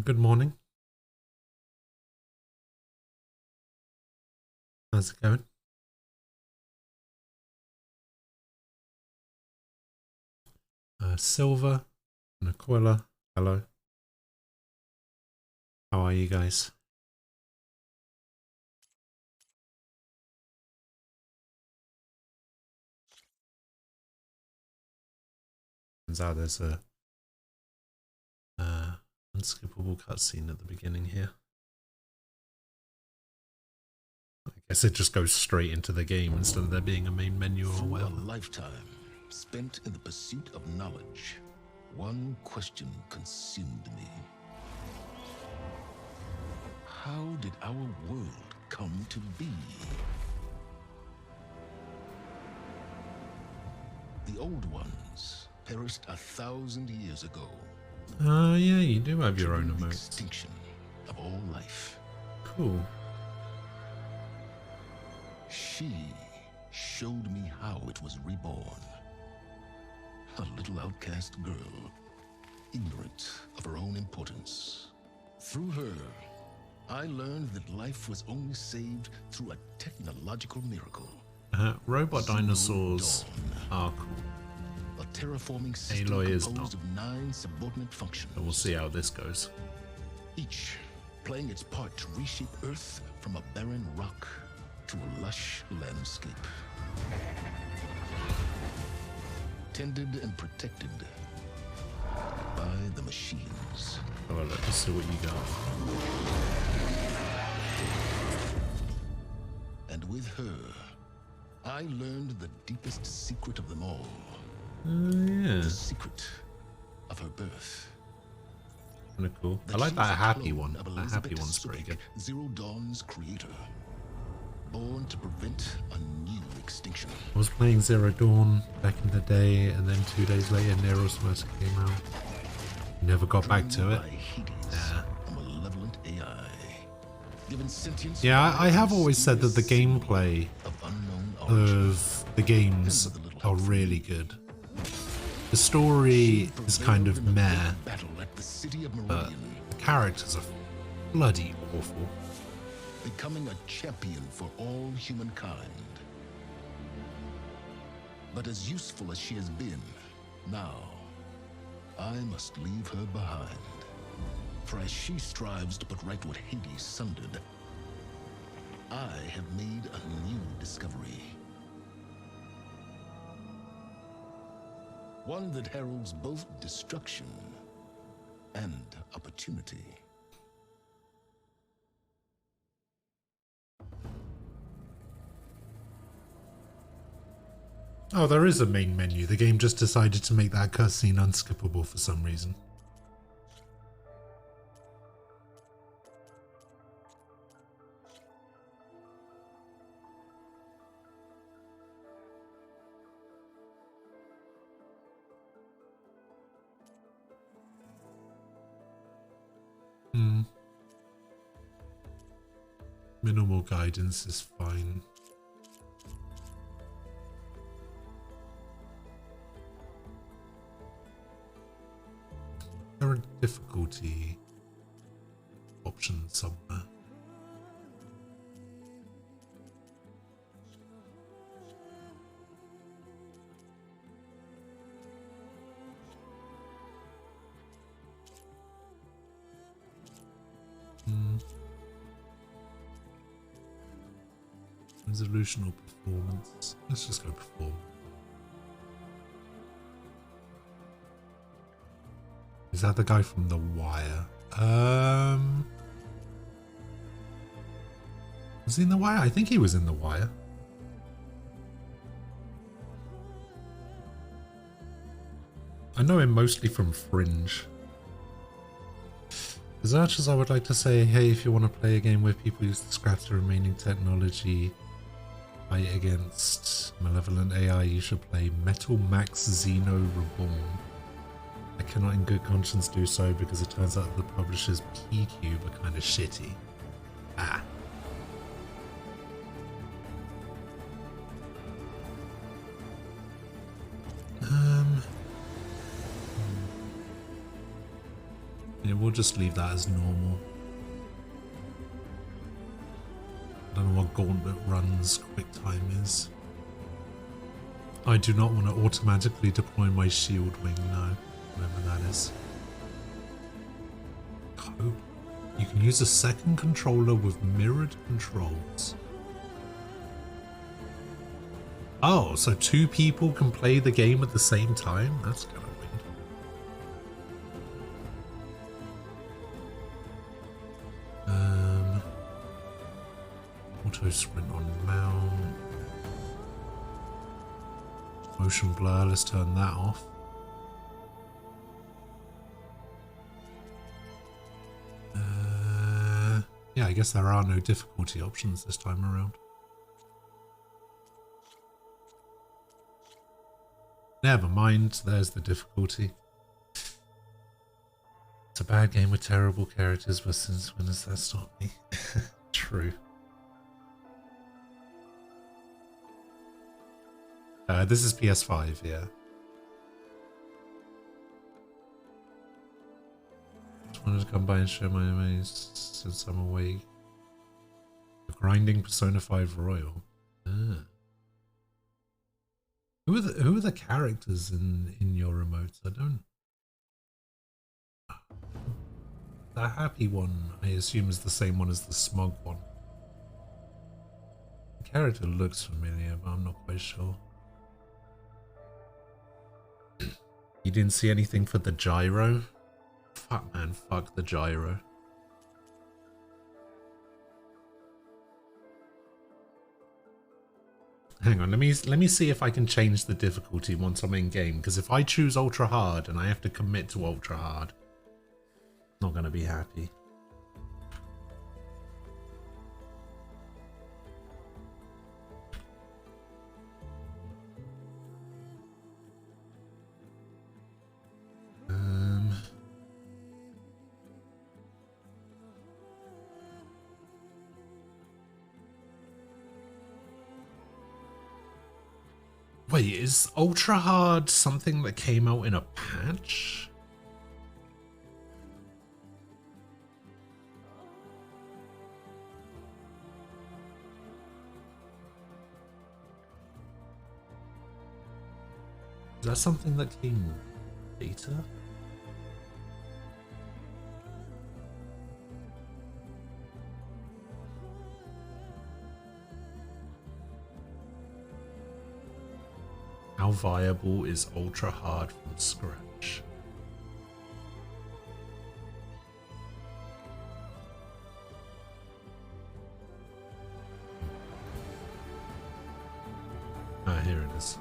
Good morning. How's it going? Silver and Aquila. Hello. How are you guys? Turns out there's a unskippable cutscene at the beginning here. I guess it just goes straight into the game instead of there being a main menu or whatever. A lifetime spent in the pursuit of knowledge, one question consumed me. How did our world come to be? The old ones perished 1,000 years ago. Yeah, you do have your own emotes. Extinction of all life. Cool. She showed me how it was reborn. A little outcast girl, ignorant of her own importance. Through her, I learned that life was only saved through a technological miracle. Robot dinosaurs are cool. A terraforming system Aloy is composed not. of 9 subordinate functions. And we'll see how this goes. Each playing its part to reshape Earth from a barren rock to a lush landscape. Tended and protected by the machines. Oh, let's see what you got. And with her, I learned the deepest secret of them all. Yeah. The secret of her birth. Kind of cool. That I like she that was a happy clone one. of That Elizabeth happy one's pretty good. Zero Dawn's creator. Born to prevent a new extinction. I was playing Zero Dawn back in the day, and then 2 days later, Nero Smurf came out. Never got back to it. Yeah. A malevolent AI. Given sentience. Yeah, I have always said that the gameplay of unknown origin. of the games are really good. The story is kind of meh, Battle at the city of but Meridian. the characters are bloody awful. Becoming a champion for all humankind. But as useful as she has been, now I must leave her behind. For as she strives to put right what Hades sundered, I have made a new discovery. One that heralds both destruction and opportunity. Oh, there is a main menu. The game just decided to make that cutscene unskippable for some reason. Minimal guidance is fine. There are difficulty options somewhere. Resolution or performance? Let's just go perform. Is that the guy from The Wire? Was he in The Wire? I think he was in The Wire. I know him mostly from Fringe. As much as I would like to say, hey, if you want to play a game where people use the scraps of remaining technology, fight against malevolent AI, you should play Metal Max Xeno Reborn. I cannot in good conscience do so because it turns out the publishers P-Cube are kind of shitty. Ah. Yeah, we'll just leave that as normal. I don't know what Gauntlet Run's quick time is. I do not want to automatically deploy my shield wing, no. Whatever that is. Code. You can use a second controller with mirrored controls. Oh, so two people can play the game at the same time? That's kind of weird. Auto sprint on mount. Motion blur, let's turn that off. Yeah, I guess there are no difficulty options this time around. Never mind, there's the difficulty. It's a bad game with terrible characters, but since when does that stop me? True. This is PS5, yeah. Just wanted to come by and share my amaze since I'm away. The grinding Persona 5 Royal. Ah. Who are the characters in your remotes? I don't. The happy one, I assume, is the same one as the smug one. The character looks familiar, but I'm not quite sure. You didn't see anything for the gyro? Fuck, man, fuck the gyro. Hang on, let me see if I can change the difficulty once I'm in game, because if I choose ultra hard and I have to commit to ultra hard, I'm not gonna be happy. Wait, is ultra hard something that came out in a patch? Is that something that came later? How viable is ultra hard from scratch? Ah, here it is.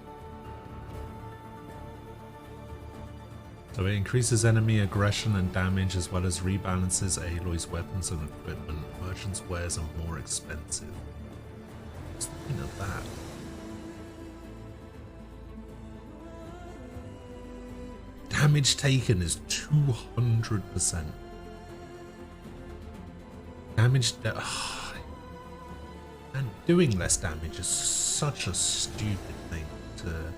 So it increases enemy aggression and damage as well as rebalances Aloy's weapons and equipment. Merchant's wares are more expensive. What's the point of that? Damage taken is 200%. Damage... and doing less damage is such a stupid thing to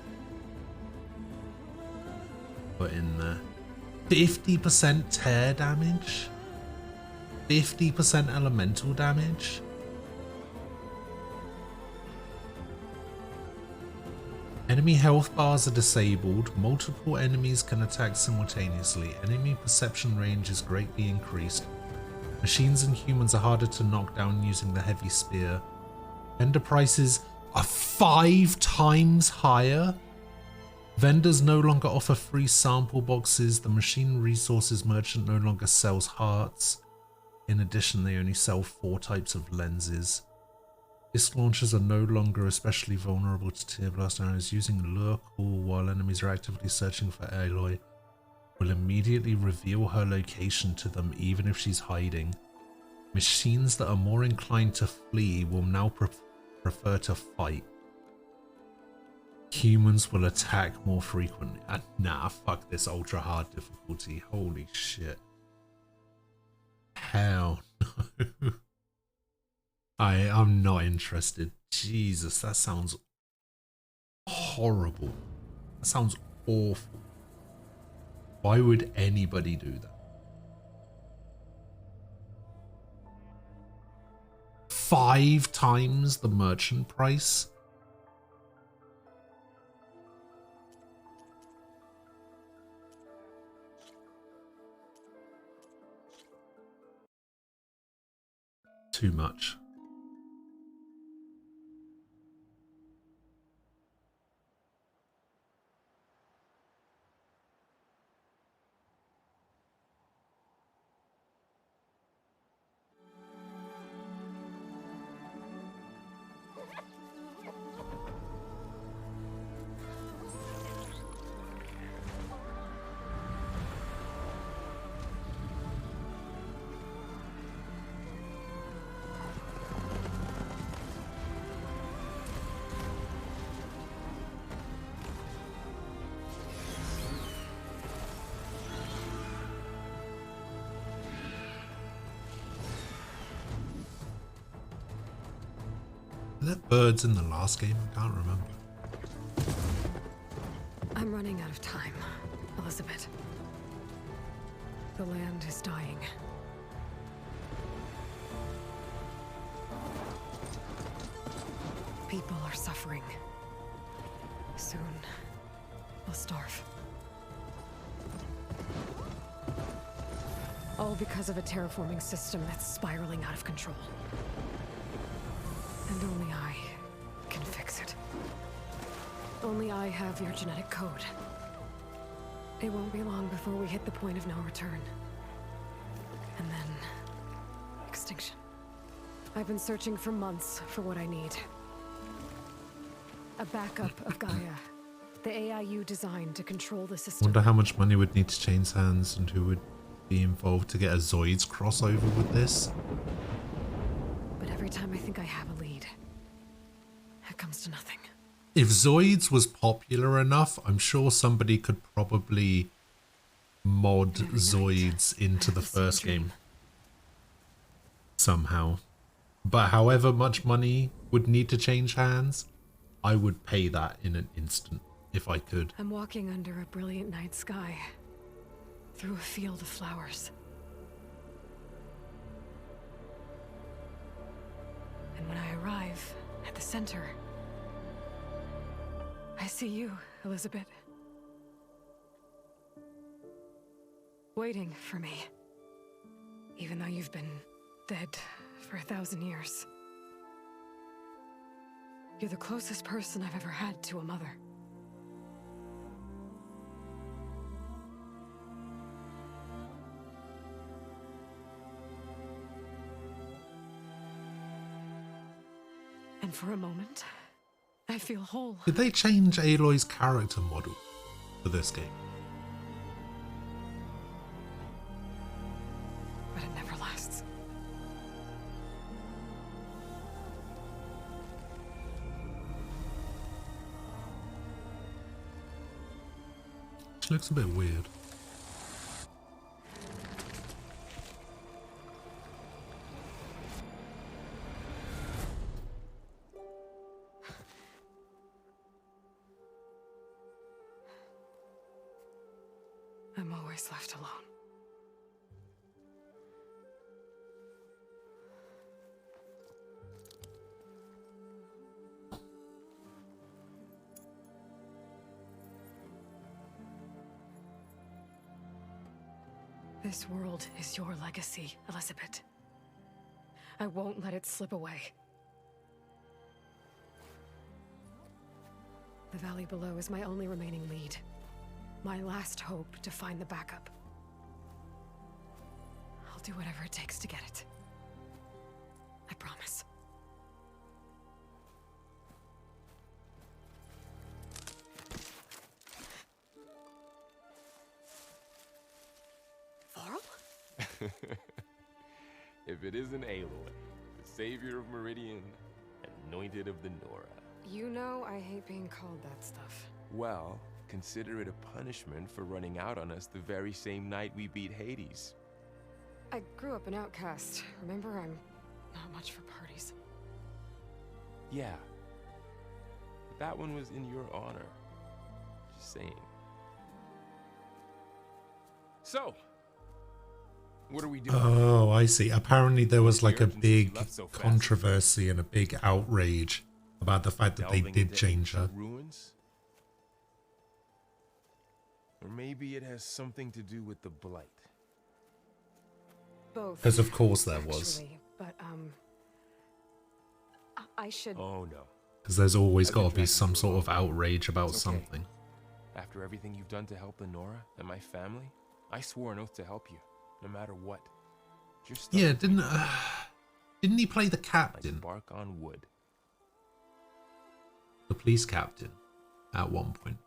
put in there. 50% tear damage? 50% elemental damage? Enemy health bars are disabled. Multiple enemies can attack simultaneously. Enemy perception range is greatly increased. Machines and humans are harder to knock down using the heavy spear. Vendor prices are 5 times higher. Vendors no longer offer free sample boxes. The machine resources merchant no longer sells hearts. In addition, they only sell 4 types of lenses. Disc launchers are no longer especially vulnerable to tear blast arrows. Using lure call while enemies are actively searching for Aloy will immediately reveal her location to them even if she's hiding. Machines that are more inclined to flee will now prefer to fight. Humans will attack more frequently. Nah, fuck this ultra hard difficulty. Holy shit. Hell no. I'm not interested. Jesus, that sounds horrible. That sounds awful. Why would anybody do that? 5 times the merchant price. Too much. Were there birds in the last game? I can't remember. I'm running out of time, Elizabeth. The land is dying. People are suffering. Soon, they'll starve. All because of a terraforming system that's spiraling out of control. And only I can fix it. Only I have your genetic code. It won't be long before we hit the point of no return. And then... extinction. I've been searching for months for what I need. A backup of Gaia. The AIU designed to control the system. Wonder how much money would need to change hands and who would be involved to get a Zoids crossover with this. But every time I think I have a lead, it comes to nothing. If Zoids was popular enough, I'm sure somebody could probably mod Zoids into the first game somehow. But however much money would need to change hands, I would pay that in an instant if I could. I'm walking under a brilliant night sky, through a field of flowers. And when I arrive at the center, I see you, Elizabeth. Waiting for me. Even though you've been dead for 1,000 years. You're the closest person I've ever had to a mother. And for a moment, I feel whole. Did they change Aloy's character model for this game? But it never lasts. She looks a bit weird. I'm always left alone. This world is your legacy, Elizabeth. I won't let it slip away. The valley below is my only remaining lead. My last hope to find the backup. I'll do whatever it takes to get it. I promise. Varl? If it isn't Aloy, the savior of Meridian, anointed of the Nora. You know I hate being called that stuff. Well, consider it a punishment for running out on us the very same night we beat Hades. I grew up an outcast. Remember, I'm not much for parties. Yeah. But that one was in your honor. Just saying. So, What are we doing? Oh, I see. Apparently there was like a Urgency, she big left so fast. controversy and a big outrage about the fact that they Delving did into change her. ancient ruins? Or maybe it has something to do with the Blight. Both. Because of course there was. Actually, but I should. Oh no. Because there's always I've been got to be tracking some you sort a of lot. outrage about It's okay. something. After everything you've done to help Lenora and my family, I swore an oath to help you, no matter what. You're stuck Yeah, with me. didn't he play the Like captain, bark on wood. the police captain, at one point?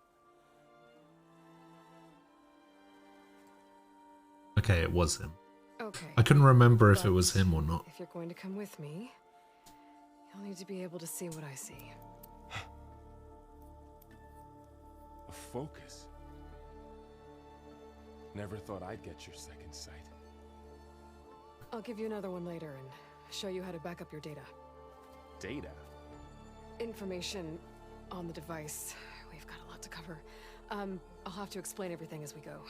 Okay, it was him. Okay. I couldn't remember if it but was him or not. If you're going to come with me, you'll need to be able to see what I see. A focus. Never thought I'd get your second sight. I'll give you another one later and show you how to back up your data. Data? Information on the device. We've got a lot to cover. I'll have to explain everything as we go.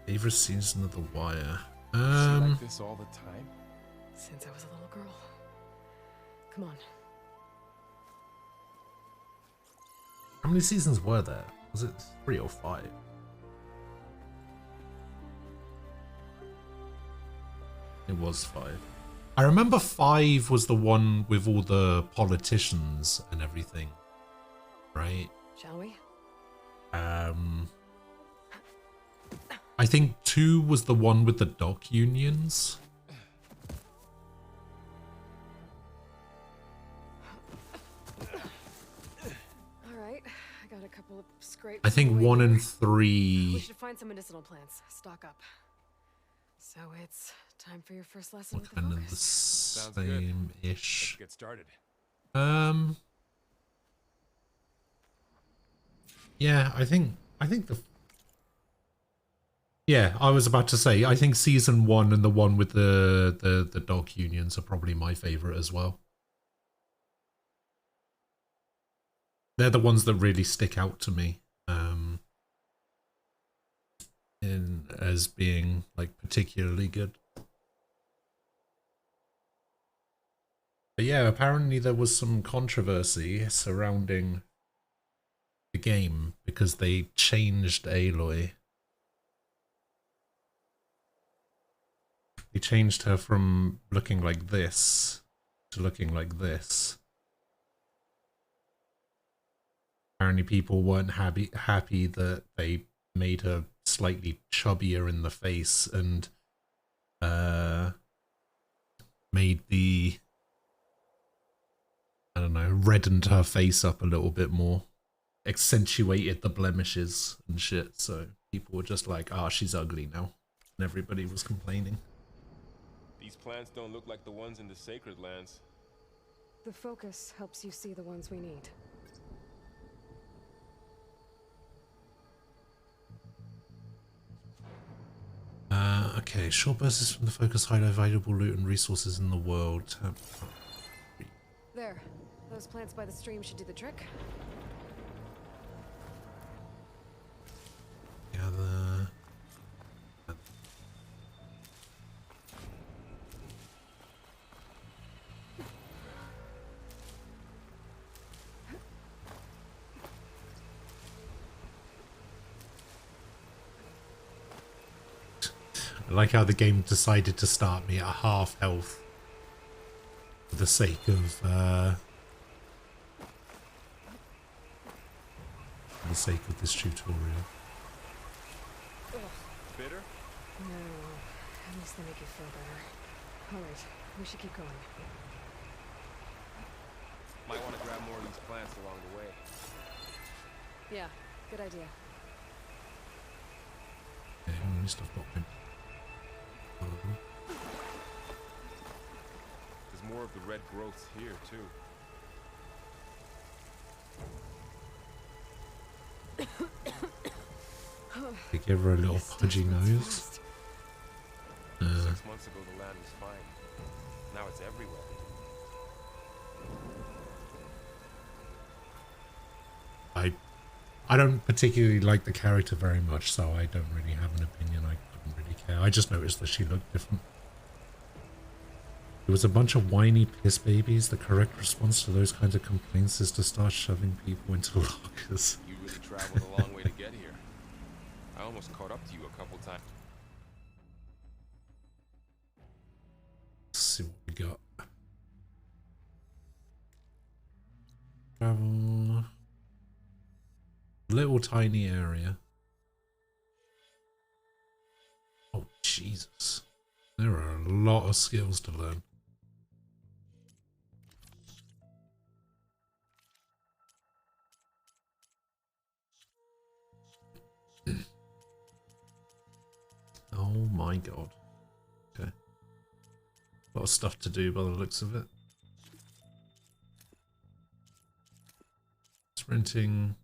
Favorite season of The Wire. Is she like this all the time? Since I was a little girl. Come on. How many seasons were there? Was it 3 or 5? It was 5. I remember 5 was the one with all the politicians and everything, right? Shall we? I think 2 was the one with the dock unions. Alright, I got a couple of scrapes. I think away 1 here. and We 3. should find some medicinal plants. Stock up. So it's time for your first lesson Were with the kind of the focus. Sounds good. same-ish. Let's get started. Yeah, I think the. Yeah, I was about to say, I think season 1 and the one with the dock unions are probably my favorite as well. They're the ones that really stick out to me, as being like particularly good. But yeah, apparently there was some controversy surrounding the game because they changed Aloy. They changed her from looking like this to looking like this. Apparently people weren't happy that they made her slightly chubbier in the face and made the, I don't know, reddened her face up a little bit more, accentuated the blemishes and shit. So people were just like, "Ah, she's ugly now," and everybody was complaining. These plants don't look like the ones in the Sacred Lands. The focus helps you see the ones we need. Okay, short bursts from the focus highlight valuable loot and resources in the world. There. Those plants by the stream should do the trick. Gather. I like how the game decided to start me at half health for the sake of this tutorial. Bitter? No. At least they make you feel better. Alright, we should keep going. Might want to grab more of these plants along the way. Yeah, good idea. Okay, at least I've got my... There's more of the red growths here, too. They give her a little pudgy nose. 6 months ago, the land was fine. Now it's everywhere. I don't particularly like the character very much, so I don't really have an opinion. I couldn't really care. I just noticed that she looked different. It was a bunch of whiny piss babies. The correct response to those kinds of complaints is to start shoving people into lockers. You really traveled a long way to get here. I almost caught up to you a couple times. Let's see what we got. Travel. Little tiny area. Oh, Jesus. There are a lot of skills to learn. Oh my god. Okay. A lot of stuff to do by the looks of it. Sprinting.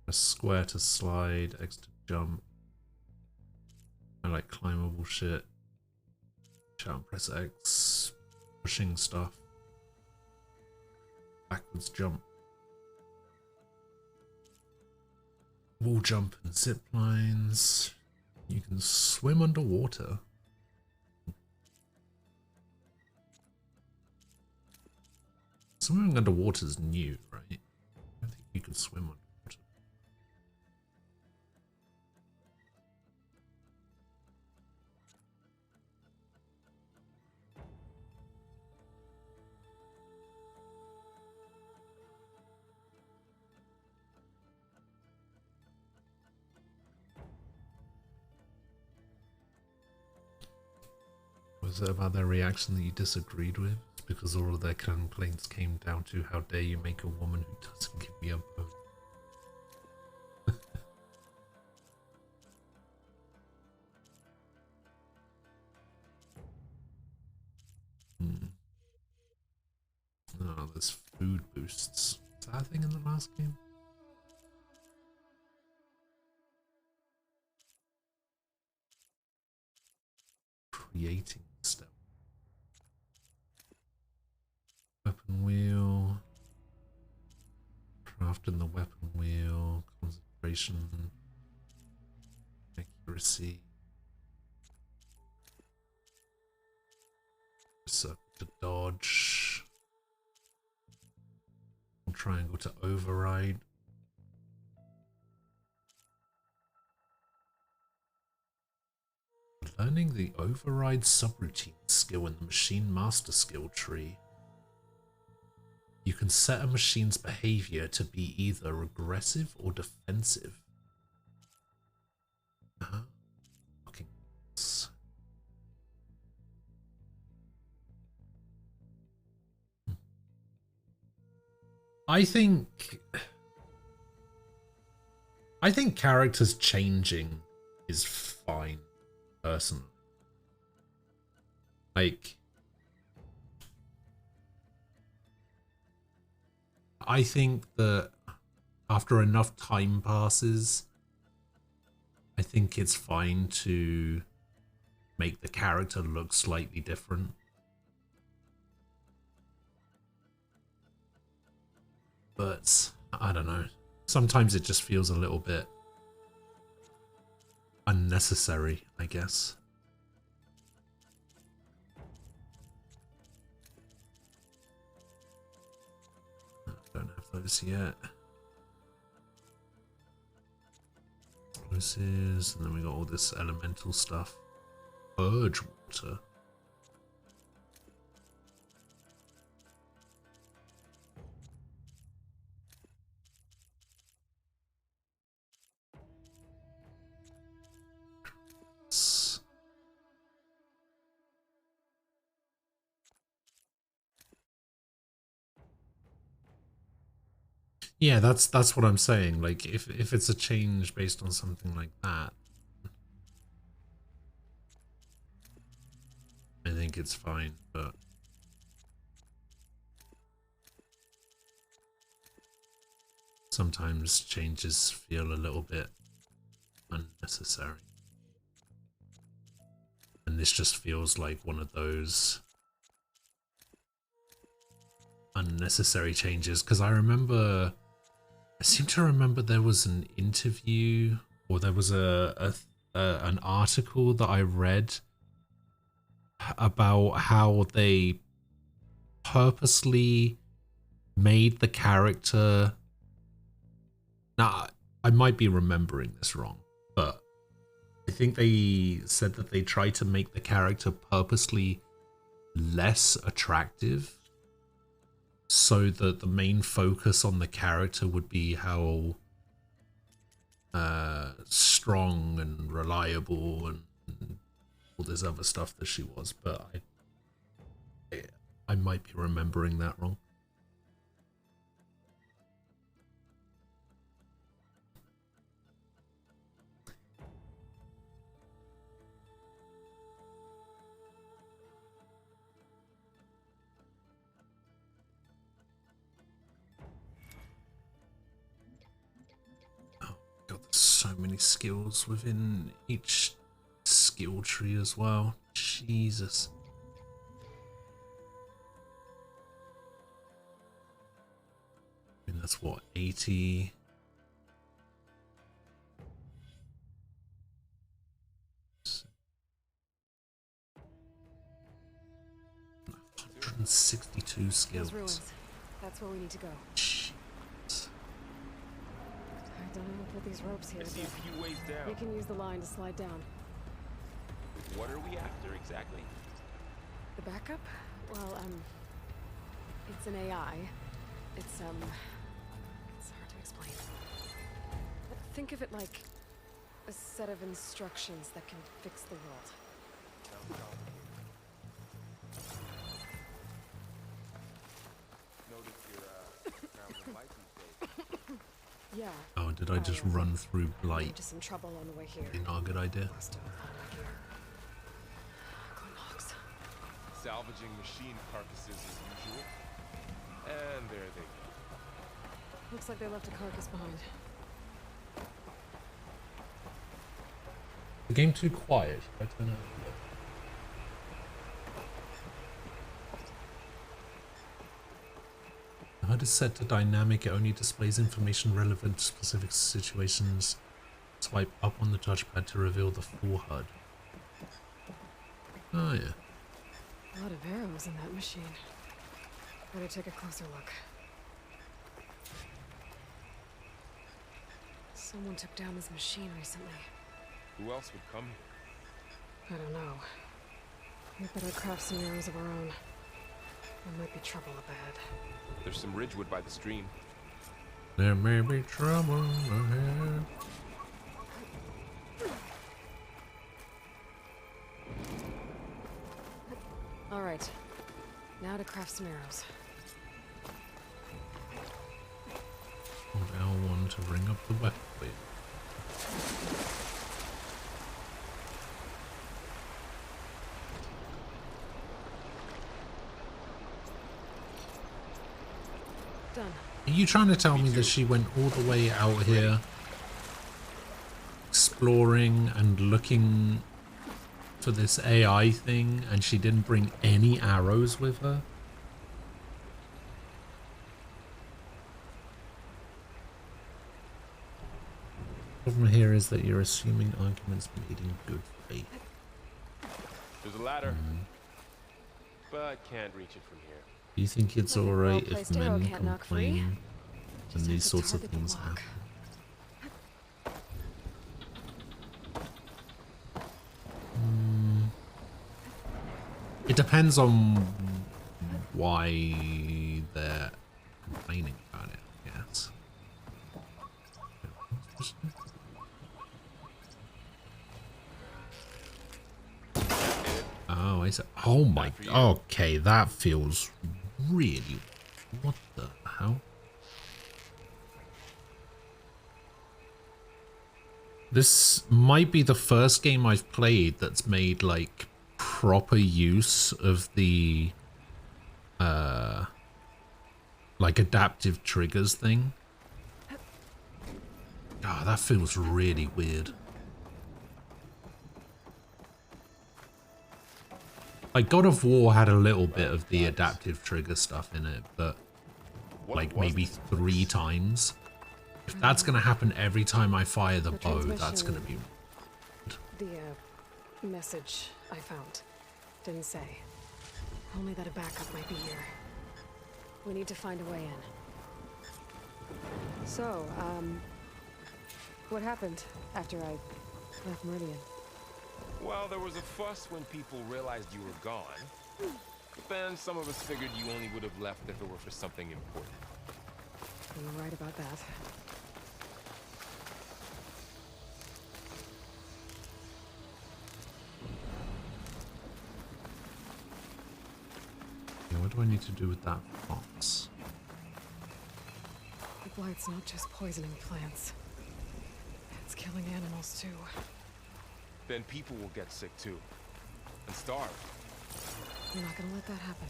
A square to slide, X to jump. I like climbable shit. Shout and press X. Pushing stuff. Backwards jump. Wall jump and zip lines. You can swim underwater. Swimming underwater is new, right? I don't think you can swim underwater. Was it about their reaction that you disagreed with? Because all of their complaints came down to how dare you make a woman who doesn't give me a bone. Oh, there's food boosts. Is that a thing in the last game? Creating stuff. Weapon wheel. Crafting the weapon wheel. Concentration. Accuracy. Circle to dodge. Triangle to override. Learning the override subroutine skill in the machine master skill tree. You can set a machine's behavior to be either aggressive or defensive. Fucking I think characters changing is fine, personally. Like, I think that after enough time passes, I think it's fine to make the character look slightly different. But I don't know. Sometimes it just feels a little bit unnecessary, I guess. Don't have those yet. Explosives, and then we got all this elemental stuff. Purge water. Yeah, that's what I'm saying. Like, if it's a change based on something like that, I think it's fine, but sometimes changes feel a little bit unnecessary. And this just feels like one of those unnecessary changes, because I remember I seem to remember there was an interview or there was an article that I read about how they purposely made the character. Now, I might be remembering this wrong, but I think they said that they tried to make the character purposely less attractive so that the main focus on the character would be how strong and reliable and all this other stuff that she was, but I might be remembering that wrong. So many skills within each skill tree as well. Jesus. I mean, that's what, 80? $162 skills. Those ruins. That's where we need to go. I don't know what these ropes here I see do. a few ways down. We can use the line to slide down. What are we after exactly? The backup? Well, it's an AI. It's hard to explain. But think of it like a set of instructions that can fix the world. Notice your traveling license date. Yeah. Oh, did I just run through Blight? Into some trouble on the way here. Not a good idea. Must have found our gear. Good knocks. Salvaging machine carcasses as usual. And there they go. Looks like they left a carcass behind. The game too quiet. I don't know. The HUD is set to dynamic. It only displays information relevant to specific situations. Swipe up on the touchpad to reveal the full HUD. Oh yeah. A lot of arrows in that machine. Better take a closer look. Someone took down this machine recently. Who else would come? I don't know. We better craft some arrows of our own. There might be trouble up ahead. There's some ridgewood by the stream. There may be trouble ahead. All right. Now to craft some arrows. Hold L1 to ring up the weapon. Wait. Done. Are you trying to tell me that she went all the way out here exploring and looking for this AI thing and she didn't bring any arrows with her? The problem here is that you're assuming arguments made in good faith. There's a ladder. But can't reach it from here. Do you think it's I think alright if well-placed arrow men can't knock free. complain Just when have these to sorts of target the things block. happen? It depends on why they're complaining about it, I guess. Oh, I said, oh my, okay, that feels really, what the hell? This might be the first game I've played that's made like proper use of the like adaptive triggers thing. Ah, that feels really weird. Like God of War had a little bit of the adaptive trigger stuff in it, but like maybe 3 times. If that's gonna happen every time I fire the bow, that's gonna be... The message I found didn't say. Only that a backup might be here. We need to find a way in. So, what happened after I left Meridian? Well, there was a fuss when people realized you were gone. But then some of us figured you only would have left if it were for something important. You're right about that. What do I need to do with that fox? The blight's not just poisoning plants. It's killing animals too. Then people will get sick too. And starve. We're not gonna let that happen.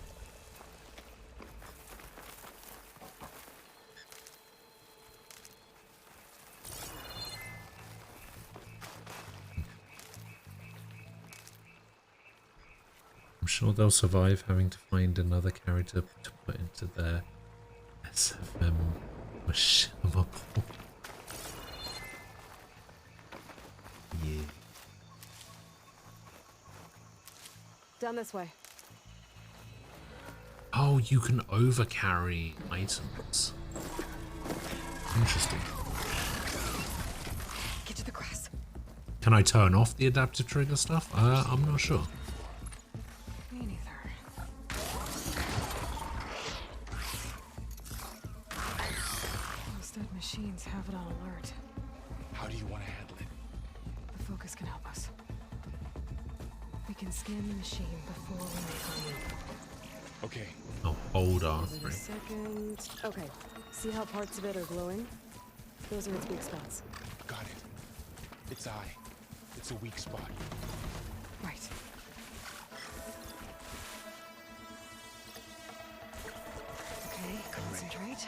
I'm sure they'll survive having to find another character to put into their SFM machinima pool. Yeah. Down this way. Oh, you can overcarry items. Interesting. Get to the grass. Can I turn off the adaptive trigger stuff? I'm not sure. Me neither. Those dead machines have it on alert. How do you want to handle it? The focus can help us. We can scan the machine before we make our move. Okay. Oh, hold Wait a R3. second. Okay. See how parts of it are glowing? Those are its weak spots. Got it. Its eye. It's a weak spot. Right. Okay, concentrate.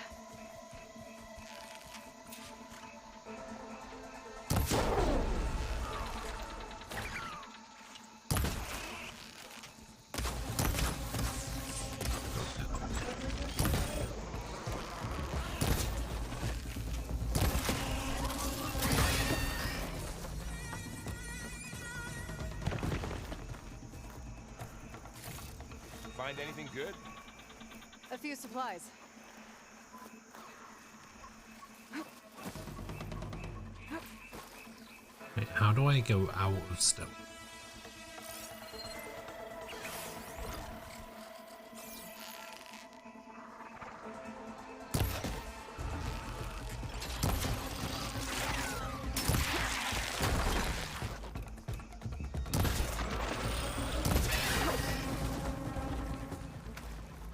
Find anything good? A few supplies. Wait, how do I go out of stealth?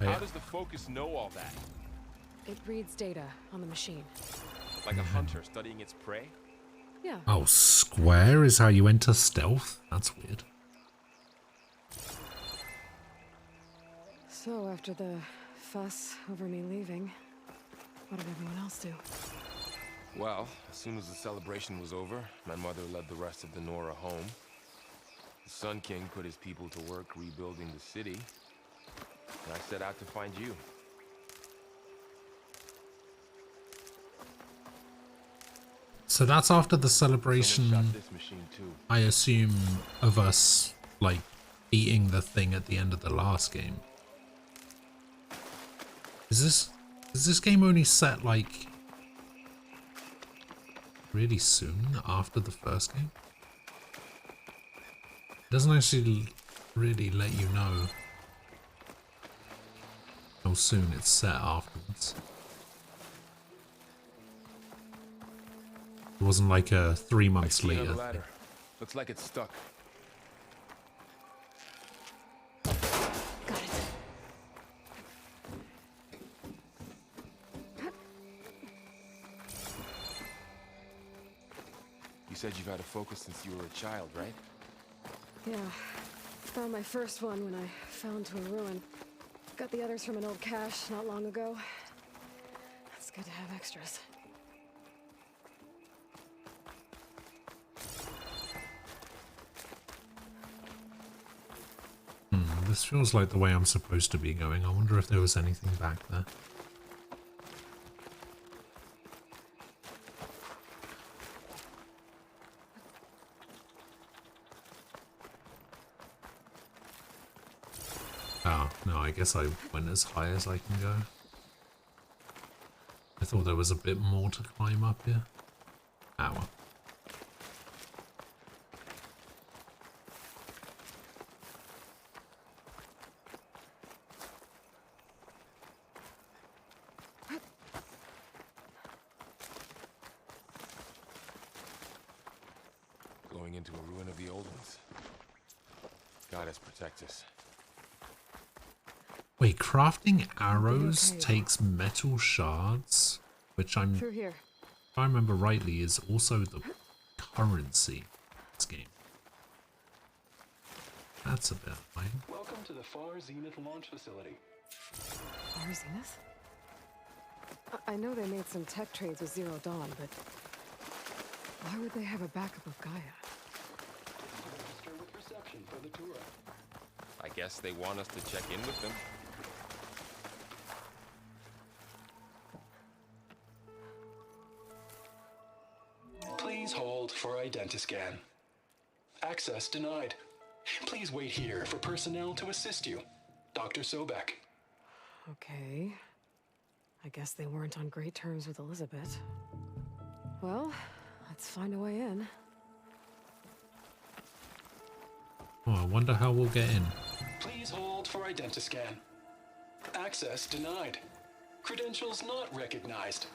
How does the focus know all that? It reads data on the machine. Like a hunter studying its prey? Yeah. Oh, square is how you enter stealth? That's weird. So after the fuss over me leaving, what did everyone else do? Well, as soon as the celebration was over, my mother led the rest of the Nora home. The Sun King put his people to work rebuilding the city, and I set out to find you. So that's after the Someone celebration, shot this machine too. I assume, of us, like, beating the thing at the end of the last game. Is this game only set, like, really soon after the first game? It doesn't actually really let you know how soon it's set afterwards. It wasn't like a 3 months I see later another thing. ladder. Looks like it's stuck. Got it. You said you've had a focus since you were a child, right? Yeah. Found my first one when I fell into a ruin. Got the others from an old cache not long ago. It's good to have extras. This feels like the way I'm supposed to be going. I wonder if there was anything back there. No, I guess I went as high as I can go. I thought there was a bit more to climb up here. Ah, well. Going into a ruin of the old ones. Goddess protect us. Wait, crafting arrows takes metal shards, which Through here. if I remember rightly, is also the currency in this game. That's a bit annoying. Welcome to the Far Zenith launch facility. Far Zenith? I know they made some tech trades with Zero Dawn, but why would they have a backup of Gaia? Register with reception for the tour. I guess they want us to check in with them. Please hold for Identiscan. Access denied. Please wait here for personnel to assist you. Dr. Sobek. Okay. I guess they weren't on great terms with Elizabeth. Well, let's find a way in. Oh, I wonder how we'll get in. Please hold for Identiscan. Access denied. Credentials not recognized.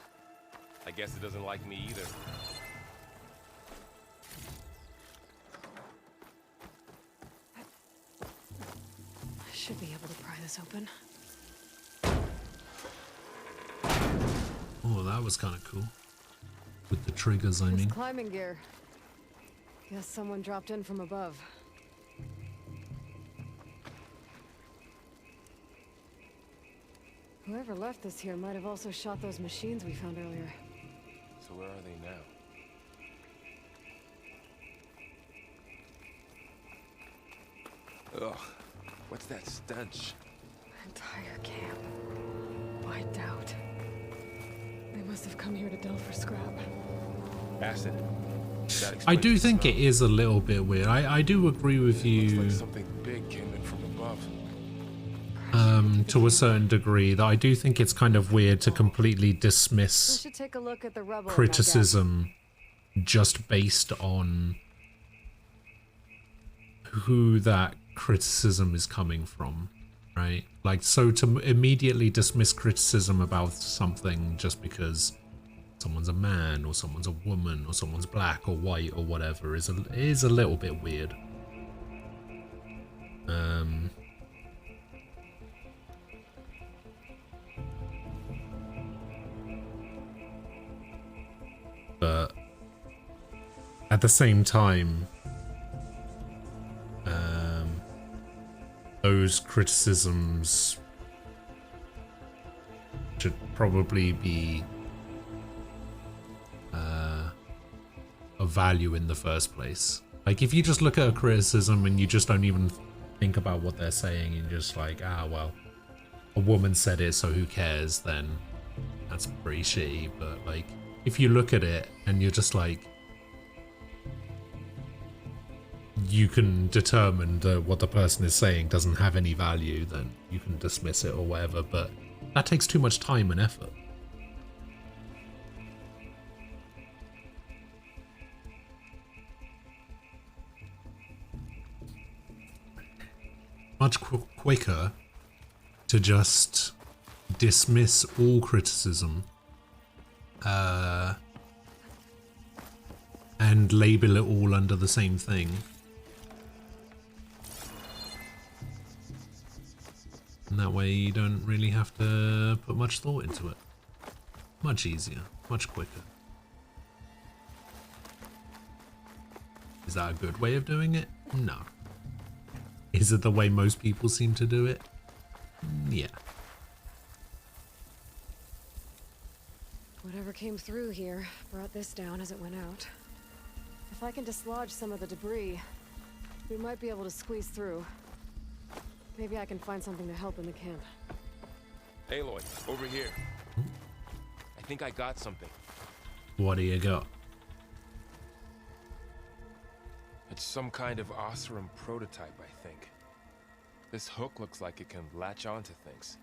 I guess it doesn't like me either. I should be able to pry this open. Oh, that was kind of cool. With the triggers, I mean. It's climbing gear. Guess someone dropped in from above. Whoever left this here might have also shot those machines we found earlier. So where are they now? Ugh, what's that stench? Entire camp. Wiped out. They must have come here to delve for scrap. Acid. I do think it is a little bit weird. I do agree with Looks you like something big came in from above. to a certain degree, that I do think it's kind of weird to completely We dismiss should take a look at the rubble. criticism just based on who that criticism is coming from, right? Like, so to immediately dismiss criticism about something just because someone's a man or someone's a woman or someone's black or white or whatever is a little bit weird. But at the same time, those criticisms should probably be of value in the first place. Like, if you just look at a criticism and you just don't even think about what they're saying and you're just like, ah, well, a woman said it, so who cares, then that's pretty shitty. But like, if you look at it and you're just like, you can determine that what the person is saying doesn't have any value, then you can dismiss it or whatever, but that takes too much time and effort. Much quicker to just dismiss all criticism and label it all under the same thing. And that way you don't really have to put much thought into it. Much easier, much quicker. Is that a good way of doing it? No. Is it the way most people seem to do it? Yeah. Whatever came through here brought this down as it went out. If I can dislodge some of the debris, we might be able to squeeze through. Maybe I can find something to help in the camp. Aloy, over here. I think I got something. What do you got? It's some kind of Oseram prototype, I think. This hook looks like it can latch onto things.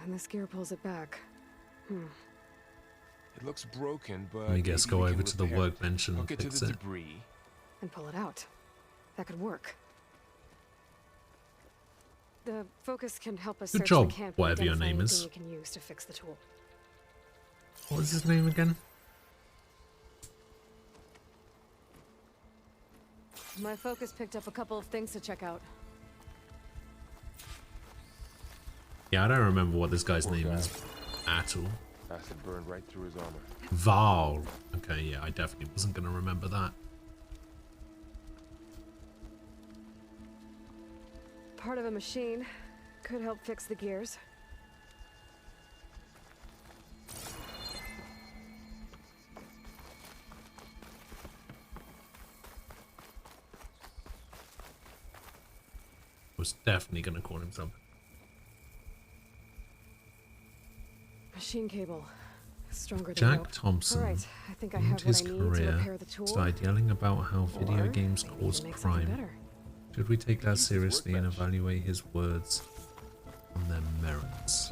And this gear pulls it back. It looks broken, but Let me guess, maybe go we over can to the repair it. workbench and Hook it to fix the it. debris. And pull it out. That could work. The focus can help us Good search job, the camp and whatever your identify name is. anything we can use to fix the tool. What was his name again? My focus picked up a couple of things to check out. Yeah, I don't remember what this guy's Poor name guy. is at all. Acid burned right through his armor. Val. Okay, yeah, I definitely wasn't going to remember that. Part of a machine could help fix the gears. Was definitely going to call him something. Machine cable. Stronger than Jack rope. Thompson Alright, I think I ended have his what I need to career, repair the tool. started yelling about how video Or games maybe we can caused make something crime. better. Should we take that Use this seriously and workbench. evaluate his words on their merits?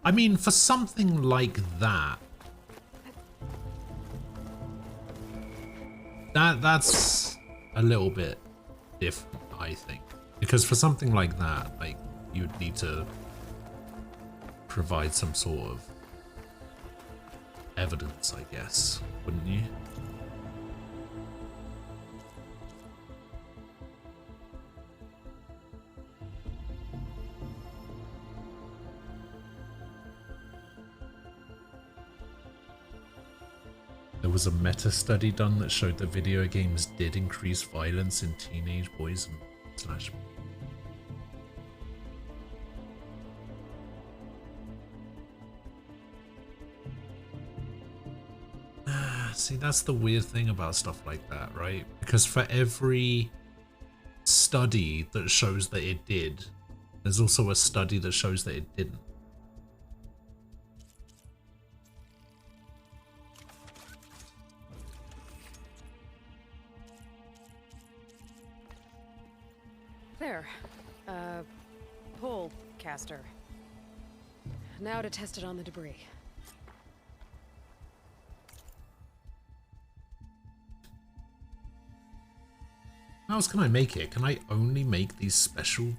I mean, for something like that, that's a little bit different, I think. Because for something like that, like, you'd need to provide some sort of evidence, I guess, wouldn't you? There was a meta-study done that showed that video games did increase violence in teenage boys and slash. See, that's the weird thing about stuff like that, right? Because for every study that shows that it did, there's also a study that shows that it didn't. There. Pole caster. Now to test it on the debris. How else can I make it? Can I only make these special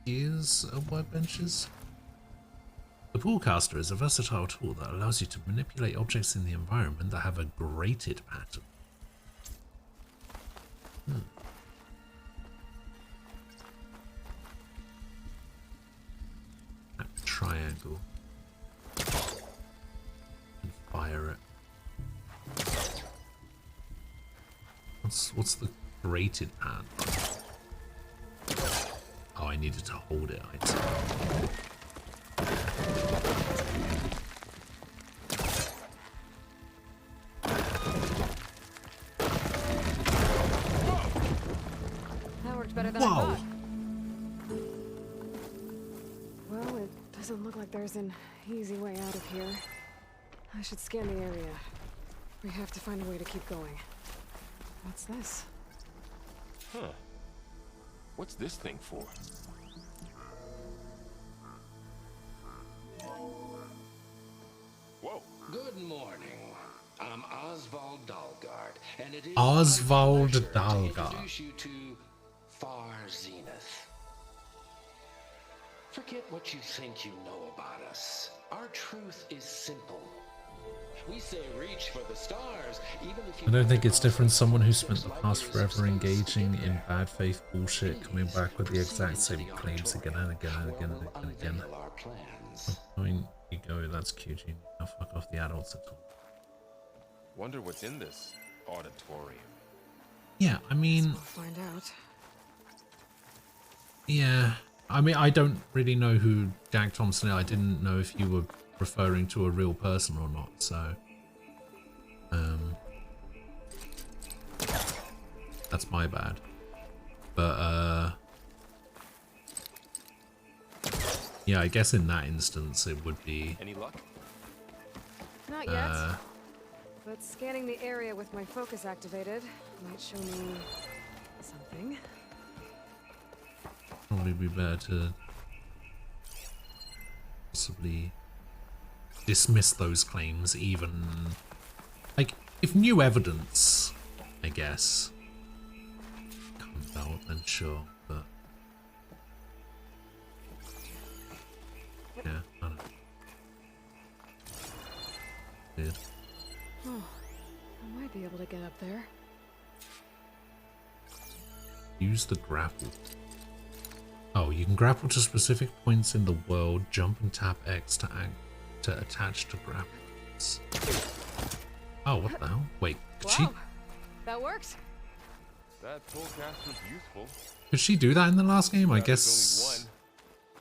gears of workbenches? The Poolcaster is a versatile tool that allows you to manipulate objects in the environment that have a grated pattern. That triangle. And fire it. What's the grated pan? Oh, I needed to hold it, I see. That worked better than Whoa. I thought. Well, it doesn't look like there's an easy way out of here. I should scan the area. We have to find a way to keep going. What's this? Huh. What's this thing for? Whoa. Good morning. I'm Oswald Dalgard, and it is Oswald my pleasure Dalgard. to introduce you to Far Zenith. Forget what you think you know about us. Our truth is simple. We say reach for the stars, even if you I don't think it's different. Someone who spent the past forever engaging in bad faith bullshit, coming back with the exact same claims again and again and again and again. Our plans. I mean, you go, that's cute. You now fuck off the adults at all. Wonder what's in this auditorium. Yeah, I mean, We'll find out. yeah. I mean, I don't really know who Jack Thompson is. I didn't know if you were referring to a real person or not, so that's my bad. But yeah, I guess in that instance it would be Any luck? Not yet. But scanning the area with my focus activated Might show me something. Probably be better to possibly dismiss those claims, even like if new evidence, I guess, comes out, then sure, but yeah, I don't know. Weird. Oh, I might be able to get up there. Use the grapple. Oh, you can grapple to specific points in the world. Jump and tap X to attach to grapples. Oh, what the hell? Wait, could she? Wow, that worked. That pull cast was useful. Could she do that in the last game? I There's guess only one.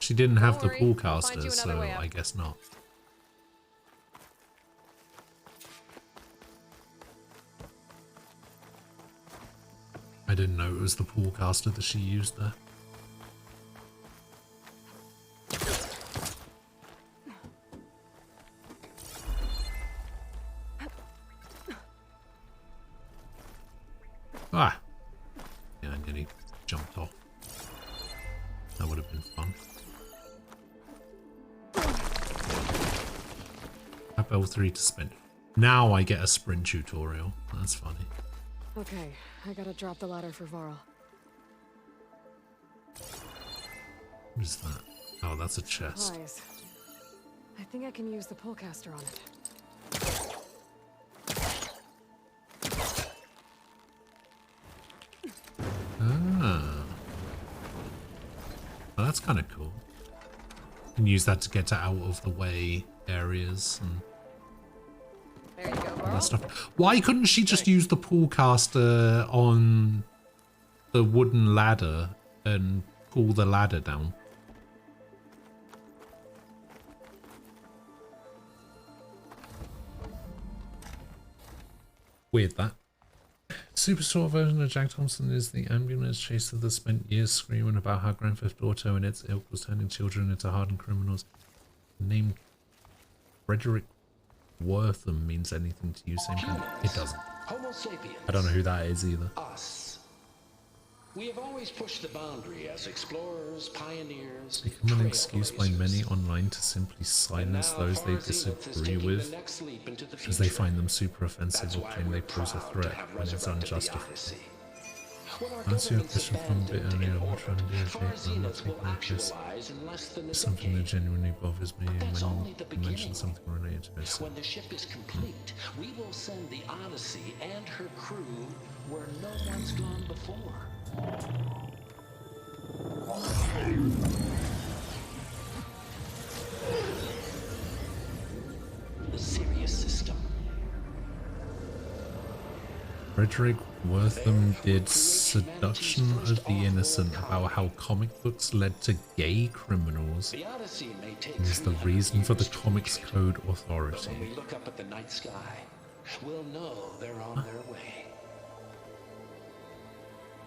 she didn't have the worry, pool I'll find caster, you so another way up. I guess not. I didn't know it was the pool caster that she used there. Ah! Yeah, I nearly jumped off. That would have been fun. Tap L3 to spin. Now I get a sprint tutorial. That's funny. Okay, I gotta drop the ladder for Varl. What is that? Oh, that's a chest. Supplies. I think I can use the pullcaster on it. Ah. Well, that's kind of cool. You can use that to get to out of the way areas and There you go, all that Varl. stuff. Why couldn't she just use the pool caster on the wooden ladder and pull the ladder down? Weird that. Super short version of Jack Thompson is the ambulance chaser that spent years screaming about how Grand Theft Auto and its ilk was turning children into hardened criminals. The name Frederick Wortham means anything to you, same kind. It doesn't. Homo sapiens. I don't know who that is either. Us. We have always pushed the boundary as explorers, pioneers. Become an excuse by many online to simply silence those they disagree with because they find them super offensive or claim they pose a threat when it's unjustified. Answer your question from a bit earlier. I'm trying to do a tape, but I'm not taking a piss. It's something that genuinely bothers me when you mention something related to it. So, When the ship is complete, we will send the Odyssey and her crew where no one's gone before. The Sirius system. Frederick Wortham did Seduction of the Innocent about how comic books led to gay criminals The Odyssey may take and is the 300 reason for the years to Comics complete. Code But when Authority. we look up at the night sky, we'll know they're on their way.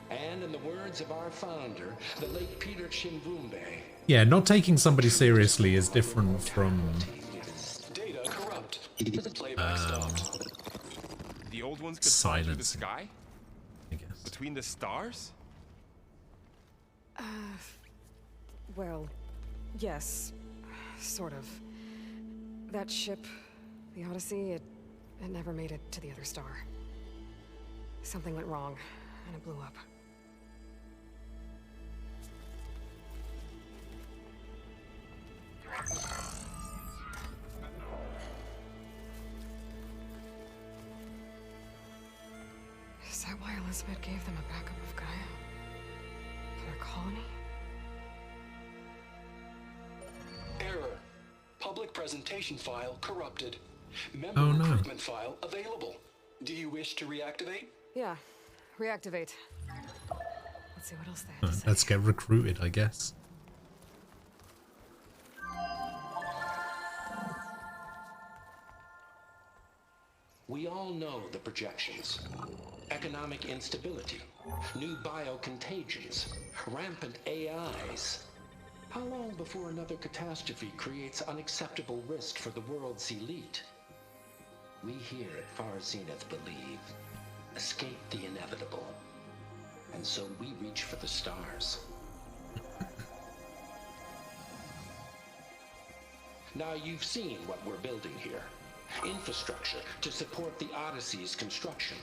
And in the words of our founder, the late Peter Chimbumbe, Yeah, not taking somebody seriously is different from Data corrupt. Playback stopped. The old ones could fly through the Silencing. sky? I guess. Between the stars? Well, yes, sort of. That ship, the Odyssey, it never made it to the other star. Something went wrong, and it blew up. Is that why Elizabeth gave them a backup of Gaia? For their colony? Error. Public presentation file corrupted. Member Oh, no. recruitment file available. Do you wish to reactivate? Yeah, reactivate. Let's see what else they have to say. Let's get recruited, I guess. we all know the projections. Economic instability, new biocontagions, rampant AIs. How long before another catastrophe creates unacceptable risk for the world's elite? We here at Far Zenith believe escape the inevitable. And so we reach for the stars. Now you've seen what we're building here. Infrastructure to support the Odyssey's construction.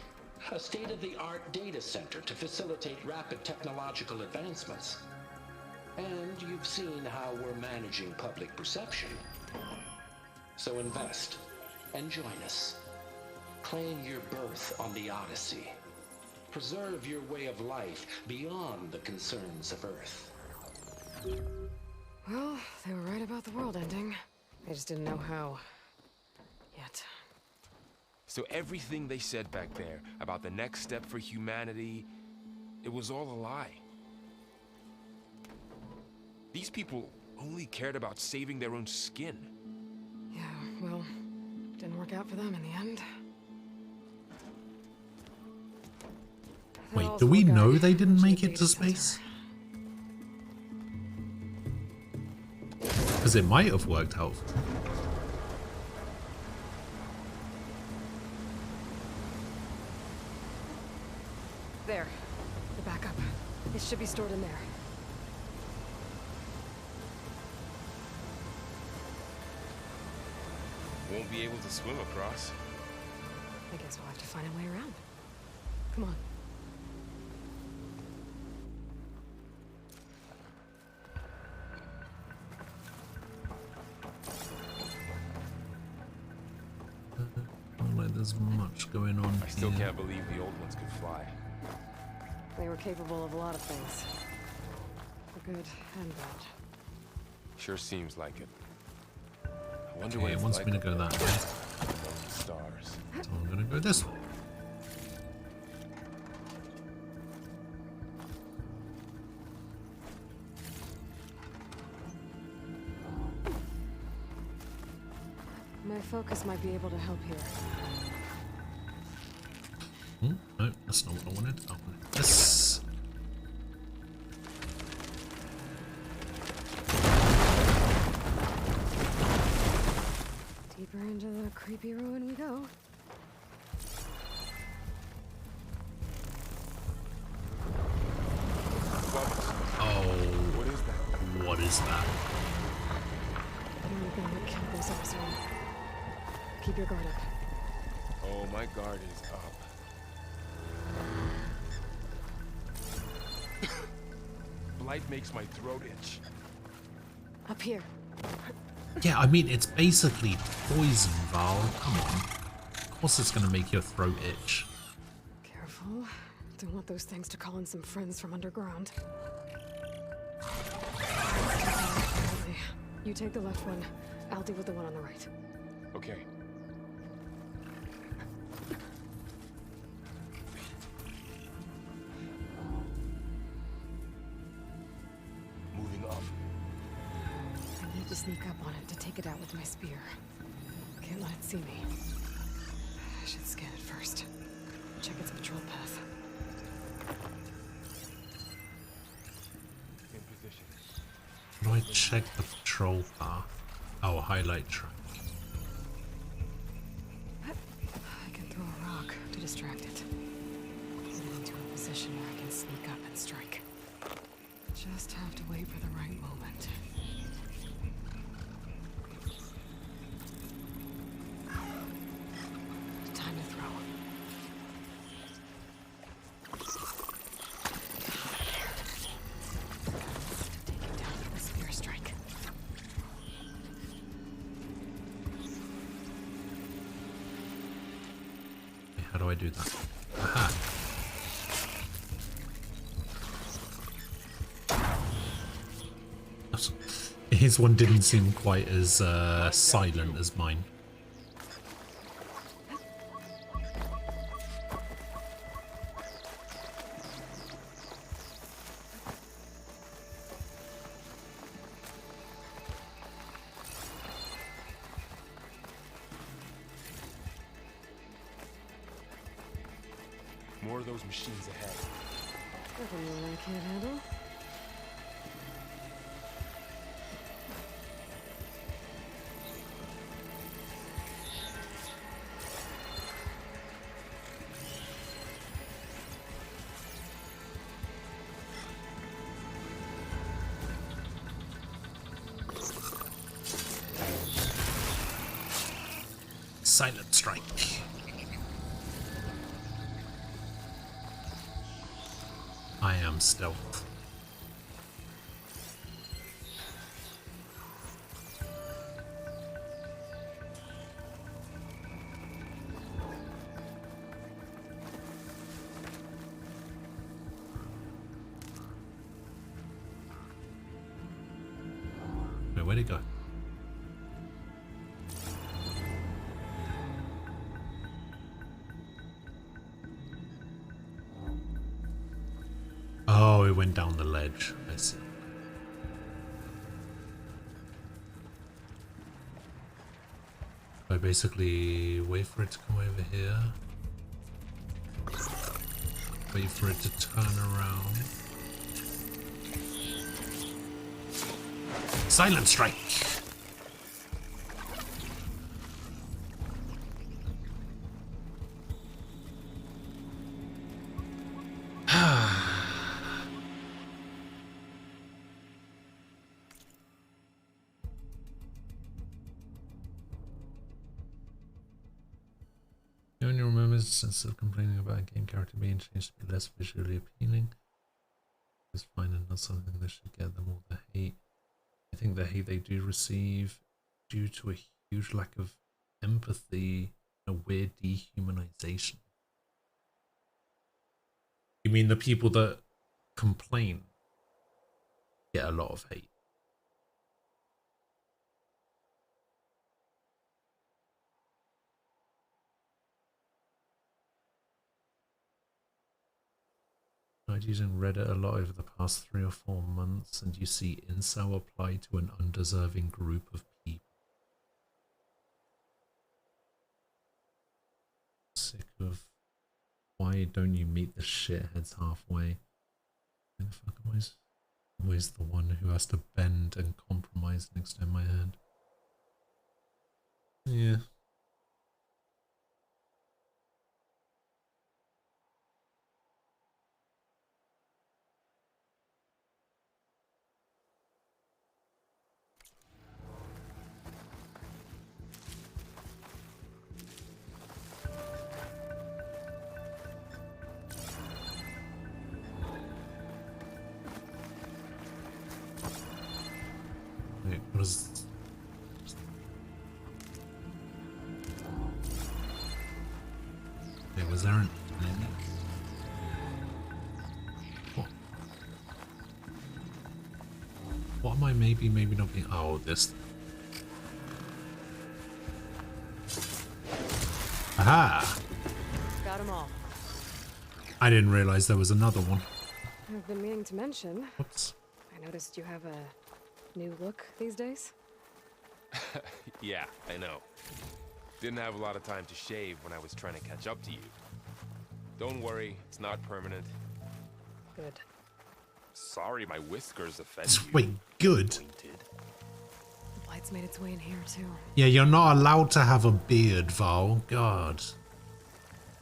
A state-of-the-art data center to facilitate rapid technological advancements. And you've seen how we're managing public perception. So invest and join us. Claim your berth on the Odyssey. Preserve your way of life beyond the concerns of Earth. Well, they were right about the world ending. They just didn't know how. Yet. So everything they said back there about the next step for humanity, it was all a lie. These people only cared about saving their own skin. Yeah, well, didn't work out for them in the end. Wait, do we know they didn't make it to space? Because it might have worked out. There. The backup. It should be stored in there. Won't be able to swim across. I guess we'll have to find a way around. Come on. Not like there's much going on I still here. can't believe the old ones could fly. They were capable of a lot of things. For good and bad. Sure seems like it. I wonder Okay, what it it's wants like me to go that way. among the stars. So I'm gonna go this way. My focus might be able to help here. Oh, no, that's not what I wanted. I wanted this. Deeper into the creepy ruin we go. Oh, What is that? what is that? You're gonna get killed this episode. Keep your guard up. Oh, my guard is up. Blight makes my throat itch. Up here. Yeah, I mean, it's basically poison, Val. Come on. Of course it's gonna make your throat itch. Careful. Don't want those things to call in some friends from underground. You take the left one. I'll deal with the one on the right. Okay. Moving up. I need to sneak up on it to take it out with my spear. Can't let it see me. I should scan it first. Check its patrol path. In position. How do I check the patrol path? Oh, highlight track. I can throw a rock to distract it. Get it into a position where I can sneak up and strike. Just have to wait for the right moment. Time to throw. Take it down with a spear strike. Okay, how do I do that? Aha. His one didn't seem quite as silent as mine. More of those machines ahead. Nothing more I can't handle. Silent strike. I am stealth. Wait, where'd it go? Oh, it went down the ledge. I see. I basically wait for it to come over here. Wait for it to turn around. Silent strike! You only remembers instead of complaining about a game character being changed to be less visually appealing. It's fine and not something that should get them all the hate. I think the hate they do receive due to a huge lack of empathy and a weird dehumanization. You mean the people that complain get a lot of hate? I was using Reddit a lot over the past 3 or 4 months, and you see incel apply to an undeserving group of people. Sick of why don't you meet the shitheads halfway? Why the fuck am I always the one who has to bend and compromise and extend my hand? Yeah. Wait, what is... Wait, was there an enemy? What am I maybe not being... Oh, this... Aha! Got them all. I didn't realize there was another one. I've been meaning to mention. Whoops. I noticed you have a new look these days. Yeah, I know. Didn't have a lot of time to shave when I was trying to catch up to you. Don't worry, it's not permanent. Good. Sorry my whiskers offend you. Wait, good? Pointed. The blight's made its way in here too. Yeah, you're not allowed to have a beard, Val. God.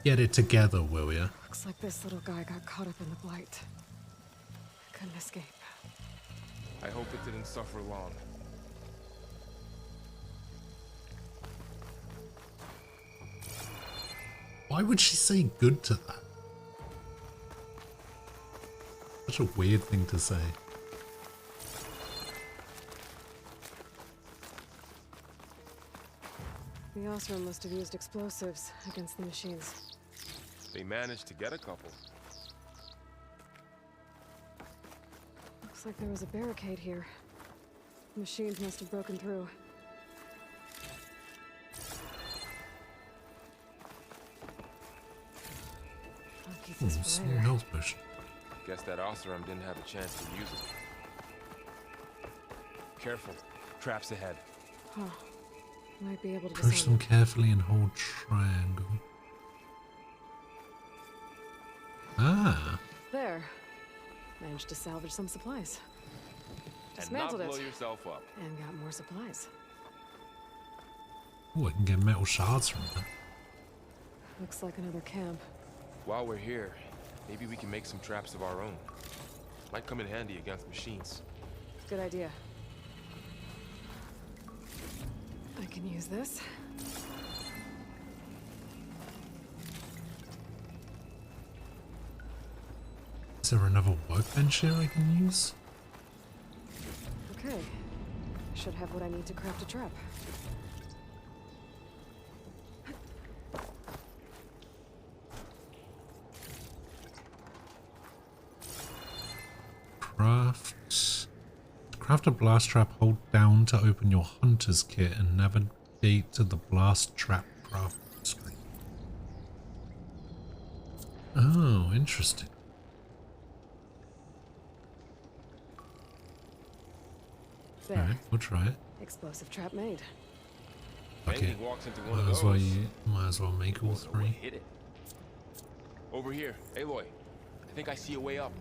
Get it together, will ya? Looks like this little guy got caught up in the blight. Couldn't escape. I hope it didn't suffer long. Why would she say good to that? Such a weird thing to say. The Osram must have used explosives against the machines. They managed to get a couple. Looks like there was a barricade here. The machines must have broken through. I'll keep this for Small later. health potion. Guess that Osram didn't have a chance to use it. Careful. Traps ahead. Huh. Might be able to Approach disarm them carefully and hold triangle. Ah. There. Managed to salvage some supplies. And not Dismantled blow it. yourself up. And got more supplies. Oh, I can get metal shards from that. Looks like another camp. While we're here, maybe we can make some traps of our own. Might come in handy against machines. Good idea. I can use this. Is there another workbench here I can use? Okay. Should have what I need to craft a trap. Craft a blast trap, hold down to open your hunter's kit and navigate to the blast trap craft screen. Oh, interesting. There. Alright, we'll try it. Explosive trap made. Okay. Anything walks into one of Might as well make all no way to three. hit it. Over here, Aloy. I think I see a way up.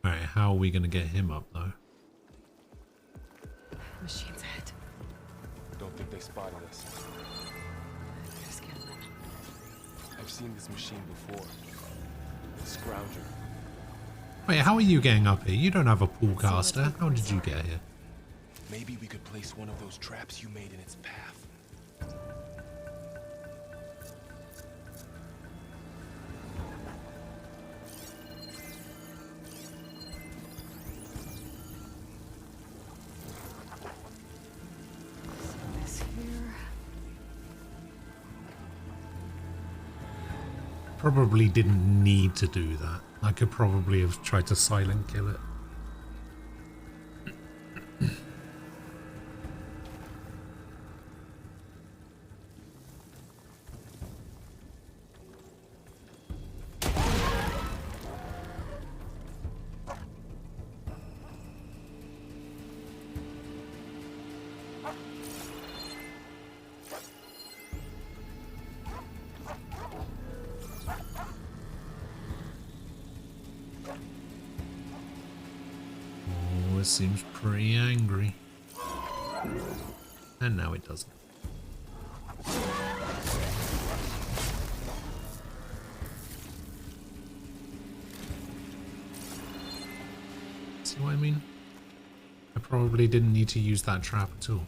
Alright, how are we gonna get him up though? Machine's ahead. Don't think they spotted us. Better scan them. I've seen this machine before. Scrounger. Wait, how are you getting up here? You don't have a pool caster. How did you get here? Maybe we could place one of those traps you made in its path. This here. Probably didn't need to do that. I could probably have tried to silent kill it. Oh, it seems pretty angry. And now it doesn't. See what I mean? I probably didn't need to use that trap at all.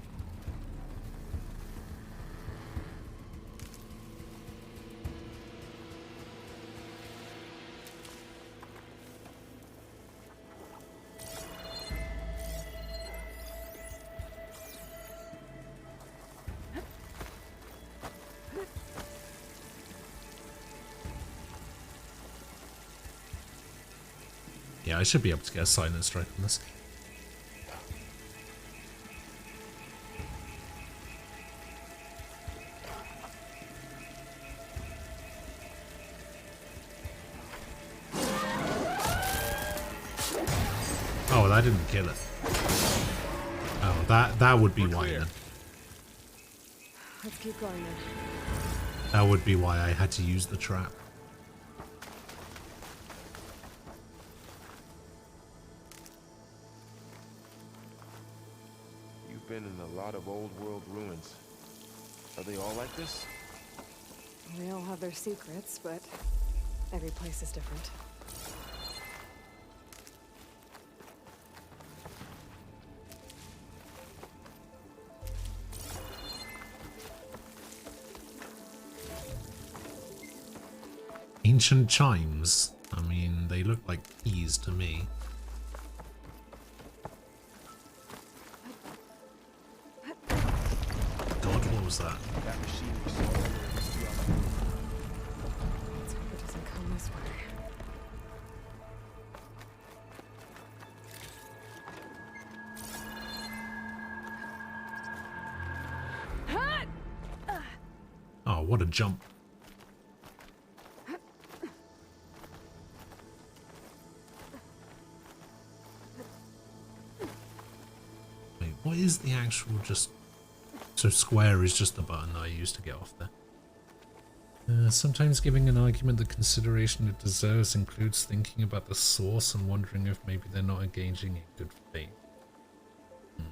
Yeah, I should be able to get a silent strike on this. Oh, that didn't kill it. Oh, that would be why then. Let's keep going then. That would be why I had to use the trap. You've been in a lot of old world ruins. Are they all like this? They all have their secrets, but every place is different. Ancient chimes. I mean, they look like keys to me. God, what was that? That machine we saw earlier was still up. Let's hope it doesn't come this way. Oh, what a jump. Wait, what is the actual just... So square is just the button that I use to get off there. Sometimes giving an argument the consideration it deserves includes thinking about the source and wondering if maybe they're not engaging in good faith. The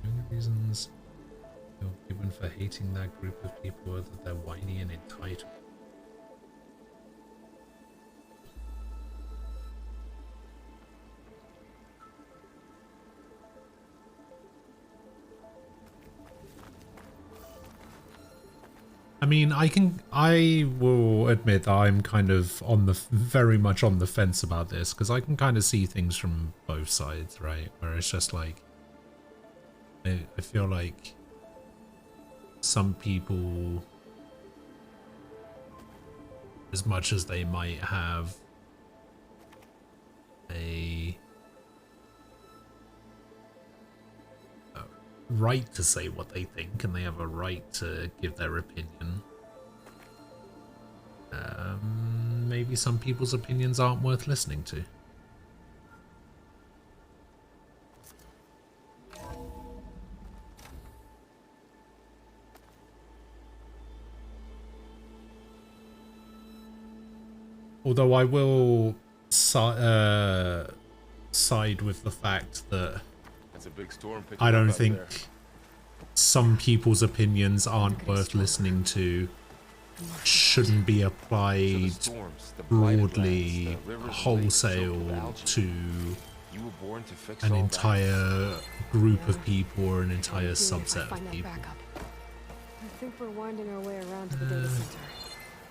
only reasons you're given for hating that group of people are that they're whiny and entitled. mean, I will admit that I'm kind of very much on the fence about this, because I can kind of see things from both sides, right? Where it's just like, I feel like some people, as much as they might have a right to say what they think, and they have a right to give their opinion, maybe some people's opinions aren't worth listening to. Although I will side with the fact that That's a big storm picking I up don't out think there. some people's opinions aren't worth listening to, shouldn't be So applied the storms, the blighted broadly, lands, the rivers and lakes wholesale soaked with algae. to You were born to fix an all that. entire group of people or an entire Maybe if I subset find of that people. backup. I think we're winding our way around to the data center.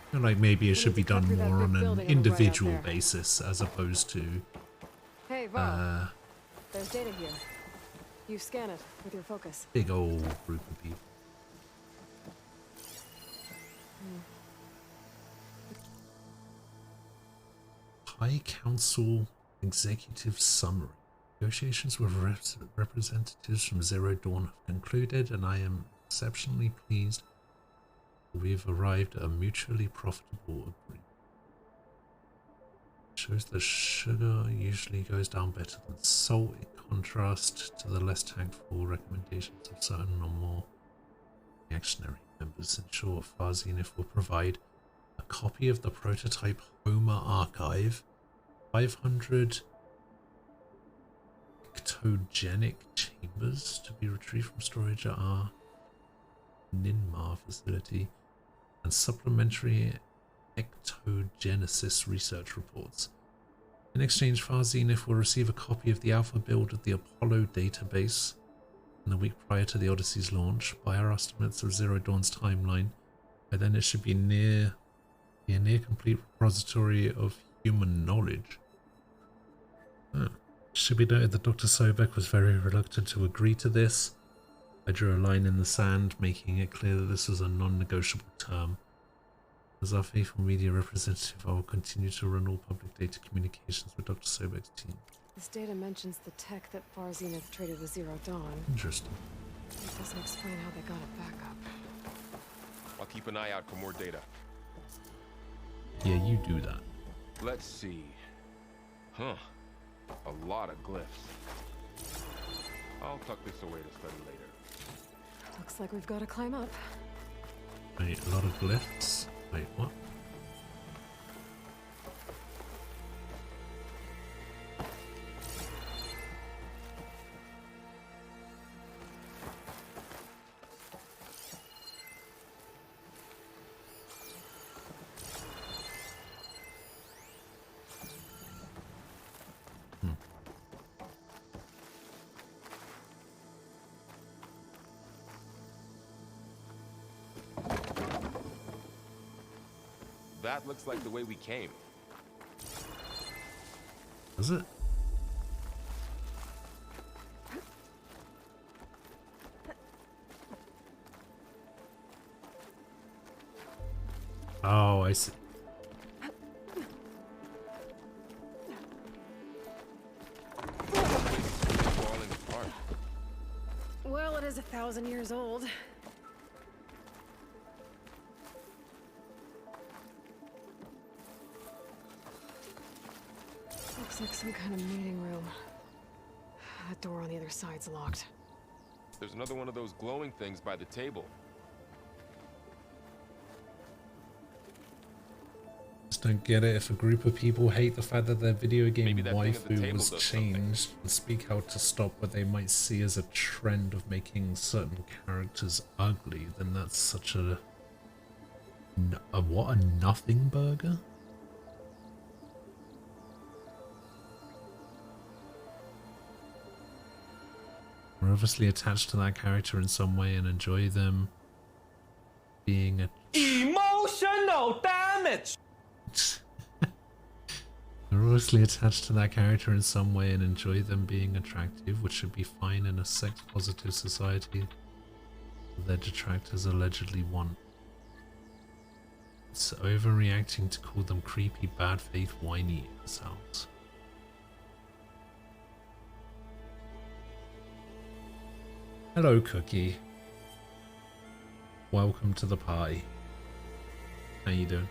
I feel like maybe it should be done through that more big on an building on the right out individual there. basis as opposed to Hey, Val. There's data here. You scan it with your focus. big old group of people. High Council Executive Summary. Negotiations with representatives from Zero Dawn have concluded, and I am exceptionally pleased that we have arrived at a mutually profitable agreement. Shows that sugar usually goes down better than salt, in contrast to the less tactful recommendations of certain or more reactionary members. In short, Far Zenith will provide a copy of the prototype Homer archive, 500 ectogenic chambers to be retrieved from storage at our Ninmar facility, and supplementary ectogenesis research reports. In exchange, Far Zenith will receive a copy of the alpha build of the Apollo database in the week prior to the Odyssey's launch. By our estimates of Zero Dawn's timeline, by then it should be a near complete repository of human knowledge. It should be noted that Dr. Sobek was very reluctant to agree to this. I drew a line in the sand, making it clear that this was a non-negotiable term. As our faithful media representative, I will continue to run all public data communications with Dr. Sobek's team. This data mentions the tech that Far Zenith traded with Zero Dawn. Interesting. It doesn't explain how they got it back up. I'll keep an eye out for more data. Yeah, you do that. Let's see. Huh. A lot of glyphs. I'll tuck this away to study later. Looks like we've got to climb up. Wait, a lot of glyphs. Wait, what? That looks like the way we came. Is it? Oh, I see. Falling apart. Well, it is 1,000 years old. Looks like some kind of meeting room. That door on the other side's locked. There's another one of those glowing things by the table. Just don't get it. If a group of people hate the fact that their video game Maybe that thing at the waifu table was does something. changed, and speak out to stop what they might see as a trend of making certain characters ugly, then that's such a what, a nothing burger? We're obviously attached to that character in some way and enjoy them being a damage! You're obviously attached to that character in some way and enjoy them being attractive, which should be fine in a sex-positive society. Their detractors allegedly want. It's overreacting to call them creepy, bad faith, whiny incels. Hello, Cookie. Welcome to the party. How you doing?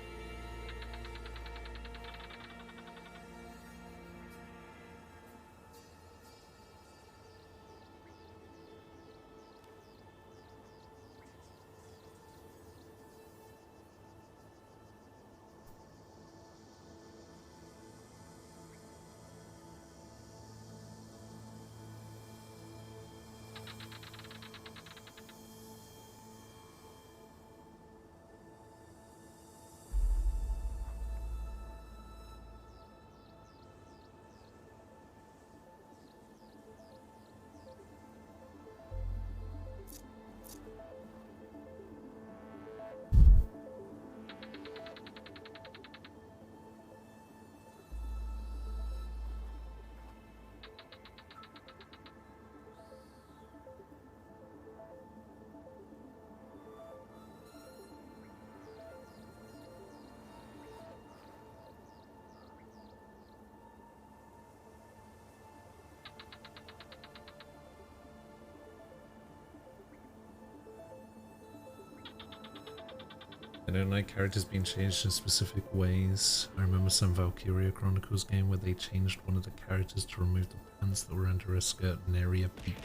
I don't like characters being changed in specific ways. I remember some Valkyria Chronicles game where they changed one of the characters to remove the pants that were under her skirt and area peak.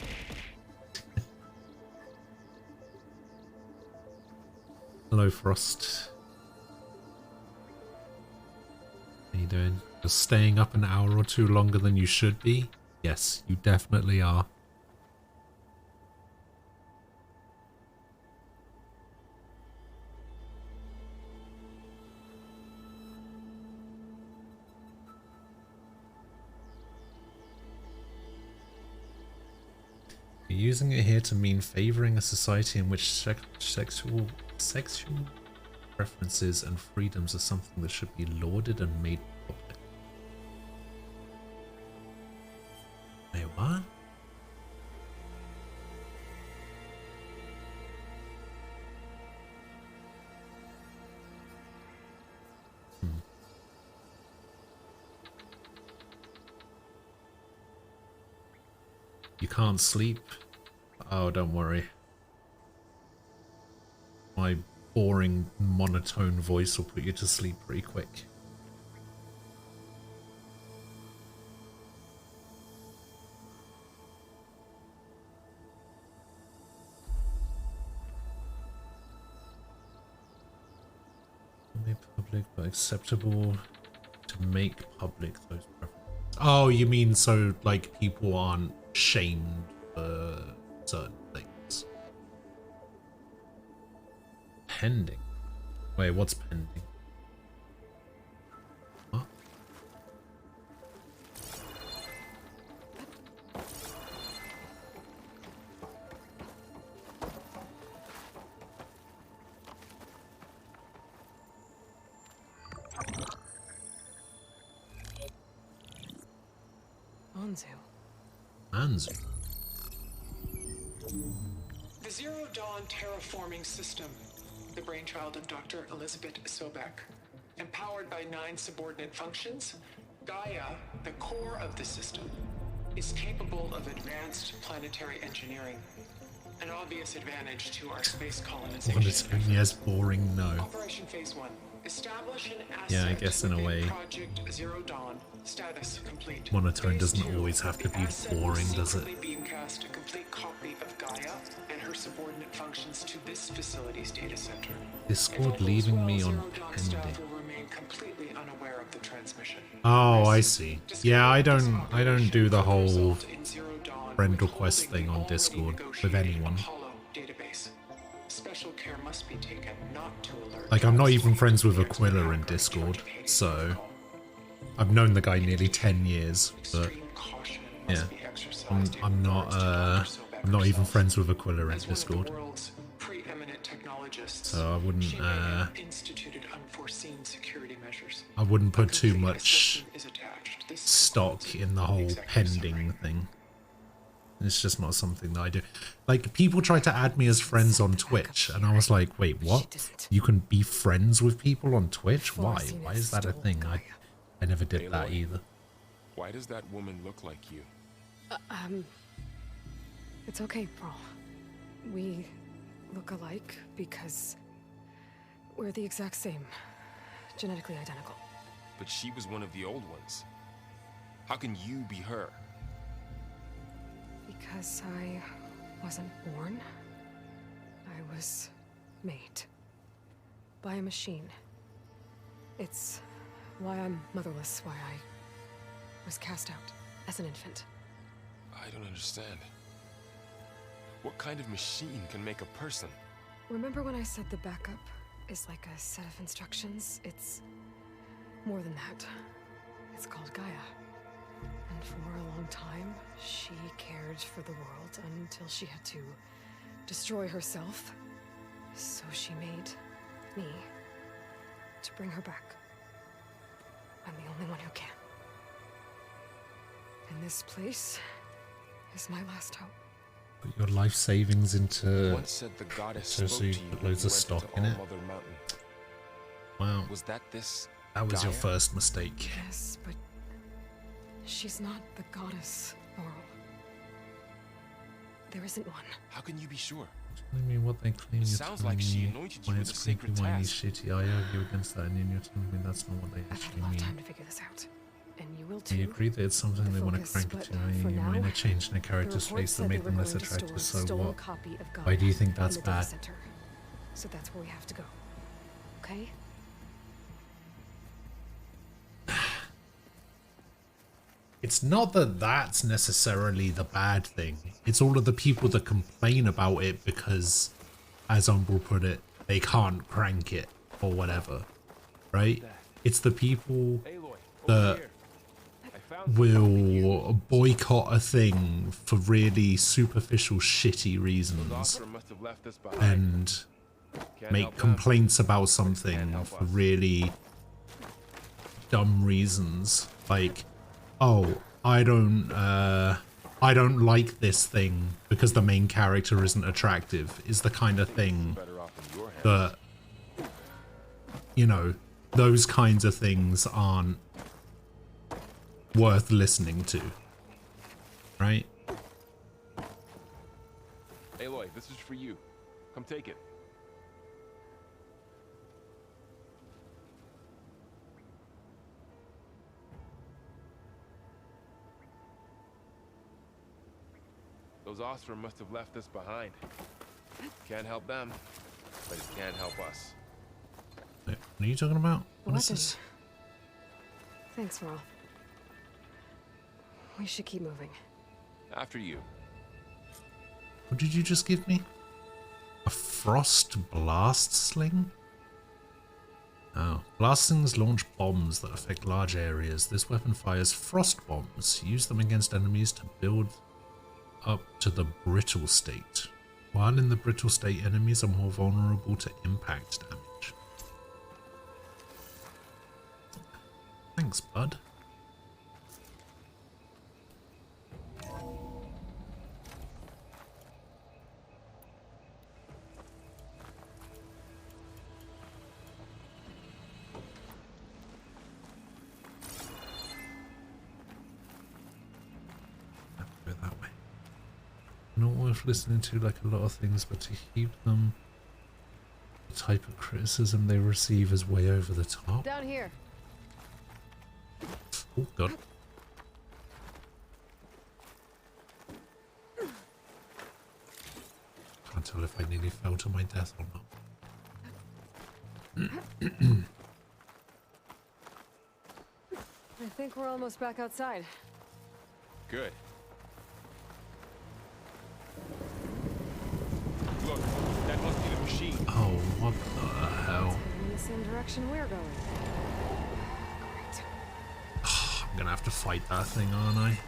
Hello, Frost. How you doing? You're staying up an hour or two longer than you should be? Yes, you definitely are. You're using it here to mean favoring a society in which sexual preferences and freedoms are something that should be lauded and made public. Wait, what? You can't sleep? Oh, don't worry. My boring, monotone voice will put you to sleep pretty quick. Made public, but acceptable to make public those preferences. Oh, you mean so, like, people aren't shamed for certain things. Pending. Wait, what's pending? What? Anzu. Anzu. The Zero Dawn terraforming system, the brainchild of Dr. Elizabeth Sobek, empowered by 9 subordinate functions, Gaia, the core of the system, is capable of advanced planetary engineering, an obvious advantage to our space colonization. Monotone, yes. Boring, no. Operation Phase 1. Establish an asset. Yeah, I guess in a way. Project Zero Dawn. Status complete. Monotone Phase doesn't 2. always have to The be asset will boring, does it? secretly beamcast a complete copy of Gaia and her subordinate functions to this facility's data center. Discord leaving me on Zero Dawn staff pending. will remain completely unaware of the transmission. Oh, I see. Yeah, I don't do the whole Result in Zero Dawn friend request thing on withholding the Discord already with negotiated anyone. Apollo database. Special care must be taken not to alert. Like, I'm not even friends with the Aquila in Discord, so I've known the guy nearly 10 years, but Extreme caution must yeah, be exercised in I'm not regards to Dr. I'm not even herself. friends with Aquila in As one of the Discord, world's preeminent technologists, so I wouldn't she may have instituted unforeseen unforeseen security measures. I wouldn't put too Complete much assessment is attached. This stock in the whole executive pending summary. thing. It's just not something that I do. Like, people try to add me as friends on Twitch, and I was like, wait, what? You can be friends with people on Twitch? Why? Why is that a thing? I never did that either. Why does that woman look like you? It's okay, Pearl. We look alike because we're the exact same. Genetically identical. But she was one of the old ones. How can you be her? Because I wasn't born. I was made. By a machine. It's why I'm motherless, why I was cast out as an infant. I don't understand. What kind of machine can make a person? Remember when I said the backup is like a set of instructions? It's more than that. It's called Gaia. And for a long time, she cared for the world until she had to destroy herself. So she made me to bring her back. I'm the only one who can. And this place is my last hope. Put your life savings into... Once said the goddess so spoke you to you put when loads you of went stock into in it. All-Mother Mountain. Wow. Was that this That was your Gaia? first mistake. Yes, but she's not the goddess, Laurel. There isn't one. How can you be sure? Telling me what they claim It you're sounds telling like she me. anointed you Why with it's a creepy, sacred whiny, task. shitty. I argue against that, and then you're telling me that's not what they I've had actually a lot of mean. time to figure this out. And you will too. We agree that it's something The they want to focus, crank but it to. for You now, minor change in a The character's report face that said made they were them less going to attractive, store so a stolen what? copy of Gaia Why do you think in that's the data bad? center. So that's where we have to go. Okay? It's not that that's necessarily the bad thing. It's all of the people that complain about it because, as Umbral put it, they can't crank it or whatever, right? It's the people that will boycott a thing for really superficial, shitty reasons Oscar must have left us behind. and Can't make help them. complaints about Can't something help for us. really dumb reasons. Like, oh, I don't like this thing because the main character isn't attractive, is the kind of thing Better off in your hands. that, you know, those kinds of things aren't worth listening to, right? Aloy, this is for you. Come take it. Those Ostrom must have left us behind. Can't help them, but it can't help us. What are you talking about? The What is weapon. this? Thanks, Laurel. We should keep moving. After you. What did you just give me? A frost blast sling? Oh. Blast slings launch bombs that affect large areas. This weapon fires frost bombs. Use them against enemies to build up to the brittle state. While in the brittle state, enemies are more vulnerable to impact damage. Thanks, bud. Go that way. Not worth listening to like a lot of things, but to keep them, the type of criticism they receive is way over the top. Down here. Oh god. Can't tell if I nearly fell to my death or not. I think we're almost back outside. Good. Look, that must be the machine. Oh, what the hell? In the same direction we're going. Great. I'm gonna have to fight that thing, aren't I?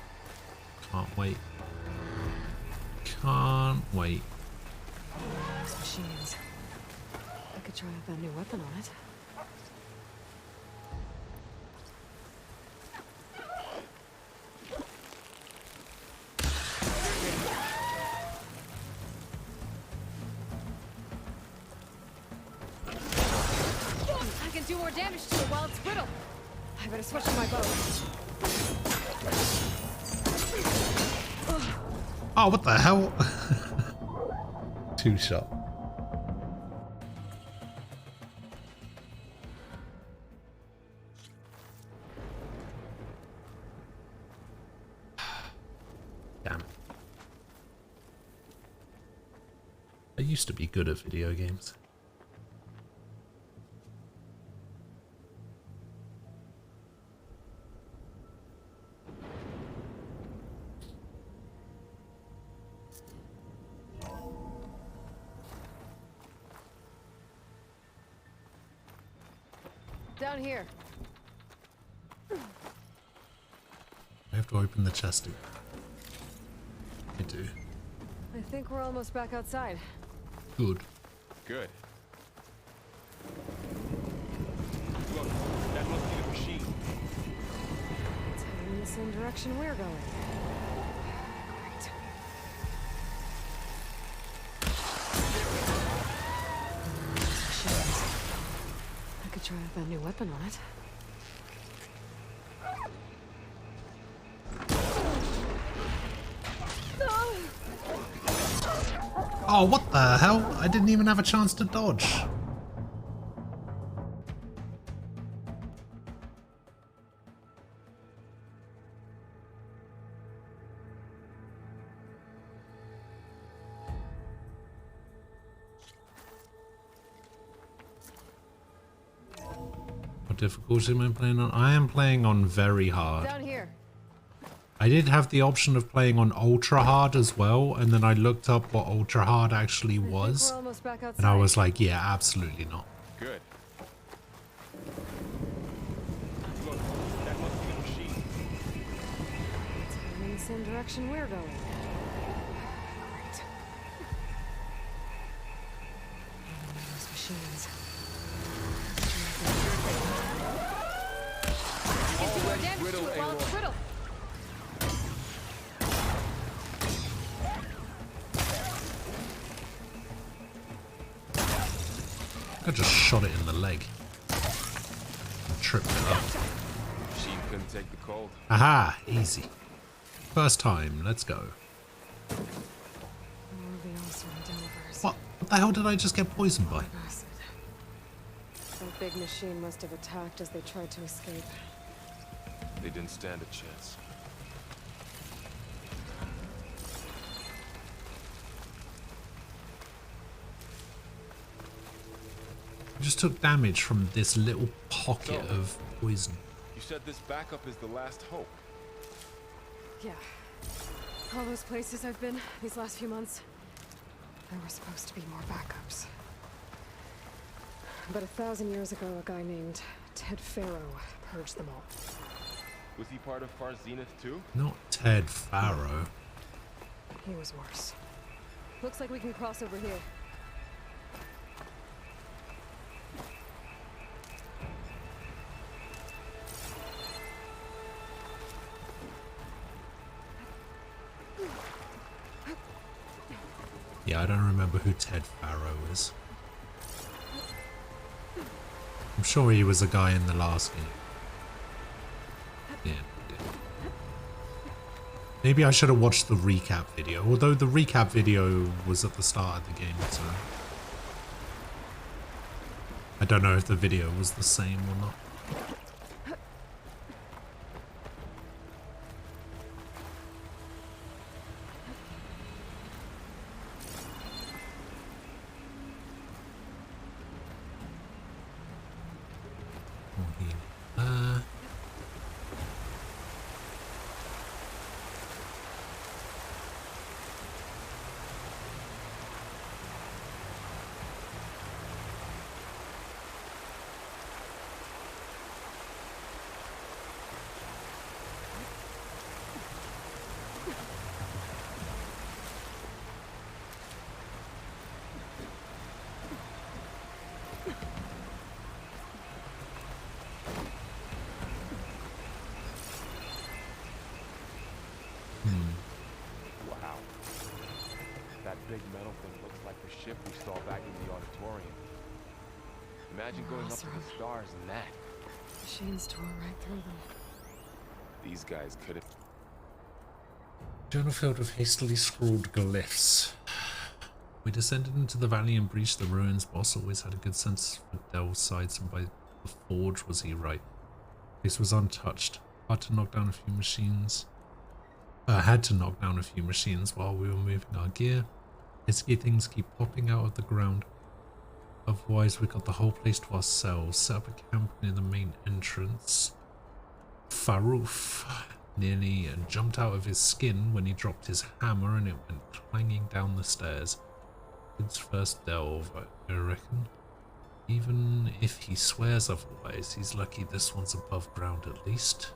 Can't wait. Can't wait. Those machines. I could try out that new weapon on it. more damage to it while it's brittle. I better switch to my bow. Oh, what the hell? Two shot. Damn. I used to be good at video games. Down here. I have to open the chest again. I do. I think we're almost back outside. Good. Good. Look, that must be the machine. It's heading in the same direction we're going. Great. Machines. I could try out that new weapon on it. Oh, what the hell? I didn't even have a chance to dodge. What difficulty am I playing on? I am playing on very hard. Down here. I did have the option of playing on ultra hard as well, and then I looked up what ultra hard actually was, We're almost back outside. and I was like, yeah, absolutely not. Good. Look, that must be the machine. It's heading in the same direction we're going. Great. Those machines. It's more damage to it while it's brittle. I just shot it in the leg. And tripped it up. Machine couldn't take the cold. Aha, easy. First time, let's go. More of the awesome Delvers. What the hell did I just get poisoned by? Acid. That big machine must have attacked as they tried to escape. They didn't stand a chance. I just took damage from this little pocket So- of poison. You said this backup is the last hope. Yeah. All those places I've been these last few months, there were supposed to be more backups. But 1,000 years ago, a guy named Ted Faro purged them all. Was he part of Far Zenith too? Not Ted Faro. He was worse. Looks like we can cross over here. Yeah, I don't remember who Ted Faro is. I'm sure he was a guy in the last game. Yeah. Maybe I should have watched the recap video, although the recap video was at the start of the game, so I don't know if the video was the same or not. Wow. That big metal thing looks like the ship we saw back in the auditorium. Imagine going up to the stars in that. Machines tore right through them. These guys couldn't. Journal filled with hastily scrawled glyphs. We descended into the valley and breached the ruins. Boss always had a good sense for Del's sides, and by the forge was he right. This was untouched. Hard to knock down a few machines. Had to knock down a few machines while we were moving our gear. Risky things keep popping out of the ground. Otherwise, we got the whole place to ourselves. Set up a camp near the main entrance. Faroof nearly jumped out of his skin when he dropped his hammer and it went clanging down the stairs. Kid's first delve, I reckon. Even if he swears otherwise, he's lucky this one's above ground at least.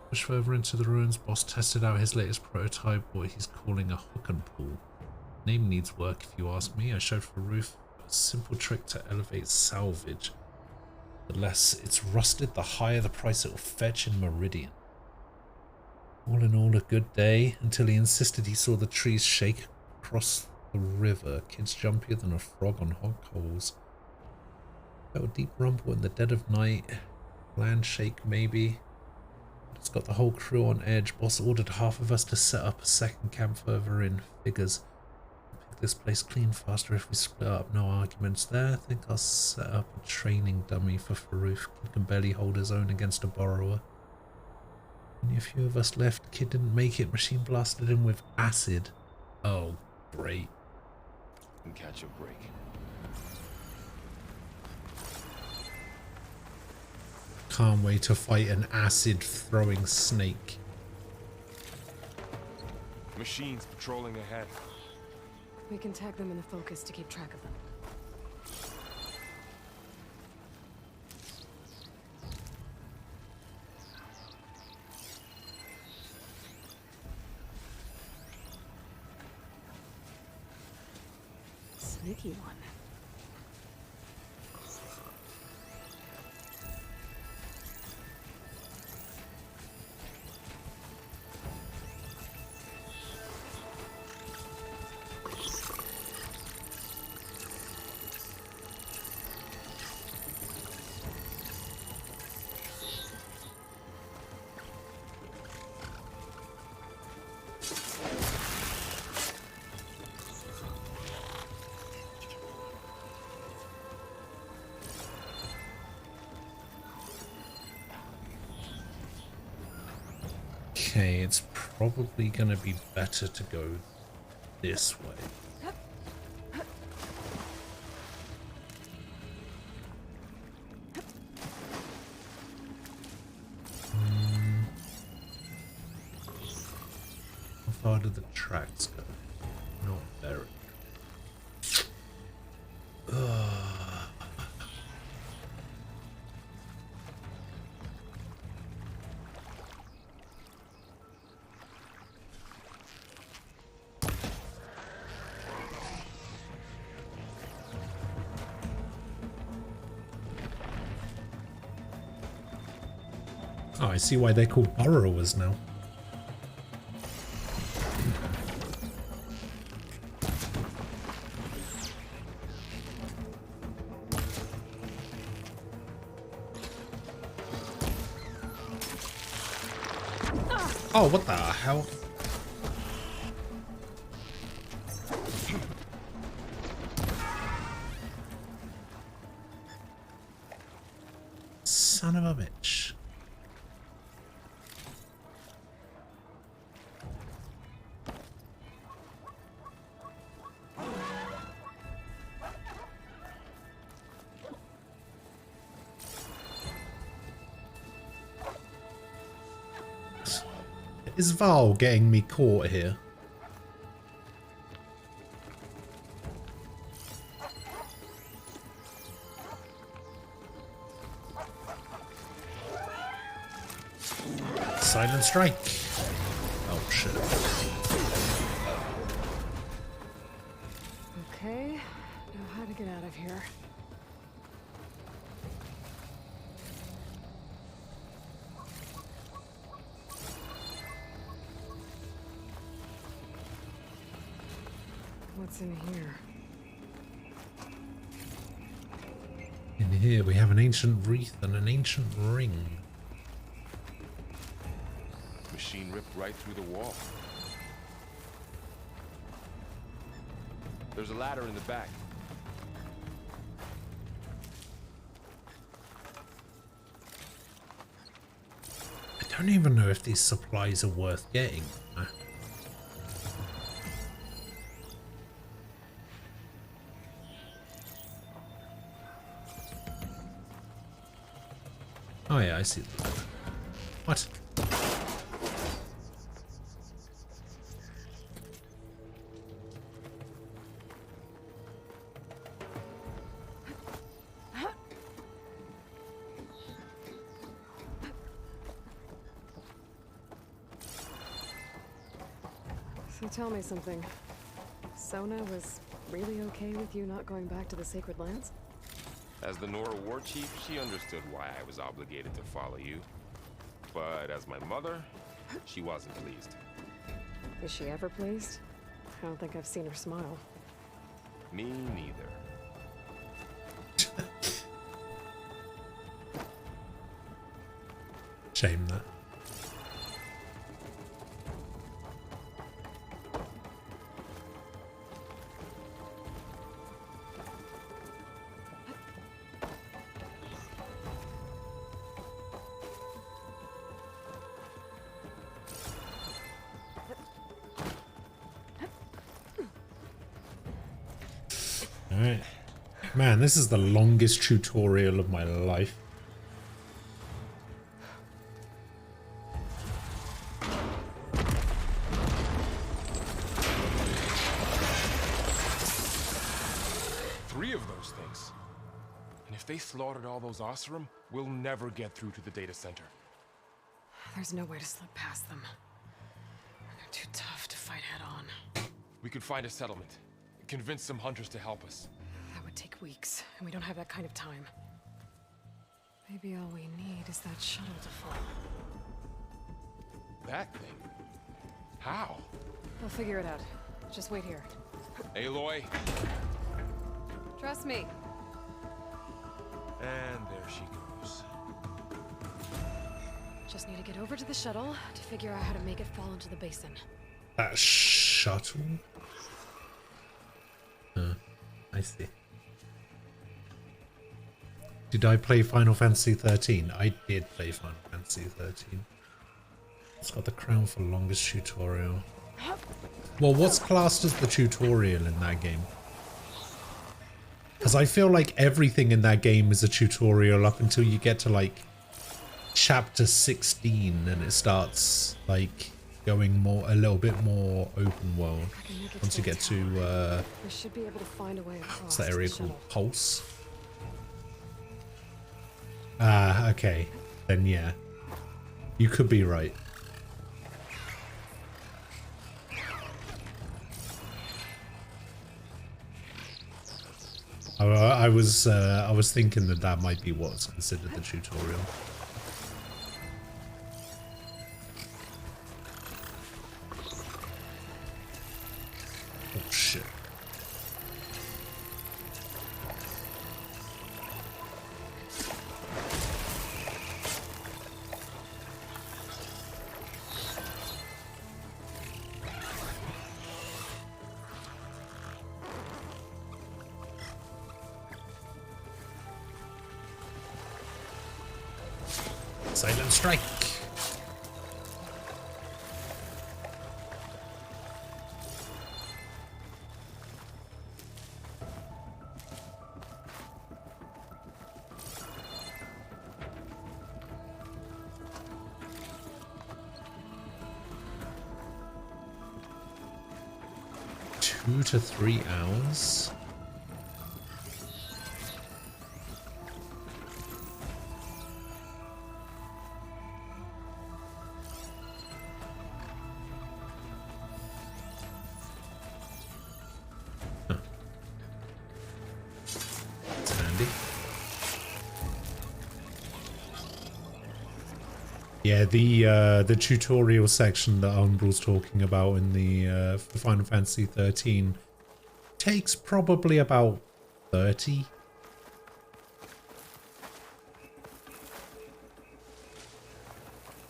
Push further into the ruins, Boss tested out his latest prototype, what he's calling a hook and pull. Name needs work if you ask me. I showed Faroof a simple trick to elevate salvage. The less it's rusted, the higher the price it will fetch in Meridian. All in all, a good day, until he insisted he saw the trees shake across the river. Kid's jumpier than a frog on hog holes. Felt a deep rumble in the dead of night. Land shake, maybe. It's got the whole crew on edge. Boss ordered half of us to set up a second camp further in. Figures. Pick this place clean faster if we split up. No arguments there. I think I'll set up a training dummy for Faroof. Kid can barely hold his own against a borrower. Only a few of us left. Kid didn't make it. Machine blasted him with acid. Oh, great. And catch a break. Can't wait to fight an acid-throwing snake. Machines patrolling ahead. We can tag them in the focus to keep track of them. Sneaky one. Okay, it's probably gonna be better to go this way. How far do the tracks go? Not very. Oh, I see why they're called burrowers now. Oh, what the hell? Son of a bitch. Is Val getting me caught here? Silent strike. Oh shit. Okay, know how to get out of here. What's in here? Here we have an ancient wreath and an ancient ring. Machine ripped right through the wall. There's a ladder in the back. I don't even know if these supplies are worth getting. Oh yeah, I see them. What? So tell me something. Sona was really okay with you not going back to the Sacred Lands? As the Nora war chief, she understood why I was obligated to follow you. But as my mother, she wasn't pleased. Is she ever pleased? I don't think I've seen her smile. Me neither. Shame that. Alright. Man, this is the longest tutorial of my life. Three of those things. And if they slaughtered all those Oseram, we'll never get through to the data center. There's no way to slip past them. They're too tough to fight head on. We could find a settlement. Convince some hunters to help us. That would take weeks, and we don't have that kind of time. Maybe all we need is that shuttle to fall. That thing? How? We'll figure it out. Just wait here. Aloy. Trust me. And there she goes. Just need to get over to the shuttle to figure out how to make it fall into the basin. That shuttle? I see. Did I play Final Fantasy 13? I did play Final Fantasy 13. It's got the crown for longest tutorial. Well, what's classed as the tutorial in that game? Because I feel like everything in that game is a tutorial up until you get to like chapter 16 and it starts like going a little bit more open world once you get to We should be able to find a way across. what's that area the called? shuttle. Pulse? Ah, okay. Then yeah. You could be right. I was thinking that might be what's considered the tutorial. Oh shit. Silent strike. Two to 3 hours. Yeah, the tutorial section that Umbral's talking about in the for Final Fantasy 13 takes probably about 30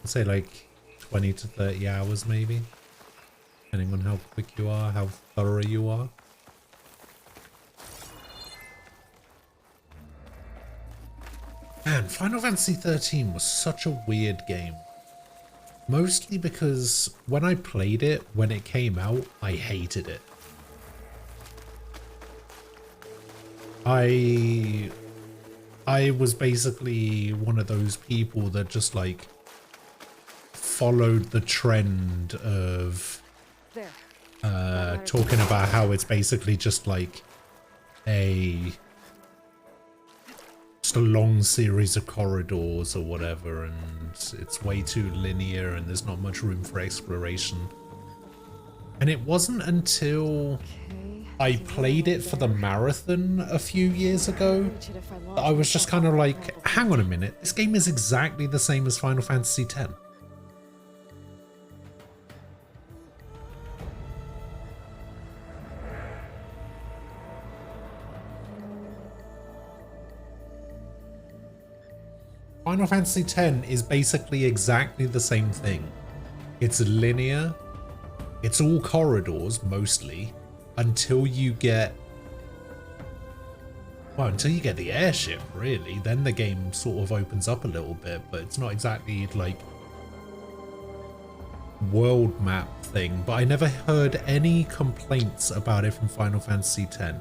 I'd say like 20 to 30 hours maybe, depending on how quick you are, how thorough you are. Man, Final Fantasy 13 was such a weird game. Mostly because when I played it, when it came out, I hated it. I was basically one of those people that just like followed the trend of talking about how it's basically just like just a long series of corridors or whatever, and it's way too linear and there's not much room for exploration. And it wasn't until I played it for the marathon a few years ago that I was just kind of like, hang on a minute, this game is exactly the same as Final Fantasy X. Final Fantasy X is basically exactly the same thing. It's linear, it's all corridors mostly, until you get the airship, really. Then the game sort of opens up a little bit, but it's not exactly like world map thing. But I never heard any complaints about it from Final Fantasy X.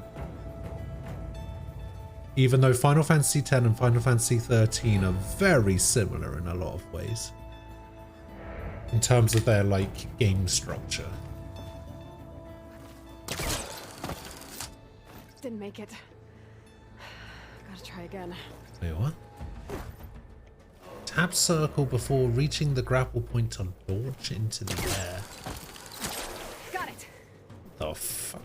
Even though Final Fantasy X and Final Fantasy 13 are very similar in a lot of ways. In terms of their, like, game structure. Didn't make it. Gotta try again. Wait, what? Tap circle before reaching the grapple point to launch into the air. Got it. The fuck?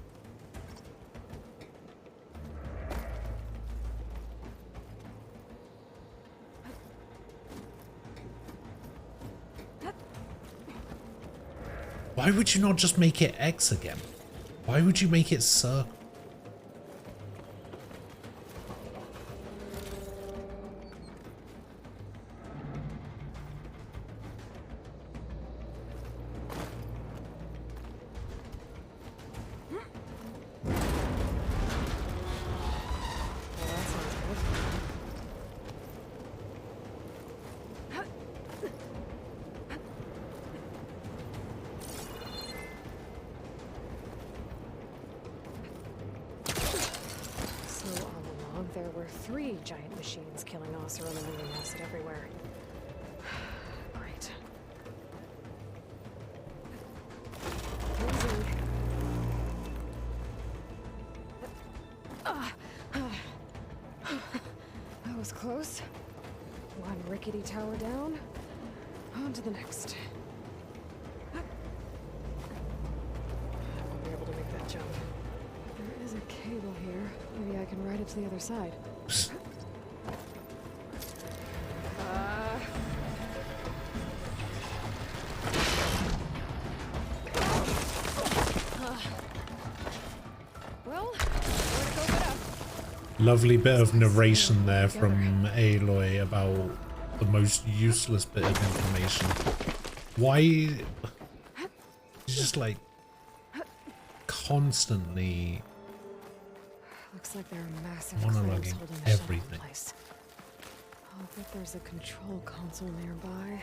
Why would you not just make it X again? Why would you make it circle? There were 3 giant machines killing Oseram and leaving acid everywhere. Great. Easy. That was close. One rickety tower down. On to the next. I won't be able to make that jump. There is a cable here. Maybe I can ride it to the other side. Well, where to go get up? Lovely bit of narration there from Aloy about the most useless bit of information. Why? She's just like constantly Looks like there are massive monologuing clamps holding the shuttle in everything. place. I'll bet there's a control console nearby.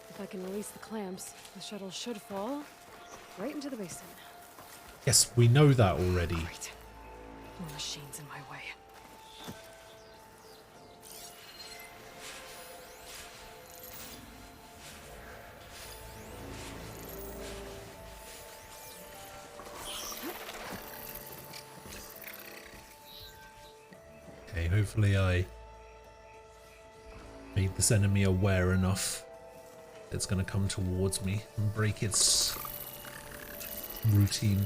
If I can release the clamps, the shuttle should fall right into the basin. Yes, we know that already. Great. More machines in my way. Okay, hopefully I made this enemy aware enough it's going to come towards me and break its routine.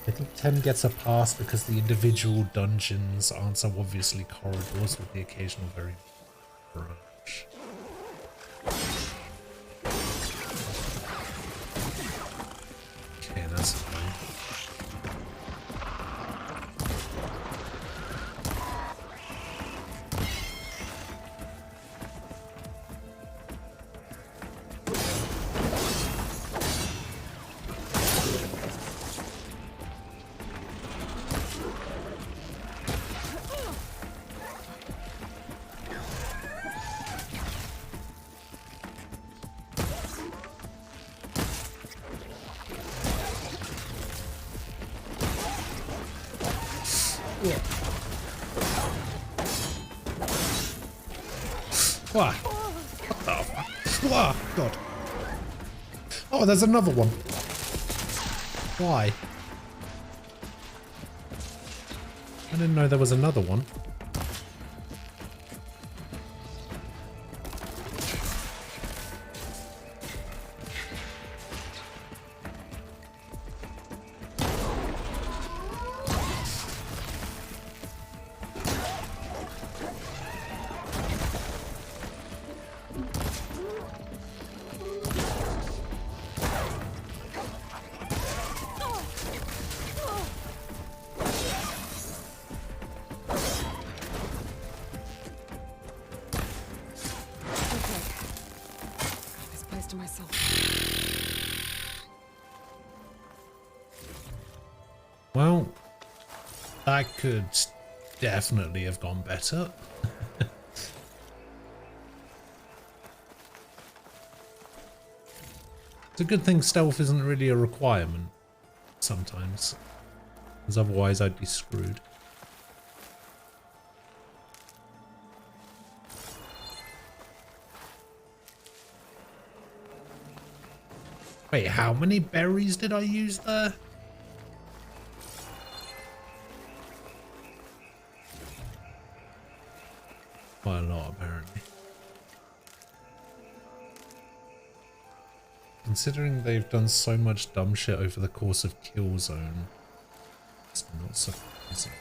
I think 10 gets a pass because the individual dungeons aren't so obviously corridors with the occasional very branch. Okay, that's fine. Why? What the fuck? Oh, God. Oh, there's another one. Why? I didn't know there was another one. To myself. Well, that could definitely have gone better. It's a good thing stealth isn't really a requirement sometimes, because otherwise I'd be screwed. Wait, how many berries did I use there? Quite a lot, apparently. Considering they've done so much dumb shit over the course of Killzone, it's not surprising.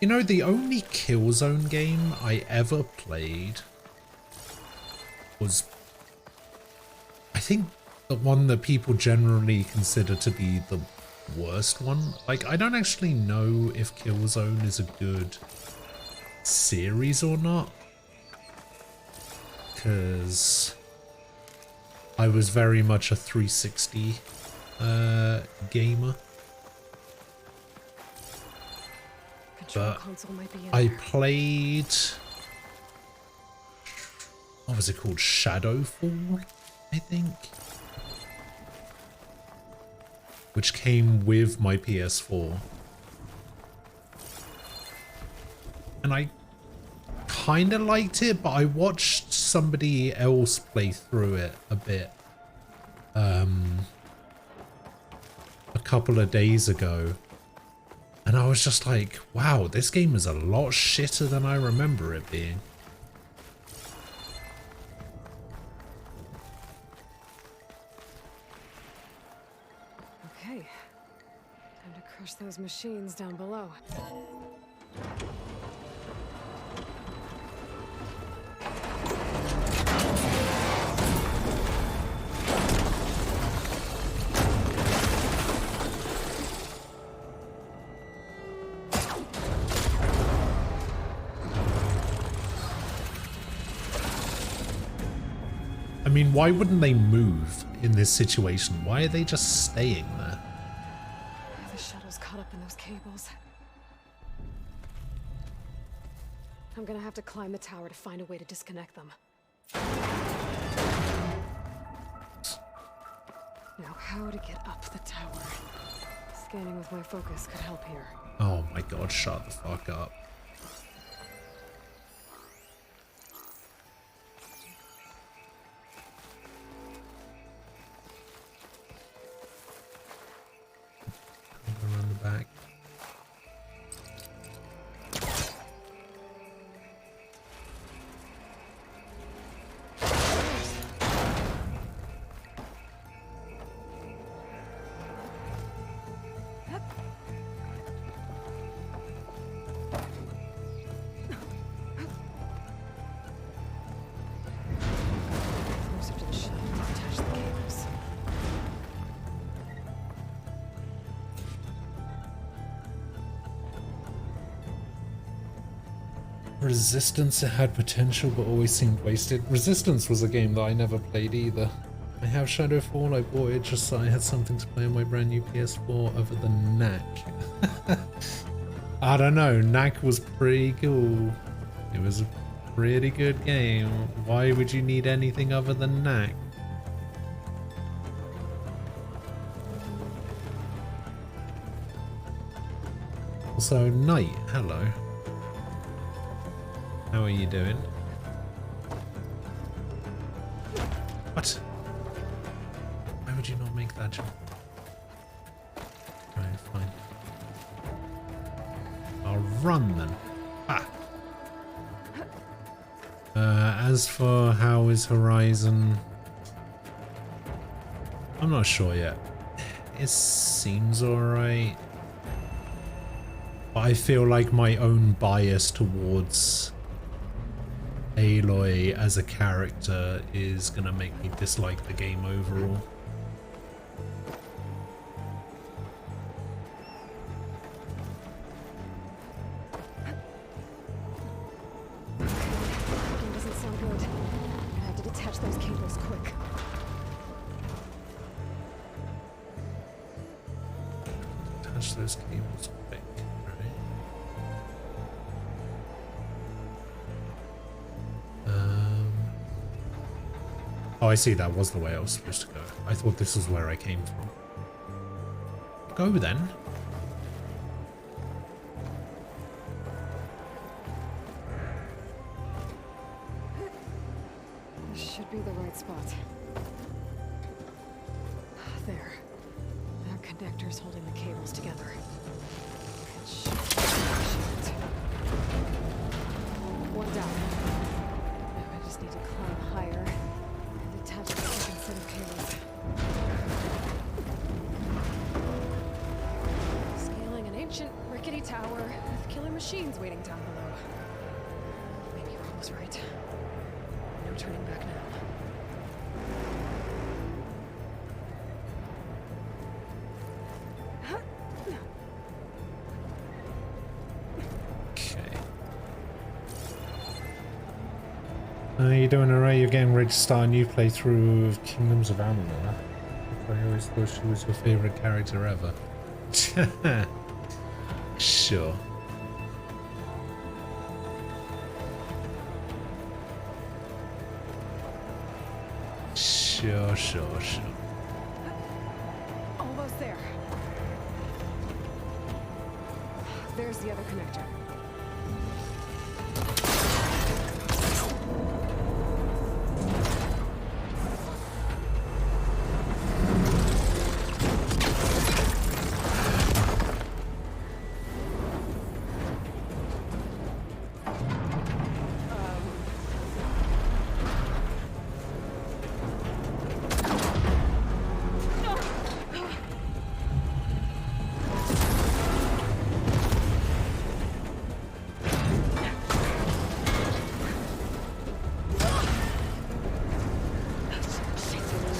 You know, the only Killzone game I ever played was, I think, the one that people generally consider to be the worst one. Like, I don't actually know if Killzone is a good series or not, because I was very much a 360 gamer. But I played, what was it called? Shadowfall, I think, which came with my PS4. And I kind of liked it, but I watched somebody else play through it a bit a couple of days ago. And I was just like, wow, this game is a lot shitter than I remember it being. Okay. Time to crush those machines down below. I mean, why wouldn't they move in this situation? Why are they just staying there? The shuttle's caught up in those cables. I'm gonna have to climb the tower to find a way to disconnect them. Now, how to get up the tower? Scanning with my focus could help here. Oh my god, shut the fuck up. Around the back. Closer to the shuttle to detach the cables. Resistance, it had potential but always seemed wasted. Resistance was a game that I never played either. I have Shadowfall, I bought it just so I had something to play on my brand new PS4 other than Knack. I don't know, Knack was pretty cool. It was a pretty good game. Why would you need anything other than Knack? Also, Knight, hello. How are you doing? What? Why would you not make that jump? Alright, fine. I'll run then. Ah. As for how is Horizon, I'm not sure yet. It seems alright. But I feel like my own bias towards Aloy as a character is gonna make me dislike the game overall. Game doesn't sound good. I have to detach those cables quick. Touch those cables quick, right? Oh, I see. That was the way I was supposed to go. I thought this was where I came from. Go then. This should be the right spot. There. There are connectors holding the cables together. Shit. One down. Now I just need to climb higher and detach the second set of cables. Scaling an ancient rickety tower with killer machines waiting down below. Maybe Ron was right. No turning back now. You doing alright? You're getting ready to start a new playthrough of Kingdoms of Amalur. I always thought she was your favourite character ever. Sure. Sure. Almost there. There's the other connector.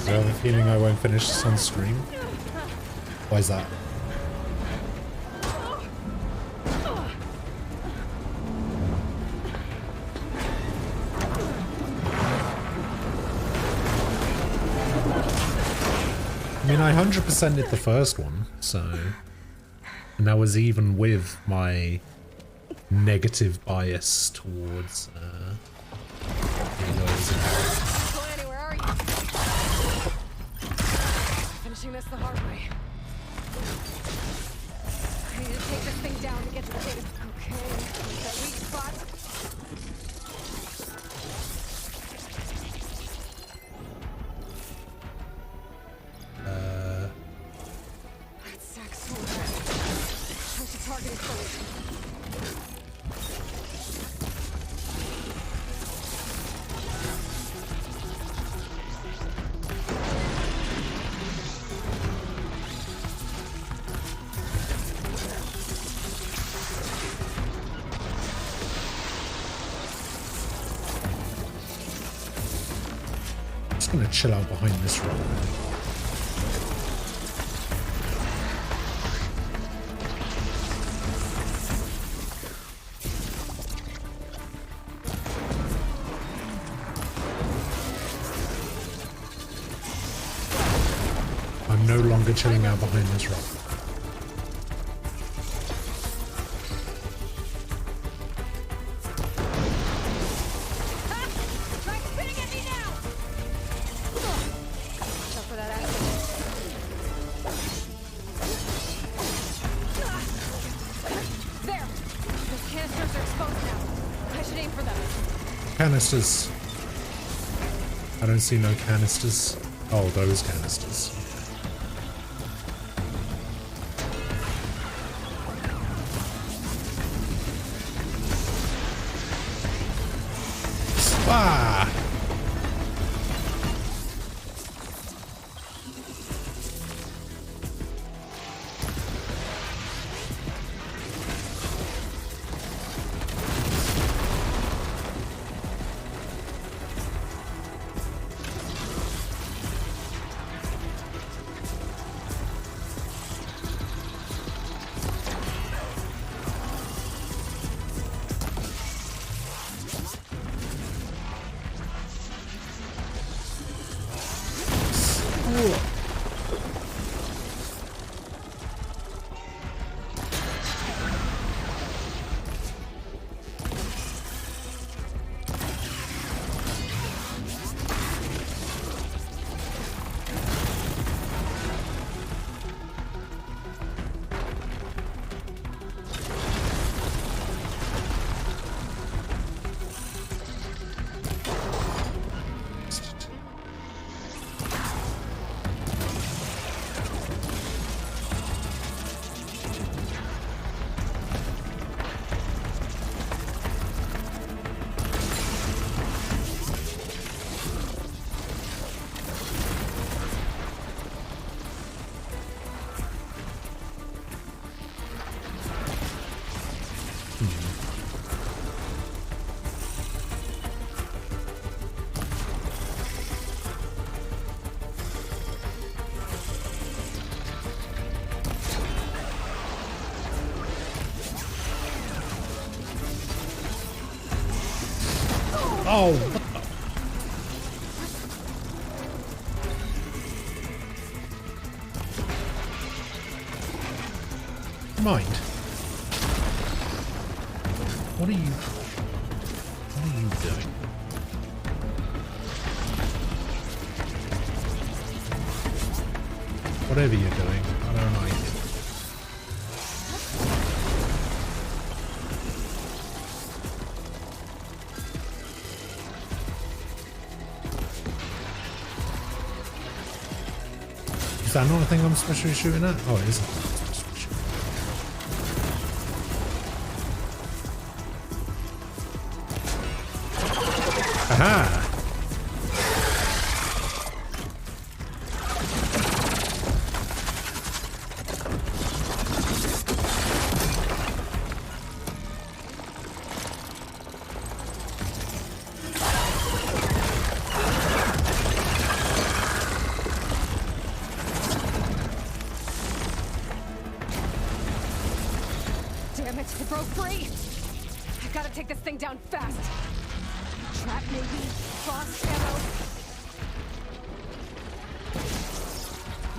I have a feeling I won't finish this on stream. Why is that? I mean, I 100% did the first one, so... And that was even with my negative bias towards, Annie, where are you? Finishing this the hard way. I need to take this thing down to get to the data. Okay, that weak spot. That sack sword. I should target it first. just gonna chill out behind this rock. I'm no longer chilling out behind this rock. Try spinning at me now! Watch out for that acid. There! Those canisters are exposed now. I should aim for them. Canisters. I don't see no canisters. Oh, those canisters. Ah! Oh, what the? Mind. What are you doing? Whatever you're doing, I don't like it. Is that not a thing I'm supposed to be shooting at? Oh, it isn't. Aha! Damn it, it broke free! I gotta take this thing down fast. Trap maybe? Frost ammo?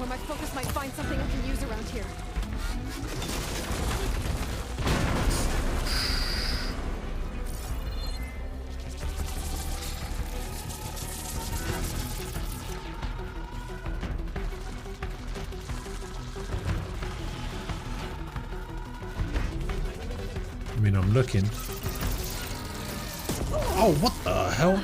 Or my focus might find something I can use around here. I mean, I'm looking. Oh, what the hell?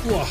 Whoa.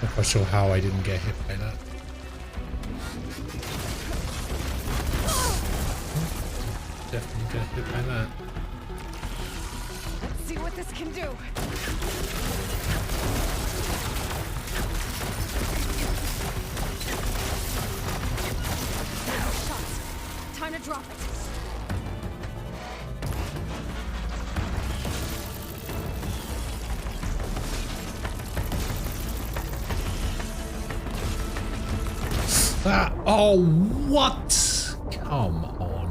Not quite sure how I didn't get hit by that. Definitely get hit by that. Let's see what this can do. Shots. Time to drop it. Ah, oh, what? Come on.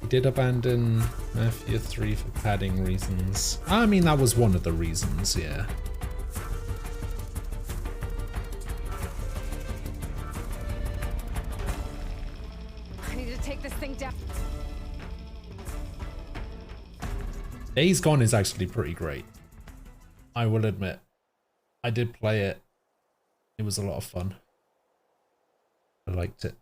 He did abandon Mafia 3 for padding reasons. I mean, that was one of the reasons, yeah. I need to take this thing down. Days Gone is actually pretty great. I will admit. I did play it. It was a lot of fun. I liked it.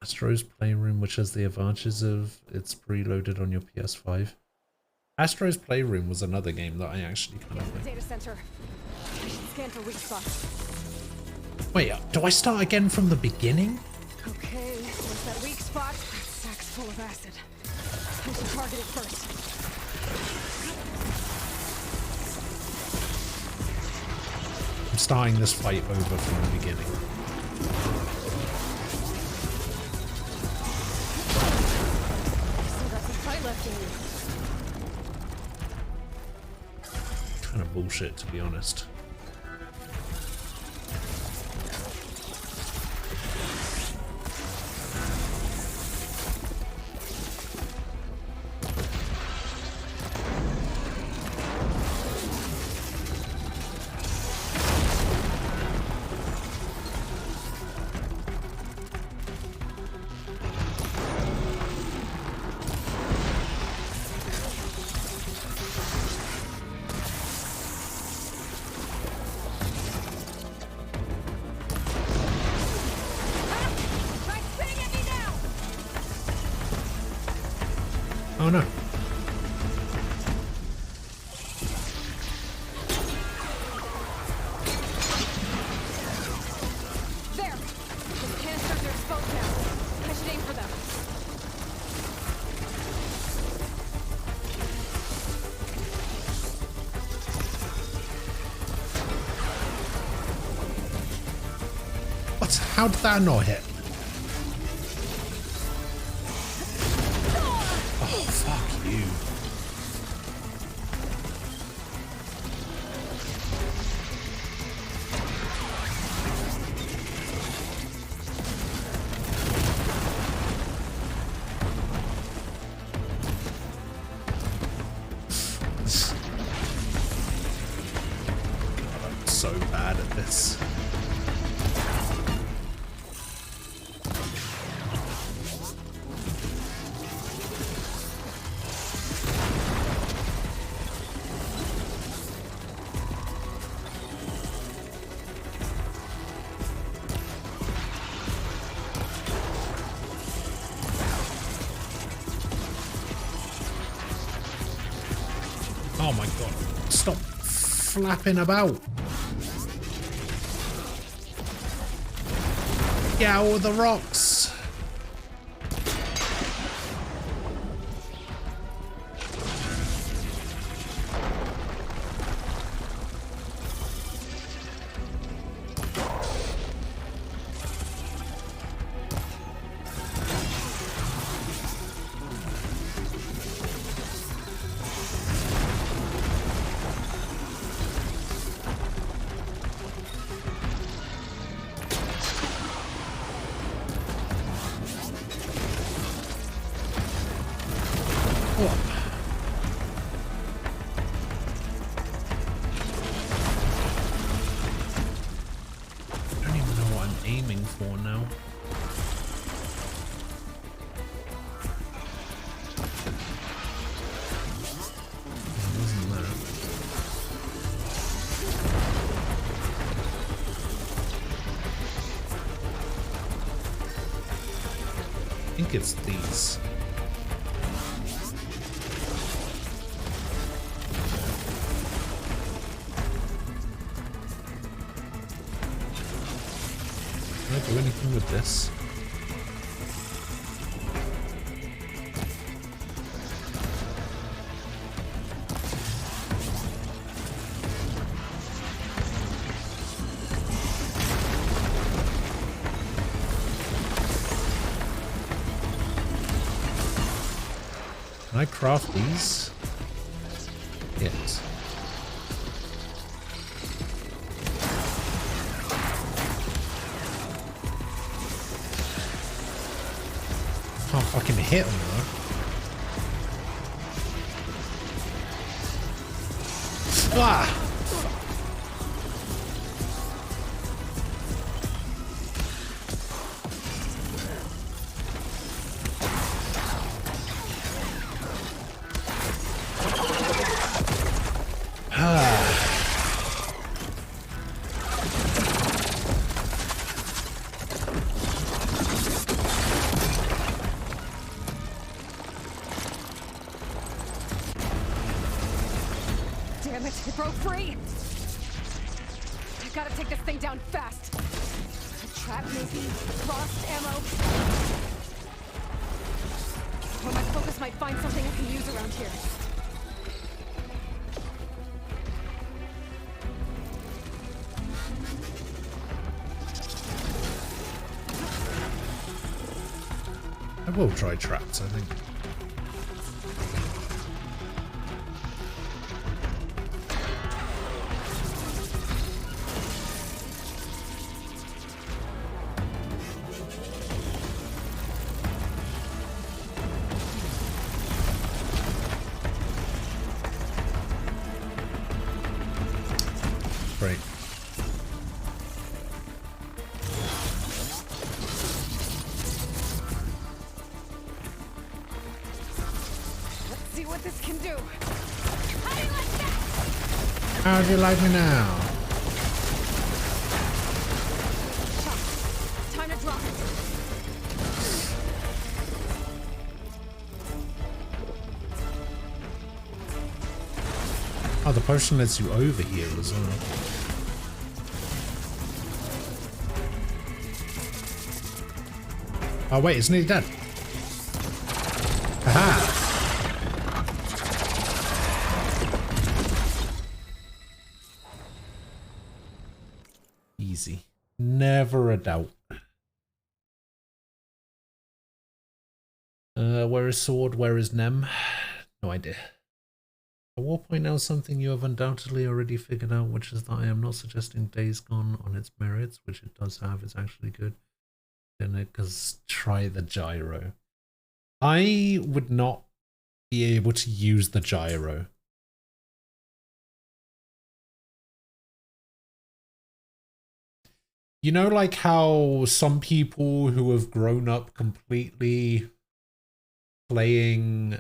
Astro's Playroom, which has the advantages of it's preloaded on your PS5. Astro's Playroom was another game that I actually kind of liked. Data center. I should scan for weak spots. Wait, do I start again from the beginning? Okay, what's that weak spot? That sack's full of acid. I should target it first. I'm starting this fight over from the beginning. Still got some fight left in you. Kind of bullshit, to be honest. Oh no. There! The canisters are exposed now. I should aim for them. What? How did that not hit? Oh, fuck you. God, I'm so bad at this. Oh my god, stop flapping about. Get out of the rocks. think it's these. Can I do anything with this? Can I craft these? Yes. Can't fucking hit them though. Ah! Damn it, it broke free! I gotta take this thing down fast. A trap maybe? Lost ammo? Or my focus might find something I can use around here. I will try traps, I think. Great. Let's see what this can do. How do you like that? How do you like me now? Time to drop it. Oh, the potion lets you over here as well. Oh wait, it's nearly dead. Aha! Easy. Never a doubt. Where is Sword? Where is Nem? No idea. I will point out something you have undoubtedly already figured out, which is that I am not suggesting Days Gone on its merits, which it does have. It's actually good. Then it because try the gyro. I would not be able to use the gyro. You know, like how some people who have grown up completely playing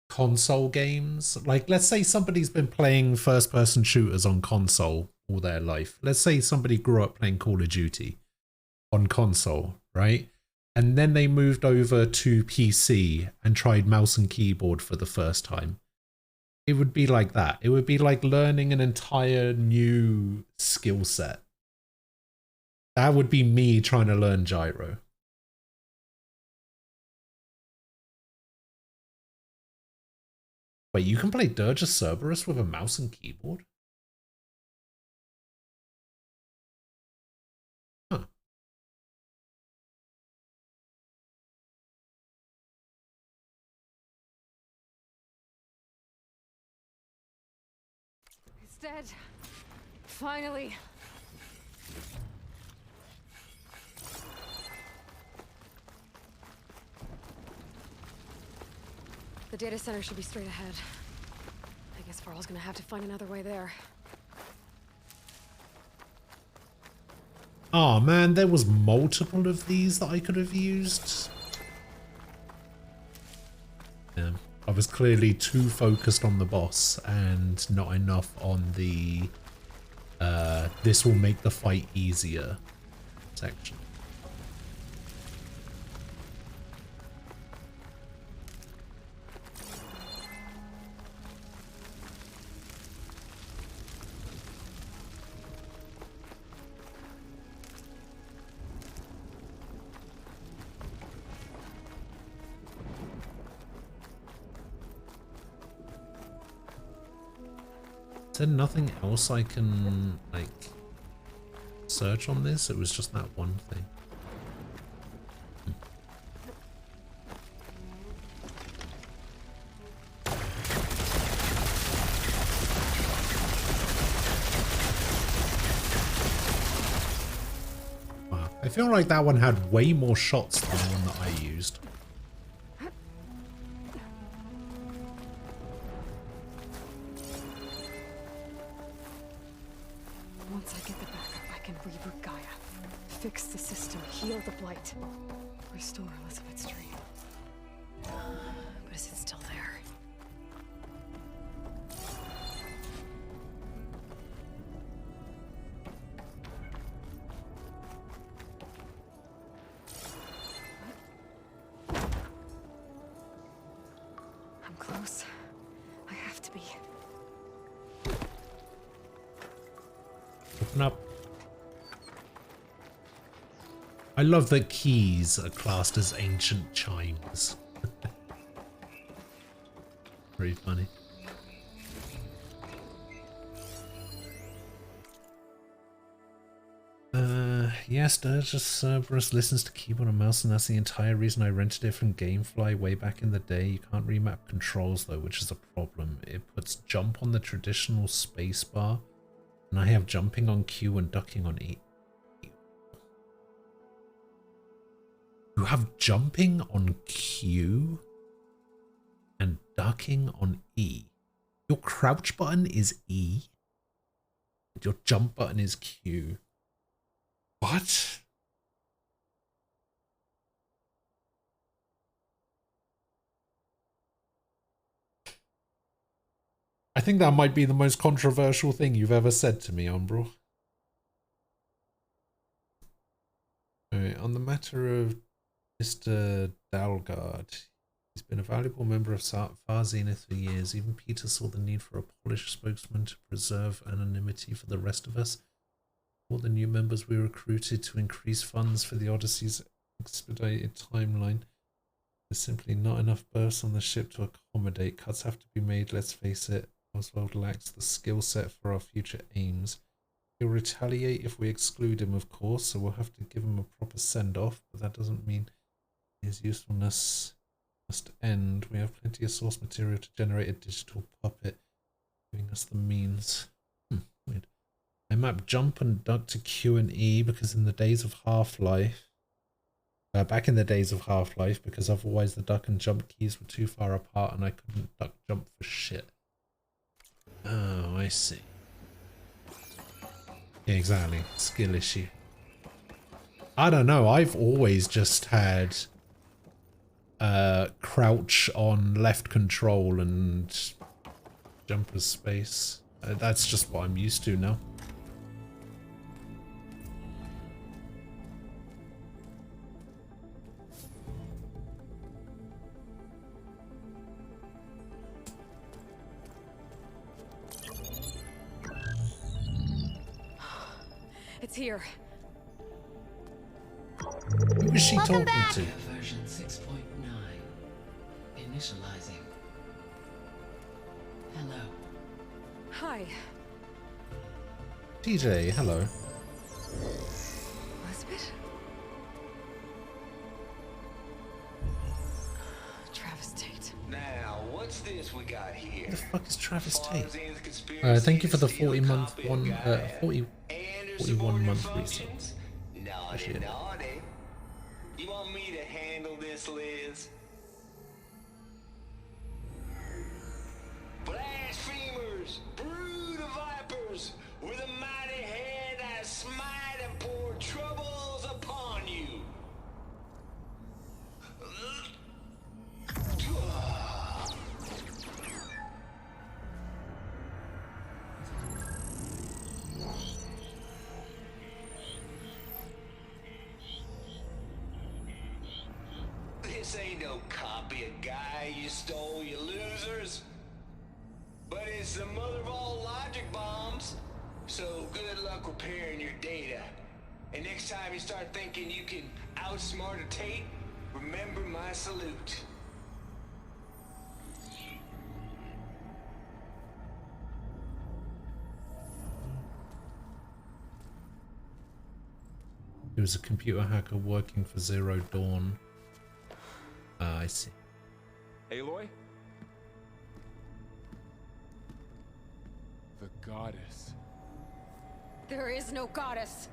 console games, like let's say somebody's been playing first person shooters on console all their life. Let's say somebody grew up playing Call of Duty on console, right? And then they moved over to PC and tried mouse and keyboard for the first time. It would be like that. It would be like learning an entire new skill set. That would be me trying to learn gyro. Wait, you can play Dirge of Cerberus with a mouse and keyboard? Huh. It's dead. Finally. The data center should be straight ahead. I guess Varl's gonna have to find another way there. Oh man, there was multiple of these that I could have used. Yeah, I was clearly too focused on the boss and not enough on the this will make the fight easier section. there nothing else I can, like, search on this? It was just that one thing. Wow. I feel like that one had way more shots than the one that I used. Once I get the backup, I can reboot Gaia. Fix the system, heal the blight. Restore Elizabeth's dream. But is it still there? I'm close. I have to be. Open up. I love that keys are classed as ancient chimes. Very funny. Yes, Sturgis Cerberus listens to keyboard and mouse, and that's the entire reason I rented it from Gamefly way back in the day. You can't remap controls though, which is a problem. It puts jump on the traditional spacebar, and I have jumping on Q and ducking on E. You have jumping on Q and ducking on E. Your crouch button is E, and your jump button is Q. What? I think that might be the most controversial thing you've ever said to me, Umbral. Alright, on the matter of Mr. Dalgard, he's been a valuable member of Far Zenith for years. Even Peter saw the need for a polished spokesman to preserve anonymity for the rest of us. All the new members we recruited to increase funds for the Odyssey's expedited timeline. There's simply not enough berths on the ship to accommodate. Cuts have to be made, let's face it. Oswald lacks the skill set for our future aims. He'll retaliate if we exclude him, of course, so we'll have to give him a proper send-off, but that doesn't mean his usefulness must end. We have plenty of source material to generate a digital puppet, giving us the means. Weird. I map jump and duck to Q and E because in the days of Half-Life, back in the days of Half-Life, because otherwise the duck and jump keys were too far apart and I couldn't duck jump for shit. Oh, I see. Yeah, exactly. Skill issue. I don't know. I've always just had crouch on left control and jump as space. That's just what I'm used to now. It's here. Who is she talking to? Version 6.9. Initializing. Hello. Hi. TJ, hello. Elizabeth? Travis Tate. Now, what's this we got here? Who the fuck is Travis Tate? Thank you for the 41-month resub. Naughty, naughty. You want me to handle this, Liz? Blasphemers, brood of vipers, with a mighty hand I smite and pour troubles upon you. This ain't no copy of Guy you stole, you losers. But it's the mother of all logic bombs. So good luck repairing your data. And next time you start thinking you can outsmart a Tate, remember my salute. He was a computer hacker working for Zero Dawn. I see. Aloy? The goddess. There is no goddess.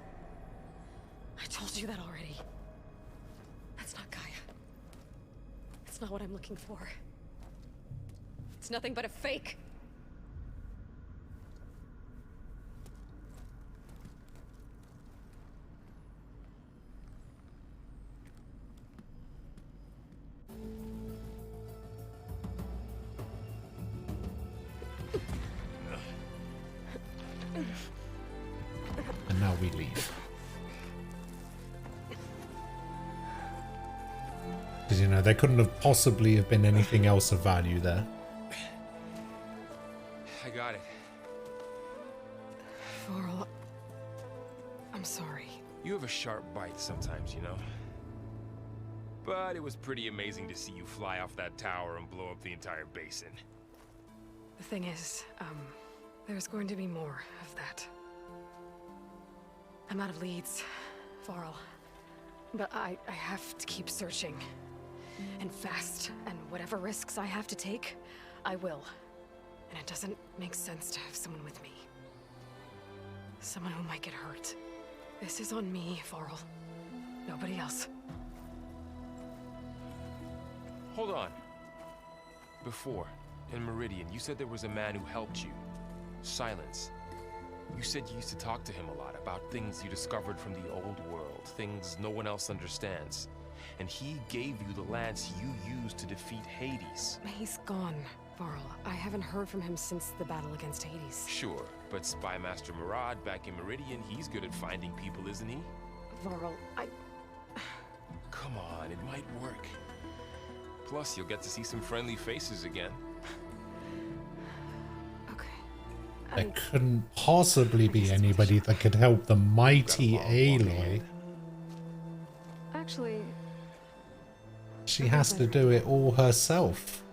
I told you that already. That's not Gaia. It's not what I'm looking for. It's nothing but a fake. And now we leave. Because, you know, there couldn't have possibly have been anything else of value there. I got it. Varl, I'm sorry. You have a sharp bite sometimes, you know? But it was pretty amazing to see you fly off that tower and blow up the entire basin. The thing is, there's going to be more of that. I'm out of leads, Varl. But I have to keep searching. And fast, and whatever risks I have to take, I will. And it doesn't make sense to have someone with me. Someone who might get hurt. This is on me, Varl. Nobody else. Hold on. Before, in Meridian, you said there was a man who helped you. Silence. You said you used to talk to him a lot about things you discovered from the old world, things no one else understands. And he gave you the lance you used to defeat Hades. He's gone, Varl. I haven't heard from him since the battle against Hades. Sure, but Spy Master Murad back in Meridian, he's good at finding people, isn't he? Varl, Come on, it might work. Plus, you'll get to see some friendly faces again. Okay. There couldn't possibly be anybody that could help the mighty Aloy. Actually, She has to do it all herself.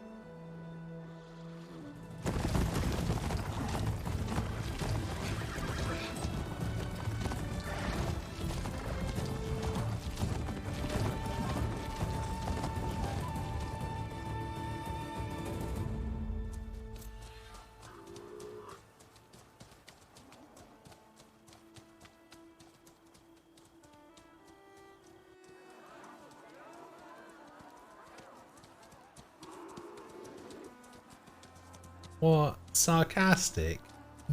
What? Sarcastic?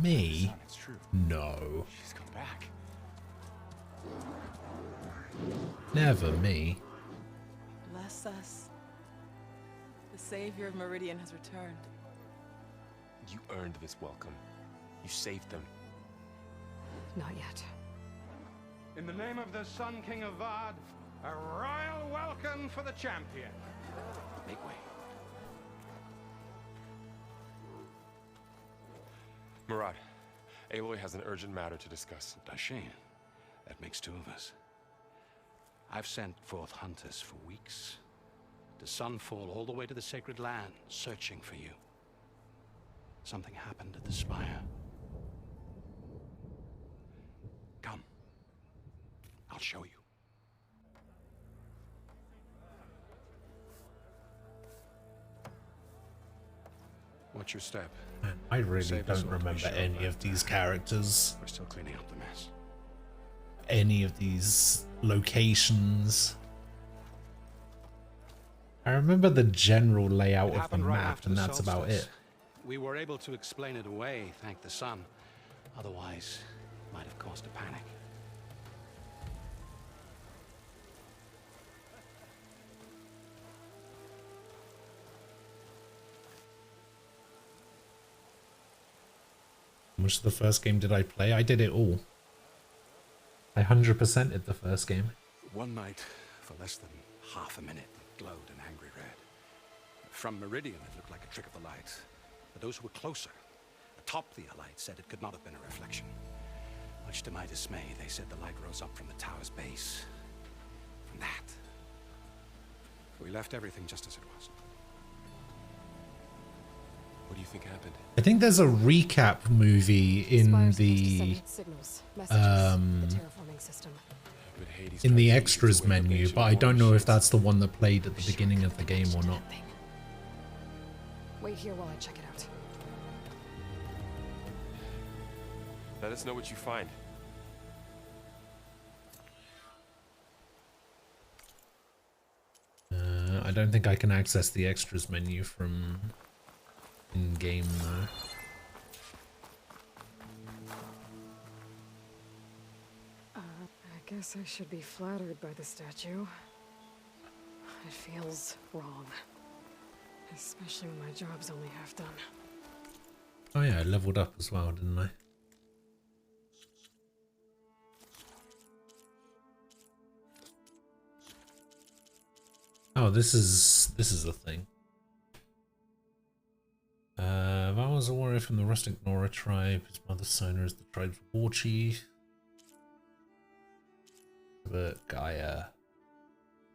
Me? It's true. No. She's come back. Never me. Bless us. The savior of Meridian has returned. You earned this welcome. You saved them. not yet. In the name of the Sun King of Vard, a royal welcome for the champion. Make way. Murad, Aloy has an urgent matter to discuss. Dashane, that makes two of us. I've sent forth hunters for weeks, to Sunfall all the way to the Sacred Land, searching for you. Something happened at the Spire. Come. I'll show you. What's your step? Man, I really Save us don't all to be remember sure any about of these characters, We're still cleaning up the mess. any of these locations. I remember the general layout It of the happened right map, after and the that's about solstice. it. We were able to explain it away, thank the sun. Otherwise, it might have caused a panic. How much of the first game did I play? I did it all. I 100%ed the first game. One night, for less than half a minute, it glowed an angry red. From Meridian, it looked like a trick of the light. But those who were closer, atop the Allied, said it could not have been a reflection. Much to my dismay, they said the light rose up from the tower's base. From that. We left everything just as it was. What do you think happened? I think there's a recap movie in Spire's supposed to the send signals, messages, the terraforming system. But Hades in tried the to use it to extras wake up menu, ancient but I don't war know if machines. that's the one that played at the beginning of the game or not. Wait here while I check it out. Let us know what you find. I don't think I can access the extras menu from in-game though. I guess I should be flattered by the statue. It feels wrong. Especially when my job's only half done. Oh yeah, I leveled up as well, didn't I? Oh, this is the thing. Val was a warrior from the rustic Nora tribe. His mother Sona is the tribe's war chief. But Gaia.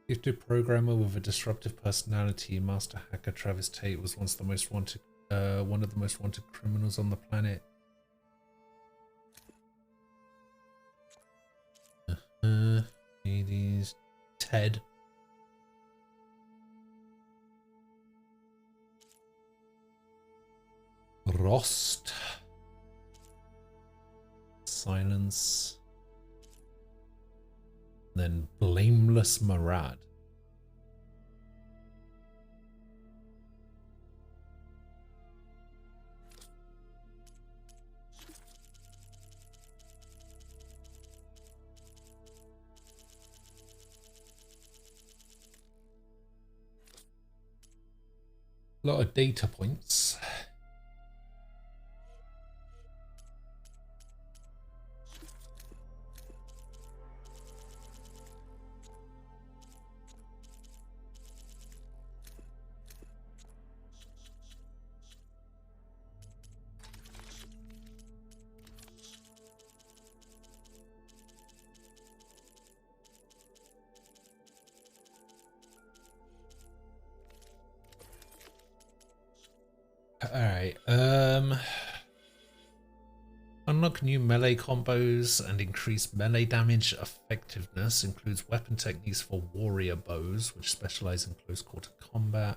Gifted programmer with a disruptive personality, Master Hacker Travis Tate was once the most wanted, one of the most wanted criminals on the planet. Hades, Ted. Rost. Silence. Then Blameless Marad. A lot of data points. Alright, unlock new melee combos and increase melee damage effectiveness. Includes weapon techniques for warrior bows, which specialize in close quarter combat.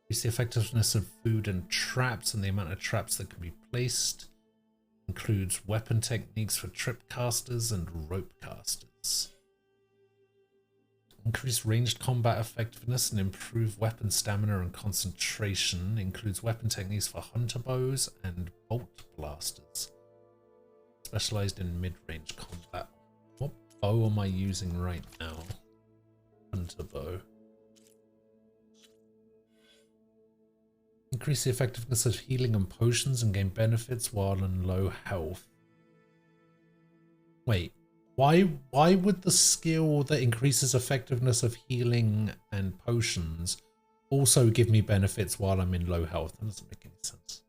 Increase the effectiveness of food and traps and the amount of traps that can be placed. Includes weapon techniques for trip casters and rope casters. Increase ranged combat effectiveness and improve weapon stamina and concentration. Includes weapon techniques for hunter bows and bolt blasters. Specialized in mid-range combat. What bow am I using right now? Hunter bow. Increase the effectiveness of healing and potions and gain benefits while in low health. Wait. Why would the skill that increases effectiveness of healing and potions also give me benefits while I'm in low health? That doesn't make any sense.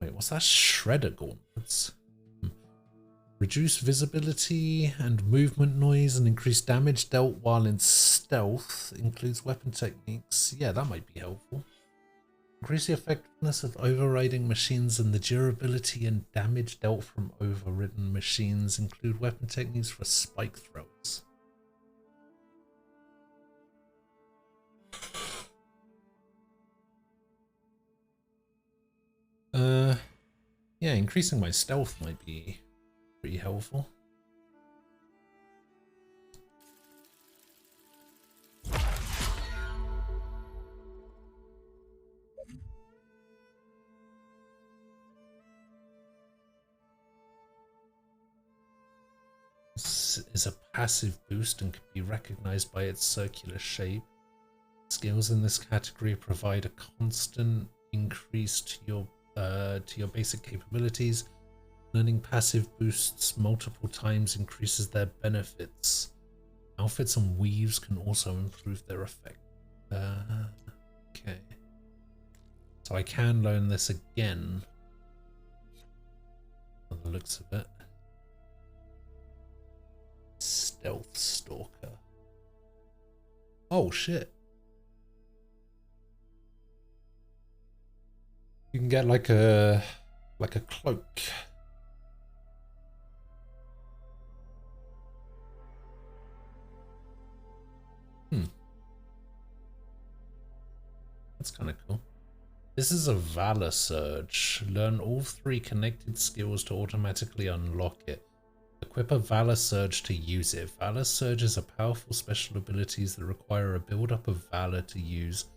Wait, what's that? Shredder gauntlets. Reduce visibility and movement noise and increase damage dealt while in stealth. Includes weapon techniques. Yeah, that might be helpful. Increase the effectiveness of overriding machines and the durability and damage dealt from overridden machines. Include weapon techniques for spike throws. Yeah, increasing my stealth might be pretty helpful. Is a passive boost and can be recognized by its circular shape. Skills in this category provide a constant increase to your basic capabilities. Learning passive boosts multiple times increases their benefits. Outfits and weaves can also improve their effect. Okay. So I can learn this again. By the looks of it. Stealth Stalker. Oh shit. You can get like a cloak. That's kind of cool. This is a Valor Surge. Learn all 3 connected skills to automatically unlock it. Equip a Valor Surge to use it. Valor Surges are powerful special abilities that require a build-up of Valor to use.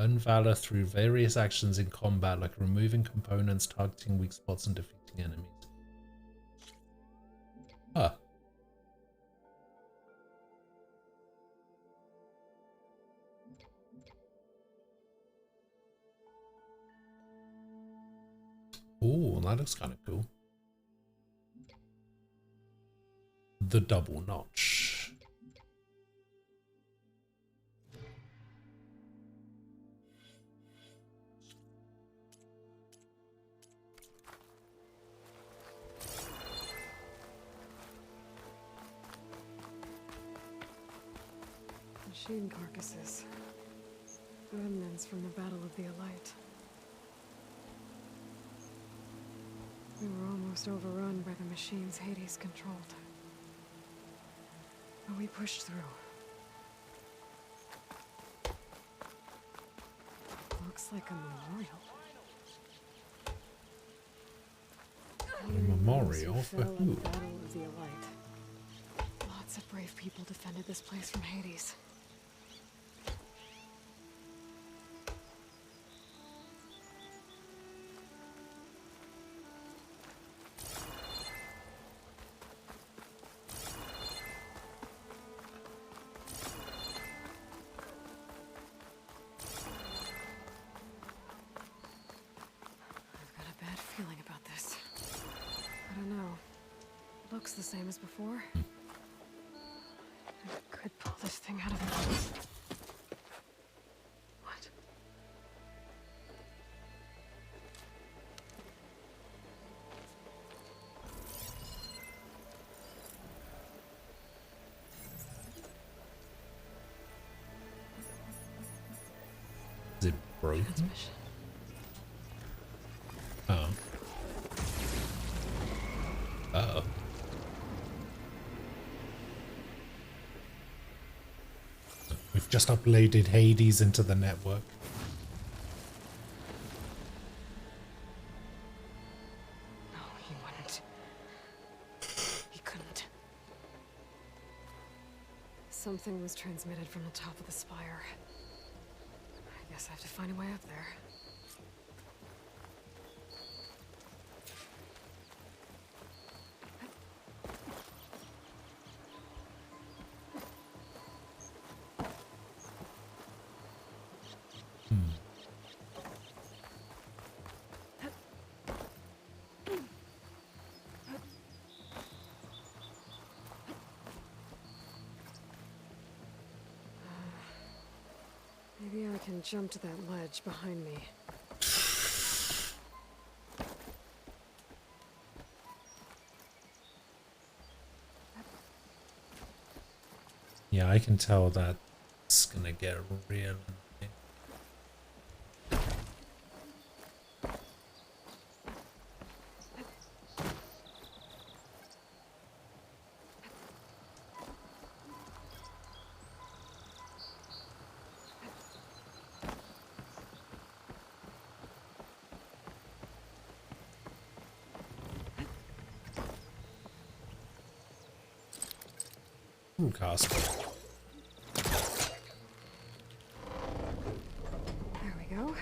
Earn Valor through various actions in combat, like removing components, targeting weak spots, and defeating enemies. Huh. Ooh, that looks kind of cool. The double notch. Machine carcasses. Remnants from the Battle of the Elite. We were almost overrun by the machines Hades controlled. But we pushed through. Looks like a memorial. A memorial for who? Battle of the Elite. Lots of brave people defended this place from Hades. Looks the same as before. I could pull this thing out of it. What? Is it broken? Transmission. Oh. Uh-oh. We've just uploaded Hades into the network. No, he wouldn't. He couldn't. Something was transmitted from the top of the spire. I guess I have to find a way up there. Maybe I can jump to that ledge behind me. Yeah, I can tell that it's gonna get real. Castle. There we go.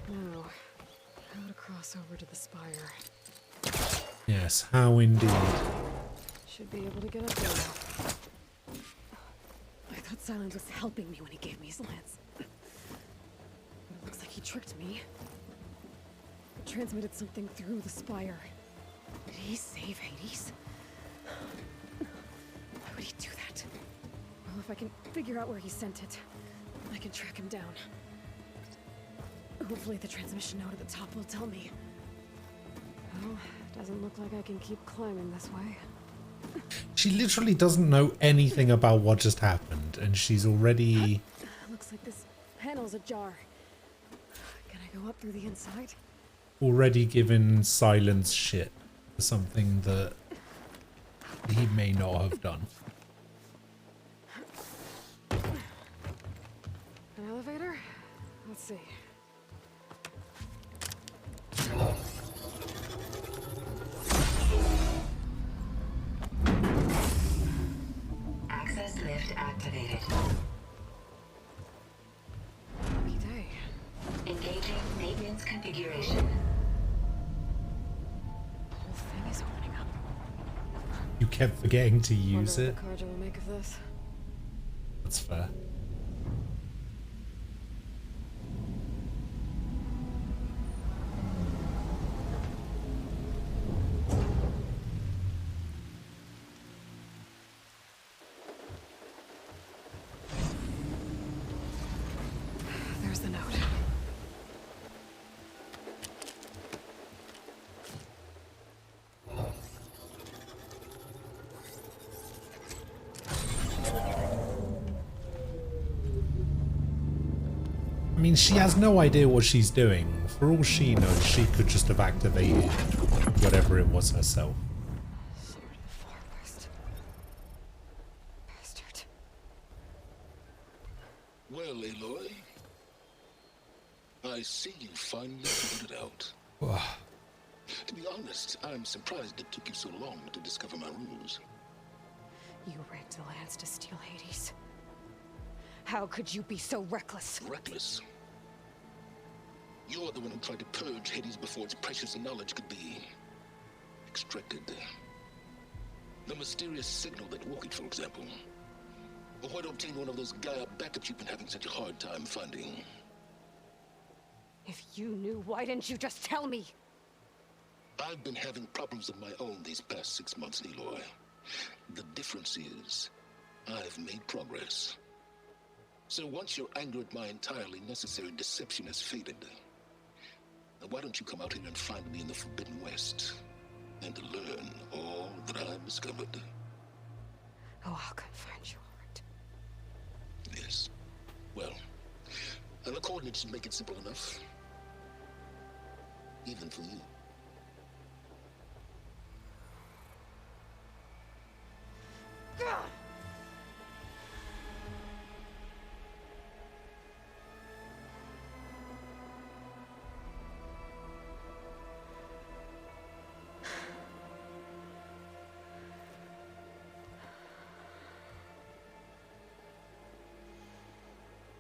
Now, how to cross over to the spire. Yes, how indeed. Should be able to get up there. I thought Silence was helping me when he gave me his lance. But it looks like he tricked me. Transmitted something through the spire. Did he save Hades? Why would he do that? Well, if I can figure out where he sent it, I can track him down. Hopefully the transmission note at the top will tell me. Well, doesn't look like I can keep climbing this way. She literally doesn't know anything about what just happened, and she's already... Looks like this panel's ajar. Can I go up through the inside? Already given Silence shit for something that he may not have done. Elevator? Let's see. Access lift activated. Lucky day. Engaging maintenance configuration. The whole thing is opening up. You kept forgetting to use Wonder it. what the Carja will make of this. That's fair. There's the note. I mean, she has no idea what she's doing. For all she knows, she could just have activated whatever it was herself. Bastard. Well, Aloy, I see you finally figured it out. To be honest, I'm surprised it took you so long to discover my rules. You rigged the lands to steal Hades. How could you be so reckless? Reckless? You're the one who tried to purge Hades before its precious knowledge could be extracted. The mysterious signal that woke it, for example. Or why to obtain one of those Gaia backups you've been having such a hard time finding. If you knew, why didn't you just tell me? I've been having problems of my own these past 6 months, Aloy. The difference is, I've made progress. So once your anger at my entirely necessary deception has faded, why don't you come out here and find me in the Forbidden West and learn all that I've discovered? Oh, I'll come find you, all right. Yes. Well, and the coordinates make it simple enough. Even for you.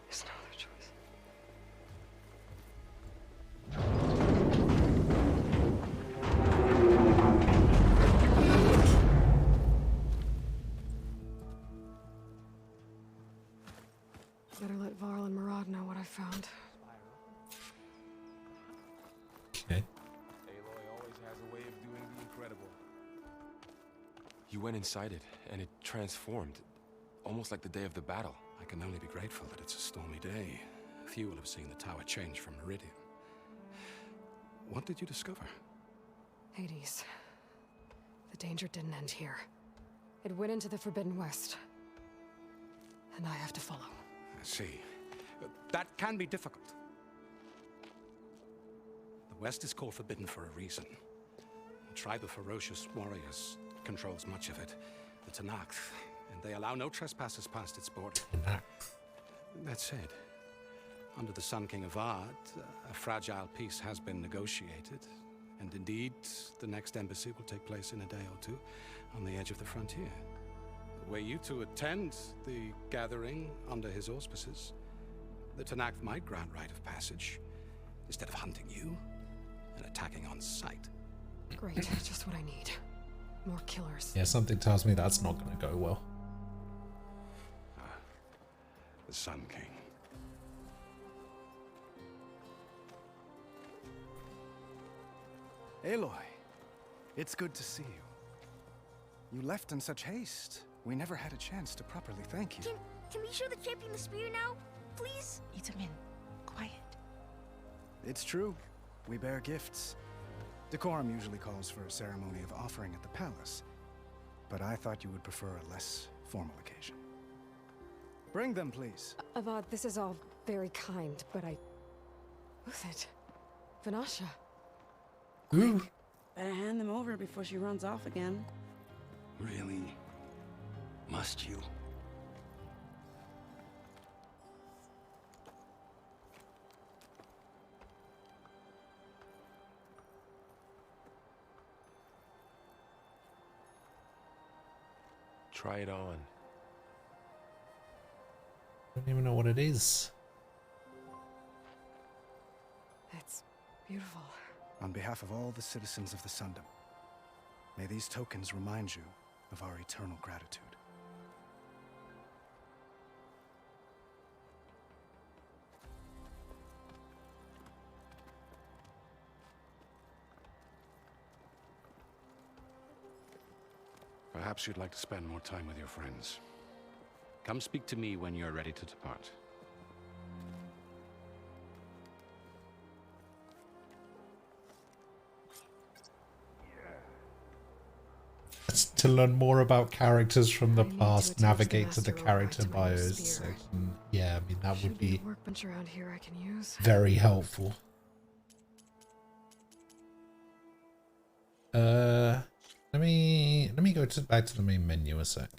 There's no other choice. Better let Varl and Murad know what I found. Okay. Aloy always has a way of doing the incredible. You went inside it, and it transformed, almost like the day of the battle. I can only be grateful that it's a stormy day. Few will have seen the tower change from Meridian. What did you discover? Hades. The danger didn't end here. It went into the Forbidden West. And I have to follow. I see. That can be difficult. The West is called Forbidden for a reason. A tribe of ferocious warriors controls much of it. The Tenakth, and they allow no trespassers past its border. That said, under the Sun King Avad, a fragile peace has been negotiated. And indeed, the next embassy will take place in a day or two on the edge of the frontier. Were you to attend the gathering under his auspices, the Tenakth might grant right of passage, instead of hunting you and attacking on sight. Great, just what I need. More killers. Yeah, something tells me that's not going to go well. The Sun King. Aloy, it's good to see you. You left in such haste. We never had a chance to properly thank you. Can we show the champion the spear now? Please? Itamin, quiet. It's true. We bear gifts. Decorum usually calls for a ceremony of offering at the palace, but I thought you would prefer a less formal occasion. Bring them, please. Avad, this is all very kind, but I... Who's it? Vanasha. Ooh. Better hand them over before she runs off again. Really? Must you? Try it on. I don't even know what it is. It's beautiful. On behalf of all the citizens of the Sundom, may these tokens remind you of our eternal gratitude. Perhaps you'd like to spend more time with your friends. Come speak to me when you're ready to depart. To learn more about characters from the past, navigate to the character bios section. Yeah, I mean that would be a workbench around here I can use. very helpful. Let me go back to the main menu a sec.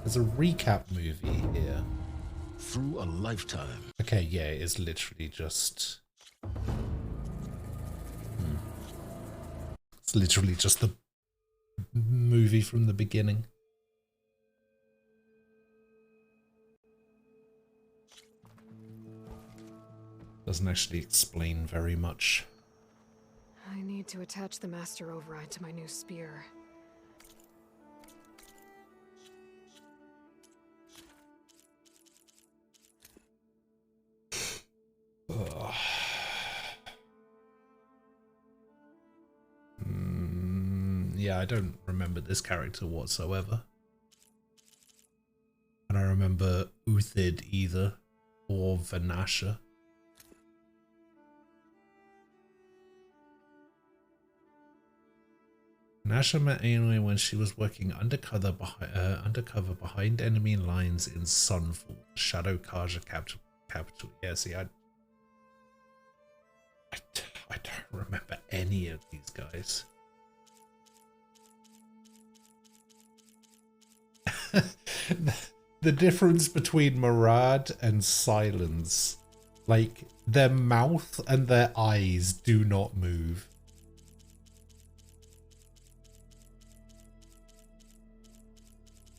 There's a recap movie here. Through a lifetime. Okay, yeah, it is literally just. It's literally just the movie from the beginning. Doesn't actually explain very much. I need to attach the master override to my new spear. Ugh. Yeah, I don't remember this character whatsoever. I don't remember Uthid either, or Vanasha. Vanasha met Aloy when she was working undercover behind enemy lines in Sunfall, Shadow Kaja capital. Yeah, see, I don't remember any of these guys. The difference between Murad and Silence, like their mouth and their eyes do not move.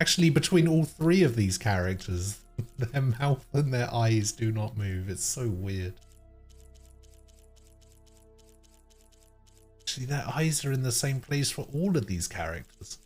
Actually, between all three of these characters, their mouth and their eyes do not move. It's so weird. Actually, their eyes are in the same place for all of these characters.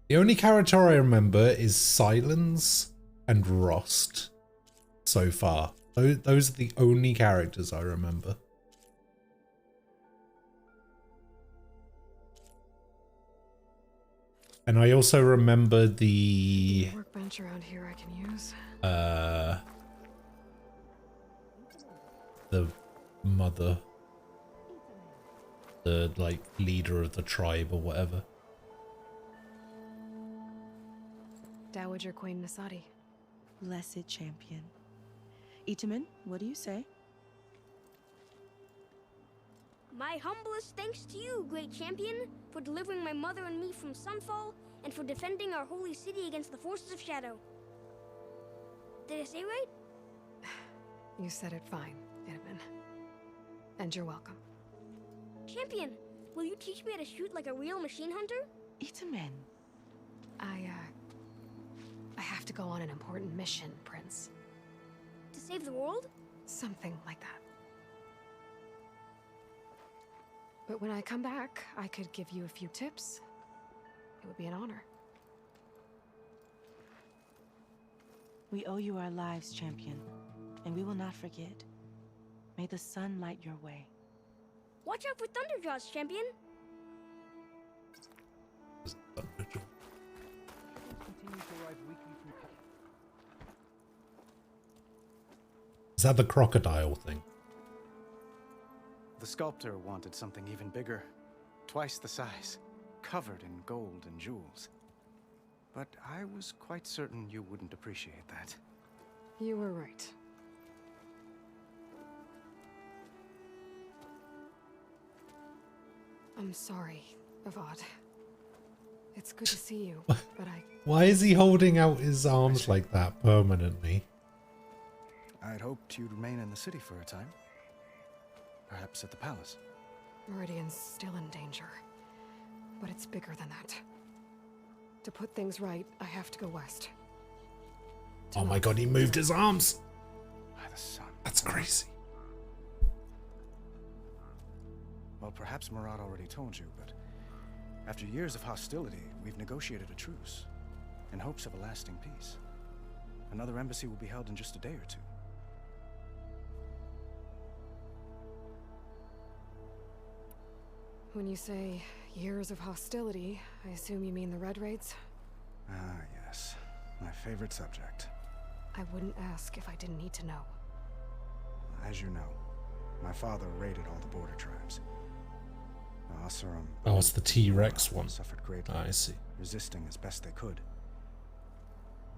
The only character I remember is Silence and Rost so far. Those are the only characters I remember. And I also remember the workbench around here I can use. The mother, the like leader of the tribe or whatever. Dowager Queen Nasadi. Blessed champion. Itamen, what do you say? My humblest thanks to you, great champion, for delivering my mother and me from Sunfall, and for defending our holy city against the forces of Shadow. Did I say right? You said it fine, Itamen. And you're welcome. Champion, will you teach me how to shoot like a real machine hunter? Itamen. I have to go on an important mission, Prince. To save the world? Something like that. But when I come back, I could give you a few tips. It would be an honor. We owe you our lives, champion, and we will not forget. May the sun light your way. Watch out for Thunderjaws, champion! Is that the crocodile thing? The sculptor wanted something even bigger, twice the size, covered in gold and jewels. But I was quite certain you wouldn't appreciate that. You were right. I'm sorry, Avad. It's good to see you, but Why is he holding out his arms like that permanently? I'd hoped you'd remain in the city for a time. Perhaps at the palace. Meridian's still in danger. But it's bigger than that. To put things right, I have to go west. Oh my god, he moved his arms! By the sun. That's crazy. Well, perhaps Murad already told you, but after years of hostility, we've negotiated a truce in hopes of a lasting peace. Another embassy will be held in just a day or two. When you say years of hostility, I assume you mean the Red Raids? Ah, yes. My favorite subject. I wouldn't ask if I didn't need to know. As you know, my father raided all the border tribes. Oseram. Oh, it's the T-Rex one. Suffered greatly, I see. resisting as best they could.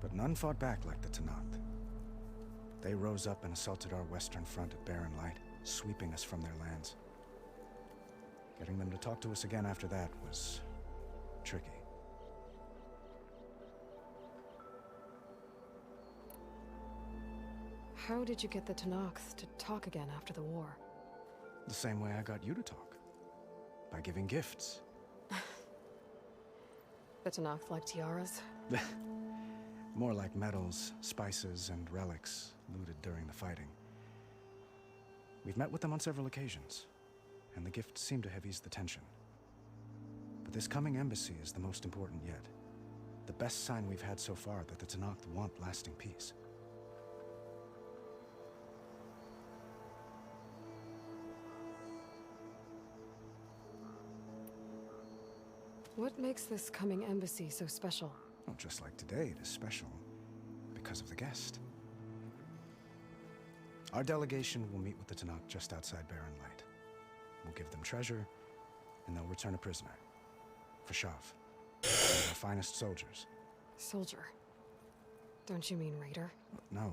But none fought back like the Tenakth. They rose up and assaulted our western front at Barren Light, sweeping us from their lands. Getting them to talk to us again after that was tricky. How did you get the Tenakth to talk again after the war? The same way I got you to talk. By giving gifts. The Tenakth like tiaras? More like medals, spices, and relics looted during the fighting. We've met with them on several occasions, and the gifts seem to have eased the tension. But this coming embassy is the most important yet. The best sign we've had so far that the Tenakth want lasting peace. What makes this coming embassy so special? Well, just like today, it is special because of the guest. Our delegation will meet with the Tenakth just outside Barren Light. We'll give them treasure, and they'll return a prisoner. For Shav. One of our finest soldiers. Soldier? Don't you mean raider? No.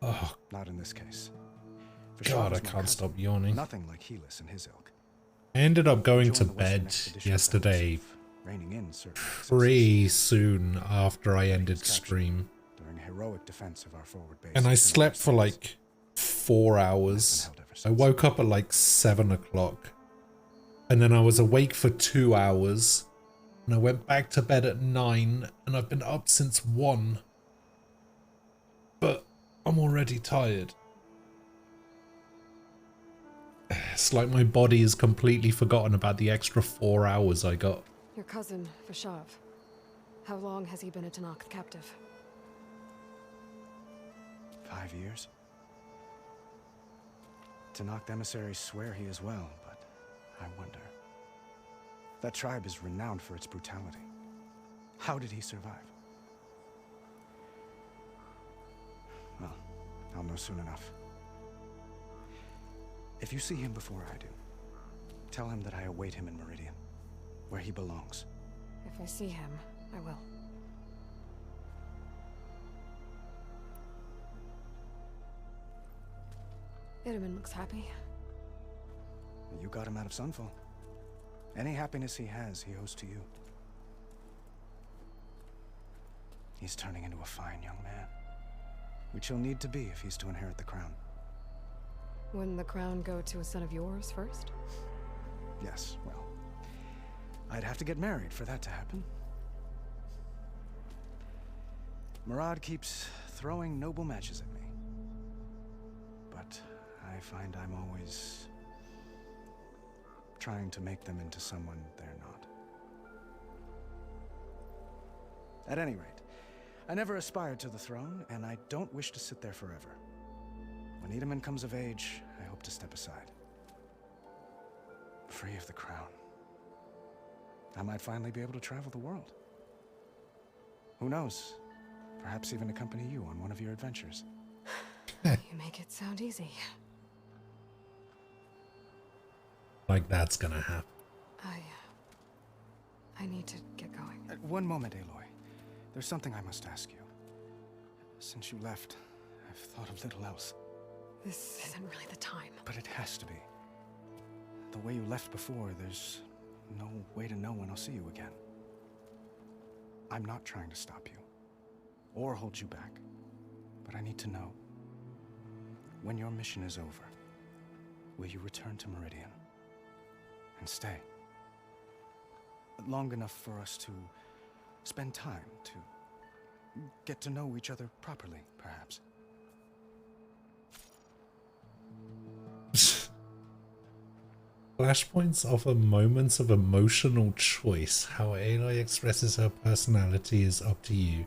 Oh, not in this case. God, I can't stop yawning. Nothing like Helis and his ilk. I ended up going to bed yesterday pretty soon after I ended stream. During heroic defense of our forward base. And I slept for like 4 hours. I woke up at like 7 o'clock. And then I was awake for 2 hours. And I went back to bed at 9. And I've been up since 1. But I'm already tired. It's like my body has completely forgotten about the extra 4 hours I got. Your cousin, Vashav. How long has he been a Tenakth captive? 5 years. Tenakth emissaries swear he is well, but I wonder. That tribe is renowned for its brutality. How did he survive? Well, I'll know soon enough. If you see him before I do, tell him that I await him in Meridian, where he belongs. If I see him, I will. Itamen looks happy. You got him out of Sunfall. Any happiness he has, he owes to you. He's turning into a fine young man, which he'll need to be if he's to inherit the crown. Wouldn't the crown go to a son of yours first? Yes, well, I'd have to get married for that to happen. Murad keeps throwing noble matches at me. But I find I'm always trying to make them into someone they're not. At any rate, I never aspired to the throne, and I don't wish to sit there forever. When Itamen comes of age, I hope to step aside. Free of the crown. I might finally be able to travel the world. Who knows? Perhaps even accompany you on one of your adventures. You make it sound easy. Like that's gonna happen. I need to get going. One moment, Aloy. There's something I must ask you. Since you left, I've thought of little else. This isn't really the time. But it has to be. The way you left before, there's no way to know when I'll see you again. I'm not trying to stop you, or hold you back, but I need to know, when your mission is over, will you return to Meridian and stay? Long enough for us to spend time, to get to know each other properly, perhaps. Flashpoints offer moments of emotional choice. How Aloy expresses her personality is up to you.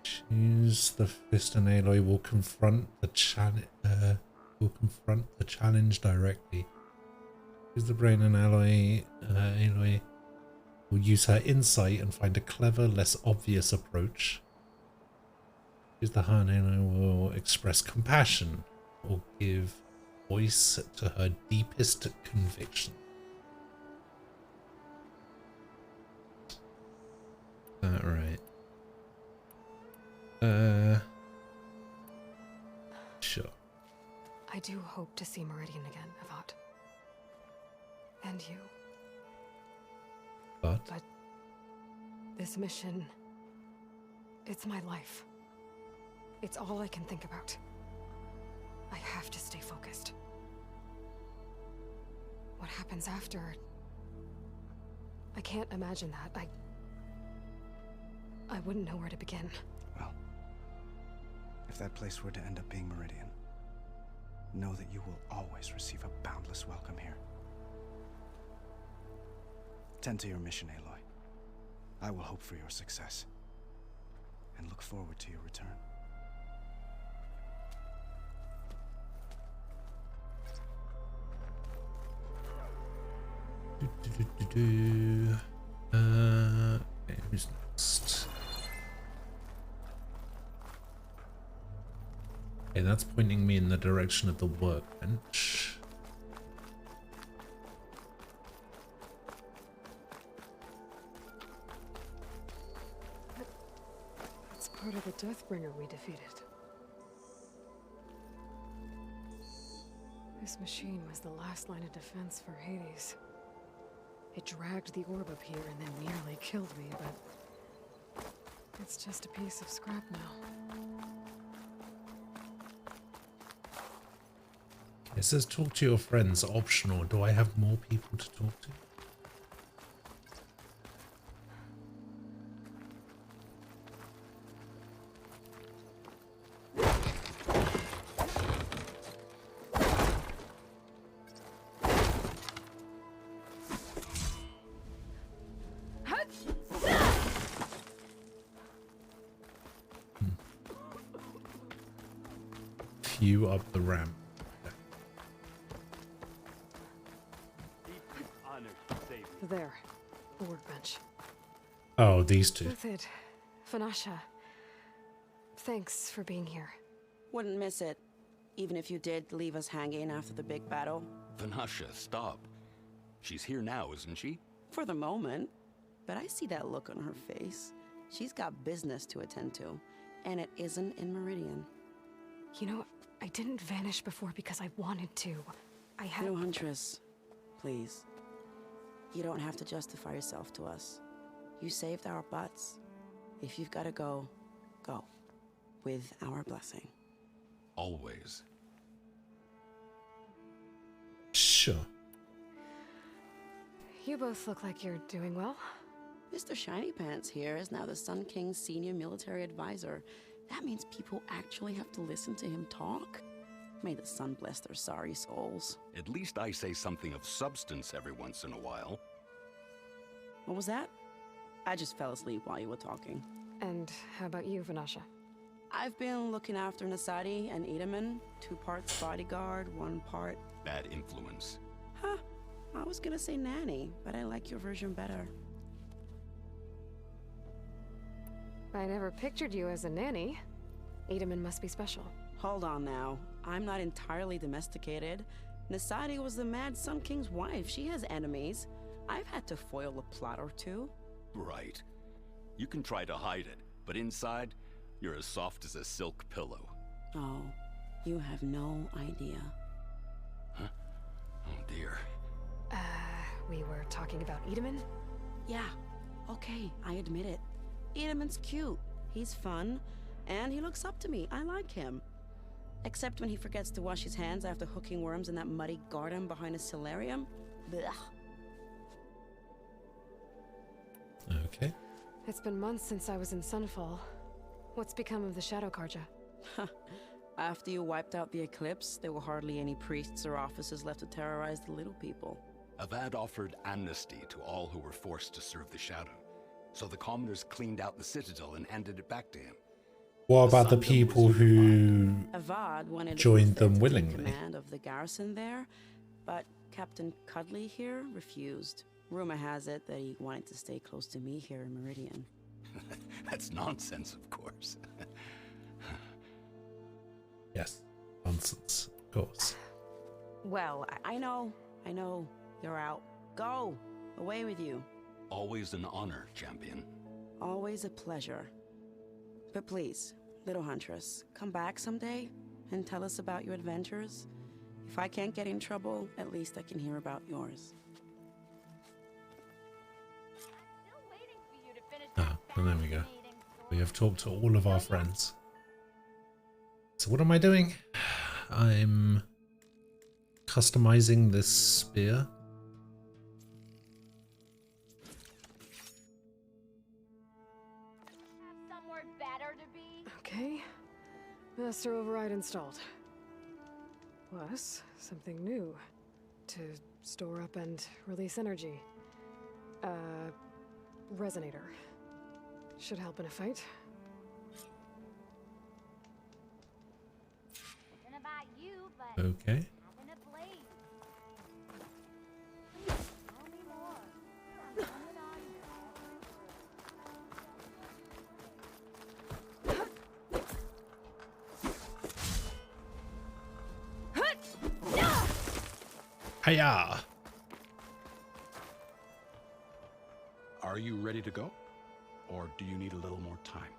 Choose the fist and Aloy will confront the challenge directly. Choose the brain and Aloy will use her insight and find a clever, less obvious approach. Choose the heart and Aloy will express compassion or give voice to her deepest conviction. Right. Sure. I do hope to see Meridian again, Avad. And you. But this mission, it's my life. It's all I can think about. I have to stay focused. What happens after? I can't imagine that. I wouldn't know where to begin. Well, if that place were to end up being Meridian, know that you will always receive a boundless welcome here. Tend to your mission, Aloy. I will hope for your success, and look forward to your return. Okay, who's next? Okay, that's pointing me in the direction of the workbench. That's part of the Deathbringer we defeated. This machine was the last line of defense for Hades. It dragged the orb up here and then nearly killed me, but it's just a piece of scrap now. It says talk to your friends, optional. Do I have more people to talk to? Few up the ramp. There, the workbench. Oh, these two. With it, Vanasha. Thanks for being here. Wouldn't miss it, even if you did leave us hanging after the big battle. Vanasha, stop. She's here now, isn't she? For the moment. But I see that look on her face. She's got business to attend to, and it isn't in Meridian. You know, I didn't vanish before because I wanted to. I had... No, Huntress. Please. You don't have to justify yourself to us. You saved our butts. If you've got to go, go. With our blessing. Always. Sure. You both look like you're doing well. Mr. Shiny Pants here is now the Sun King's senior military advisor. That means people actually have to listen to him talk? May the sun bless their sorry souls. At least I say something of substance every once in a while. What was that? I just fell asleep while you were talking. And how about you, Vanasha? I've been looking after Nasadi and Edaman. 2 parts bodyguard, 1 part... Bad influence. Huh. I was gonna say nanny, but I like your version better. I never pictured you as a nanny. Edaman must be special. Hold on now. I'm not entirely domesticated. Nasadi was the Mad Sun King's wife. She has enemies. I've had to foil a plot or 2. Right. You can try to hide it, but inside, you're as soft as a silk pillow. Oh, you have no idea. Huh? Oh dear. We were talking about Edaman? Yeah, okay, I admit it. Edaman's cute, he's fun, and he looks up to me. I like him. Except when he forgets to wash his hands after hooking worms in that muddy garden behind his solarium. Blech. Okay. It's been months since I was in Sunfall. What's become of the Shadow Carja? After you wiped out the Eclipse, there were hardly any priests or officers left to terrorize the little people. Avad offered amnesty to all who were forced to serve the Shadow. So the commoners cleaned out the Citadel and handed it back to him. What about the people who Avad wanted joined them to willingly? take command of the garrison there, but Captain Cudley here refused. Rumor has it that he wanted to stay close to me here in Meridian. That's nonsense, of course. Yes, nonsense, of course. Well, I know, you're out. Go, away with you. Always an honor, champion. Always a pleasure. But please, little Huntress, come back someday and tell us about your adventures. If I can't get in trouble, at least I can hear about yours. Ah, and there we go. We have talked to all of our friends. So what am I doing? I'm customizing this spear. Okay. Master Override installed. Plus, something new. To store up and release energy. Resonator. Should help in a fight. Okay. Hiya! Are you ready to go? Or do you need a little more time?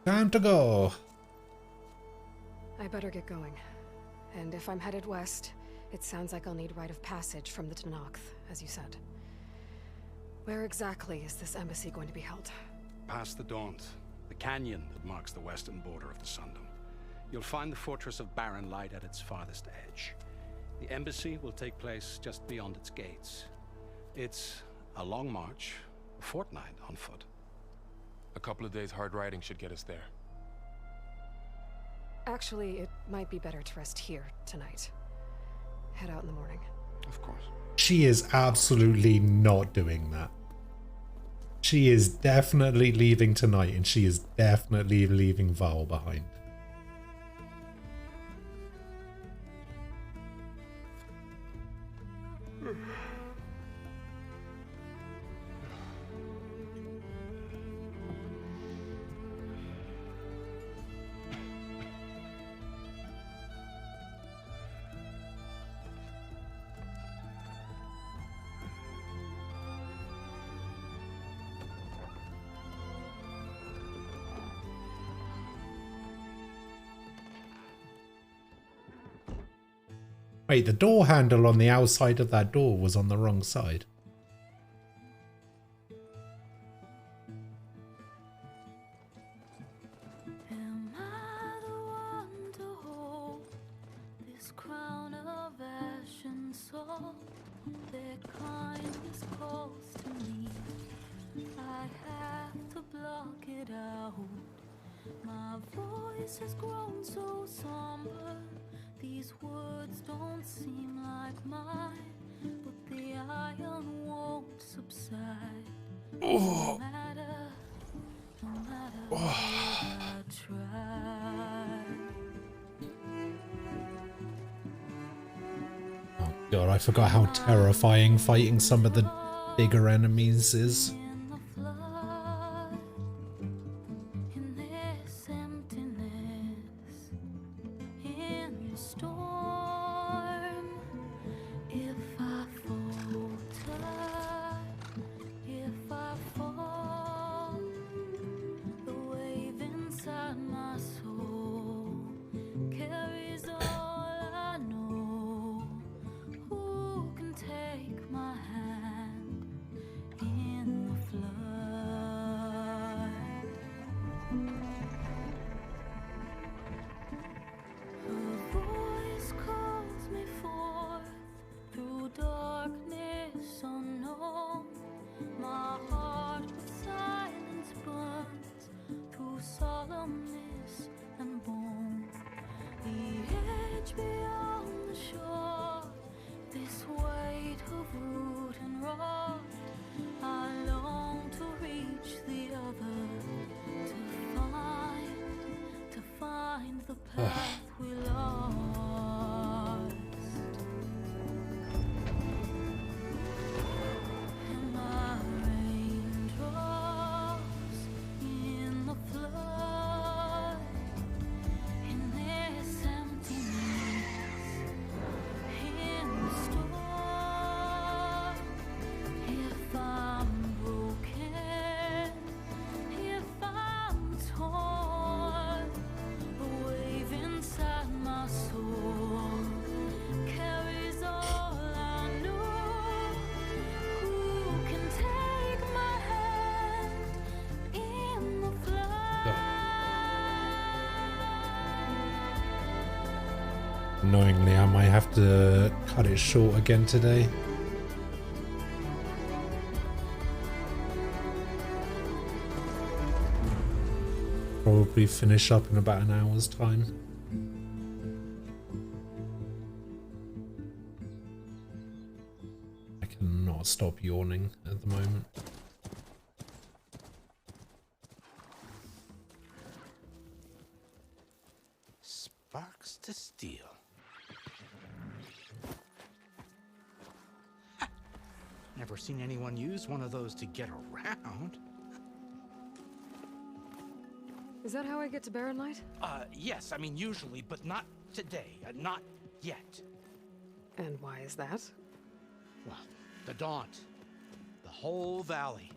Time to go. I better get going. And if I'm headed west, it sounds like I'll need rite of passage from the Tenakth, as you said. Where exactly is this embassy going to be held? Past the Daunt, the canyon that marks the western border of the Sundom. You'll find the fortress of Barren Light at its farthest edge. The embassy will take place just beyond its gates. It's a long march, a fortnight on foot. A couple of days hard riding should get us there. Actually, it might be better to rest here tonight. Head out in the morning. Of course. She is absolutely not doing that. She is definitely leaving tonight, and she is definitely leaving Val behind. Wait, the door handle on the outside of that door was on the wrong side. Am I the one to hold this crown of ash and salt? Their kindness calls to me. I have to block it out. My voice has grown so somber. These words don't seem like mine, but the iron won't subside. No matter what I try. Oh god, I forgot how terrifying fighting some of the bigger enemies is. calmness and bone. The edge beyond the shore, this weight of root and rod. I long to reach the other, to find the path we lost. And my raindrops in the flood, in this emptiness, in the storm. If I'm broken, if I'm torn, the wave inside my soul carries all I know. Who can take my hand in the flood? Annoyingly, I might have to cut it short again today. Probably finish up in about an hour's time. I cannot stop yawning at the moment. Sparks to steel. Never seen anyone use one of those to get around. Is that how I get to Barren Light? Yes, I mean usually, but not today. Not yet. And why is that? Well, the Daunt. The whole valley.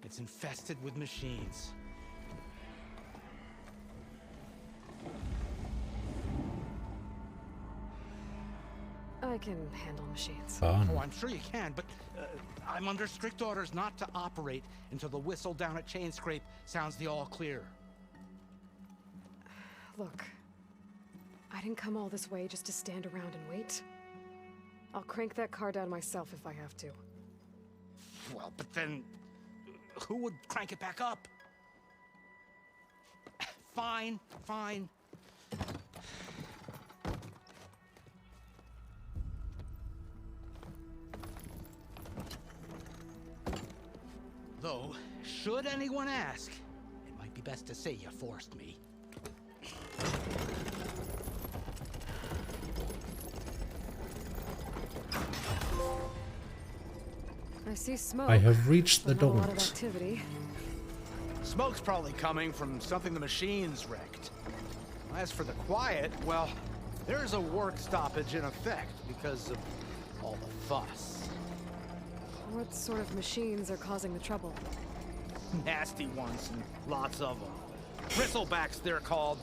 It's infested with machines. I can handle machines. Fun. Oh, I'm sure you can, but I'm under strict orders not to operate until the whistle down at Chainscrape sounds the all clear. Look, I didn't come all this way just to stand around and wait. I'll crank that car down myself if I have to. Well, but then who would crank it back up? Fine, fine. Though, should anyone ask, it might be best to say you forced me. I see smoke. I have reached the but not a lot of Daunt. activity. Smoke's probably coming from something the machines wrecked. As for the quiet, well, there's a work stoppage in effect because of all the fuss. What sort of machines are causing the trouble? Nasty ones, and lots of them. Bristlebacks, they're called.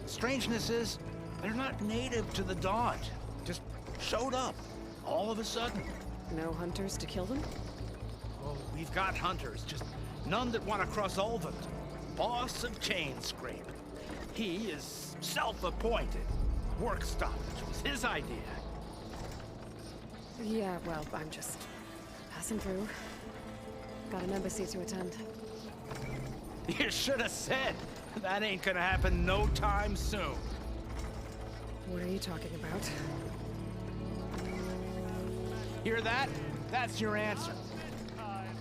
Strangeness is, they're not native to the Daunt. Just showed up, all of a sudden. No hunters to kill them? Oh, we've got hunters, just none that want to cross over. Boss of Chainscrape. He is self-appointed. Work stoppage was his idea. Yeah, well, I'm just passing through. Got an embassy to attend. You should have said. That ain't gonna happen no time soon. What are you talking about? Hear that? That's your answer.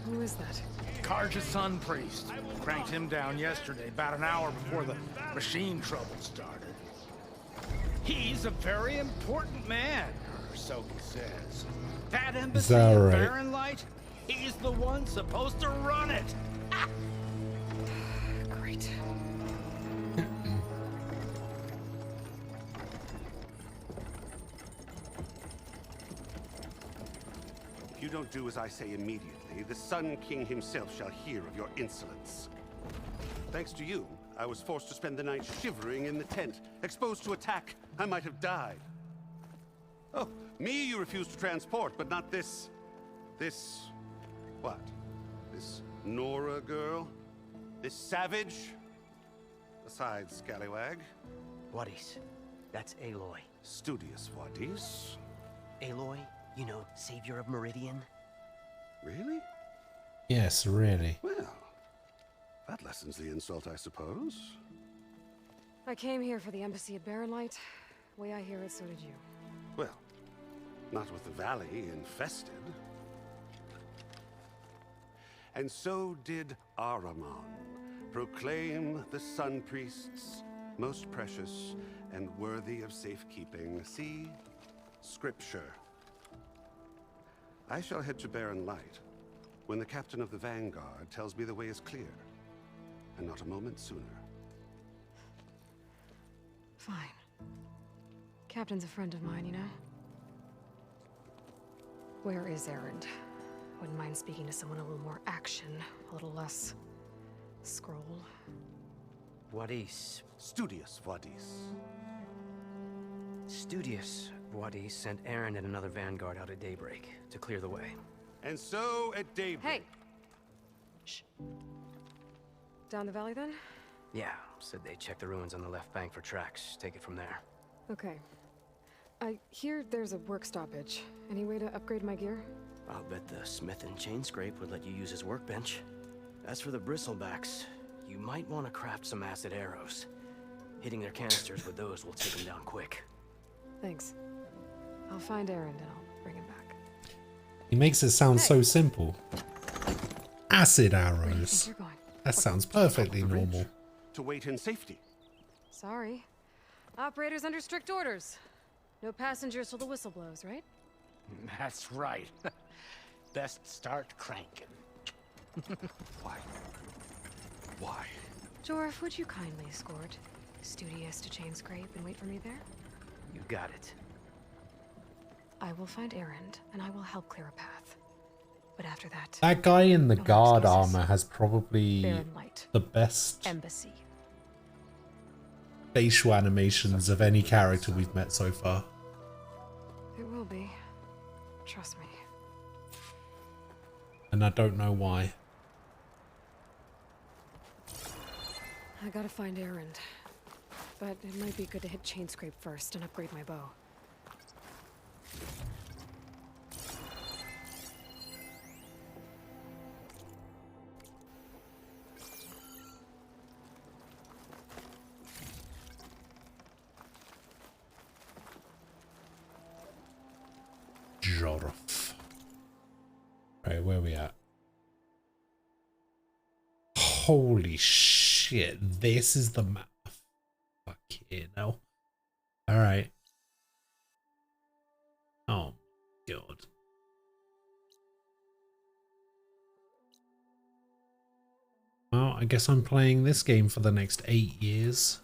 Who is that? Karja Sun Priest. Cranked him down yesterday, about an hour before the machine trouble started. He's a very important man, or so he says. That embassy that in right? Barren Light, he's the one supposed to run it. Great. If you don't do as I say immediately, the Sun King himself shall hear of your insolence. Thanks to you, I was forced to spend the night shivering in the tent. Exposed to attack, I might have died. Oh, me you refuse to transport, but not this... what? This Nora girl? This savage? Besides, scallywag. Wadis. That's Aloy. Studious Wadis. Aloy, you know, savior of Meridian. Really? Yes, really. Well, That lessens the insult, I suppose. I came here for the embassy at Barrenlight. Way I hear it, so did you. Well, not with the valley infested. And so did Ahriman proclaim the Sun Priests most precious and worthy of safekeeping. See Scripture. I shall head to Barren Light when the captain of the Vanguard tells me the way is clear, and not a moment sooner. Fine. Captain's a friend of mine, you know? Where is Erend? Wouldn't mind speaking to someone a little more action, a little less scroll. Wadis. Studious Wadis. Studious Wadis sent Erend and another vanguard out at daybreak to clear the way. And so at daybreak... Hey! Shh. Down the valley, then? Yeah, said they check the ruins on the left bank for tracks. Take it from there. Okay. I hear there's a work stoppage. Any way to upgrade my gear? I'll bet the smith and chain scrape would let you use his workbench. As for the bristlebacks, you might want to craft some acid arrows. Hitting their canisters with those will take them down quick. Thanks. I'll find Erend and I'll bring him back. He makes it sound so simple. Acid arrows. You're going. That sounds perfectly normal. To wait in safety. Sorry. Operators under strict orders. No passengers till the whistle blows, right? That's right. Best start cranking. Why? Why? Jorf, would you kindly escort Studious to Chain Scrape and wait for me there? You got it. I will find Erend, and I will help clear a path. But after that... That guy in the guard armor has probably Barrenlight. the best Embassy. facial animations of any character we've met so far. It will be. Trust me. And I don't know why. I gotta find Erend. But it might be good to hit Chain Scrape first and upgrade my bow. Jorf. Right, where are we at? Holy shit, this is the map. Fuck you know. Alright. Oh god. Well, I guess I'm playing this game for the next 8 years.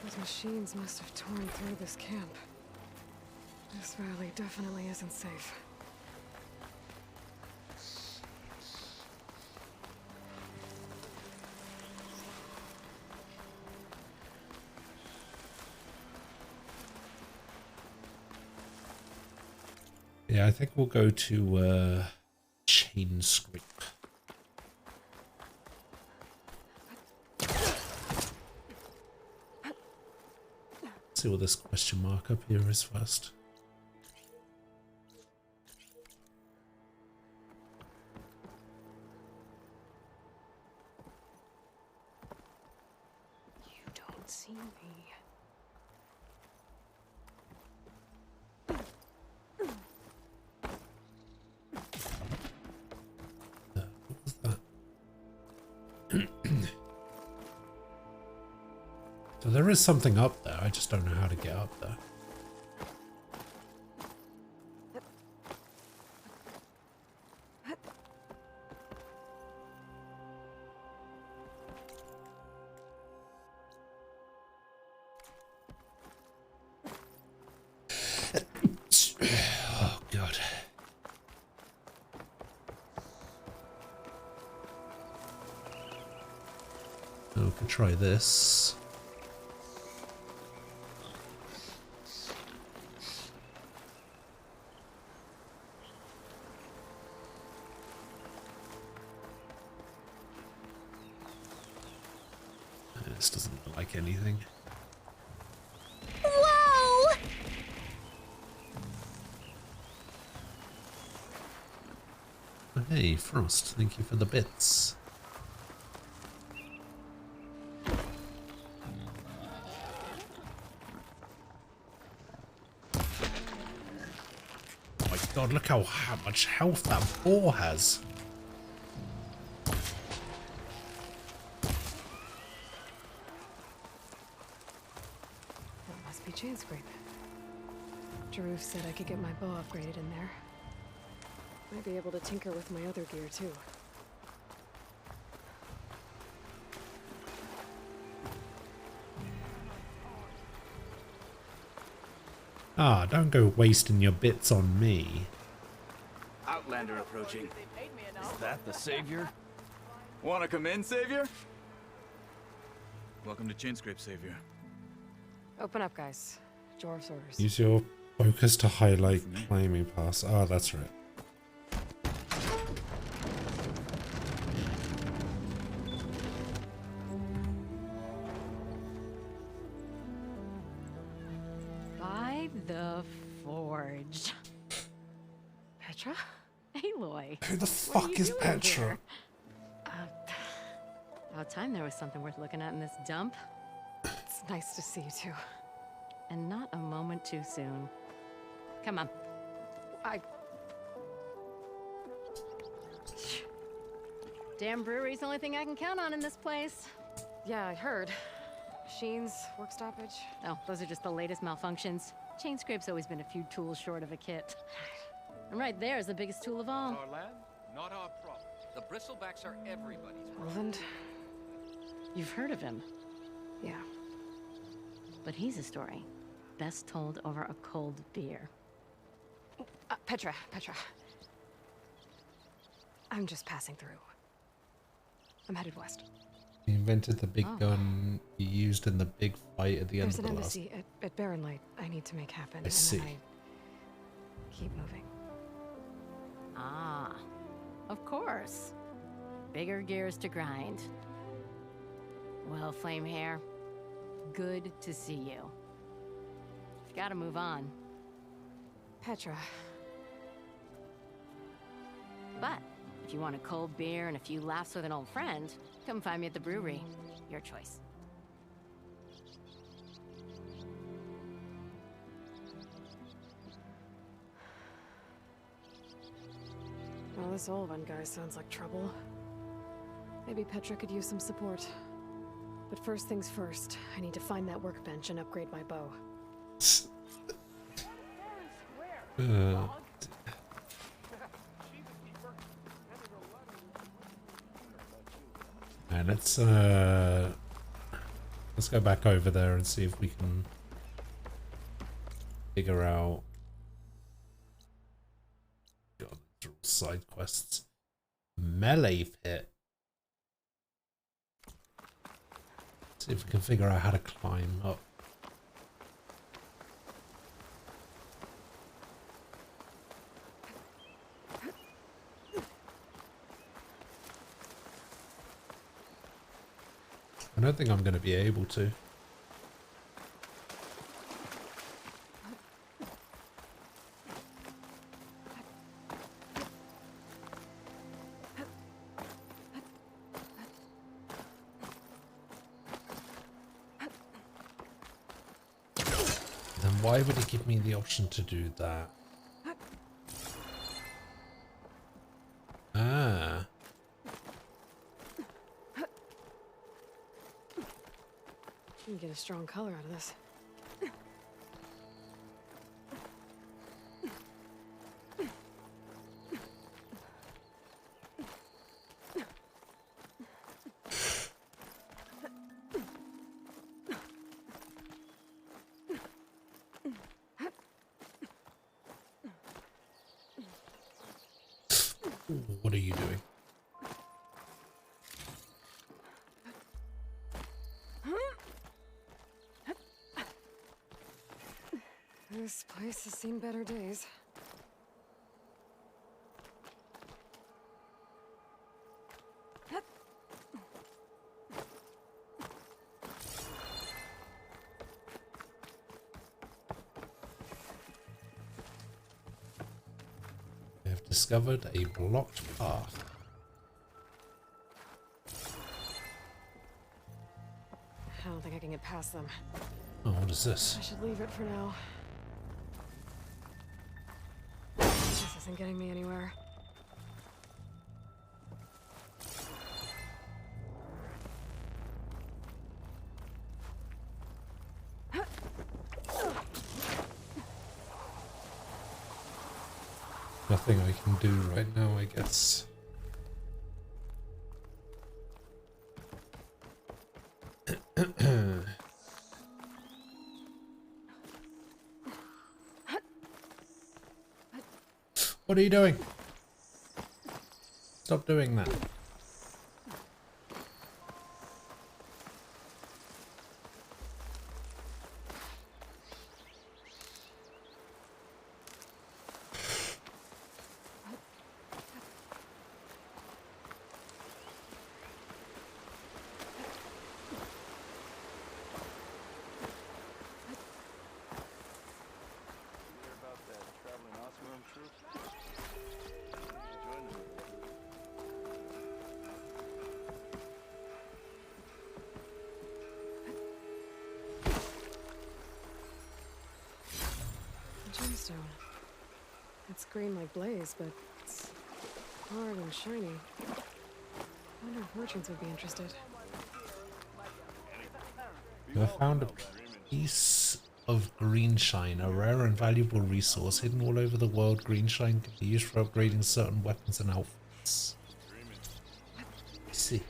Those machines must have torn through this camp. This valley definitely isn't safe. Yeah, I think we'll go to Chain Scrape. See what this question mark up here is first. You don't see me. What was that? So there is something up there, I just don't know how to get up there. Oh god. Oh, we can try this. This doesn't look like anything. Whoa! Hey, Frost, thank you for the bits. Oh my god, look how much health that boar has. That must be Chainscrape. Jaruf said I could get my bow upgraded in there. Might be able to tinker with my other gear too. Ah, don't go wasting your bits on me. Outlander approaching. Is that the Savior? Wanna come in, Savior? Welcome to Chainscrape, Savior. Open up, guys. Jorv's orders. Use your focus to highlight climbing pass. Ah, that's right. By the Forge. Petra? Aloy. Who the what are fuck you is doing Petra? here? About time there was something worth looking at in this dump. It's nice to see you too. And not a moment too soon. Come on. Damn brewery's the only thing I can count on in this place. Yeah, I heard. Machines, work stoppage. Oh, those are just the latest malfunctions. Chainscrape's always been a few tools short of a kit. And right there is the biggest tool of all. Our land, not our problem. The bristlebacks are everybody's problem. Roland? You've heard of him. Yeah. But he's a story best told over a cold beer. Petra. I'm just passing through. I'm headed west. He invented the big Oh. gun he used in the big fight at the end There's of an the last. embassy at Barren Light I need to make happen. I see. And then I keep moving. Ah, of course. Bigger gears to grind. Well, Flamehair, good to see you. You've got to move on. Petra. But if you want a cold beer and a few laughs with an old friend, come find me at the brewery. Your choice. Well, this Olvan guy sounds like trouble. Maybe Petra could use some support. But first things first, I need to find that workbench and upgrade my bow. And let's go back over there and see if we can figure out side quests. Melee pit. See if we can figure out how to climb up. I don't think I'm going to be able to. Then why would he give me the option to do that? Ah. You can get a strong color out of this. What are you doing? This place has seen better days. Discovered a blocked path. I don't think I can get past them. Oh, what is this? I should leave it for now. This isn't getting me anywhere. Nothing I can do right now, I guess. What are you doing? Stop doing that. Gemstone. It's green like blaze, but it's hard and shiny. I wonder if merchants would be interested. I found a piece of green shine, a rare and valuable resource hidden all over the world. Green shine can be used for upgrading certain weapons and outfits. I see.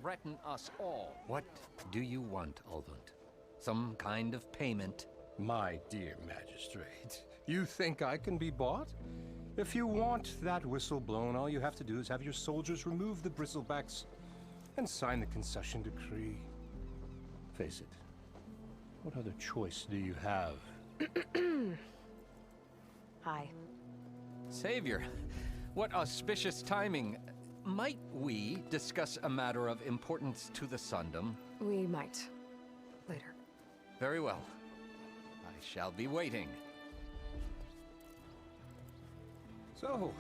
Threaten us all. What do you want, Ulvund? Some kind of payment? My dear magistrate, you think I can be bought? If you want that whistle blown, all you have to do is have your soldiers remove the bristlebacks and sign the concession decree. Face it, what other choice do you have? Hi. Savior, what auspicious timing. Might we discuss a matter of importance to the Sundom? We might. Later. Very well. I shall be waiting. So,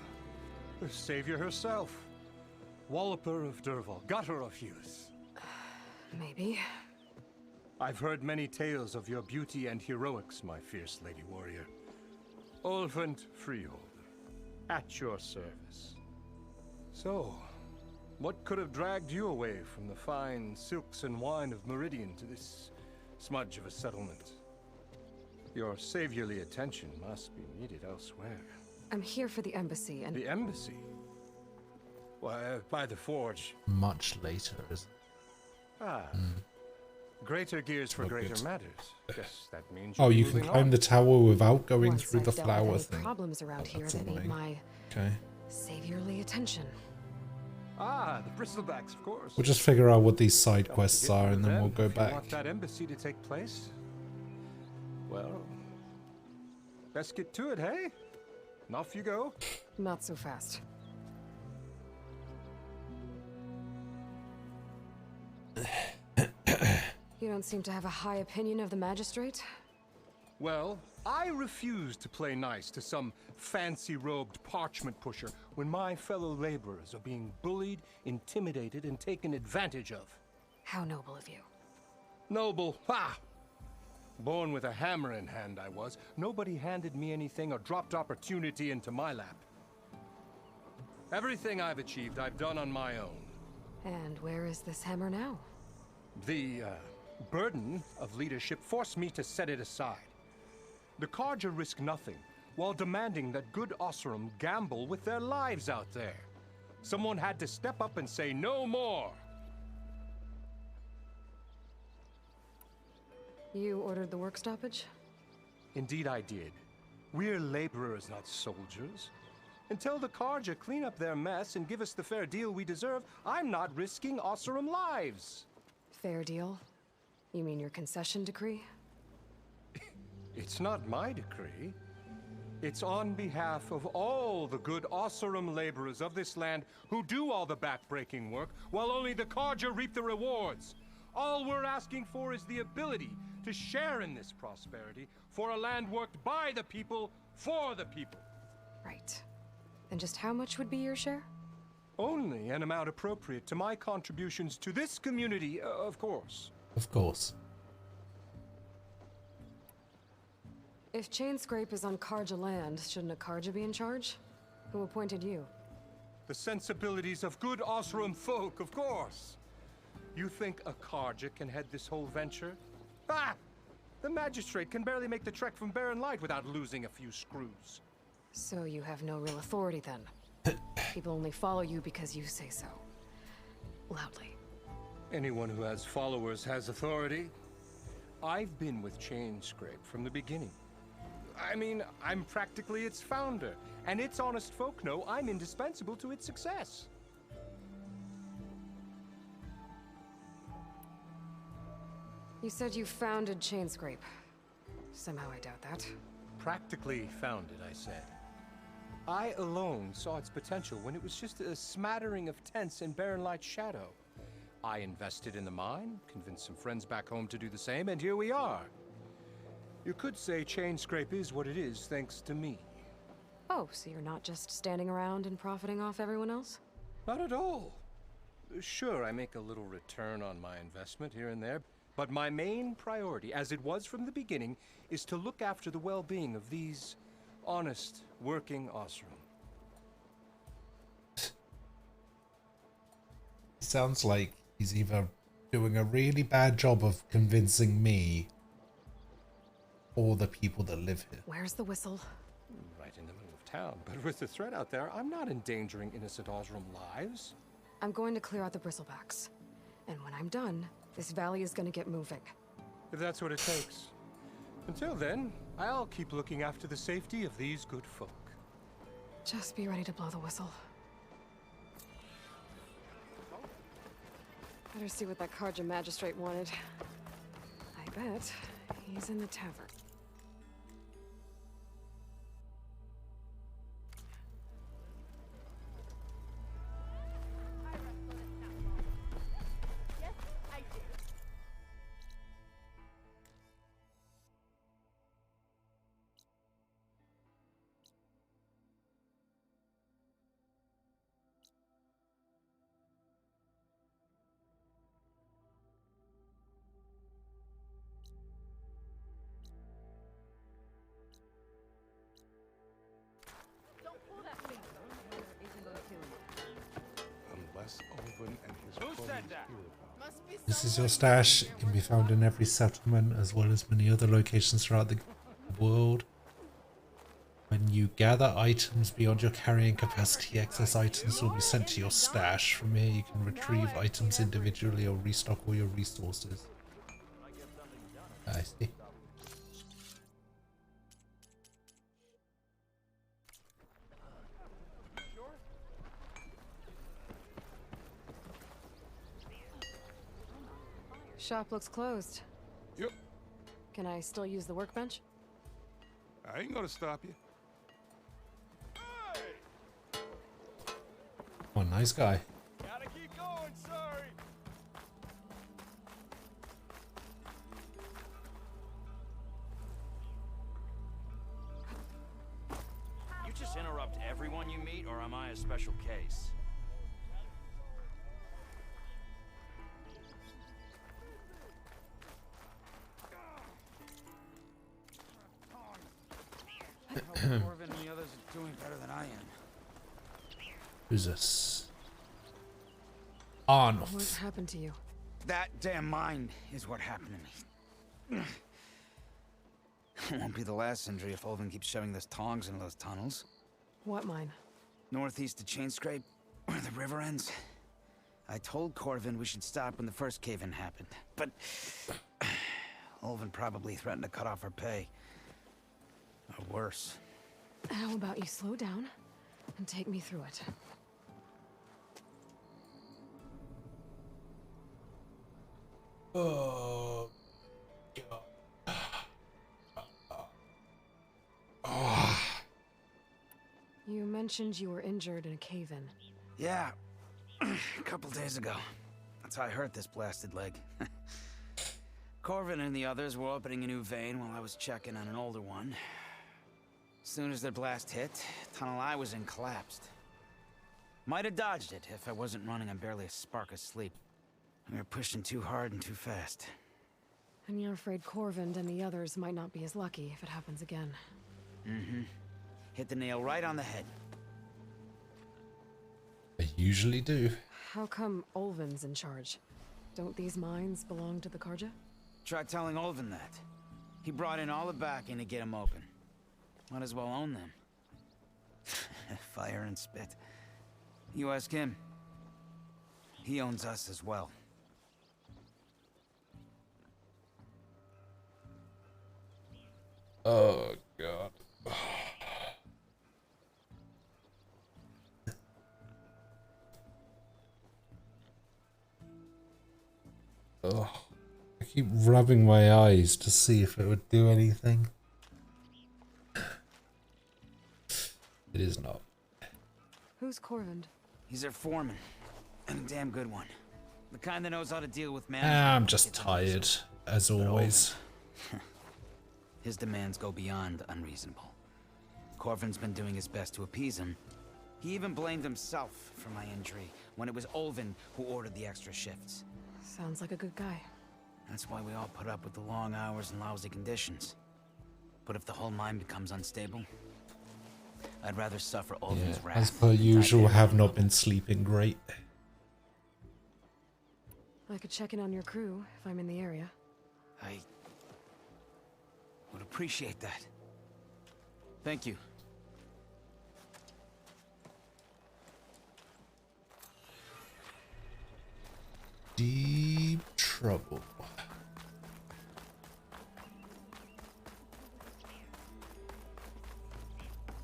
the savior herself. Walloper of Derval, gutter of youth. Maybe. I've heard many tales of your beauty and heroics, my fierce lady warrior. Ulvund Freeholder, at your service. So, what could have dragged you away from the fine silks and wine of Meridian to this smudge of a settlement? Your saviorly attention must be needed elsewhere. I'm here for the embassy and... The embassy? Why, by the forge. Much later, isn't it? Ah. Greater gears for greater matters. Guess that means oh, you can climb the tower without going through the flower thing. Problems around here that need my saviorly attention. Ah, the bristlebacks, of course. We'll just figure out what these side quests are and then we'll go back. Want that embassy to take place? Well, let's get to it, hey? And off you go. Not so fast. You don't seem to have a high opinion of the magistrate? Well, I refuse to play nice to some fancy-robed parchment pusher when my fellow laborers are being bullied, intimidated, and taken advantage of. How noble of you. Noble? Ha! Born with a hammer in hand, I was. Nobody handed me anything or dropped opportunity into my lap. Everything I've achieved, I've done on my own. And where is this hammer now? The, burden of leadership forced me to set it aside. The Carja risk nothing, while demanding that good Oseram gamble with their lives out there. Someone had to step up and say no more. You ordered the work stoppage? Indeed I did. We're laborers, not soldiers. Until the Carja clean up their mess and give us the fair deal we deserve, I'm not risking Oseram lives. Fair deal? You mean your concession decree? It's not my decree. It's on behalf of all the good Oseram laborers of this land who do all the backbreaking work, while only the Carja reap the rewards. All we're asking for is the ability to share in this prosperity for a land worked by the people, for the people. Right. Then just how much would be your share? Only an amount appropriate to my contributions to this community, of course. Of course. If Chainscrape is on Carja land, shouldn't a Carja be in charge? Who appointed you? The sensibilities of good Oseram folk, of course. You think a Carja can head this whole venture? Ah! The magistrate can barely make the trek from Barren Light without losing a few screws. So you have no real authority then? People only follow you because you say so. Loudly. Anyone who has followers has authority. I've been with Chainscrape from the beginning. I mean, I'm practically its founder, and its honest folk know I'm indispensable to its success. You said you founded Chainscrape. Somehow I doubt that. Practically founded, I said. I alone saw its potential when it was just a smattering of tents in Barren Light's shadow. I invested in the mine, convinced some friends back home to do the same, and here we are. You could say Chainscrape is what it is thanks to me. Oh, so you're not just standing around and profiting off everyone else? Not at all. Sure, I make a little return on my investment here and there, but my main priority, as it was from the beginning, is to look after the well-being of these honest, working Oseram. Sounds like he's either doing a really bad job of convincing me or the people that live here. Where's the whistle? Right in the middle of town, but with the threat out there, I'm not endangering innocent Oseram lives. I'm going to clear out the bristlebacks. And when I'm done, this valley is going to get moving. If that's what it takes. Until then, I'll keep looking after the safety of these good folk. Just be ready to blow the whistle. Better see what that Carja magistrate wanted. I bet he's in the tavern. Unless Ulvin and his cronies hear about it. This is your stash. It can be found in every settlement as well as many other locations throughout the world. When you gather items beyond your carrying capacity, excess items will be sent to your stash. From here you can retrieve items individually or restock all your resources. I see. Shop looks closed. Yep. Can I still use the workbench? I ain't gonna stop you. Oh, nice guy. Gotta keep going, sorry. You just interrupt everyone you meet, or am I a special case? Corvin and the others are doing better than I am. Who's this? Arnulf. What happened to you? That damn mine is what happened to me. It won't be the last injury if Ulvin keeps shoving those tongs into those tunnels. What mine? Northeast of Chainscrape, where the river ends. I told Corvin we should stop when the first cave-in happened, but Ulvin probably threatened to cut off our pay. Or worse. How about you slow down and take me through it. Oh, God. Oh. You mentioned you were injured in a cave-in. Yeah, a couple days ago. That's how I hurt this blasted leg. Corvin and the others were opening a new vein while I was checking on an older one. As soon as their blast hit, the tunnel I was in collapsed. Might have dodged it if I wasn't running on barely a spark of sleep. We were pushing too hard and too fast. And you're afraid Corvind and the others might not be as lucky if it happens again. Mm-hmm. Hit the nail right on the head. They usually do. How come Ulvin's in charge? Don't these mines belong to the Karja? Try telling Ulvin that. He brought in all the backing to get them open. Might as well own them. Fire and spit. You ask him. He owns us as well. Oh, God. Oh, I keep rubbing my eyes to see if it would do anything. It is not. Who's Corvind? He's their foreman. And a damn good one. The kind that knows how to deal with man. I'm just tired, as always. His demands go beyond unreasonable. Corvin's been doing his best to appease him. He even blamed himself for my injury when it was Ulvin who ordered the extra shifts. Sounds like a good guy. That's why we all put up with the long hours and lousy conditions. But if the whole mine becomes unstable, I'd rather suffer Ulvin's wrath. As per usual, have not been sleeping great. I could check in on your crew if I'm in the area. I would appreciate that. Thank you. Deep trouble.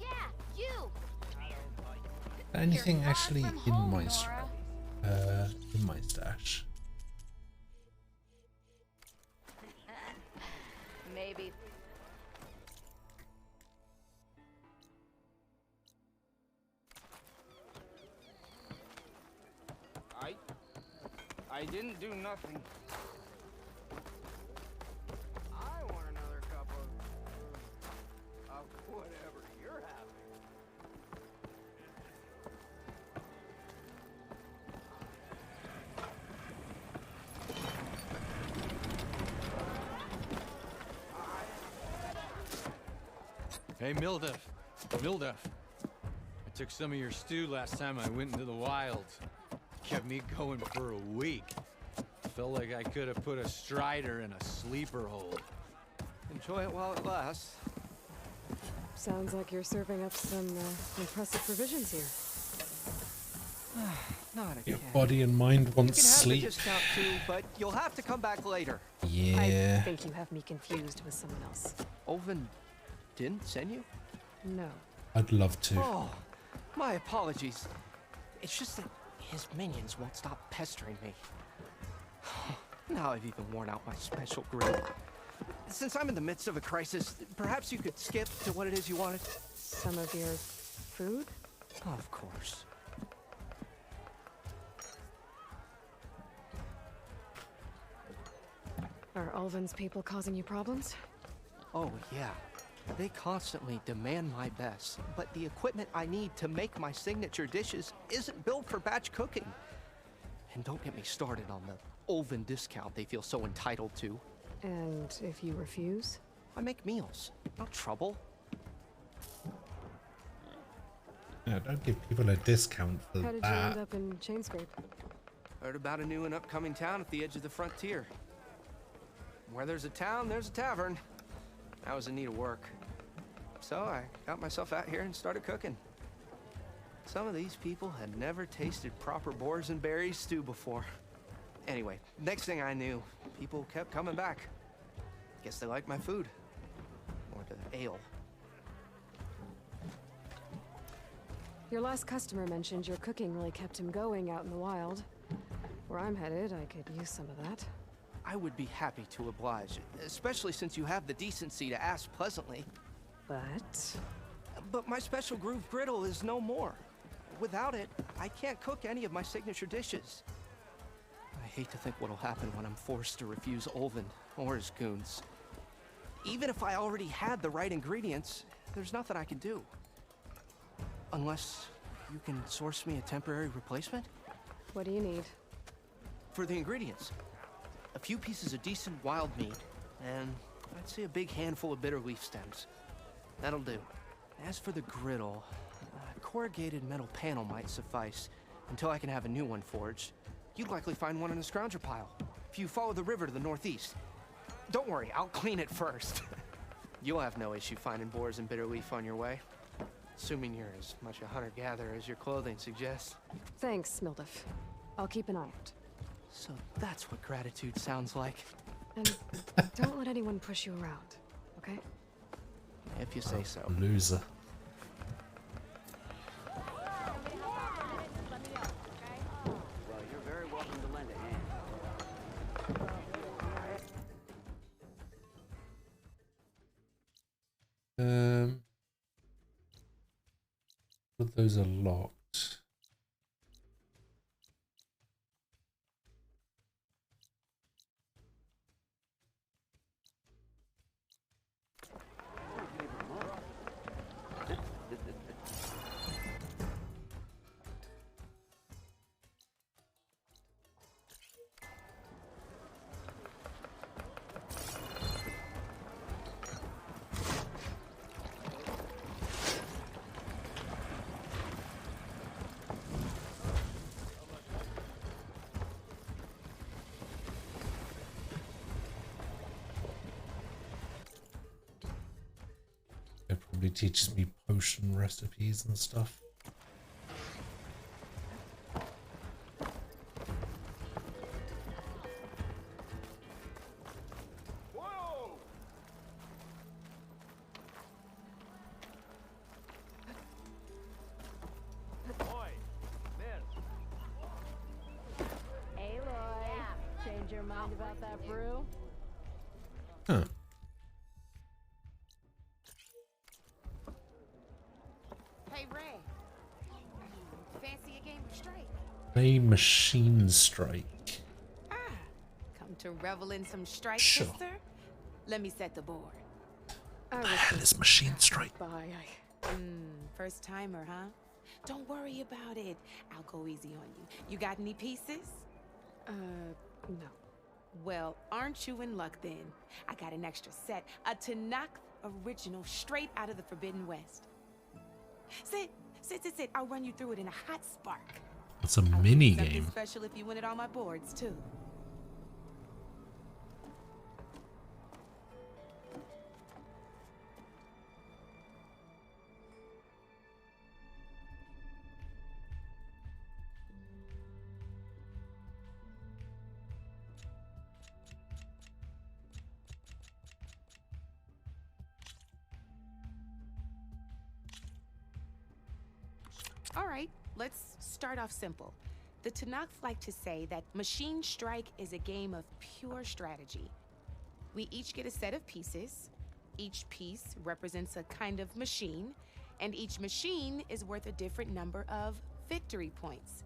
Yeah, you. Anything actually in my stash? Maybe. I didn't do nothing. I want another cup of whatever you're having. Hey, Mildef. Mildef. I took some of your stew last time I went into the wilds. Kept me going for a week. Felt like I could have put a strider in a sleeper hold. Enjoy it while it lasts. Sounds like you're serving up some impressive provisions here. Not again. Your body and mind want You can have sleep. the discount too, but you'll have to come back later. Yeah. I think you have me confused with someone else. Ulvin didn't send you? No. I'd love to. Oh, my apologies. It's just that his minions won't stop pestering me. Now I've even worn out my special grill. Since I'm in the midst of a crisis, perhaps you could skip to what it is you wanted? Some of your food? Of course. Are Ulvin's people causing you problems? Oh, yeah. They constantly demand my best, but the equipment I need to make my signature dishes isn't built for batch cooking. And don't get me started on the Ulvin discount they feel so entitled to. And if you refuse? I make meals, no trouble. Yeah, don't give people a discount for How did that. you end up in Chainscrape? Heard about a new and upcoming town at the edge of the frontier. Where there's a town, there's a tavern. I was in need of work. So I got myself out here and started cooking. Some of these people had never tasted proper boars and berries stew before. Anyway, next thing I knew, people kept coming back. Guess they liked my food. Or the ale. Your last customer mentioned your cooking really kept him going out in the wild. Where I'm headed, I could use some of that. I would be happy to oblige, especially since you have the decency to ask pleasantly. But my special groove griddle is no more. Without it, I can't cook any of my signature dishes. I hate to think what'll happen when I'm forced to refuse Olvin or his goons. Even if I already had the right ingredients, there's nothing I can do. Unless you can source me a temporary replacement? What do you need? For the ingredients, a few pieces of decent wild meat, and I'd say a big handful of bitter leaf stems. That'll do. As for the griddle, a corrugated metal panel might suffice until I can have a new one forged. You'd likely find one in a scrounger pile, if you follow the river to the northeast. Don't worry, I'll clean it first. You'll have no issue finding boars and bitter leaf on your way. Assuming you're as much a hunter-gatherer as your clothing suggests. Thanks, Mildef. I'll keep an eye out. So that's what gratitude sounds like. And don't let anyone push you around, okay? If you say so. Loser. Well, you're very welcome to lend a hand. But those are locked. It probably teaches me potion recipes and stuff. Aloy, change your mind about that brew? Huh. Hey, Ray. Fancy a game of Strike? Play Machine Strike. Come to revel in some Strike, Sure. sister? Let me set the board. The hell is Machine Strike? Bye. First timer, huh? Don't worry about it. I'll go easy on you. You got any pieces? No. Well, aren't you in luck then? I got an extra set, a Tanakh original straight out of the Forbidden West. Sit. I'll run you through it in a hot spark. It's a mini Something game. special if you win it on my boards, too. All right, let's start off simple. The Tanakh like to say that Machine Strike is a game of pure strategy. We each get a set of pieces. Each piece represents a kind of machine, and each machine is worth a different number of victory points.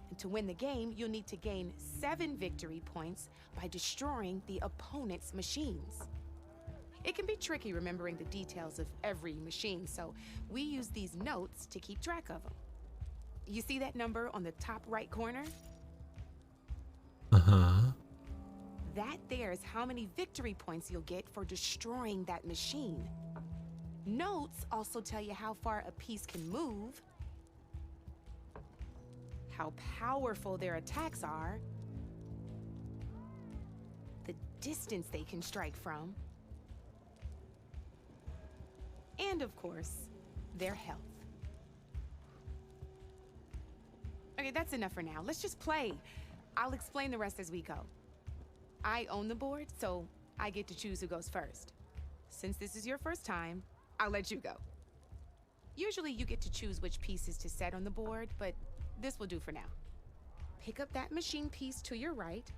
And to win the game, you'll need to gain 7 victory points by destroying the opponent's machines. It can be tricky remembering the details of every machine, so we use these notes to keep track of them. You see that number on the top right corner? Uh-huh. That there is how many victory points you'll get for destroying that machine. Notes also tell you how far a piece can move, how powerful their attacks are, the distance they can strike from, and of course, their health. Okay, that's enough for now. Let's just play. I'll explain the rest as we go. I own the board, so I get to choose who goes first. Since this is your first time, I'll let you go. Usually you get to choose which pieces to set on the board, but this will do for now. Pick up that machine piece to your right,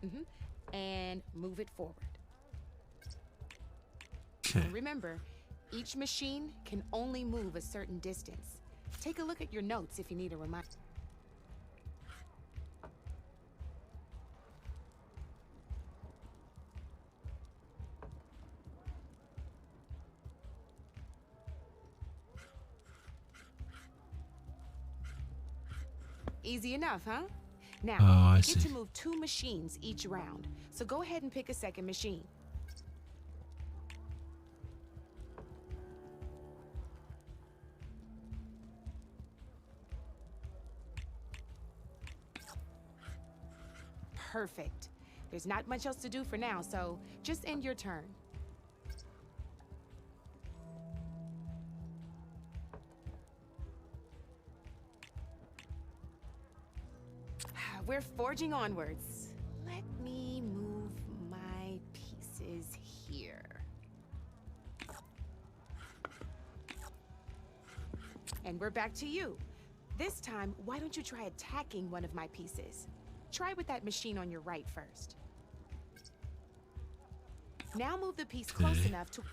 and move it forward. And remember, each machine can only move a certain distance. Take a look at your notes if you need a reminder. Easy enough, huh? Now, you get to move 2 machines each round, so go ahead and pick a second machine. Perfect. There's not much else to do for now, so just end your turn. We're forging onwards. Let me move my pieces here. And we're back to you. This time, why don't you try attacking one of my pieces? Try with that machine on your right first. Now move the piece close enough to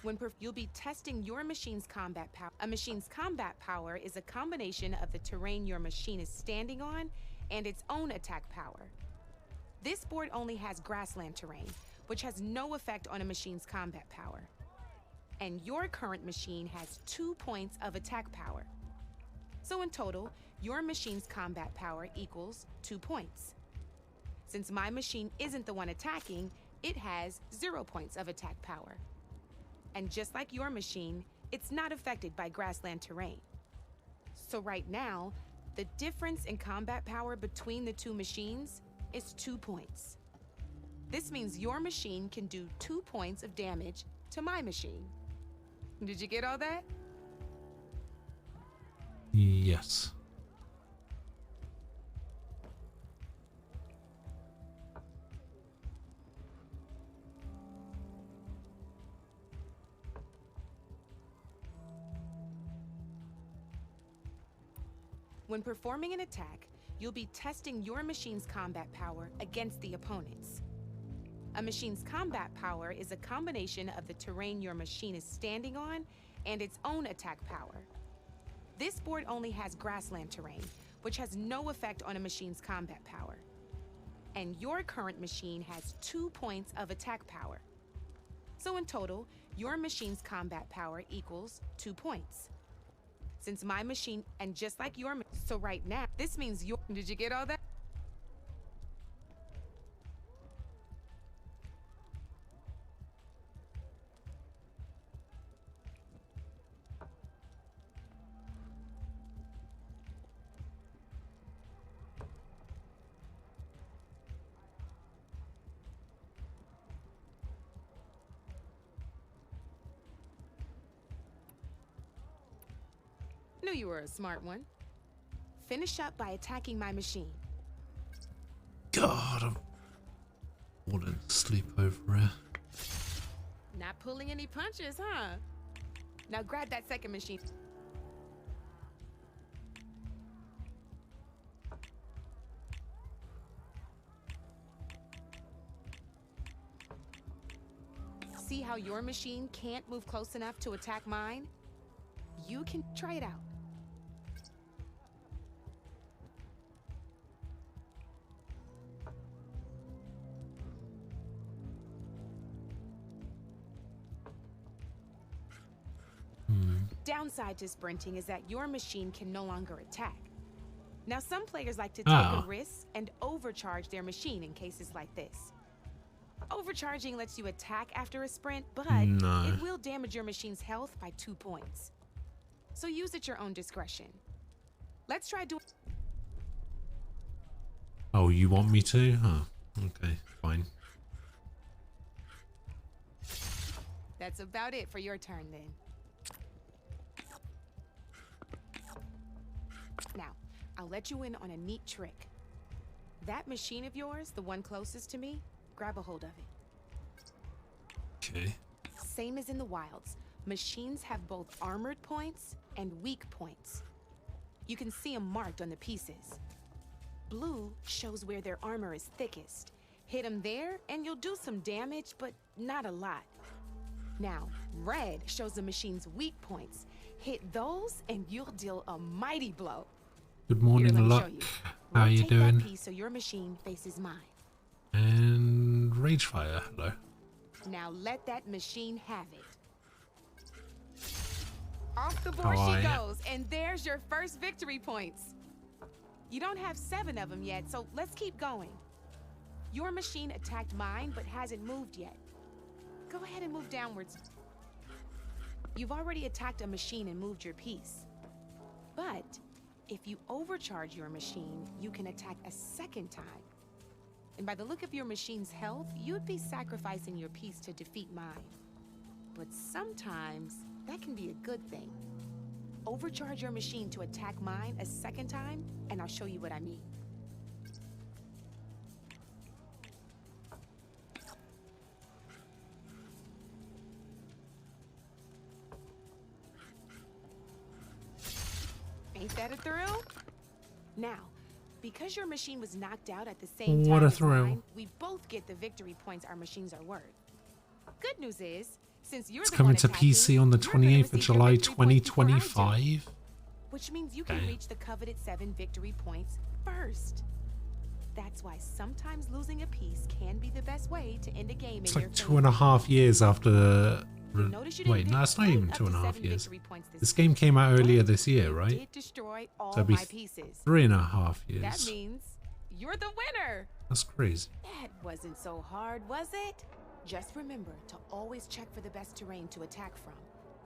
you'll be testing your machine's combat power. A machine's combat power is a combination of the terrain your machine is standing on and its own attack power. This board only has grassland terrain, which has no effect on a machine's combat power. And your current machine has 2 points of attack power. So in total, your machine's combat power equals 2 points. Since my machine isn't the one attacking, it has 0 points of attack power. And just like your machine, it's not affected by grassland terrain. So right now, the difference in combat power between the 2 machines is 2 points. This means your machine can do 2 points of damage to my machine. Did you get all that? Yes. When performing an attack, you'll be testing your machine's combat power against the opponent's. A machine's combat power is a combination of the terrain your machine is standing on and its own attack power. This board only has grassland terrain, which has no effect on a machine's combat power. And your current machine has 2 points of attack power. So in total, your machine's combat power equals 2 points. Since my machine, and just like your, so right now, this means your, did you get all that? Knew you were a smart one. Finish up by attacking my machine. God, I'm falling asleep over here. Not pulling any punches, huh? Now grab that second machine. See how your machine can't move close enough to attack mine? You can try it out. Downside to sprinting is that your machine can no longer attack. Now, some players like to take a risk and overcharge their machine in cases like this. Overcharging lets you attack after a sprint, but it will damage your machine's health by 2 points. So use at your own discretion. Let's try doing... Oh, you want me to? Huh. Okay, fine. That's about it for your turn then. Now, I'll let you in on a neat trick. That machine of yours, the one closest to me, grab a hold of it. Okay. Same as in the wilds. Machines have both armored points and weak points. You can see them marked on the pieces. Blue shows where their armor is thickest. Hit them there, and you'll do some damage, but not a lot. Now, red shows the machine's weak points. Hit those, and you'll deal a mighty blow. Good morning, Here, let me Luck. show you. How you Rotate that doing? piece so your machine faces mine. And Ragefire, hello. Now let that machine have it. Off the How board are she ya? goes, and there's your first victory points. You don't have 7 of them yet, so let's keep going. Your machine attacked mine, but hasn't moved yet. Go ahead and move downwards. You've already attacked a machine and moved your piece. But if you overcharge your machine, you can attack a second time. And by the look of your machine's health, you'd be sacrificing your piece to defeat mine. But sometimes, that can be a good thing. Overcharge your machine to attack mine a second time, and I'll show you what I mean. Ain't that a thrill? Now, because your machine was knocked out at the same What time a as thrill. mine, we both get the victory points our machines are worth. Good news is, since you're It's the coming one to attacking, PC on the you're gonna 28th of receive your July victory points before I do. 2025. Which means you can Damn. reach the coveted 7 victory points first. That's why sometimes losing a piece can be the best way to end a game It's in your like favor. 2.5 years after. Notice you didn't Wait, no, pick it's not one even up to 2.5 7 years. victory points This game came out earlier this year, You right? did destroy all So it'd be my pieces. 3.5 That years. means you're the winner. That's crazy. That wasn't so hard, was it? Just remember to always check for the best terrain to attack from.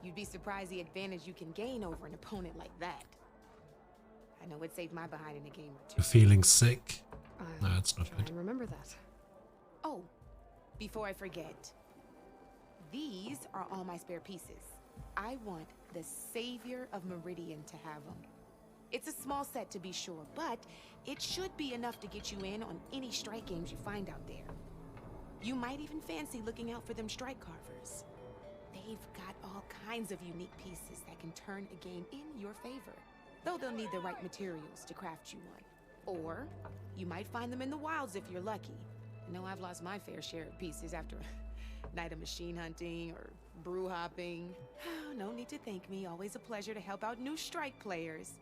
You'd be surprised the advantage you can gain over an opponent like that. I know it saved my behind in a game or two. You're feeling sick? No, it's not good. I remember that. Oh, before I forget, these are all my spare pieces. I want the Savior of Meridian to have them. It's a small set to be sure, but it should be enough to get you in on any strike games you find out there. You might even fancy looking out for them strike carvers. They've got all kinds of unique pieces that can turn a game in your favor, though they'll need the right materials to craft you one. Or you might find them in the wilds if you're lucky. I know I've lost my fair share of pieces after a night of machine hunting or brew hopping. No need to thank me. Always a pleasure to help out new strike players.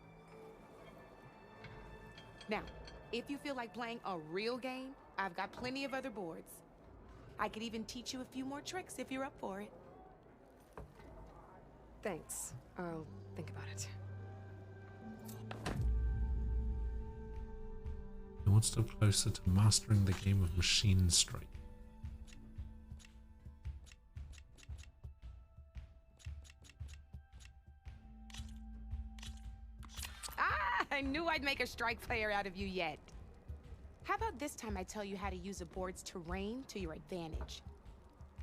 Now, if you feel like playing a real game, I've got plenty of other boards. I could even teach you a few more tricks if you're up for it. Thanks. I'll think about it. One step closer to mastering the game of Machine Strike. I knew I'd make a strike player out of you yet. How about this time I tell you how to use a board's terrain to your advantage?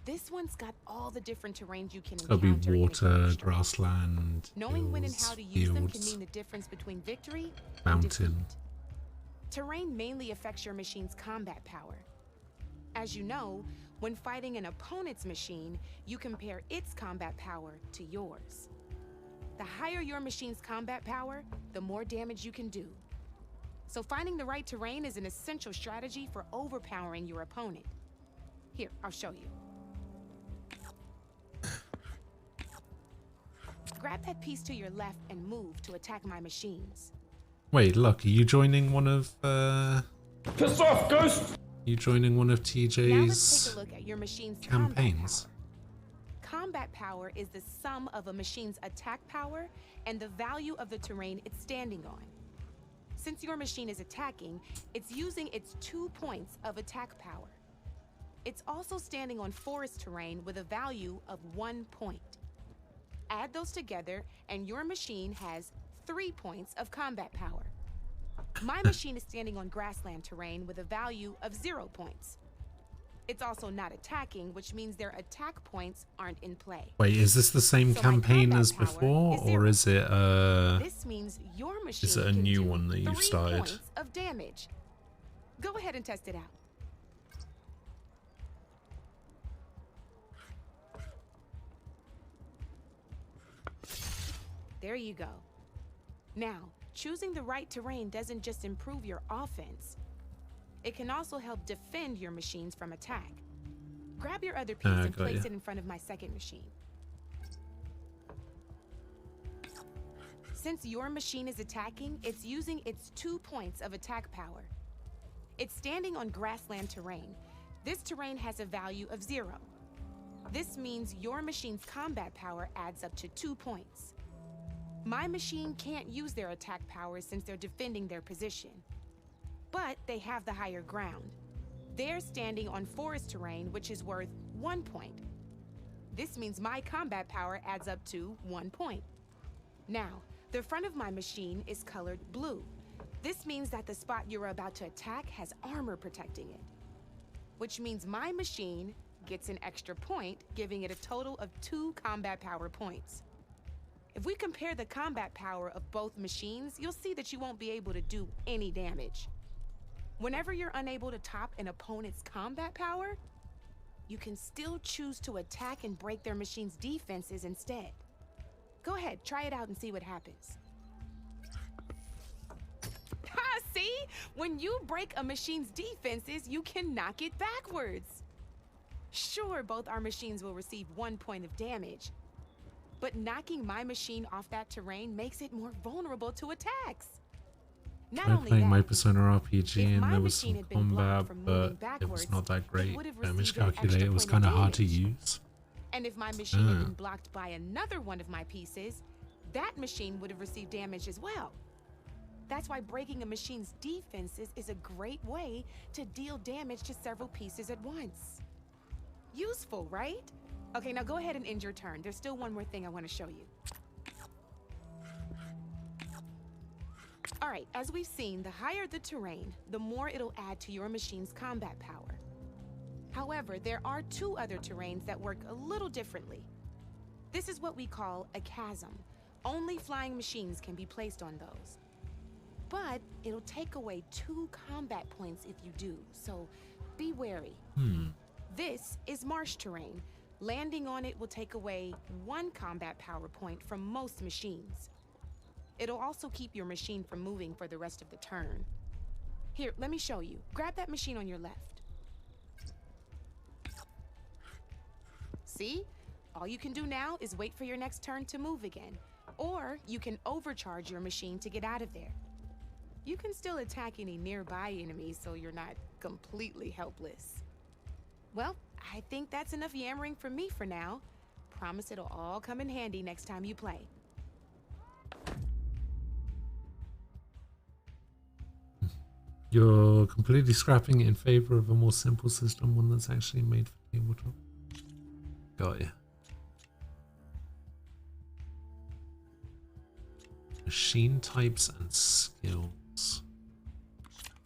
This one's got all the different terrains you can There'll be encounter in a water, game. grassland, Knowing when and how hills, to use them can fields, mean the difference between victory and mountain. defeat. Terrain mainly affects your machine's combat power. As you know, when fighting an opponent's machine, you compare its combat power to yours. The higher your machine's combat power, the more damage you can do. So finding the right terrain is an essential strategy for overpowering your opponent. Here, I'll show you. Grab that piece to your left and move to attack my machines. Wait, look, are you joining one of Piss off, Ghost! You joining one of Now let's TJ's take a look at your machine's campaigns? Combat power is the sum of a machine's attack power and the value of the terrain it's standing on. Since your machine is attacking, it's using its 2 points of attack power. It's also standing on forest terrain with a value of 1 point. Add those together and your machine has 3 points of combat power. My machine is standing on grassland terrain with a value of 0 points. It's also not attacking, which means their attack points aren't in play. Wait, is this the same So my campaign combat as power before, is or is it This means your machine is it a can new do one that you've 3 started? points of damage. Go ahead and test it out. There you go. Now, choosing the right terrain doesn't just improve your offense. It can also help defend your machines from attack. Grab your other piece and place it in front of my second machine. Since your machine is attacking, it's using its 2 points of attack power. It's standing on grassland terrain. This terrain has a value of 0. This means your machine's combat power adds up to 2 points. My machine can't use their attack power since they're defending their position. But they have the higher ground. They're standing on forest terrain, which is worth 1 point. This means my combat power adds up to 1 point. Now, the front of my machine is colored blue. This means that the spot you're about to attack has armor protecting it, which means my machine gets an extra point, giving it a total of 2 combat power points. If we compare the combat power of both machines, you'll see that you won't be able to do any damage. Whenever you're unable to top an opponent's combat power, you can still choose to attack and break their machine's defenses instead. Go ahead, try it out and see what happens. Ha, see? When you break a machine's defenses, you can knock it backwards. Sure, both our machines will receive 1 point of damage, but knocking my machine off that terrain makes it more vulnerable to attacks. Not only playing that, my Persona RPG and my there was some machine had been blocked combat, from but moving it backwards, was not that great. would have Damage received an extra calculator was point of kind of hard to damage. use. And if my machine had been blocked by another one of my pieces, that machine would have received damage as well. That's why breaking a machine's defenses is a great way to deal damage to several pieces at once. Useful, right? Okay, now go ahead and end your turn. There's still one more thing I want to show you. All right, as we've seen, the higher the terrain, the more it'll add to your machine's combat power. However, there are 2 other terrains that work a little differently. This is what we call a chasm. Only flying machines can be placed on those. But it'll take away 2 combat points if you do, so be wary. This is marsh terrain. Landing on it will take away 1 combat power point from most machines. It'll also keep your machine from moving for the rest of the turn. Here, let me show you. Grab that machine on your left. See? All you can do now is wait for your next turn to move again. Or you can overcharge your machine to get out of there. You can still attack any nearby enemies so you're not completely helpless. Well, I think that's enough yammering from me for now. Promise it'll all come in handy next time you play. You're completely scrapping it in favor of a more simple system, one that's actually made for tabletop. Got ya. Machine types and skills.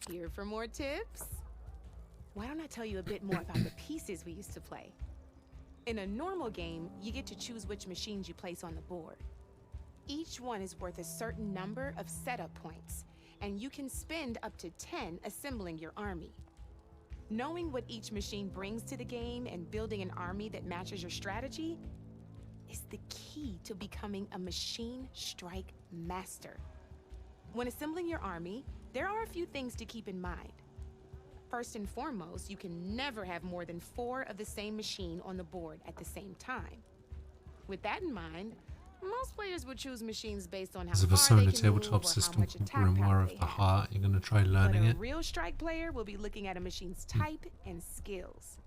Here for more tips? Why don't I tell you a bit more about the pieces we used to play? In a normal game, you get to choose which machines you place on the board. Each one is worth a certain number of setup points, and you can spend up to 10 assembling your army. Knowing what each machine brings to the game and building an army that matches your strategy is the key to becoming a machine strike master. When assembling your army, there are a few things to keep in mind. First and foremost, you can never have more than 4 of the same machine on the board at the same time. With that in mind, most players would choose machines based on how There's a far they Persona can tabletop move or how system much called attack power Grimoire they of the have. Heart. You're going to try learning But a it. real strike player will be looking at a machine's type and skills.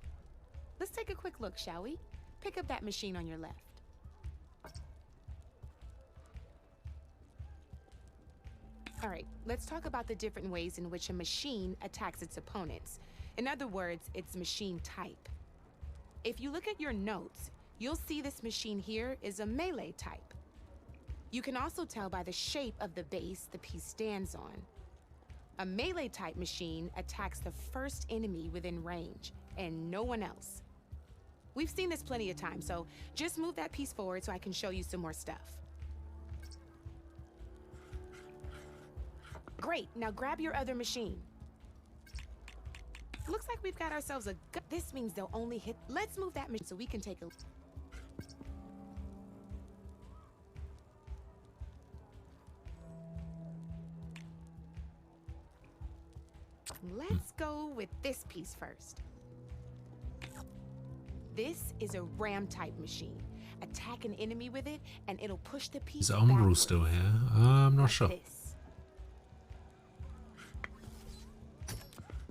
Let's take a quick look, shall we? Pick up that machine on your left. All right, let's talk about the different ways in which a machine attacks its opponents. In other words, its machine type. If you look at your notes, you'll see this machine here is a melee type. You can also tell by the shape of the base the piece stands on. A melee type machine attacks the first enemy within range, and no one else. We've seen this plenty of times, so just move that piece forward so I can show you some more stuff. Great, now grab your other machine. Looks like we've got ourselves a this means they'll only hit. Let's move that machine so we can take a Let's go with this piece first. This is a ram-type machine. Attack an enemy with it, and it'll push the piece Is Umbral backwards. still here? I'm not sure. This.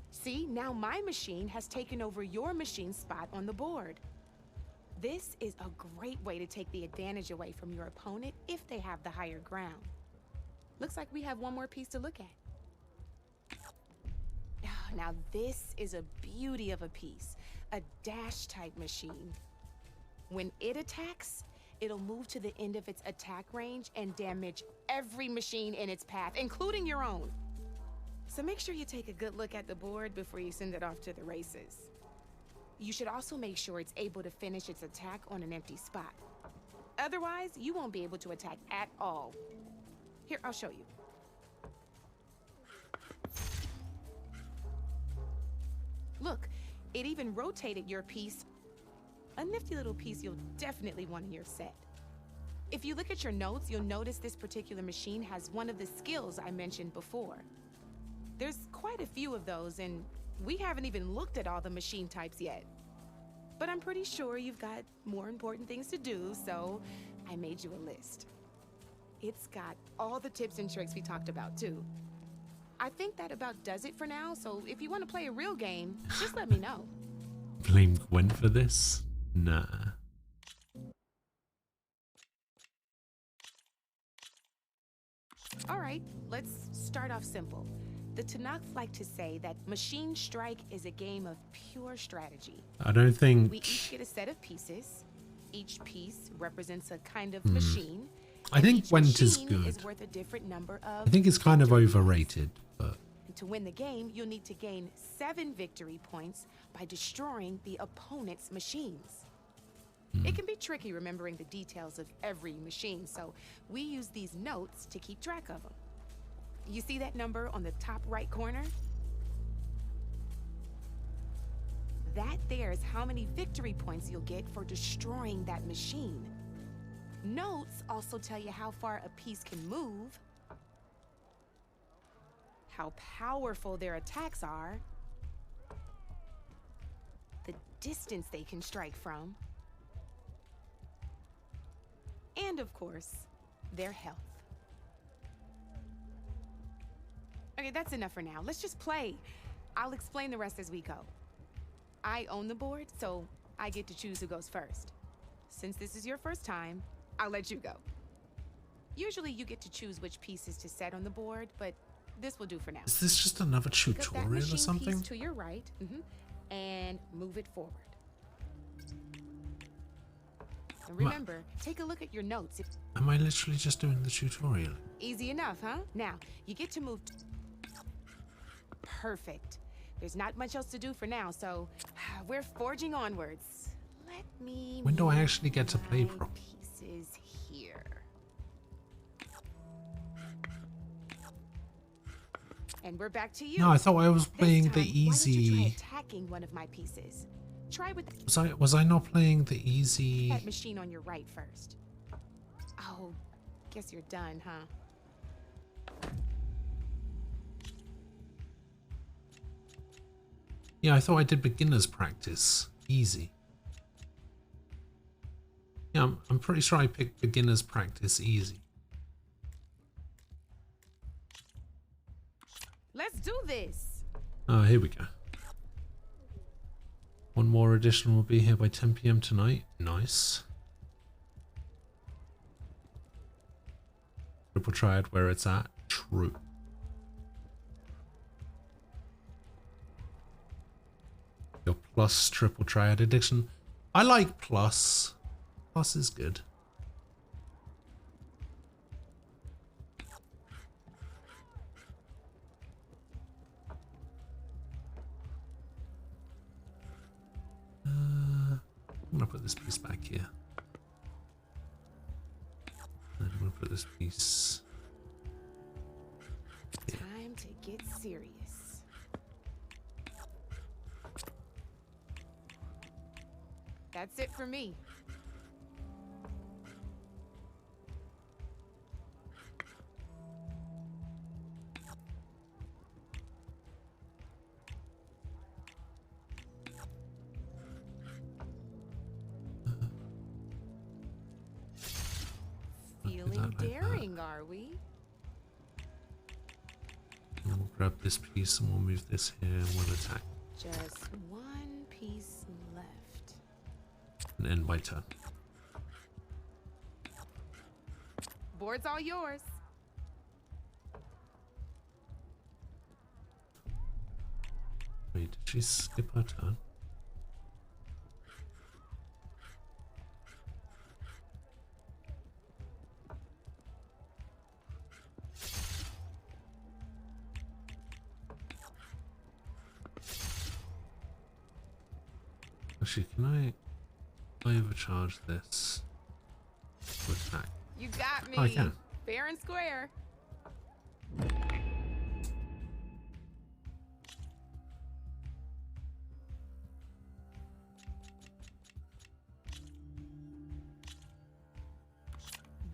See, now my machine has taken over your machine's spot on the board. This is a great way to take the advantage away from your opponent if they have the higher ground. Looks like we have one more piece to look at. Now this is a beauty of a piece, a dash-type machine. When it attacks, it'll move to the end of its attack range and damage every machine in its path, including your own. So make sure you take a good look at the board before you send it off to the races. You should also make sure it's able to finish its attack on an empty spot. Otherwise, you won't be able to attack at all. Here, I'll show you. Look, it even rotated your piece. A nifty little piece you'll definitely want in your set. If you look at your notes, you'll notice this particular machine has one of the skills I mentioned before. There's quite a few of those, and we haven't even looked at all the machine types yet. But I'm pretty sure you've got more important things to do, so I made you a list. It's got all the tips and tricks we talked about, too. I think that about does it for now, so if you want to play a real game, just let me know. Blame Gwen for this? Nah. All right, let's start off simple. The Tanakh like to say that Machine Strike is a game of pure strategy. I don't think... We each get a set of pieces. Each piece represents a kind of machine. I think Gwent is machine good. is worth a different number of I think it's kind of overrated, but... And to win the game, you'll need to gain 7 victory points by destroying the opponent's machines. It can be tricky remembering the details of every machine, so we use these notes to keep track of them. You see that number on the top right corner? That there is how many victory points you'll get for destroying that machine. Notes also tell you how far a piece can move, how powerful their attacks are, the distance they can strike from, and of course, their health. Okay, that's enough for now. Let's just play. I'll explain the rest as we go. I own the board, so I get to choose who goes first. Since this is your first time, I'll let you go. Usually you get to choose which pieces to set on the board, but this will do for now. Is this just another Pick up that tutorial or machine something? piece to your right, and move it forward. And remember, take a look at your notes. Am I literally just doing the tutorial? Easy enough, huh? Now, you get to move... Perfect. There's not much else to do for now, so we're forging onwards. Let me... When do I actually get to play move my properly? pieces here. And we're back to you. No, I thought I was This playing the time, why don't you try easy... attacking one of my pieces? Try with Was I not playing the easy... that machine on your right first. Oh, guess you're done, huh? Yeah, I thought I did beginner's practice. Easy. Yeah, I'm pretty sure I picked beginner's practice easy. Let's do this. Oh, here we go. One more edition will be here by 10 PM tonight. Nice. Triple Triad where it's at. True. Your plus Triple Triad edition. I like plus. Plus is good. I'm gonna put this piece back here. And I'm gonna put this piece. Here. Time to get serious. That's it for me. feeling daring, are we? And we'll grab this piece and we'll move this here and we'll attack. Just one piece left. And end my turn. Board's all yours. Wait, did she skip her turn? Actually, can I overcharge this to attack? You got me. Oh, I can. Fair and square.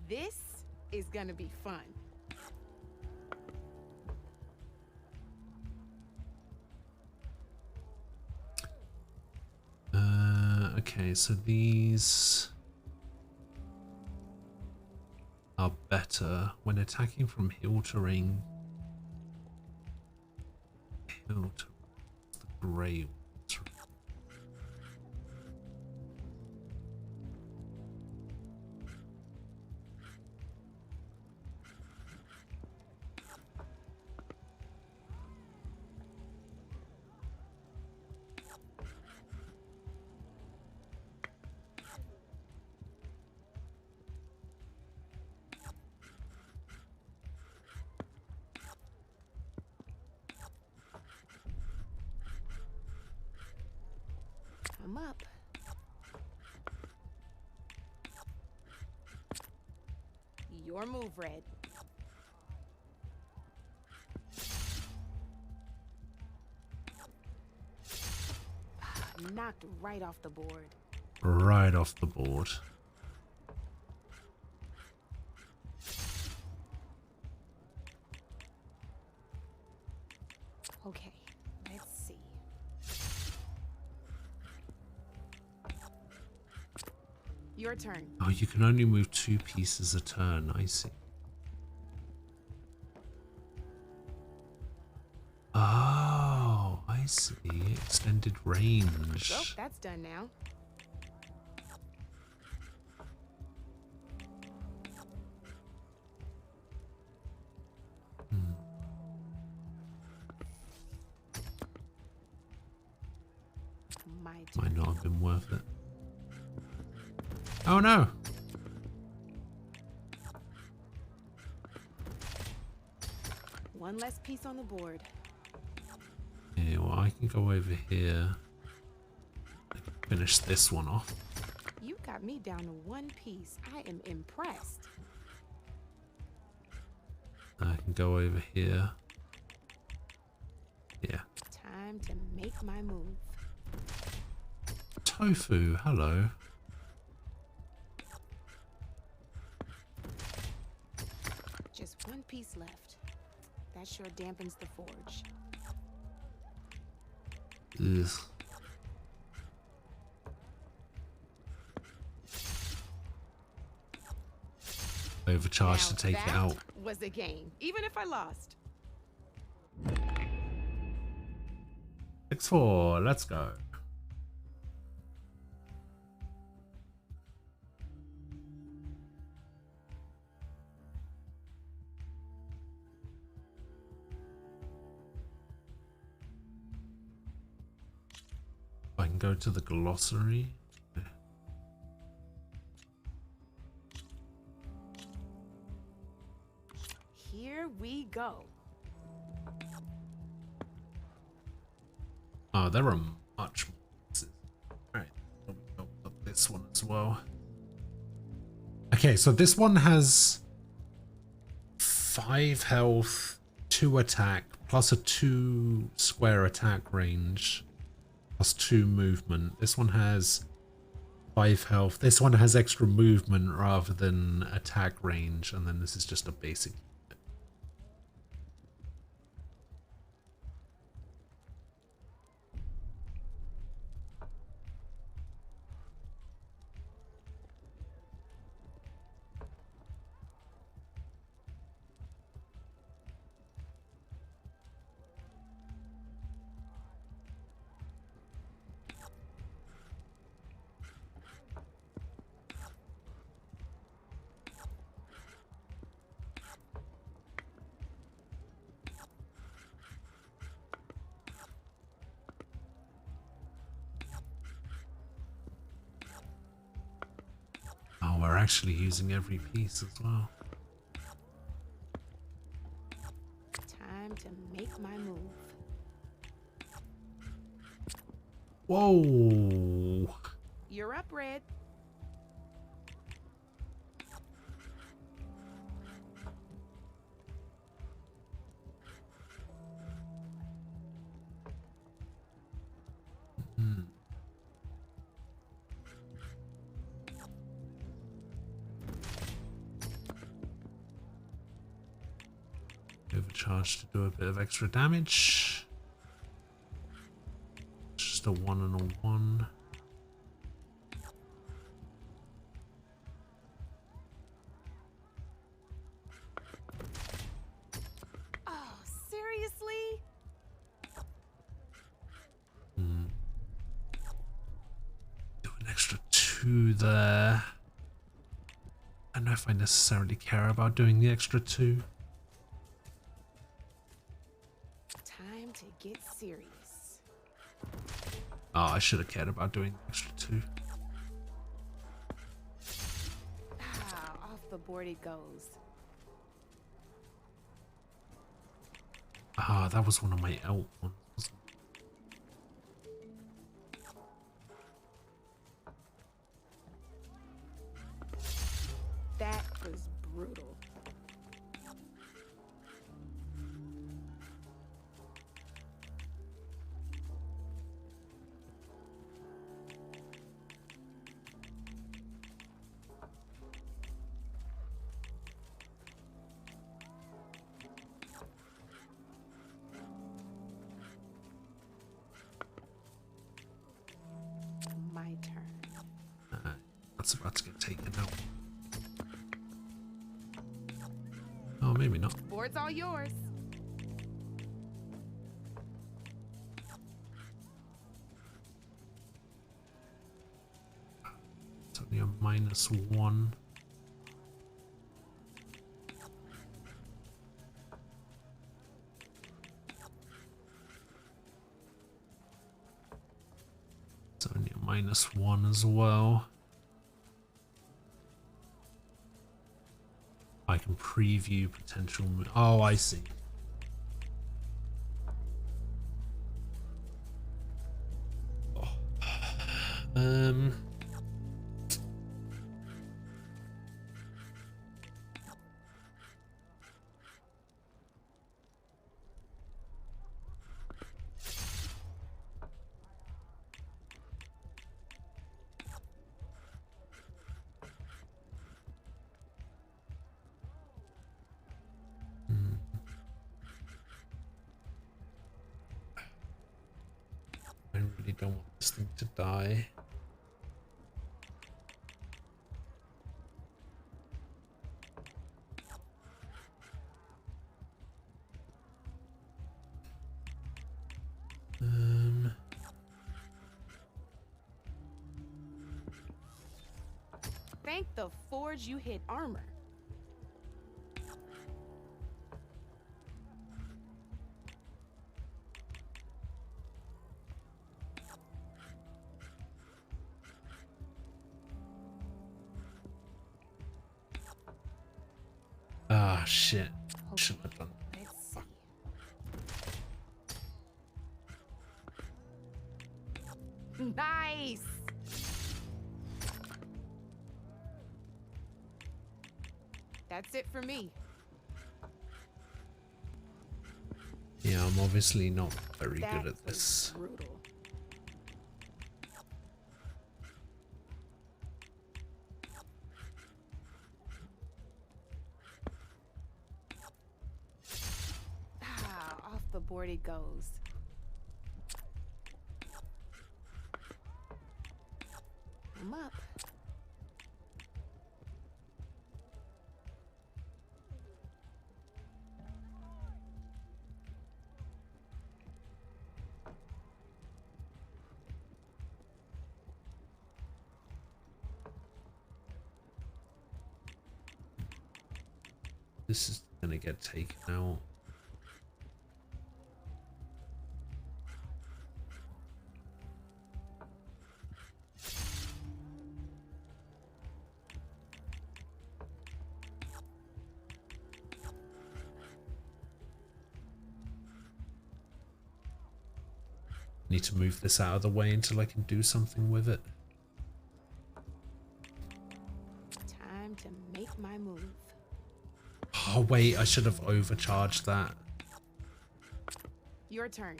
This is gonna be fun. Okay, so these are better when attacking from hill terrain. Hill to the grey ones. I'm up. Your move, Red. Knocked right off the board. Right off the board. Okay, let's see. Your turn. Oh, you can only move 2 pieces a turn. I see. Oh, I see. Extended range. Well, that's done now. My turn. Might not have been worth it. Oh no! One less piece on the board. Yeah, well, I can go over here. I can finish this one off. You got me down to one piece. I am impressed. I can go over here. Yeah. Time to make my move. Tofu, hello. Just one piece left. That sure dampens the forge. Ugh. Overcharge to take it out. Was the game, even if I lost. 6-4, let's go. I can go to the glossary. Here we go. Oh, there are much more. Alright, I'll put this one as well. Okay, so this one has 5 health, 2 attack, plus a 2 square attack range, plus 2 movement. This one has 5 health. This one has extra movement rather than attack range, and then this is just a basic. actually using every piece as well. Time to make my move. Whoa! You're up, Red. Overcharge to do a bit of extra damage. Just a 1 and a 1. Oh, seriously? Do an extra 2 there. I don't know if I necessarily care about doing the extra 2. Time to get serious. Oh, I should have cared about doing the extra 2. Ah, off the board it goes. Ah, that was one of my elk ones, wasn't it? That was brutal. My turn. That's about to get taken out. Oh, maybe not. Board's all yours. It's only a -1. It's only a -1 as well. I can preview potential. Oh, I see. Oh. I really don't want this thing to die. Thank the forge you hit armor. Ah, shit. Shouldn't have done. Let's see. Nice. That's it for me. Yeah, I'm obviously not very That good at this. was brutal. Ah, off the board it goes. I'm up. This is gonna get taken out. Need to move this out of the way until I can do something with it. Time to make my move. Oh wait, I should have overcharged that. Your turn.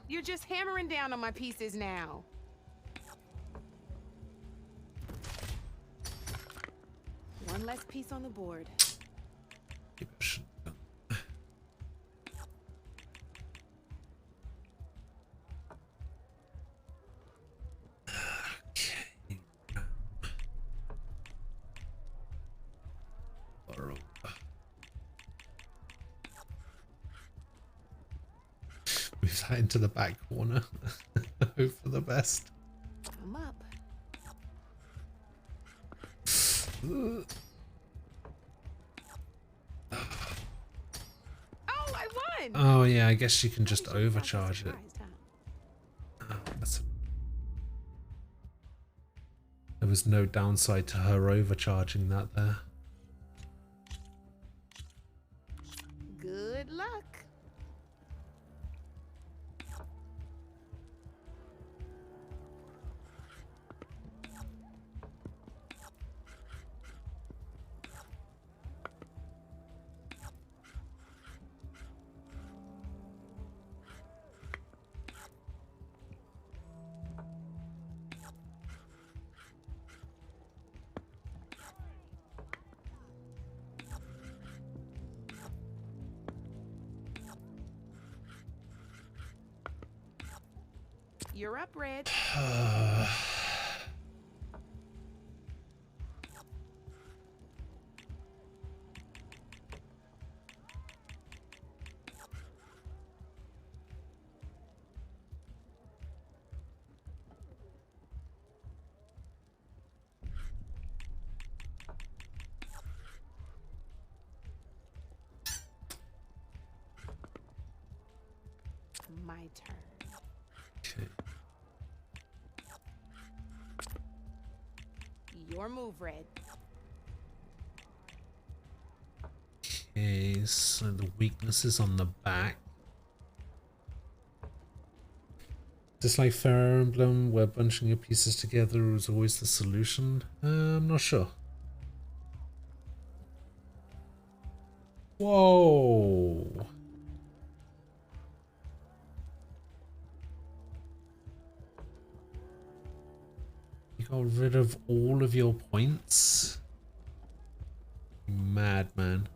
You're just hammering down on my pieces now. One less piece on the board. Move that into the back corner. Hope for the best. I'm up. Oh, I won! Oh yeah, I guess you can just overcharge it. Oh, there was no downside to her overcharging that there. Good luck. You're up, Red. My turn. Okay. Your move, Red. Okay, so the weakness is on the back. Just like Fire Emblem, where bunching your pieces together is always the solution. I'm not sure. Whoa! You got rid of all of your points? Madman.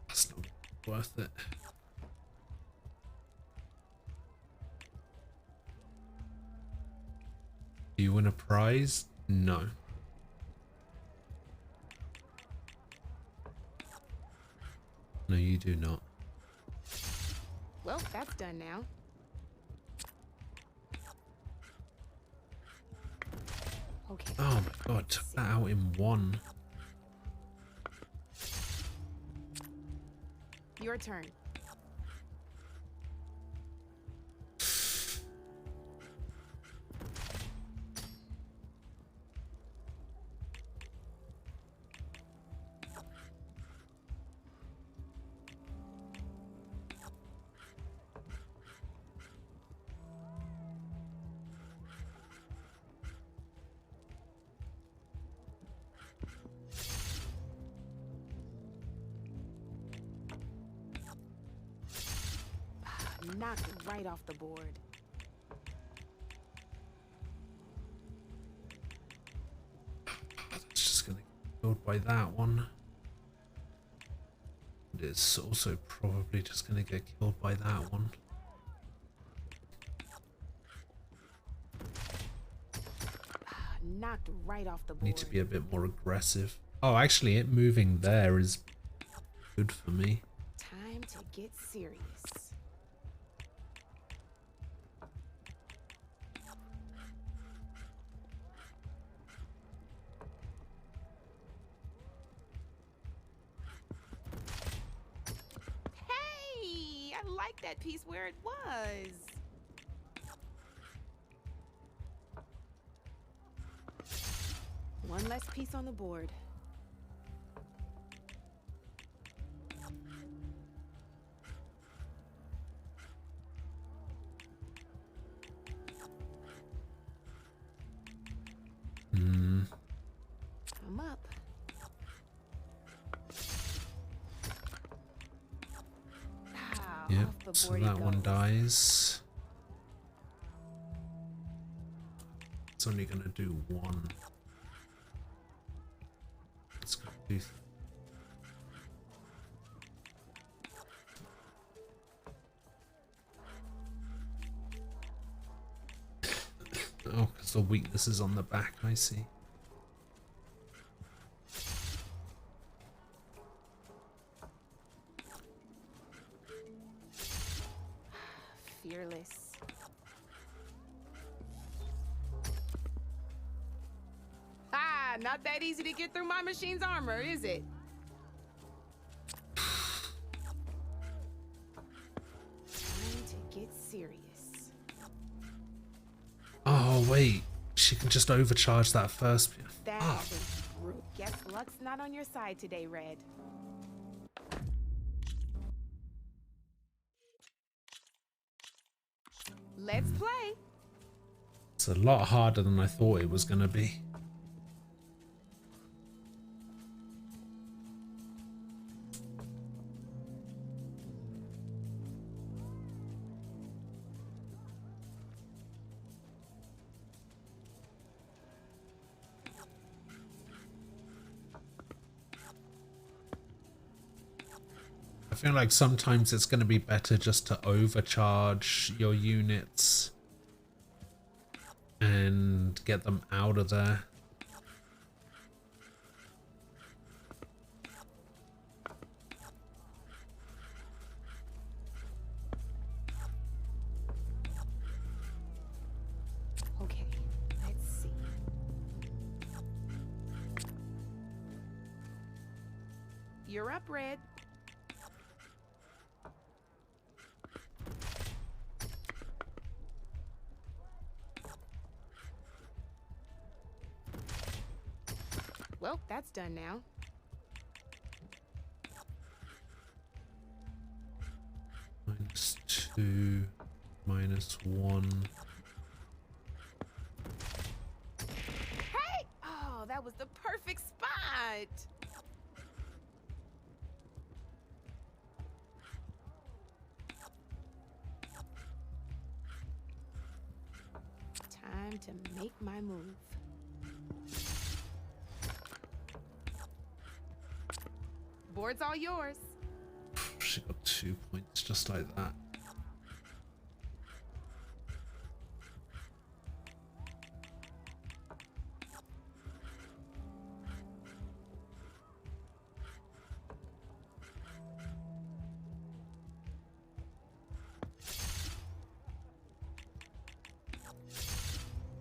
That's not worth it. Do you win a prize? No. No, you do not. Well, that's done now. Okay. Oh my god, took that out in one. Your turn. Knocked right off the board. killed by that one. And it's also probably just going to get killed by that one. Knocked right off the board. Need to be a bit more aggressive. Oh, actually, it moving there is good for me. Time to get serious. Hey, I like that piece where it was. One less piece on the board. I'm up. Yep, so that one dies. It's only gonna do one. It's gonna do. Oh, because the weakness is on the back, I see. Fearless. Ah, not that easy to get through my machine's armor, is it? Time to get serious. Oh wait, she can just overcharge that first. That was brutal. Guess luck's not on your side today, Red. Let's play. It's a lot harder than I thought it was gonna be. I feel like sometimes it's going to be better just to overcharge your units and get them out of there. Okay, let's see. You're up, Red. Well, that's done now. -2, -1. Hey! Oh, that was the perfect spot. Time to make my move. Board's all yours. She got 2 points just like that.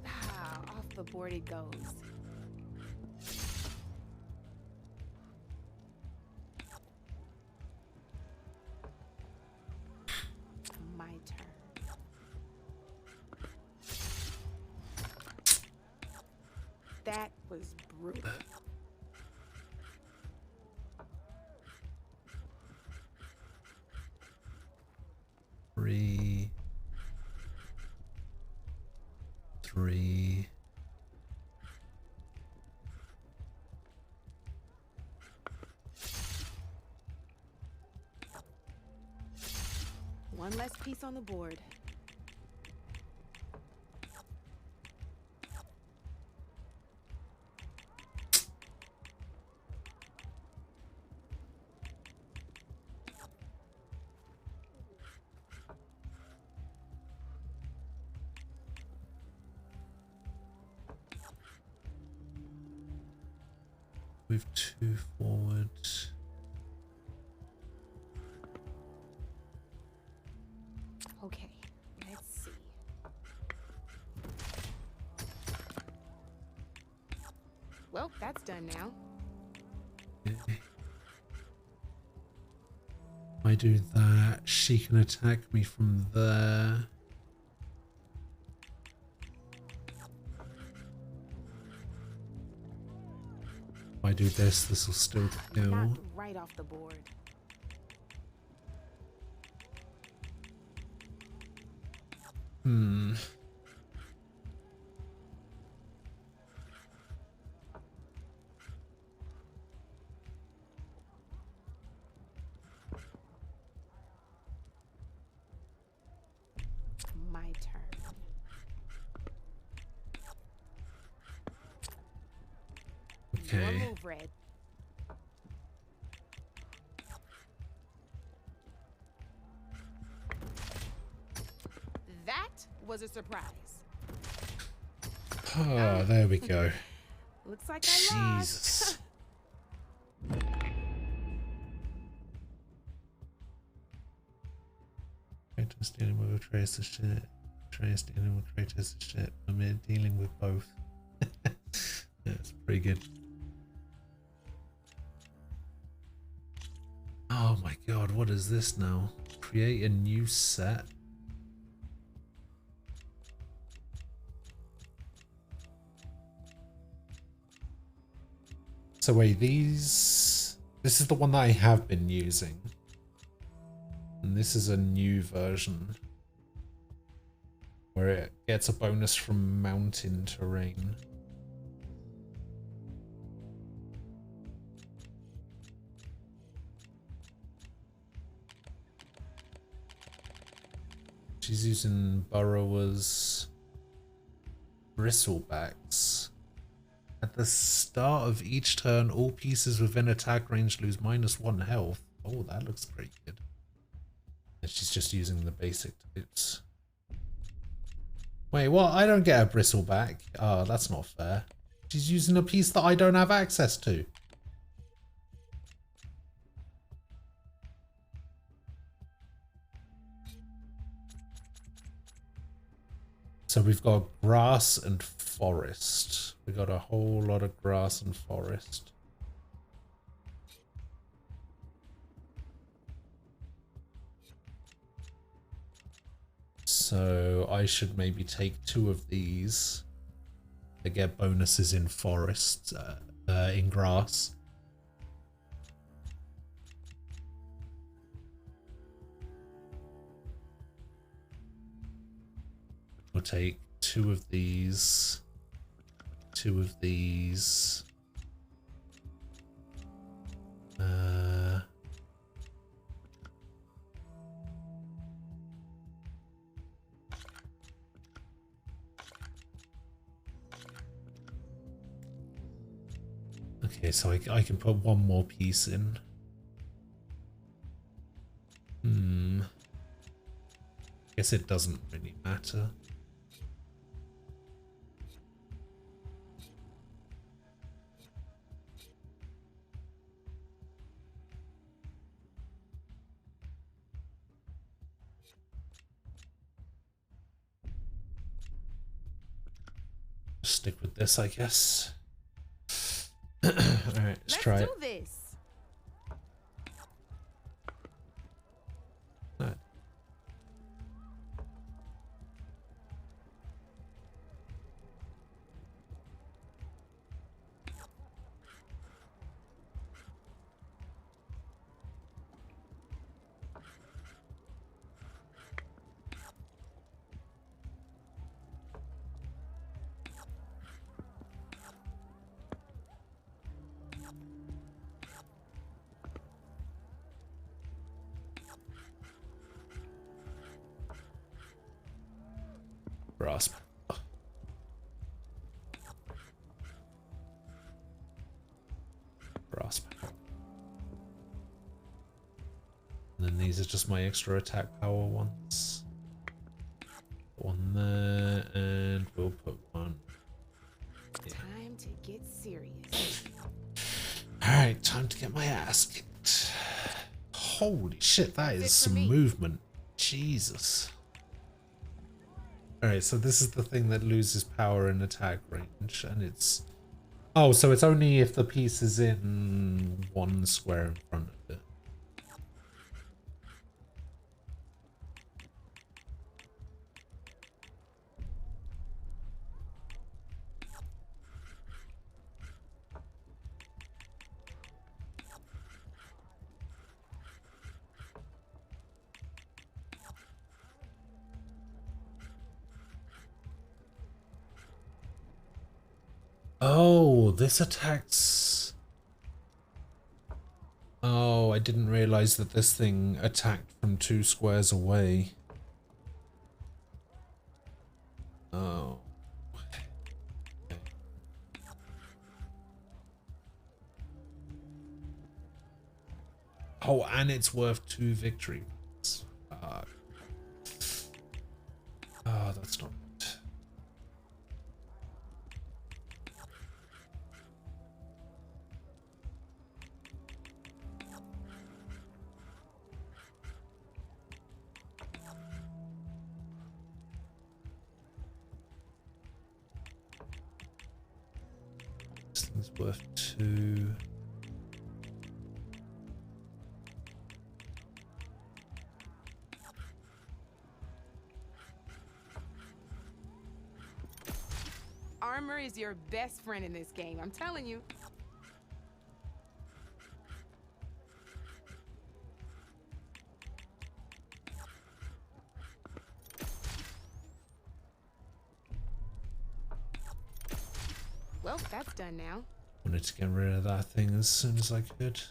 Ah, off the board it goes. My turn. That was brutal. Three. One less piece on the board. Move 2 forward. Okay, let's see. Well, that's done now. If I do that, she can attack me from there. If I do this, this will still kill. Knocked right off the board. Hmm. My turn. Okay. Your move, Red. That was a surprise. Oh, there we go. Looks like I lost. Jesus. Kratos dealing with Atreus is shit. Atreus dealing with Kratos is shit. I'm dealing with both. That's pretty good. Oh my god, what is this now? Create a new set. So wait, this is the one that I have been using. And this is a new version where it gets a bonus from mountain terrain. She's using Burrower's Bristlebacks. At the start of each turn, all pieces within attack range lose -1 health. Oh, that looks pretty good. And she's just using the basic types. Wait, what? I don't get a Bristleback. Oh, that's not fair. She's using a piece that I don't have access to. So we've got grass and forest. We got a whole lot of grass and forest. So I should maybe take 2 of these to get bonuses in forest, in grass. We'll take 2 of these, 2 of these. Okay, so I can put 1 more piece in. Guess it doesn't really matter. Stick with this, I guess. Alright, let's try it. Let's do this. Alright. Grasp. Grasp. And then these are just my extra attack power ones. One there, and we'll put one. Time to get serious. Alright, time to get my ass kicked. Holy shit, that is some movement. Jesus. Alright, so this is the thing that loses power in attack range, and it's... Oh, so it's only if the piece is in one square in front of it. Oh, this attacks... Oh, I didn't realize that this thing attacked from 2 squares away. Oh. Oh, and it's worth 2 victory points. Oh, that's not... It's worth 2. Armor is your best friend in this game, I'm telling you. Well, that's done now. Wanted to get rid of that thing as soon as I could.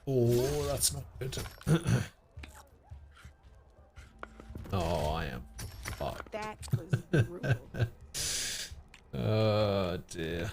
Oh, that's not good. Oh, I am fucked. That was brutal. Oh dear.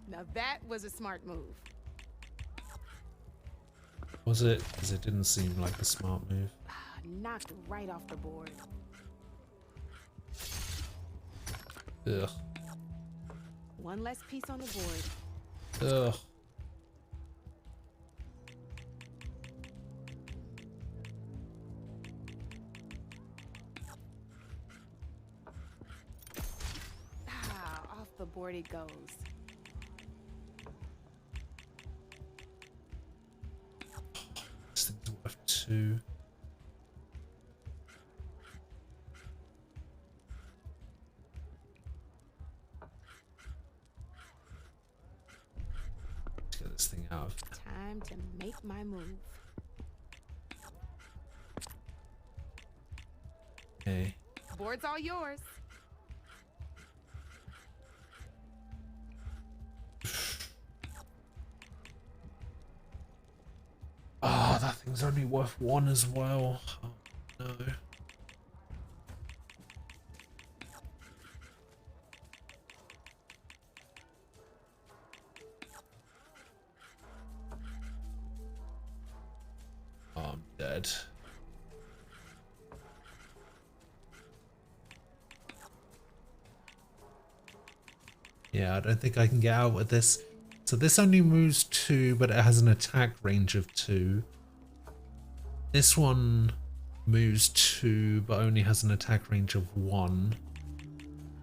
Now that was a smart move. Was it? Because it didn't seem like a smart move. Knocked right off the board. Ugh. One less piece on the board. Ugh. Off the board it goes. This thing's worth 2. Let's get this thing out of. Time to make my move. Okay. Board's all yours. Oh, that thing's only worth 1 as well. Oh, no. Oh, I'm dead. Yeah, I don't think I can get out with this. So this only moves 2, but it has an attack range of 2. This one moves 2, but only has an attack range of 1.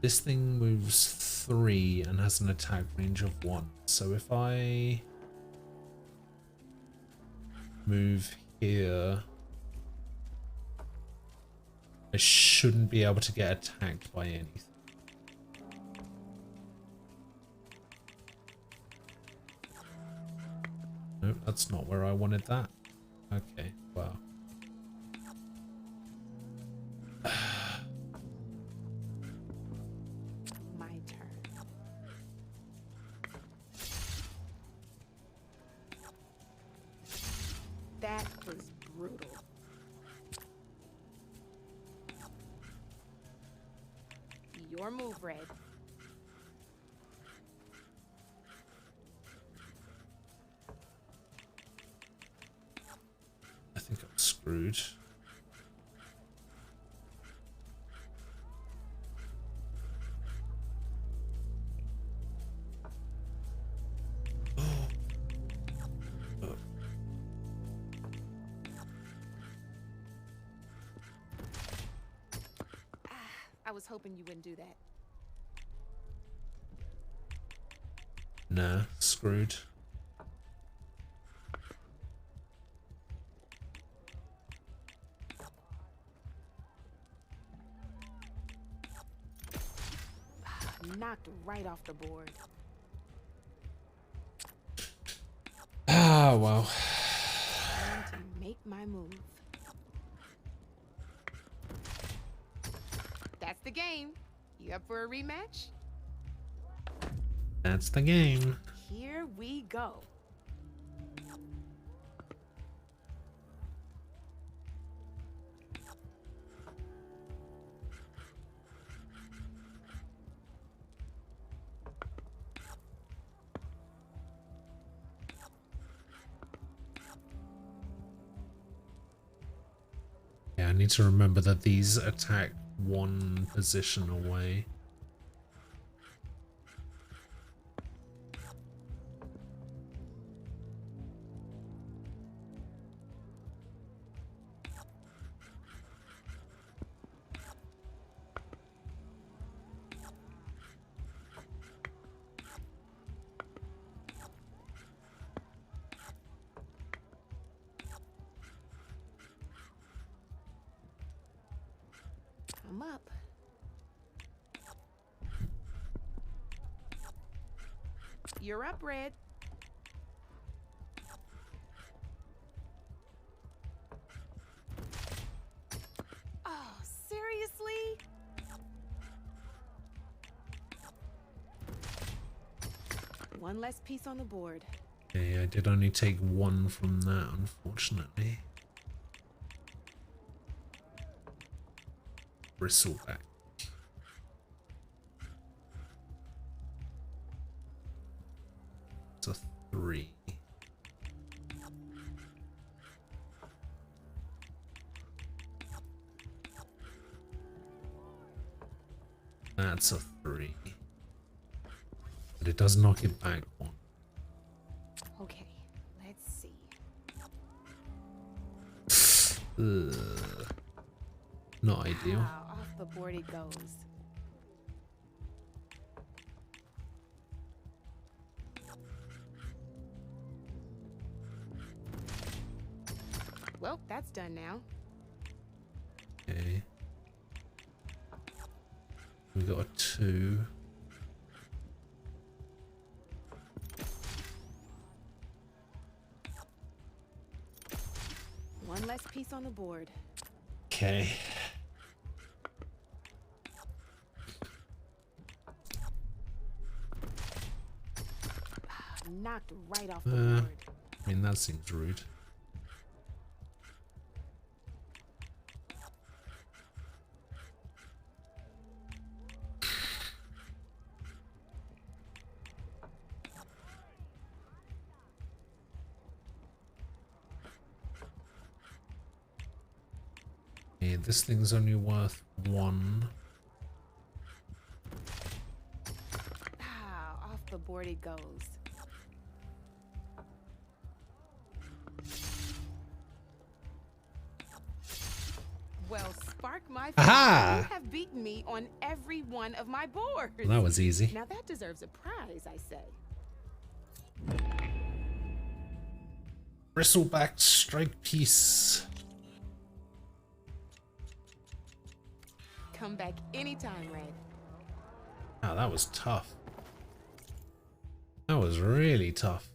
This thing moves 3 and has an attack range of 1. So if I move here, I shouldn't be able to get attacked by anything. Nope, that's not where I wanted that. Okay, wow. My turn. That was brutal. Your move, Red. I think I'm screwed. I was hoping you wouldn't do that. Nah, screwed. Knocked right off the board. Ah, well. Time to make my move. That's the game. You up for a rematch? That's the game. Here we go. Yeah, I need to remember that these attack one position away. I'm up. You're up, Red. Oh, seriously? One less piece on the board. Okay, I did only take one from that, unfortunately. Bristleback. It's a 3. That's a 3. But it does knock it back one. Okay, let's see. Ugh. Not ideal. Wow, off the board it goes. Well, that's done now. Okay. We got a 2. One less piece on the board. Okay. Knocked right off the board. I mean, that seems rude. Okay, this thing's only worth 1. Ah, off the board it goes. Well, spark my fire. Aha! You have beaten me on every one of my boards. Well, that was easy. Now that deserves a prize, I say. Bristleback strike piece. Come back anytime, Red. Wow, that was tough. That was really tough.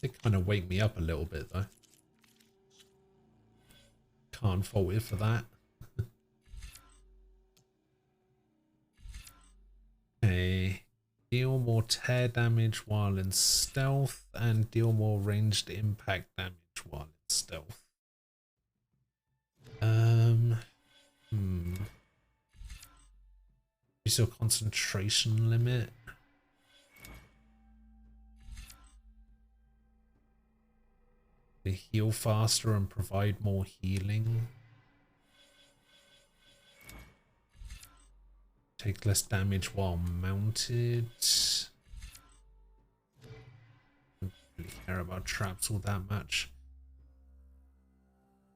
It kind of wake me up a little bit though. Can't fault it for that. Okay. Deal more tear damage while in stealth and deal more ranged impact damage while in stealth. Use your concentration limit. They heal faster and provide more healing. Take less damage while mounted. Don't really care about traps all that much.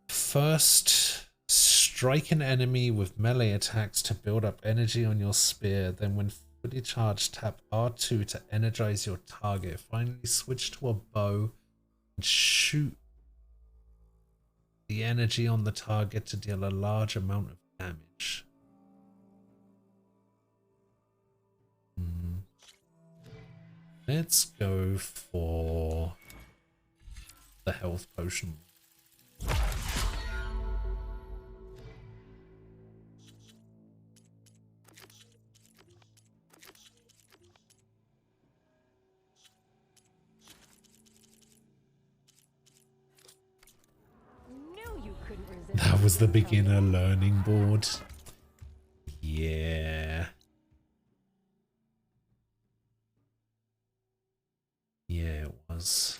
First, strike an enemy with melee attacks to build up energy on your spear. Then when fully charged, tap R2 to energize your target. Finally, switch to a bow and shoot the energy on the target to deal a large amount of damage. Let's go for the health potion. That was the beginner learning board. Yeah. Yeah, it was.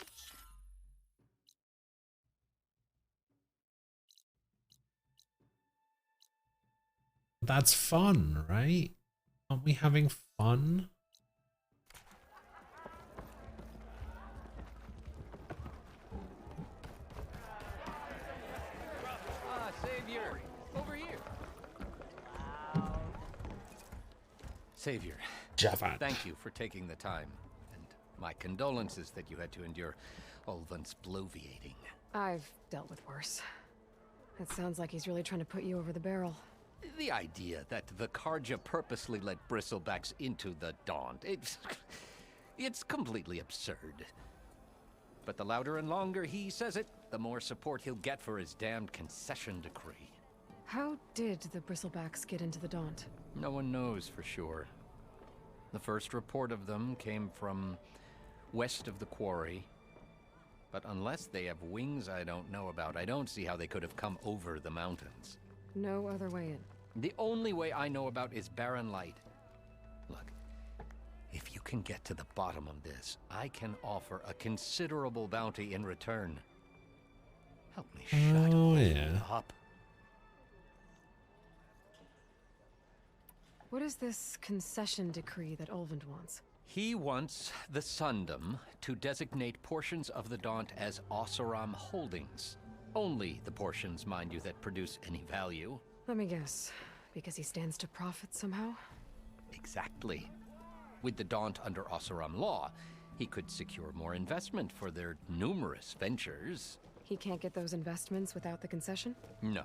That's fun, right? Aren't we having fun? Savior! Over here! Savior, Javad. Thank you for taking the time. And my condolences that you had to endure Ulvund's bloviating. I've dealt with worse. It sounds like he's really trying to put you over the barrel. The idea that the Carja purposely let Bristlebacks into the Daunt, it's completely absurd. But the louder and longer he says it, the more support he'll get for his damned concession decree. How did the Bristlebacks get into the Daunt? No one knows for sure. The first report of them came from west of the quarry. But unless they have wings I don't know about, I don't see how they could have come over the mountains. No other way in. The only way I know about is Barren Light. Look, if you can get to the bottom of this, I can offer a considerable bounty in return. Help me shut up. What is this concession decree that Ulvund wants? He wants the Sundom to designate portions of the Daunt as Oseram holdings. Only the portions, mind you, that produce any value. Let me guess. Because he stands to profit somehow? Exactly. With the Daunt under Oseram law, he could secure more investment for their numerous ventures. He can't get those investments without the concession? No.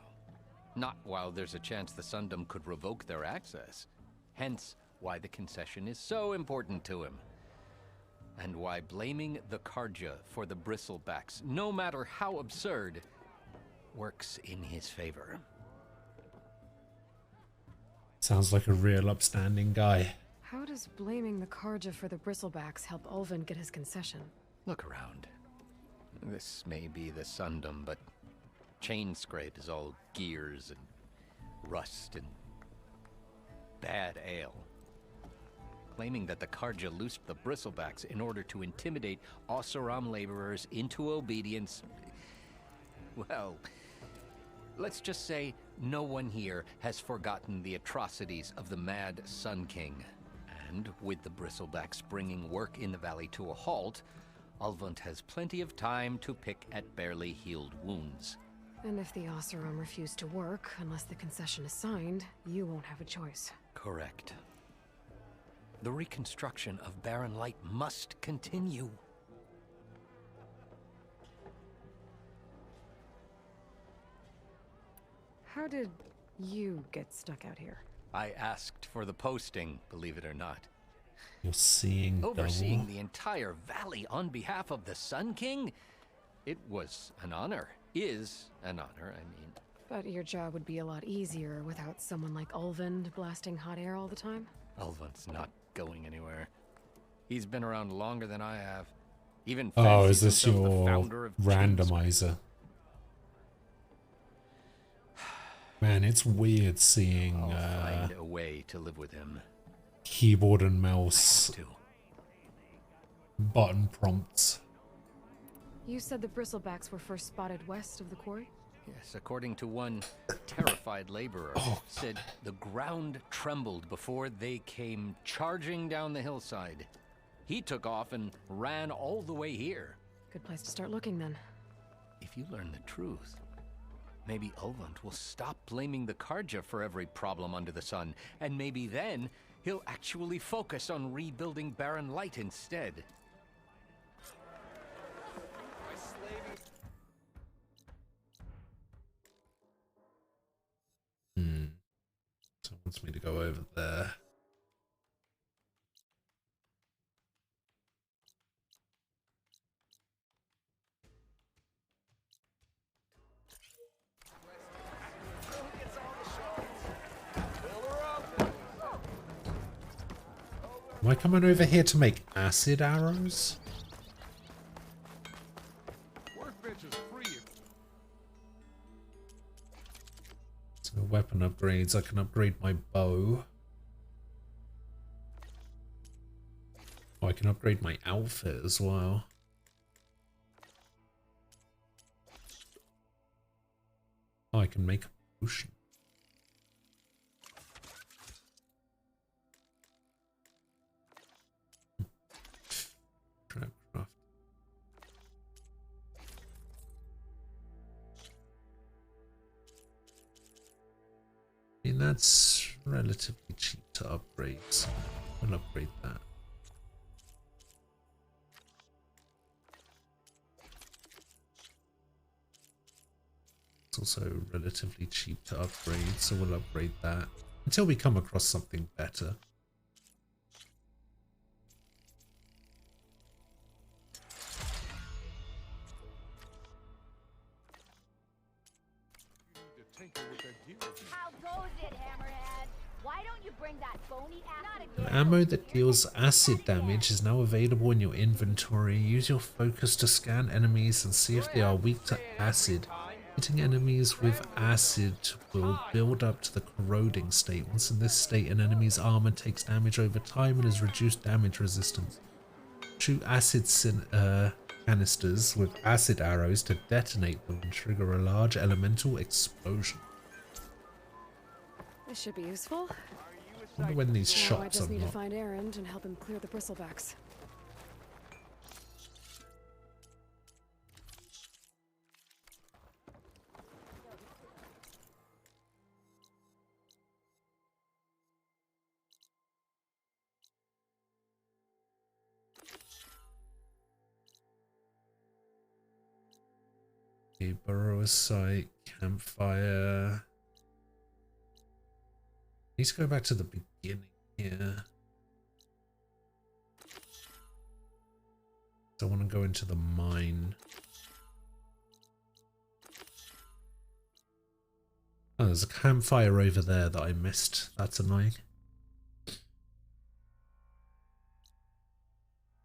Not while there's a chance the Sundom could revoke their access. Hence, why the concession is so important to him. And why blaming the Carja for the Bristlebacks, no matter how absurd, works in his favor. Sounds like a real upstanding guy. How does blaming the Carja for the Bristlebacks help Ulvund get his concession? Look around. This may be the Sundom, but Chainscrape is all gears and rust and bad ale. Claiming that the Carja loosed the Bristlebacks in order to intimidate Oseram laborers into obedience. Well, let's just say no one here has forgotten the atrocities of the Mad Sun King. And with the Bristlebacks bringing work in the valley to a halt, Ulvund has plenty of time to pick at barely healed wounds. And if the Oseram refuse to work, unless the concession is signed, you won't have a choice. Correct. The reconstruction of Barren Light must continue. How did you get stuck out here? I asked for the posting, believe it or not. You're seeing Overseeing double? the entire valley on behalf of the Sun King? It was an honor. Is an honor, I mean. But your job would be a lot easier without someone like Ulvund blasting hot air all the time? Ulvund's not going anywhere. He's been around longer than I have. Even Oh, is fancies this himself the your founder of randomizer? Man, it's weird seeing I'll find a way to live with him. keyboard and mouse button prompts. You said the bristlebacks were first spotted west of the quarry? Yes, according to one terrified laborer, said the ground trembled before they came charging down the hillside. He took off and ran all the way here. Good place to start looking then. If you learn the truth, maybe Ulvund will stop blaming the Karja for every problem under the sun, and maybe then he'll actually focus on rebuilding Barren Light instead. So it wants me to go over there. Am I coming over here to make acid arrows? So weapon upgrades, I can upgrade my bow. Oh, I can upgrade my outfit as well. Oh, I can make a potion. Trapcraft. I mean, that's relatively cheap to upgrade, so I'll upgrade that. It's also relatively cheap to upgrade, so we'll upgrade that until we come across something better. How goes it, Hammerhead? Why don't you bring that phony ass? Ammo that deals acid damage is now available in your inventory. Use your focus to scan enemies and see if they are weak to acid. Hitting enemies with acid will build up to the corroding state. Once in this state, an enemy's armor takes damage over time and has reduced damage resistance. Shoot acid canisters with acid arrows to detonate them and trigger a large elemental explosion. This should be useful. I wonder when these Now I shops just need to unlock. find Erend and help him clear the bristlebacks. Okay, burrower site, campfire. Need to go back to the beginning here. So I want to go into the mine. Oh, there's a campfire over there that I missed. That's annoying.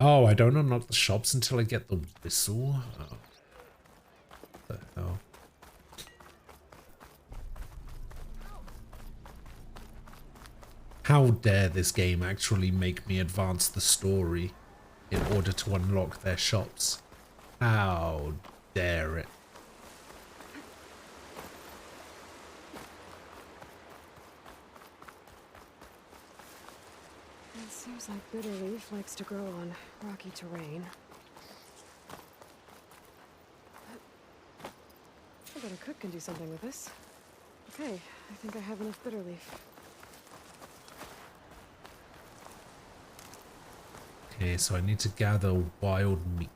Oh, I don't unlock the shops until I get the whistle. Oh. What the hell? How dare this game actually make me advance the story in order to unlock their shops? How dare it? It seems like Bitterleaf likes to grow on rocky terrain. I bet a cook can do something with this. Okay, I think I have enough Bitterleaf. Okay, so I need to gather wild meat.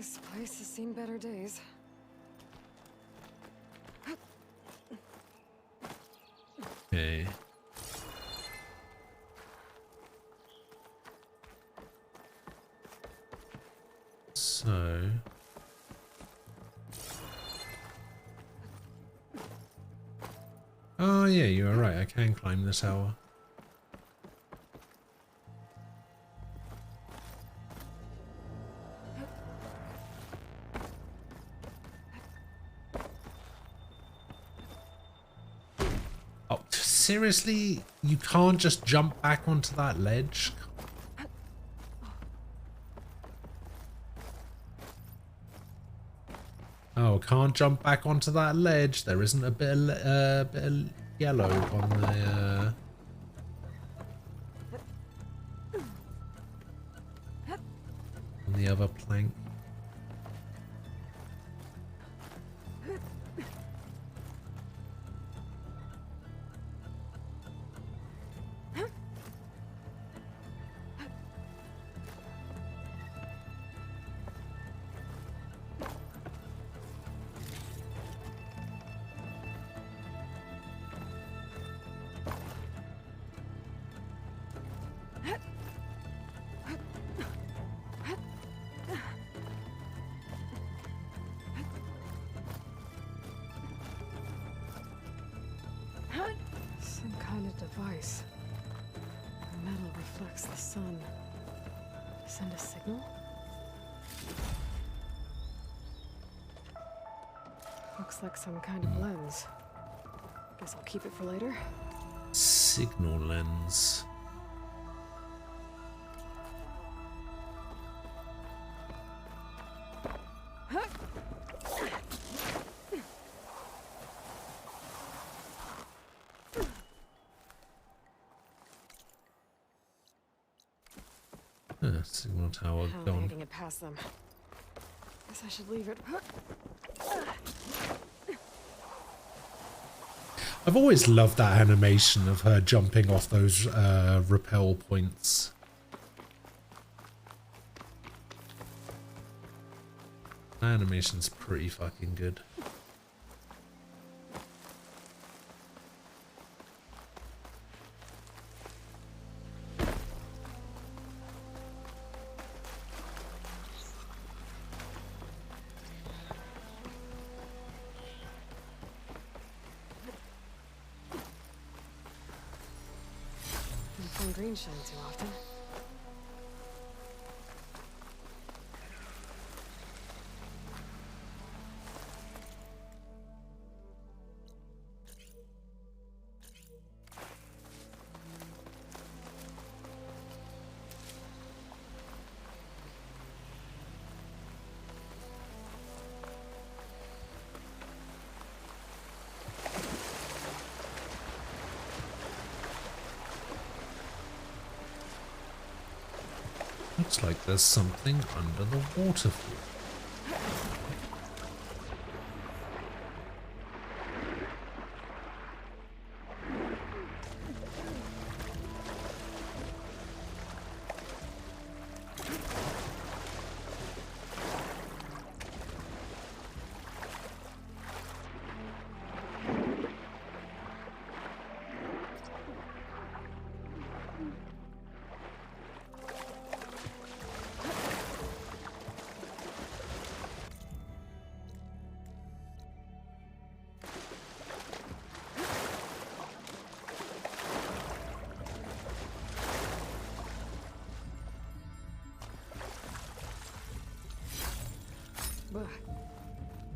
This place has seen better days. Okay. So... Oh yeah, you are right, I can climb the tower. Oh, seriously? You can't just jump back onto that ledge? Oh, can't jump back onto that ledge. There isn't a bit of yellow on the other plank. Some kind of device. The metal reflects the sun. Send a signal? Looks like some kind of lens. Guess I'll keep it for later. Signal lens. Signal tower gone. Getting it past them. Guess I should leave it. I've always loved that animation of her jumping off those rappel points. That animation's pretty fucking good. Green shine too often. Looks like there's something under the waterfall.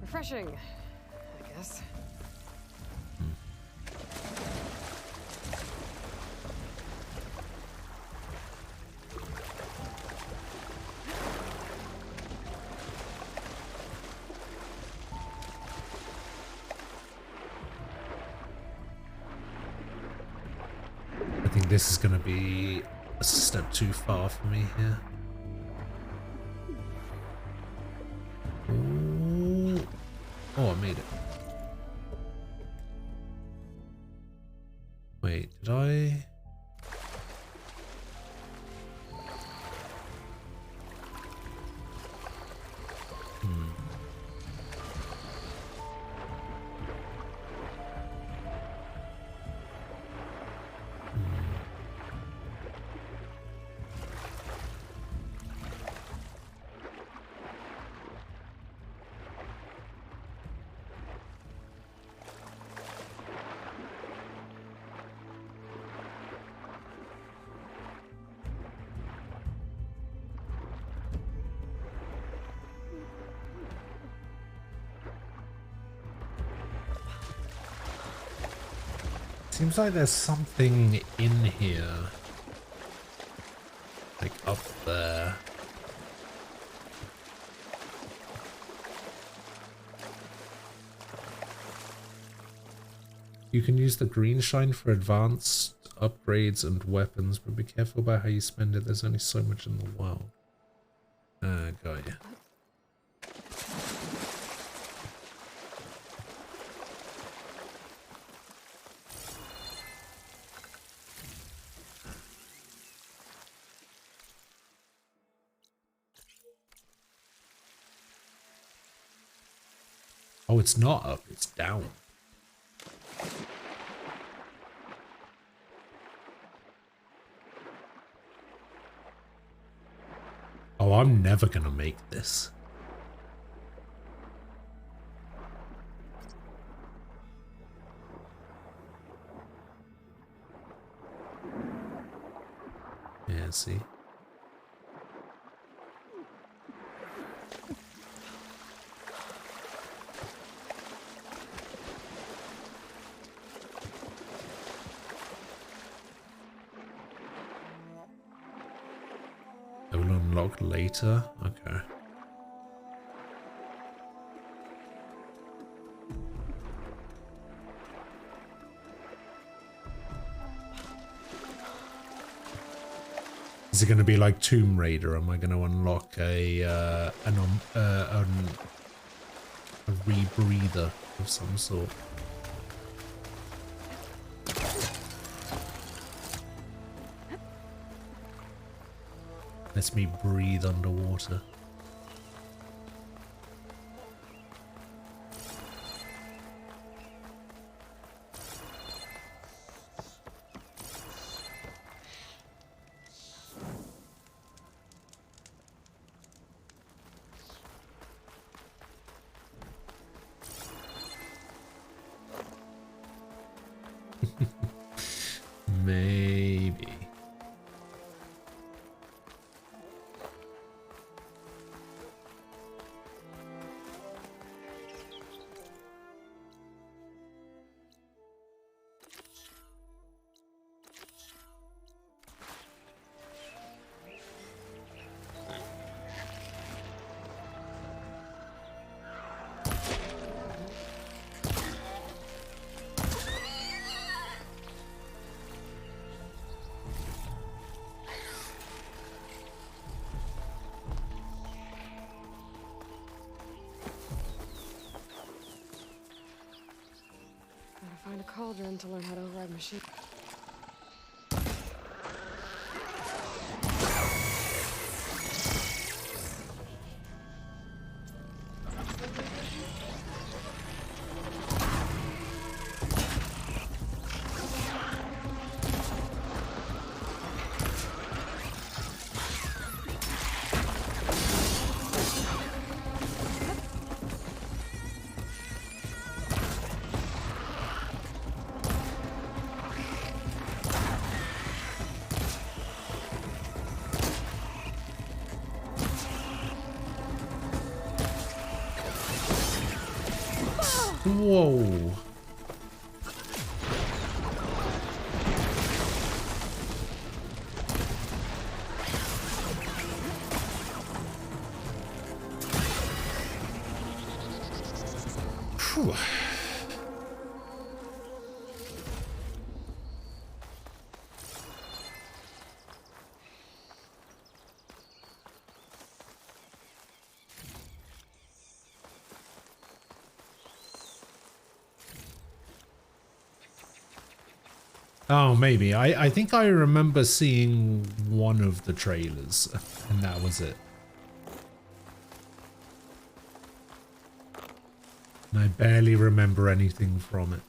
Refreshing, I guess. I think this is going to be a step too far for me here. Oh, I made it. Wait, did I? Seems like there's something in here. Like up there. You can use the green shine for advanced upgrades and weapons, but be careful about how you spend it. There's only so much in the world. Got ya. Oh, it's not up, it's down. Oh, I'm never gonna make this. Yeah, see? It will unlock later? Okay. Is it going to be like Tomb Raider? Am I going to unlock a rebreather of some sort? Lets me breathe underwater. Maybe. Find a cauldron to learn how to ride machine. Whoa. Phew. Oh, maybe. I think I remember seeing one of the trailers, and that was it. And I barely remember anything from it.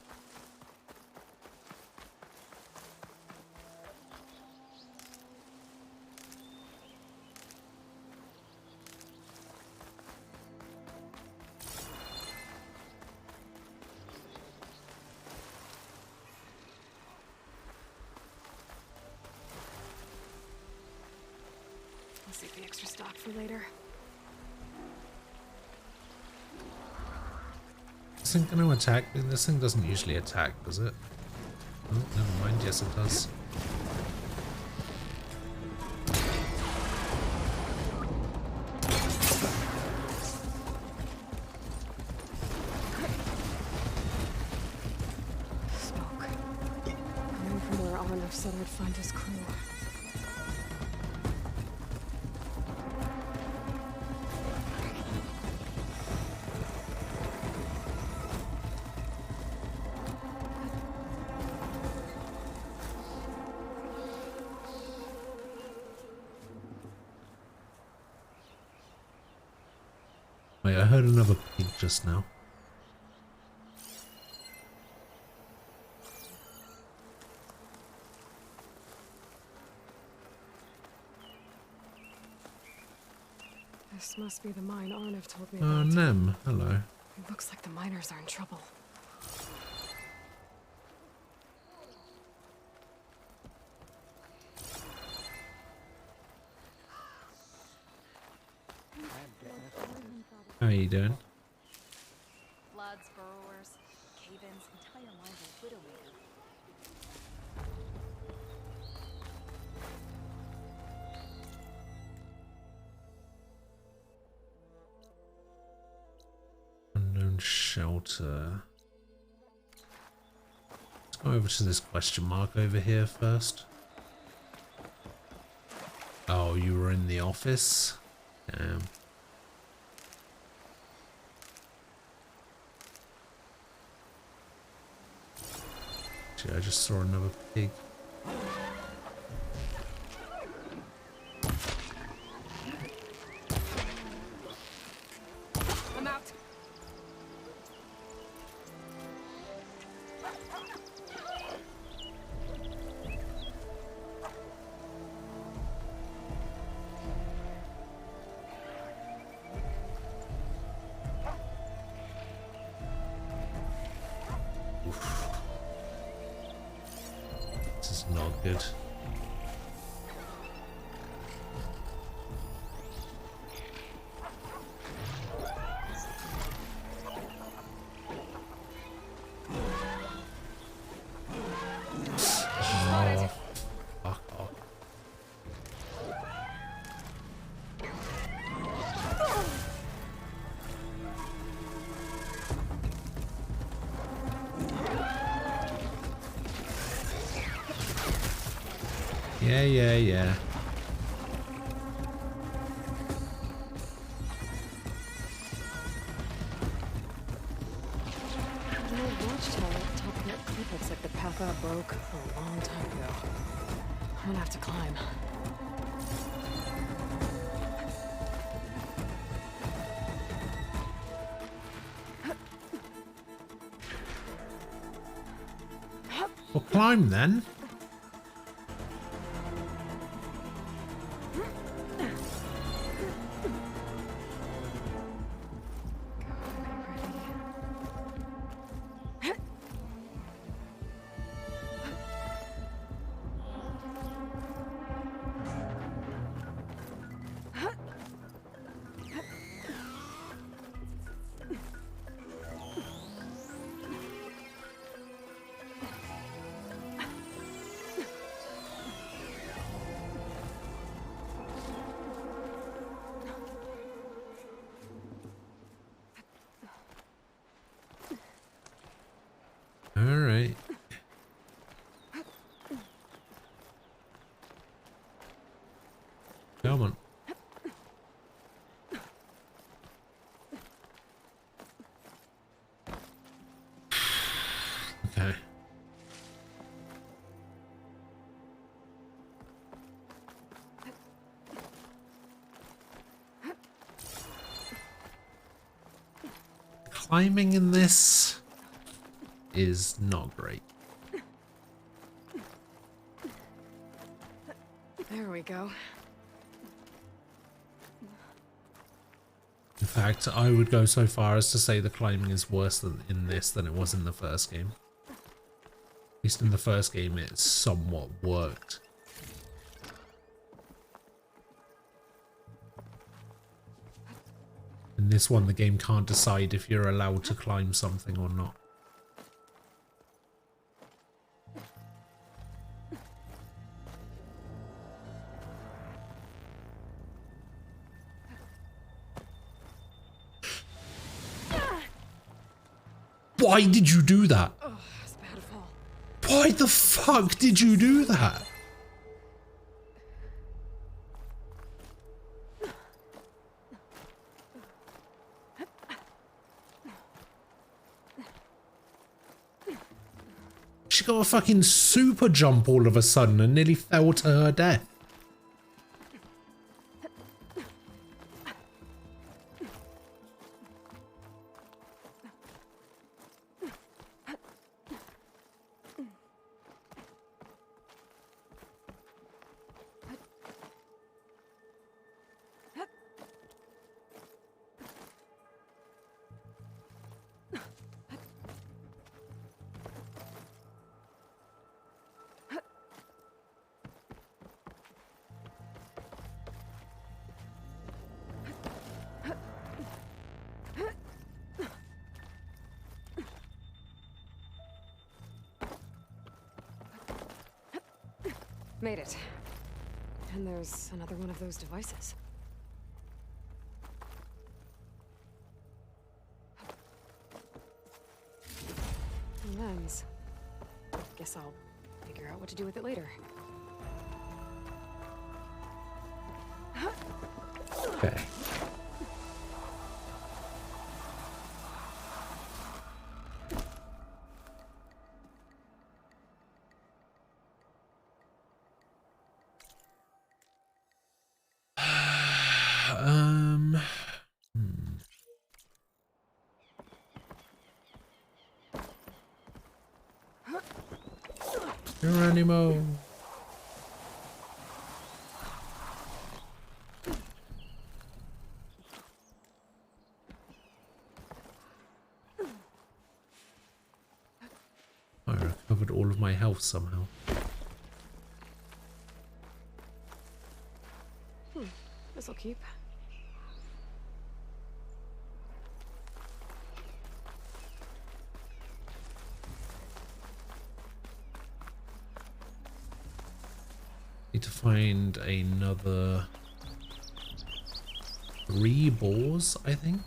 I'll save the extra stock for later. This thing going to attack? This thing doesn't usually attack, does it? Oh, never mind. Yes, it does. Smoke. Coming from where Arnav said I'd find his crew. Wait, I heard another pig just now. This must be the mine Arnav told me Oh, about. Nem, hello. It looks like the miners are in trouble. How are you doing? Floods, burrowers, cave-ins, entire lines of widowmaker. Unknown shelter. Let's go over to this question mark over here first. Oh, you were in the office? Damn. Actually, I just saw another pig. I'm out. This is not good. Oh, fuck off. Yeah. The old watchtower at the top of that cliff looks like the path I broke a long time ago. I'm gonna have to climb. Well, climb then. All right. Come on. Okay. Climbing in this is not great. There we go. In fact, I would go so far as to say the climbing is worse in this than it was in the first game. At least in the first game it somewhat worked. In this one, the game can't decide if you're allowed to climb something or not. Why did you do that? Oh, it's bad to fall. Why the fuck did you do that? She got a fucking super jump all of a sudden and nearly fell to her death. Made it. And there's another one of those devices. A lens. Guess I'll figure out what to do with it later. Okay. Geronimo. I recovered all of my health somehow. This'll keep. Need to find another 3 boars, I think.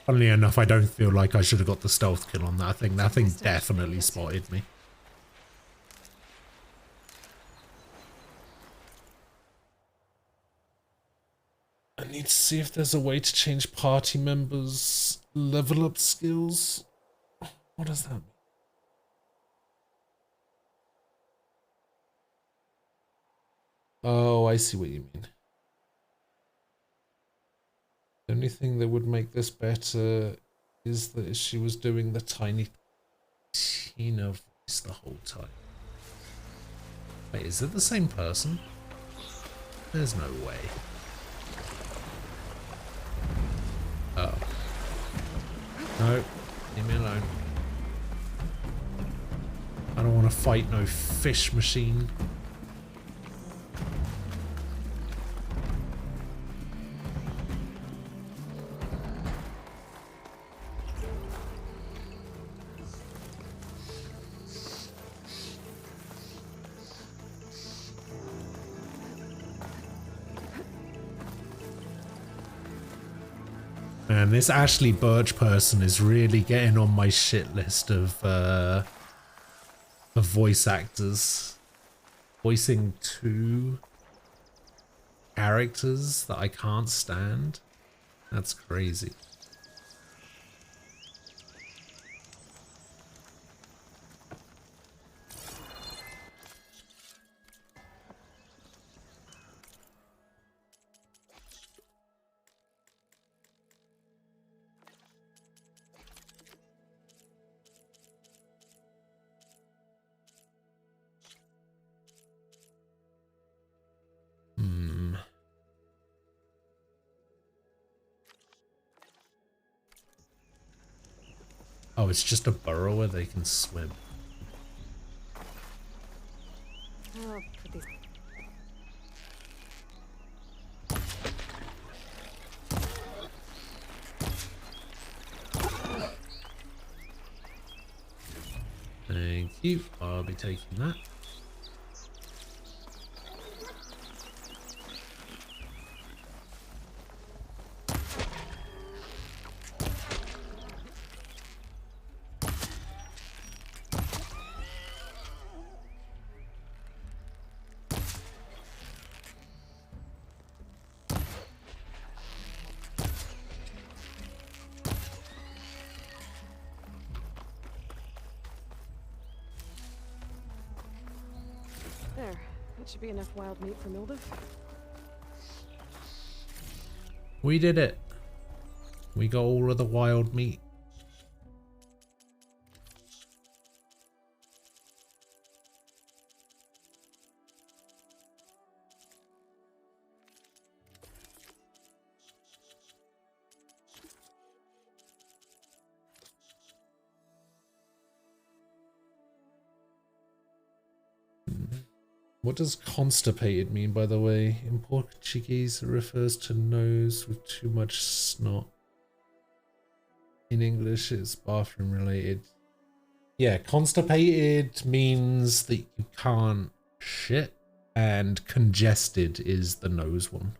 Funnily enough, I don't feel like I should have got the stealth kill on that. I think that thing definitely spotted me. I need to see if there's a way to change party members' level up skills. What does that mean? Oh, I see what you mean. The only thing that would make this better is that she was doing the Tiny Tina voice the whole time. Wait, is it the same person? There's no way. Oh. No, leave me alone. I don't want to fight no fish machine. Man, this Ashley Birch person is really getting on my shit list of voice actors. Voicing 2 characters that I can't stand. That's crazy. Oh, it's just a burrow where they can swim. I'll put these... Thank you. I'll be taking that. There. That should be enough wild meat for Mildef. We did it. We got all of the wild meat. What does constipated mean, by the way? In Portuguese, it refers to nose with too much snot. In English, it's bathroom related. Yeah, constipated means that you can't shit, and congested is the nose one.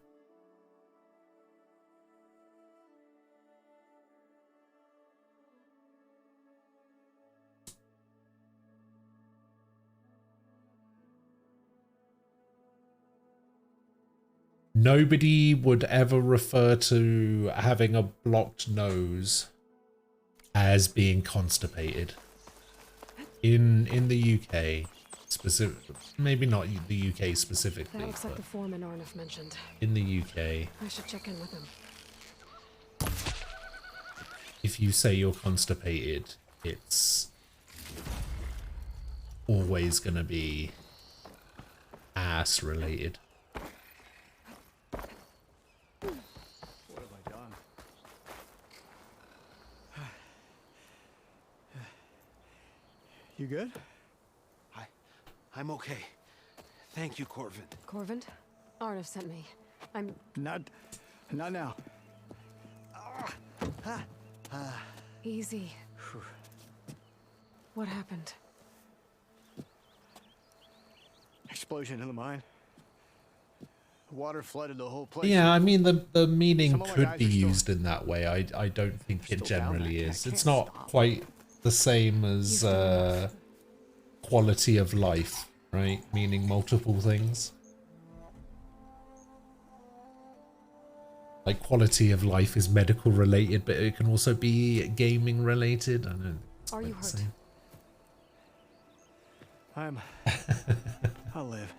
Nobody would ever refer to having a blocked nose as being constipated. In the UK, maybe not the UK specifically. That looks like the foreman Arnif mentioned. In the UK, I should check in with him. if you say you're constipated, it's always gonna be ass related. You good? I'm okay. Thank you, Corvin. Corvin? Arnif sent me. I'm... Not now. Easy. What happened? Explosion in the mine. Water flooded the whole place. Yeah, I mean the meaning Some of my could guys be are still- used in that way. I don't think it still down generally there. is. I It's can't not quite the same as quality of life, right? Meaning multiple things. Like quality of life is medical related, but it can also be gaming related. I don't think it's Are quite you the hurt? same. I'll live.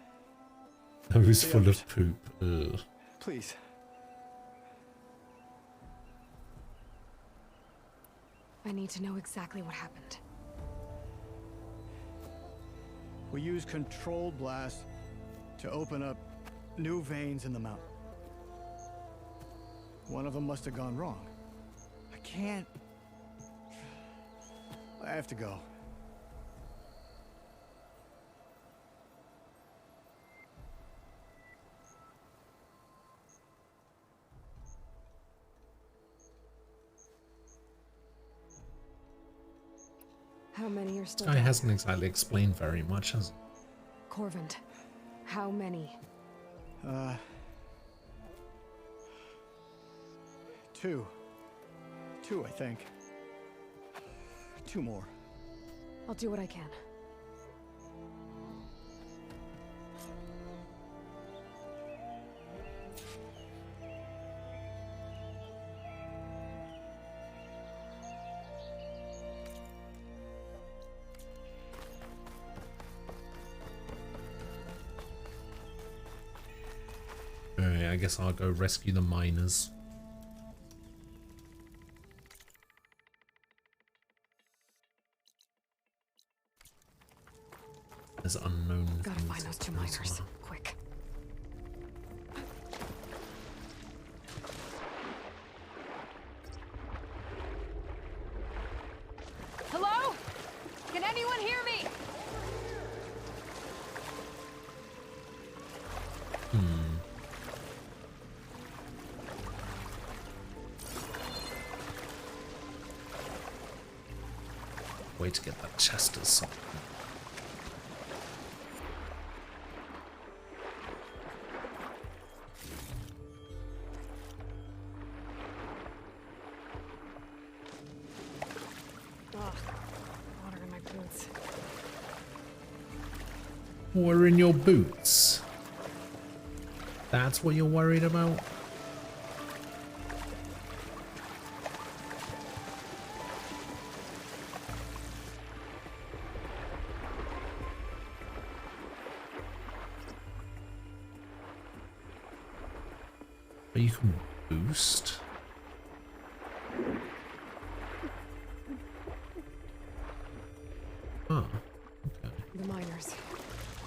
Nose Stay full out. of poop. Ugh. Please. I need to know exactly what happened. We used controlled blast to open up new veins in the mountain. One of them must have gone wrong. I can't... I have to go. How many are still Guy dead? hasn't exactly explained very much, has he? Corvin, how many? Two, I think. Two more. I'll do what I can. Alright, I guess I'll go rescue the miners. There's unknown Gotta things find those two as miners. well. Quick. Hello? Can anyone hear me? Way to get that chest or something. Water in your boots. That's what you're worried about? But you can boost. Huh. Okay. The miners.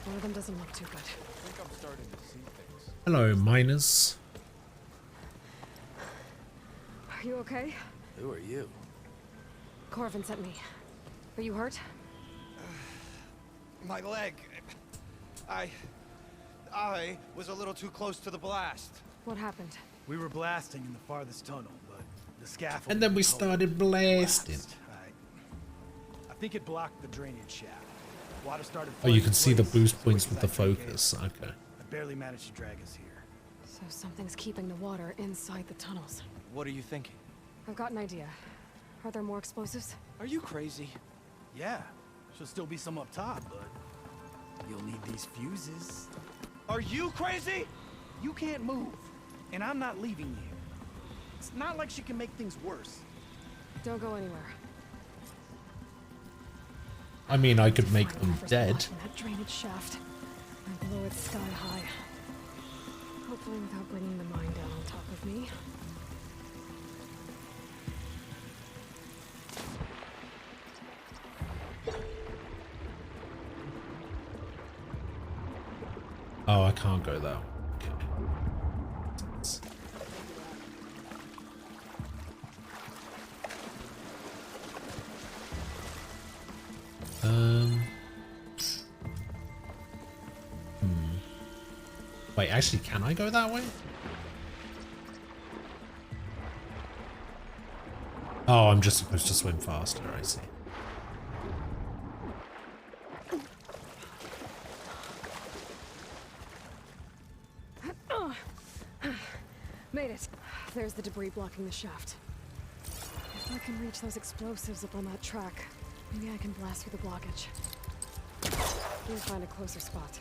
One of them doesn't look too good. I think I'm starting to see things. Hello, miners. Are you okay? Who are you? Corvin sent me. Are you hurt? My leg. I was a little too close to the blast. What happened? We were blasting in the farthest tunnel, but the scaffold. And then we started blasting. I think it blocked the drainage shaft. Water started. Oh, you can see the flooding boost place, points so with the we went focus. Okay. I barely managed to drag us here. So something's keeping the water inside the tunnels. What are you thinking? I've got an idea. Are there more explosives? Are you crazy? Yeah, should still be some up top, but you'll need these fuses. Are you crazy? You can't move, and I'm not leaving you. It's not like she can make things worse. Don't go anywhere. I mean, I could make them dead. That drainage shaft and blow it sky high. Hopefully without bringing the mine down on top of me. Oh, I can't go there. Okay. Wait, actually, can I go that way? Oh, I'm just supposed to swim faster, I see. Made it. There's the debris blocking the shaft. If I can reach those explosives up on that track, maybe I can blast through the blockage. Let me find a closer spot.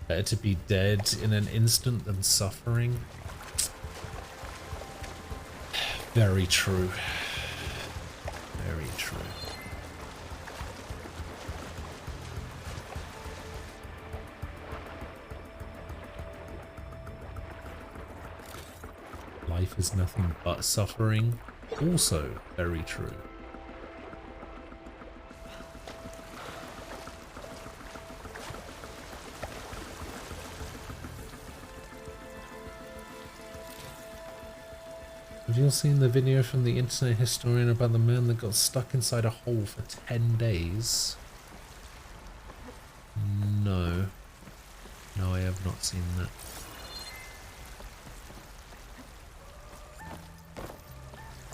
Better to be dead in an instant than suffering. Very true. Very true. Life is nothing but suffering. Also very true. Have you all seen the video from the internet historian about the man that got stuck inside a hole for 10 days? No. No, I have not seen that.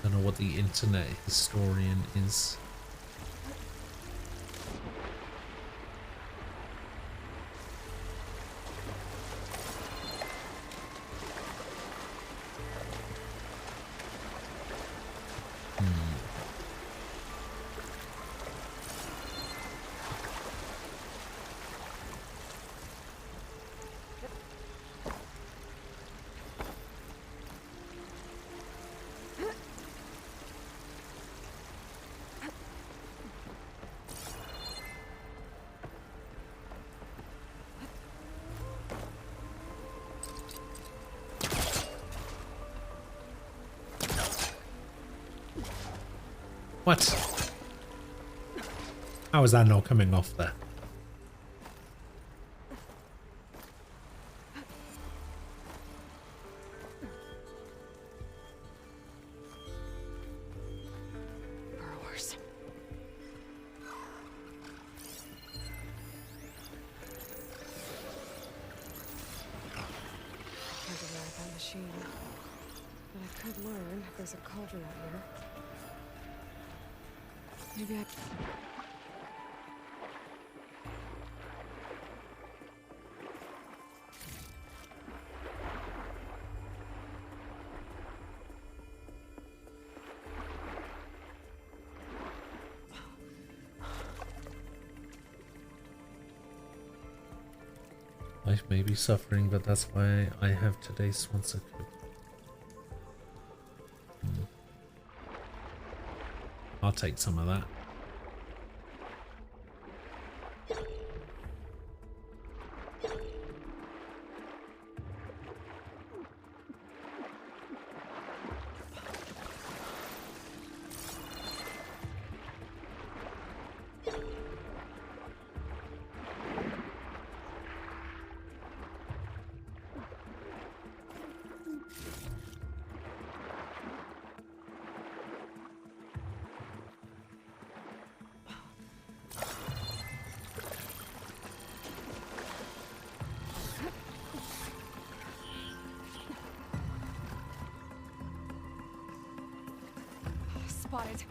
Don't know what the internet historian is. What? How is that not coming off there? Burrowers. Hard to ride that machine. But I could learn if there's a cauldron out here. Maybe I... Life may be suffering, but that's why I have today's sponsor code. I'll take some of that. Spotted.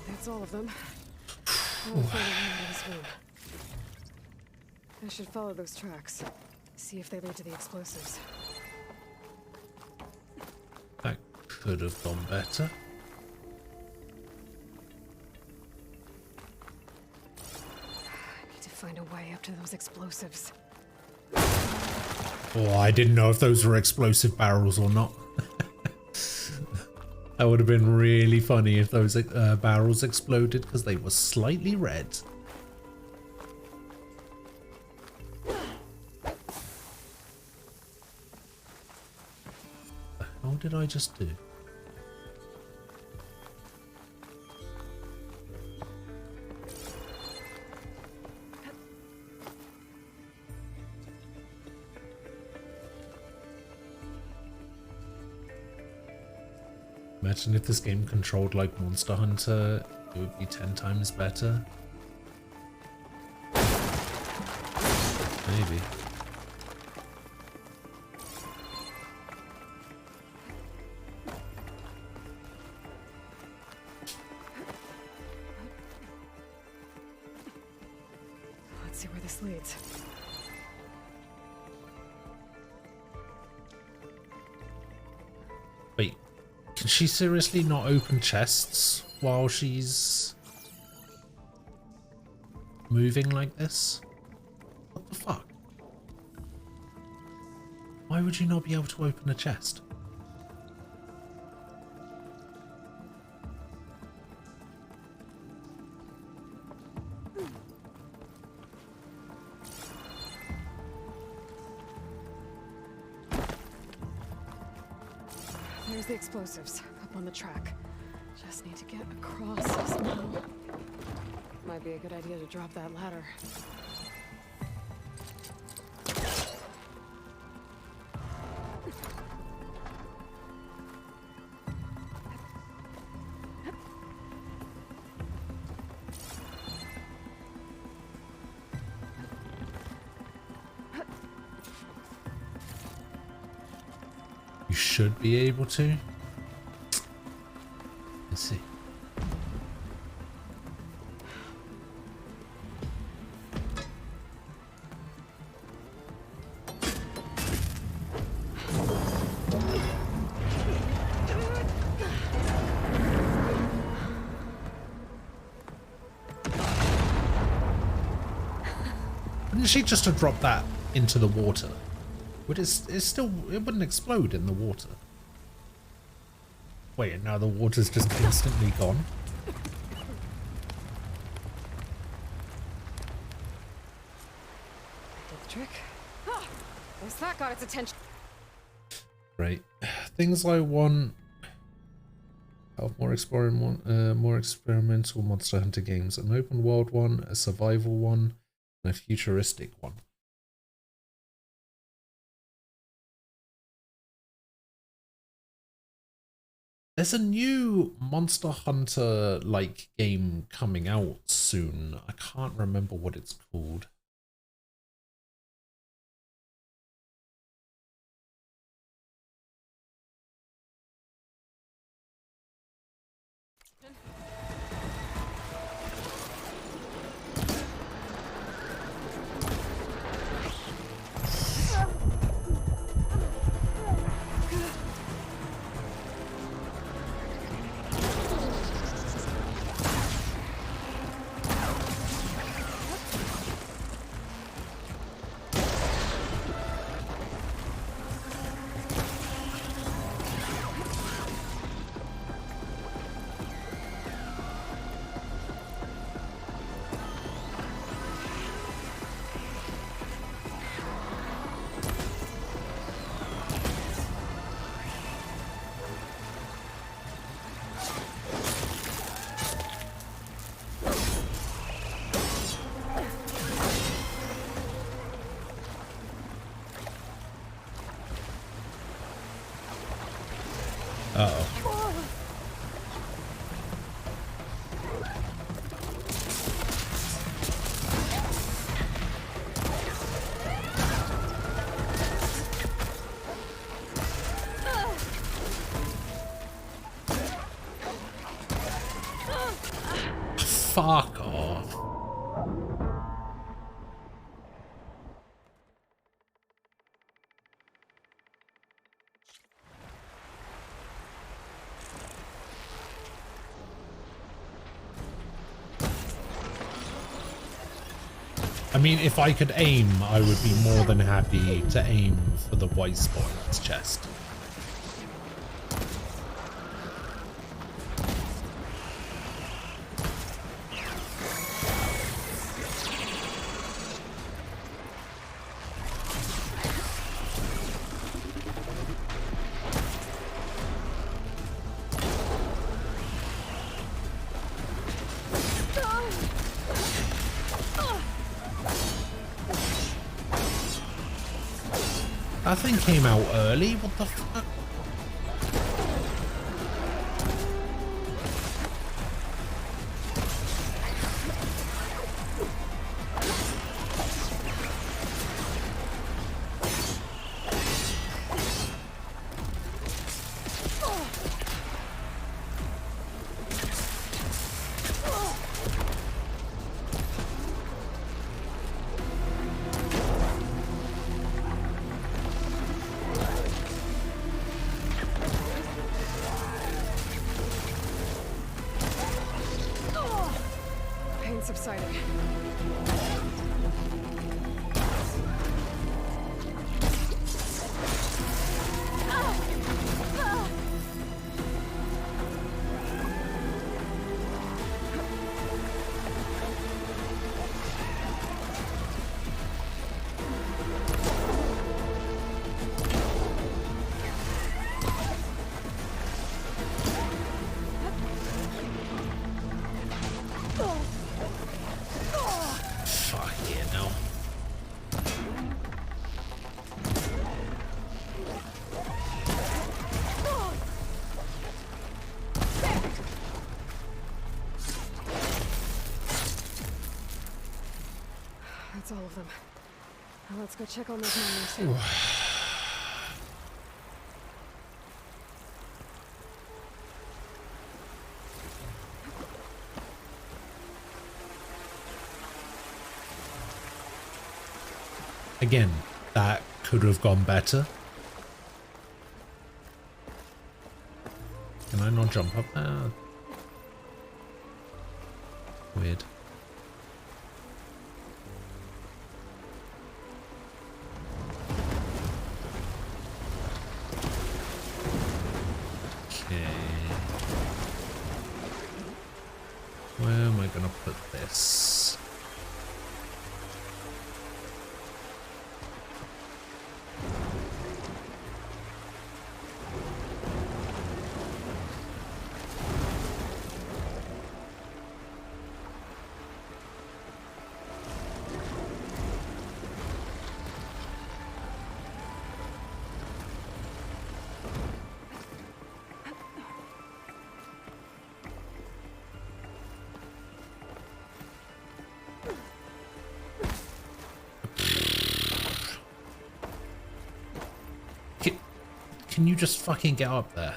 That's all of them. I'll find a way into this room. I should follow those tracks. See if they lead to the explosives. That could have gone better. I need to find a way up to those explosives. Oh, I didn't know if those were explosive barrels or not. That would have been really funny if those barrels exploded because they were slightly red. What did I just do? Imagine if this game controlled like Monster Hunter, it would be 10 times better. Maybe. Let's see where this leads. Wait. Can she seriously not open chests while she's moving like this? What the fuck? Why would you not be able to open a chest? There's the explosives up on the track. Just need to get across somehow. Might be a good idea to drop that ladder. You should be able to. Let's see. Wouldn't she just have dropped that into the water? It wouldn't explode in the water. Wait, now the water's just instantly gone. Did the trick. Oh, at least that got its attention. Right. Things I want of more experimental Monster Hunter games. An open world one, a survival one, and a futuristic one. There's a new Monster Hunter like game coming out soon. I can't remember what it's called. Uh-oh. Fuck off. I mean, if I could aim, I would be more than happy to aim for the white spot in its chest. That thing came out early? What the fuck? Pain subsiding. Fuck yeah, no. That's all of them. Now let's go check on those miners. Again, that could have gone better. Can I not jump up there? Weird. Can you just fucking get up there?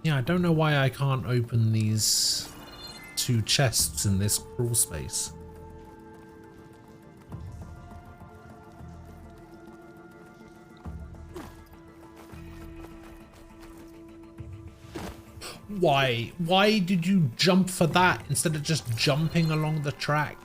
Yeah, I don't know why I can't open these 2 chests in this crawl space. Why? Why did you jump for that instead of just jumping along the track?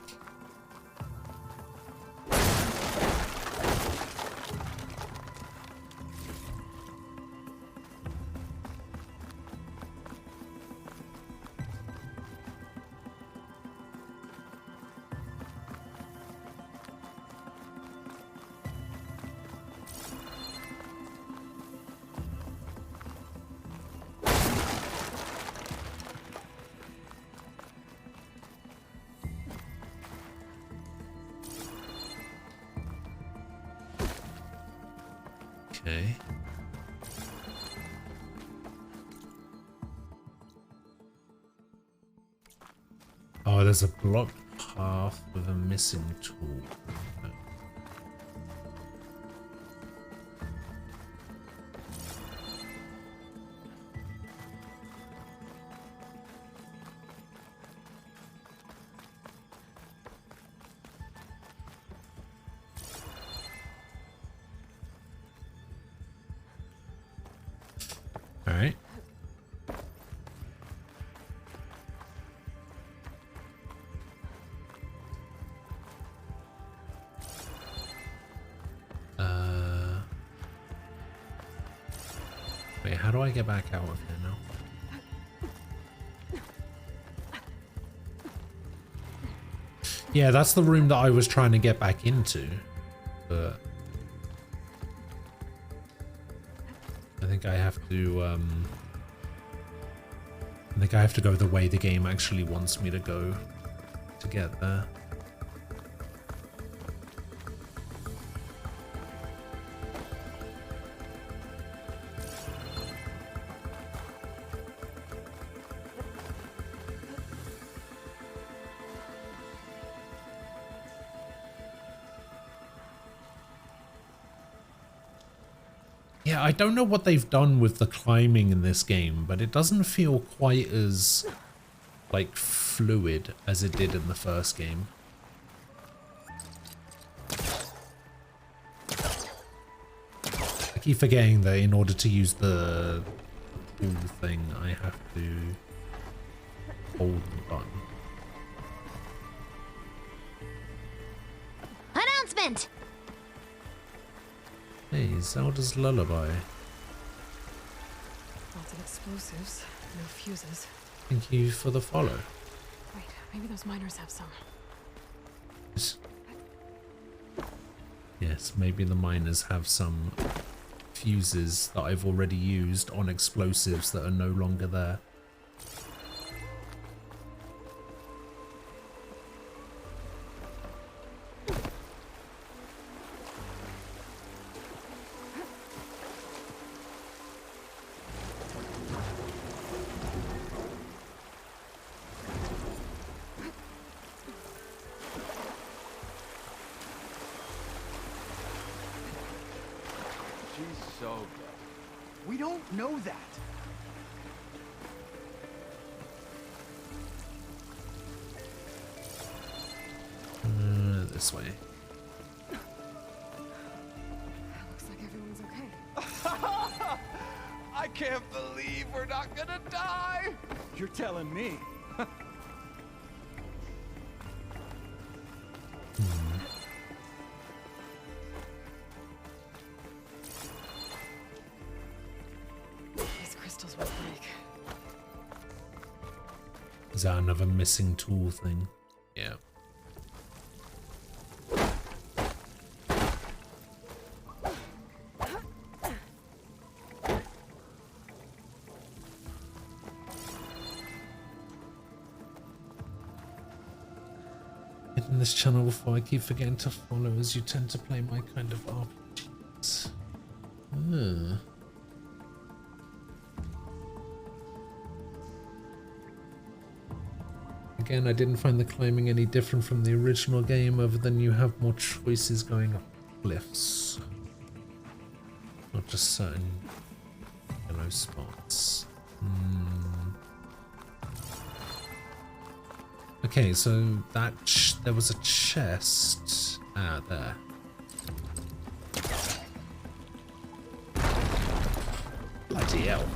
Okay. Oh, there's a blocked path with a missing tool. All right. Wait, how do I get back out of here now? Yeah, that's the room that I was trying to get back into, but I think I have to, I think I have to go the way the game actually wants me to go to get there. Yeah, I don't know what they've done with the climbing in this game, but it doesn't feel quite as, like, fluid as it did in the first game. I keep forgetting that in order to use the pool thing, I have to hold the button. Announcement! Hey, Zelda's Lullaby. Lots of explosives, no fuses. Thank you for the follow. Wait, maybe those miners have some. Yes, maybe the miners have some fuses that I've already used on explosives that are no longer there. She's so good. We don't know that. This way. Looks like everyone's okay. I can't believe we're not gonna die. You're telling me. These crystals will break. Is that another missing tool thing? Yeah. hitting this channel before I keep forgetting to follow, as you tend to play my kind of RPGs. Again, I didn't find the climbing any different from the original game, other than you have more choices going up cliffs. Not just certain yellow spots. Okay, so that there was a chest. Ah, there. Bloody hell.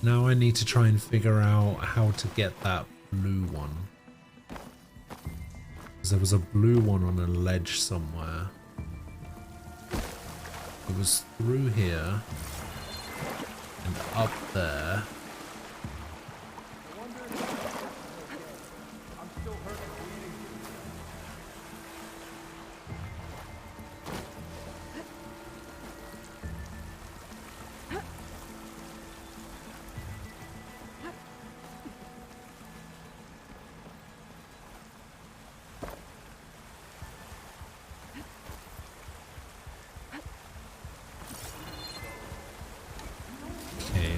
Now I need to try and figure out how to get that blue one. Because there was a blue one on a ledge somewhere. It was through here and up there.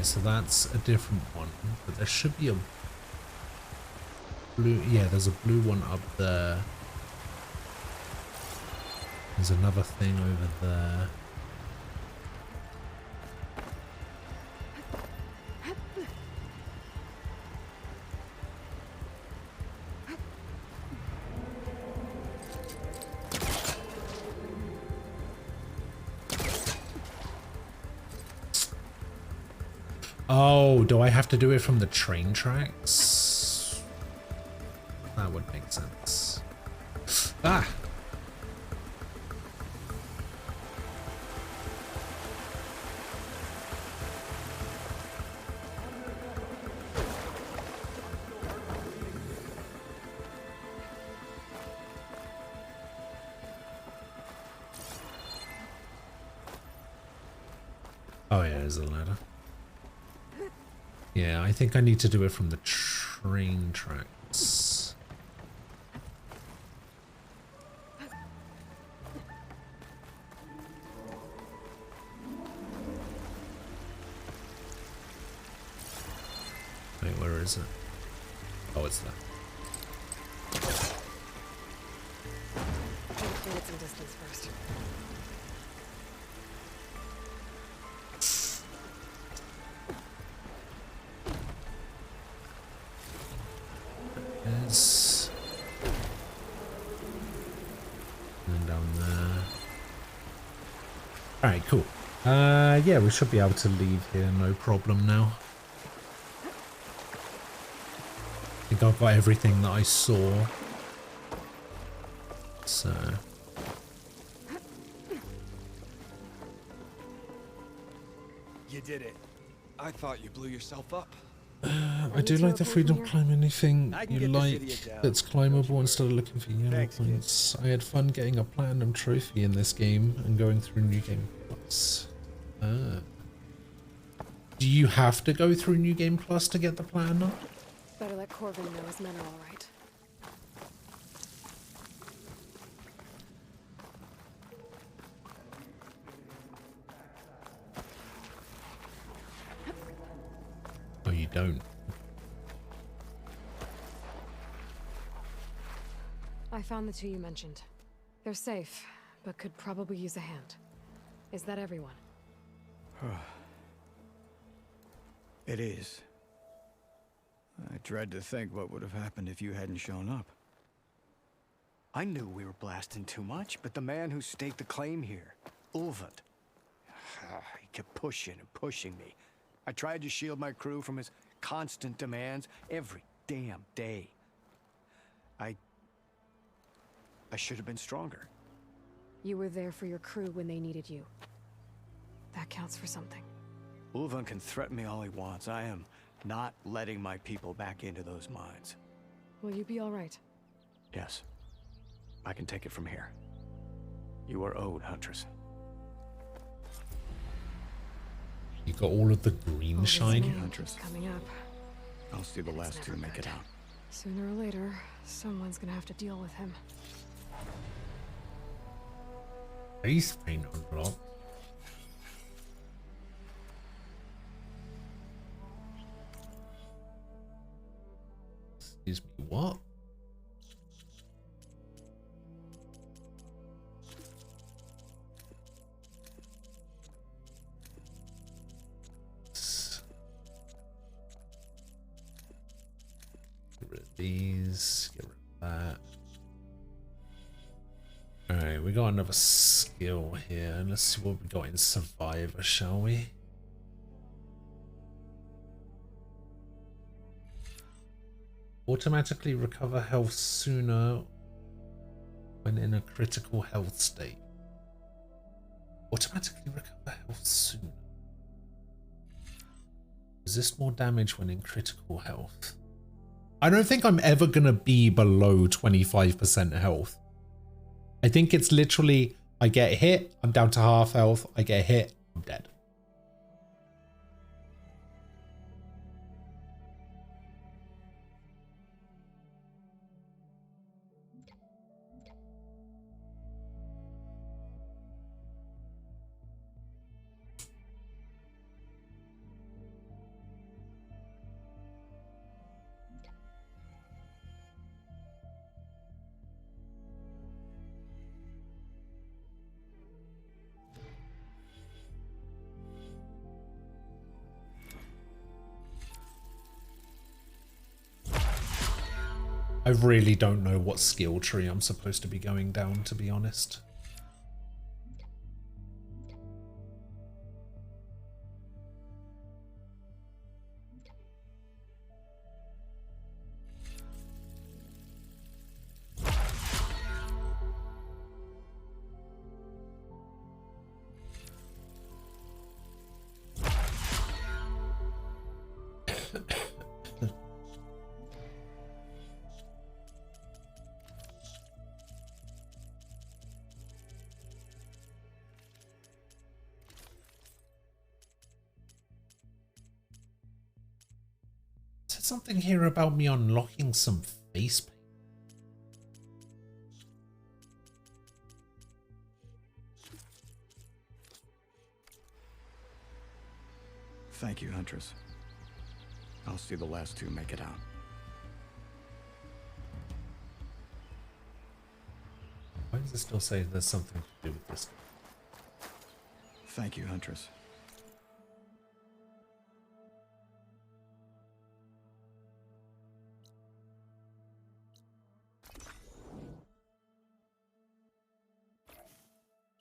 So that's a different one, but there should be a blue, yeah, there's a blue one up there. There's another thing over there. Oh, do I have to do it from the train tracks? That would make sense. Ah! Oh yeah, there's a ladder. Yeah, I think I need to do it from the train tracks. Wait, where is it? Oh, it's there. Get some distance first. And down there. Alright, cool. Yeah, we should be able to leave here, no problem now. I think I've got everything that I saw. So... You did it. I thought you blew yourself up. I do like the freedom to climb anything you like that's climbable instead of looking for yellow points. I had fun getting a platinum trophy in this game and going through New Game Plus. Do you have to go through New Game Plus to get the platinum? Better let Corvin know his men are all right. Oh, you don't. I found the two you mentioned. They're safe, but could probably use a hand. Is that everyone? It is. I dread to think what would have happened if you hadn't shown up. I knew we were blasting too much, but the man who staked the claim here, Ulvund, he kept pushing and pushing me. I tried to shield my crew from his constant demands every damn day. I should have been stronger. You were there for your crew when they needed you. That counts for something. Ulvund can threaten me all he wants. I am not letting my people back into those mines. Will you be all right? Yes. I can take it from here. You are owed, Huntress. You got all of the green shiny. Coming up. I'll see the last two make it out. Sooner or later, someone's gonna have to deal with him. Face paint unlocked. Excuse me, what? Get rid of these, get rid of that. Alright, we got another skill here. Let's see what we got in Survivor, shall we? Automatically recover health sooner when in a critical health state. Automatically recover health sooner. Resist more damage when in critical health. I don't think I'm ever gonna be below 25% health. I think it's literally, I get hit, I'm down to half health, I get hit, I'm dead. I really don't know what skill tree I'm supposed to be going down, to be honest. Something here about me unlocking some face paint. Thank you, Huntress. I'll see the last two make it out. Why does it still say there's something to do with this? Thank you, Huntress.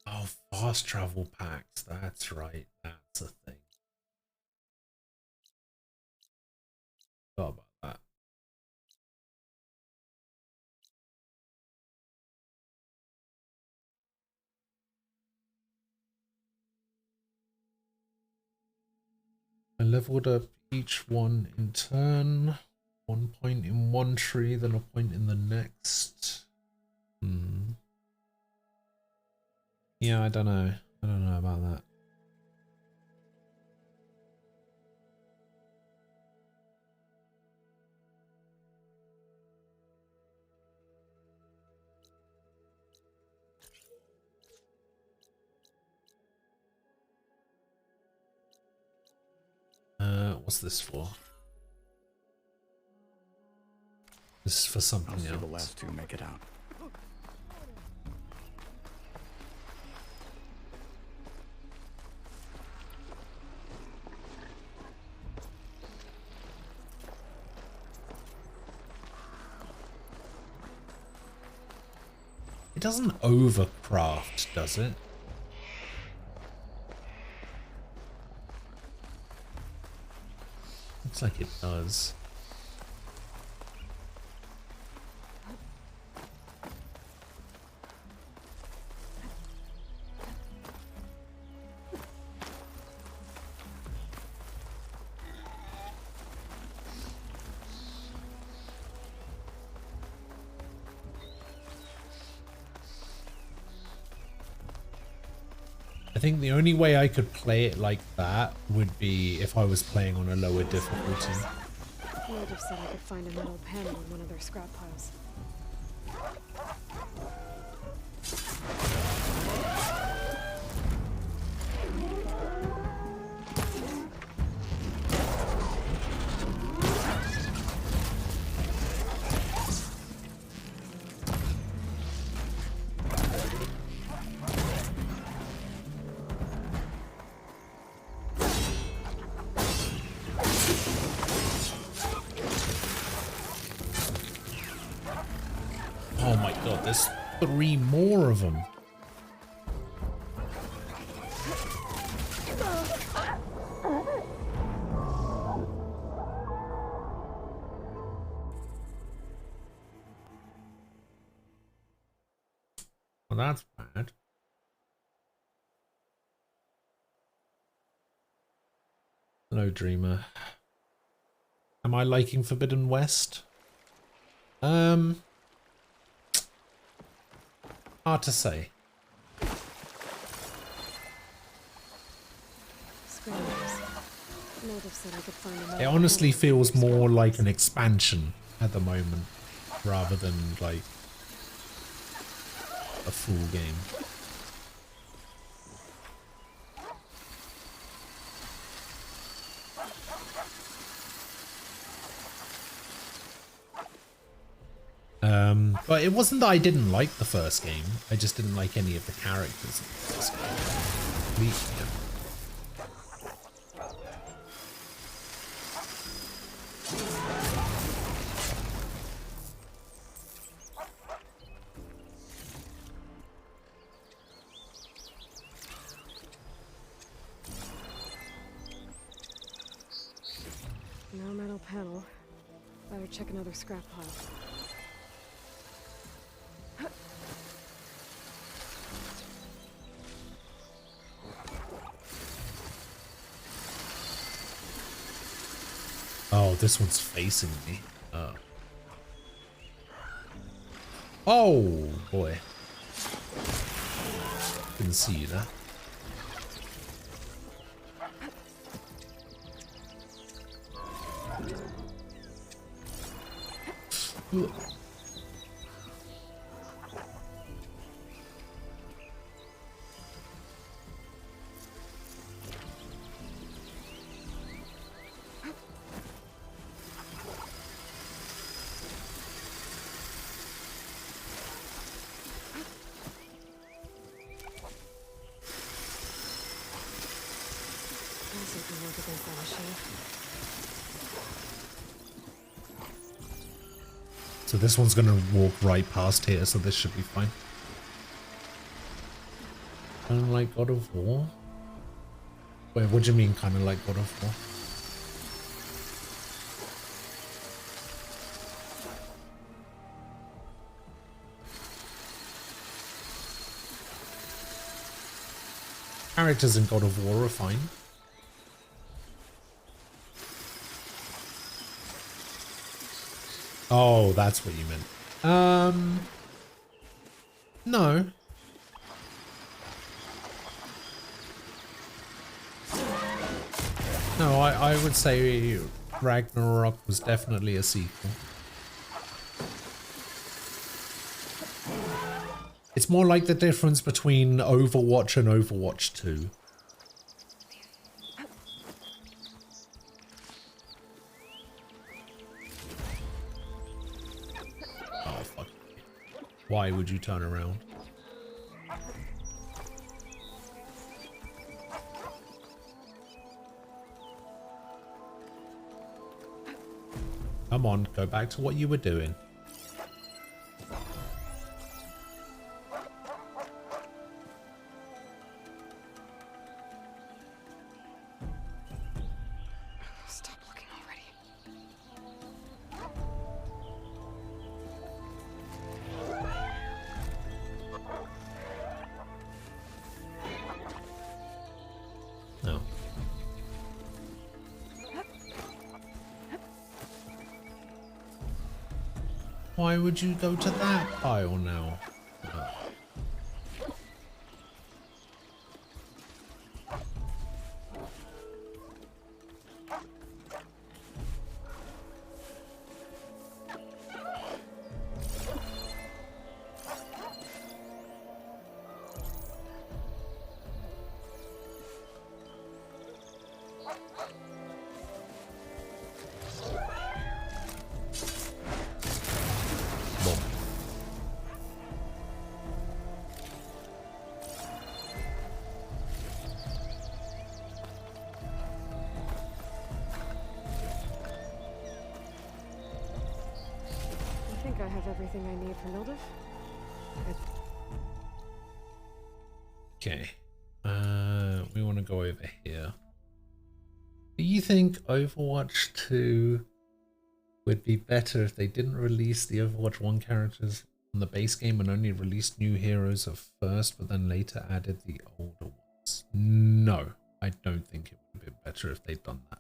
Oh, fast travel packs. That's right. That's a thing. Forgot about that. I leveled up each one in turn. 1 point in one tree, then a point in the next. Yeah, I don't know. I don't know about that. What's this for? This is for something else. I'll see the last two make it out. It doesn't overcraft, does it? Looks like it does. I think the only way I could play it like that would be if I was playing on a lower difficulty. Native said I could find a metal panel in one of their scrap piles. Oh my god, there's 3 more of them. Well, that's bad. Hello, Dreamer. Am I liking Forbidden West? Hard to say. It honestly feels more like an expansion at the moment, rather than like a full game. But it wasn't that I didn't like the first game, I just didn't like any of the characters in the first game. No metal panel. Better check another scrap pile. Oh, this one's facing me. Oh. Oh, boy. Didn't see you there. Ooh. So this one's gonna walk right past here, so this should be fine. Kind of like God of War? Wait, what do you mean kind of like God of War? Characters in God of War are fine. Oh, that's what you meant. No. No, I would say Ragnarok was definitely a sequel. It's more like the difference between Overwatch and Overwatch 2. Why would you turn around? Come on, go back to what you were doing. Stop looking already. No. Why would you go to that pile now? Oh. everything I need for Mildif? Good. Okay. We want to go over here. Do you think Overwatch 2 would be better if they didn't release the Overwatch 1 characters on the base game and only released new heroes at first, but then later added the older ones? No, I don't think it would have been better if they'd done that.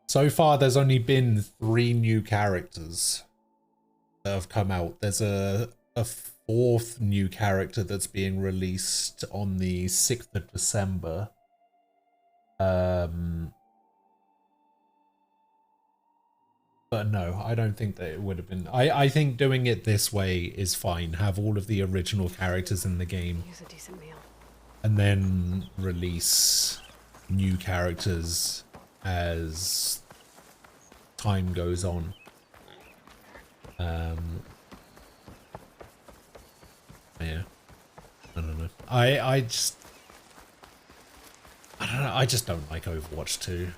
So far, there's only been 3 new characters that have come out. There's a 4th new character that's being released on the 6th of December. But no, I don't think that it would have been. I think doing it this way is fine. Have all of the original characters in the game. Use a decent meal. And then release new characters as time goes on. Yeah, I don't know. I don't know. I just don't like Overwatch 2.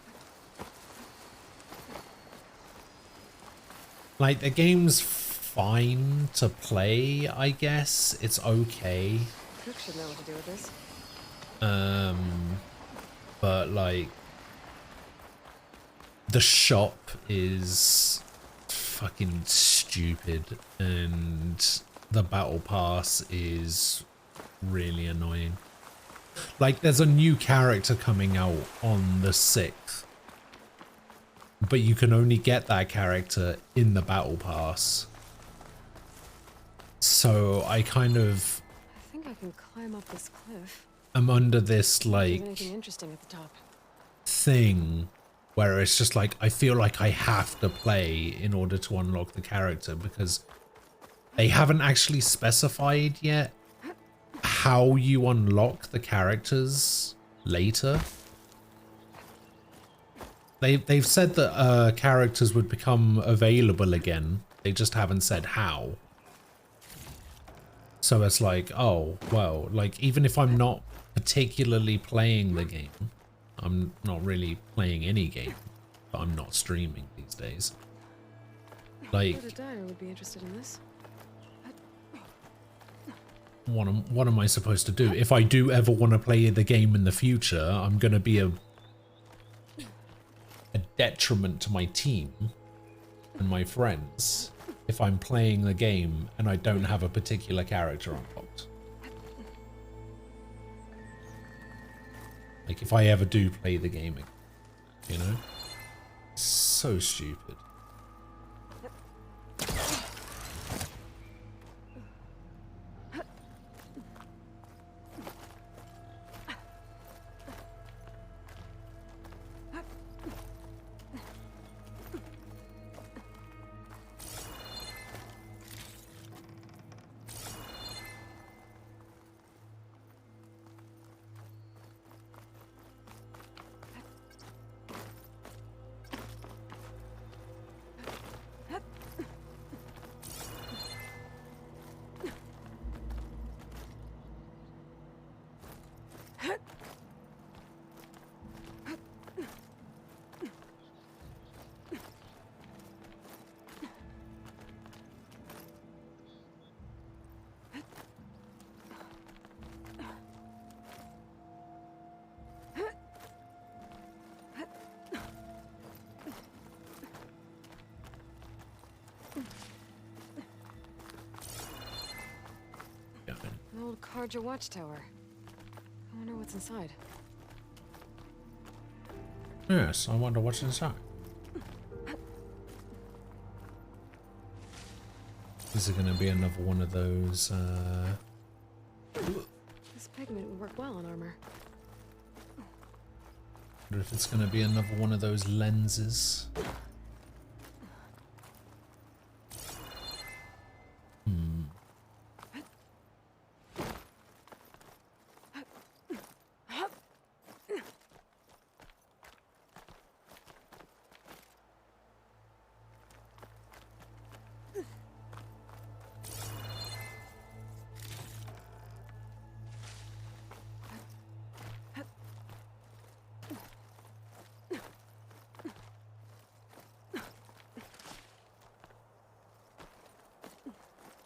Like, the game's fine to play, I guess. It's okay. Cook should know what to do with this. But like, the shop is fucking stupid, and the battle pass is really annoying. Like, there's a new character coming out on the 6th, but you can only get that character in the battle pass. So I kind of I think I can climb up this cliff. am under this There's like anything interesting at the top. thing where it's just like, I feel like I have to play in order to unlock the character, because they haven't actually specified yet how you unlock the characters later. They've said that characters would become available again. They just haven't said how. So it's like, oh, well, like, even if I'm not particularly playing the game, I'm not really playing any game, but I'm not streaming these days. Like, Brother Dyer would be interested in this. what am I supposed to do? If I do ever want to play the game in the future, I'm going to be a detriment to my team and my friends if I'm playing the game and I don't have a particular character unlocked. Like, if I ever do play the game, you know? So stupid. An old Karja watchtower. I wonder what's inside. Yes, I wonder what's inside. Is it going to be another one of those, This pigment would work well on armor. wonder if it's going to be another one of those lenses.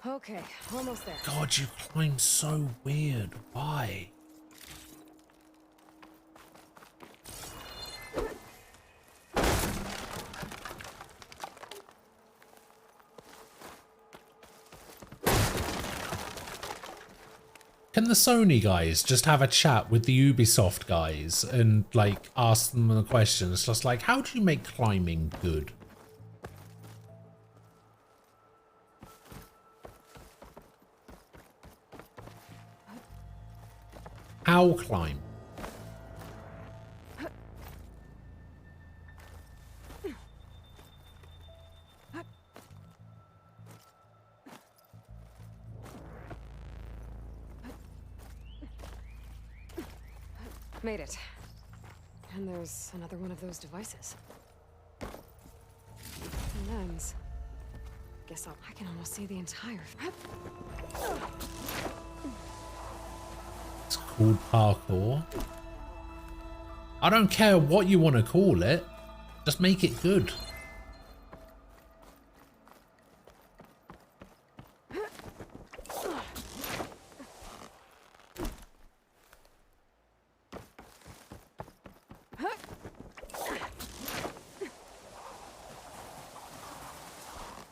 Okay, almost there. God, you climb so weird. Why? Can the Sony guys just have a chat with the Ubisoft guys and like ask them the question? It's just like, how do you make climbing good? How climb? Made it. And there's another one of those devices. Lens. Guess I can almost see the entire. It's called parkour. I don't care what you want to call it. Just make it good.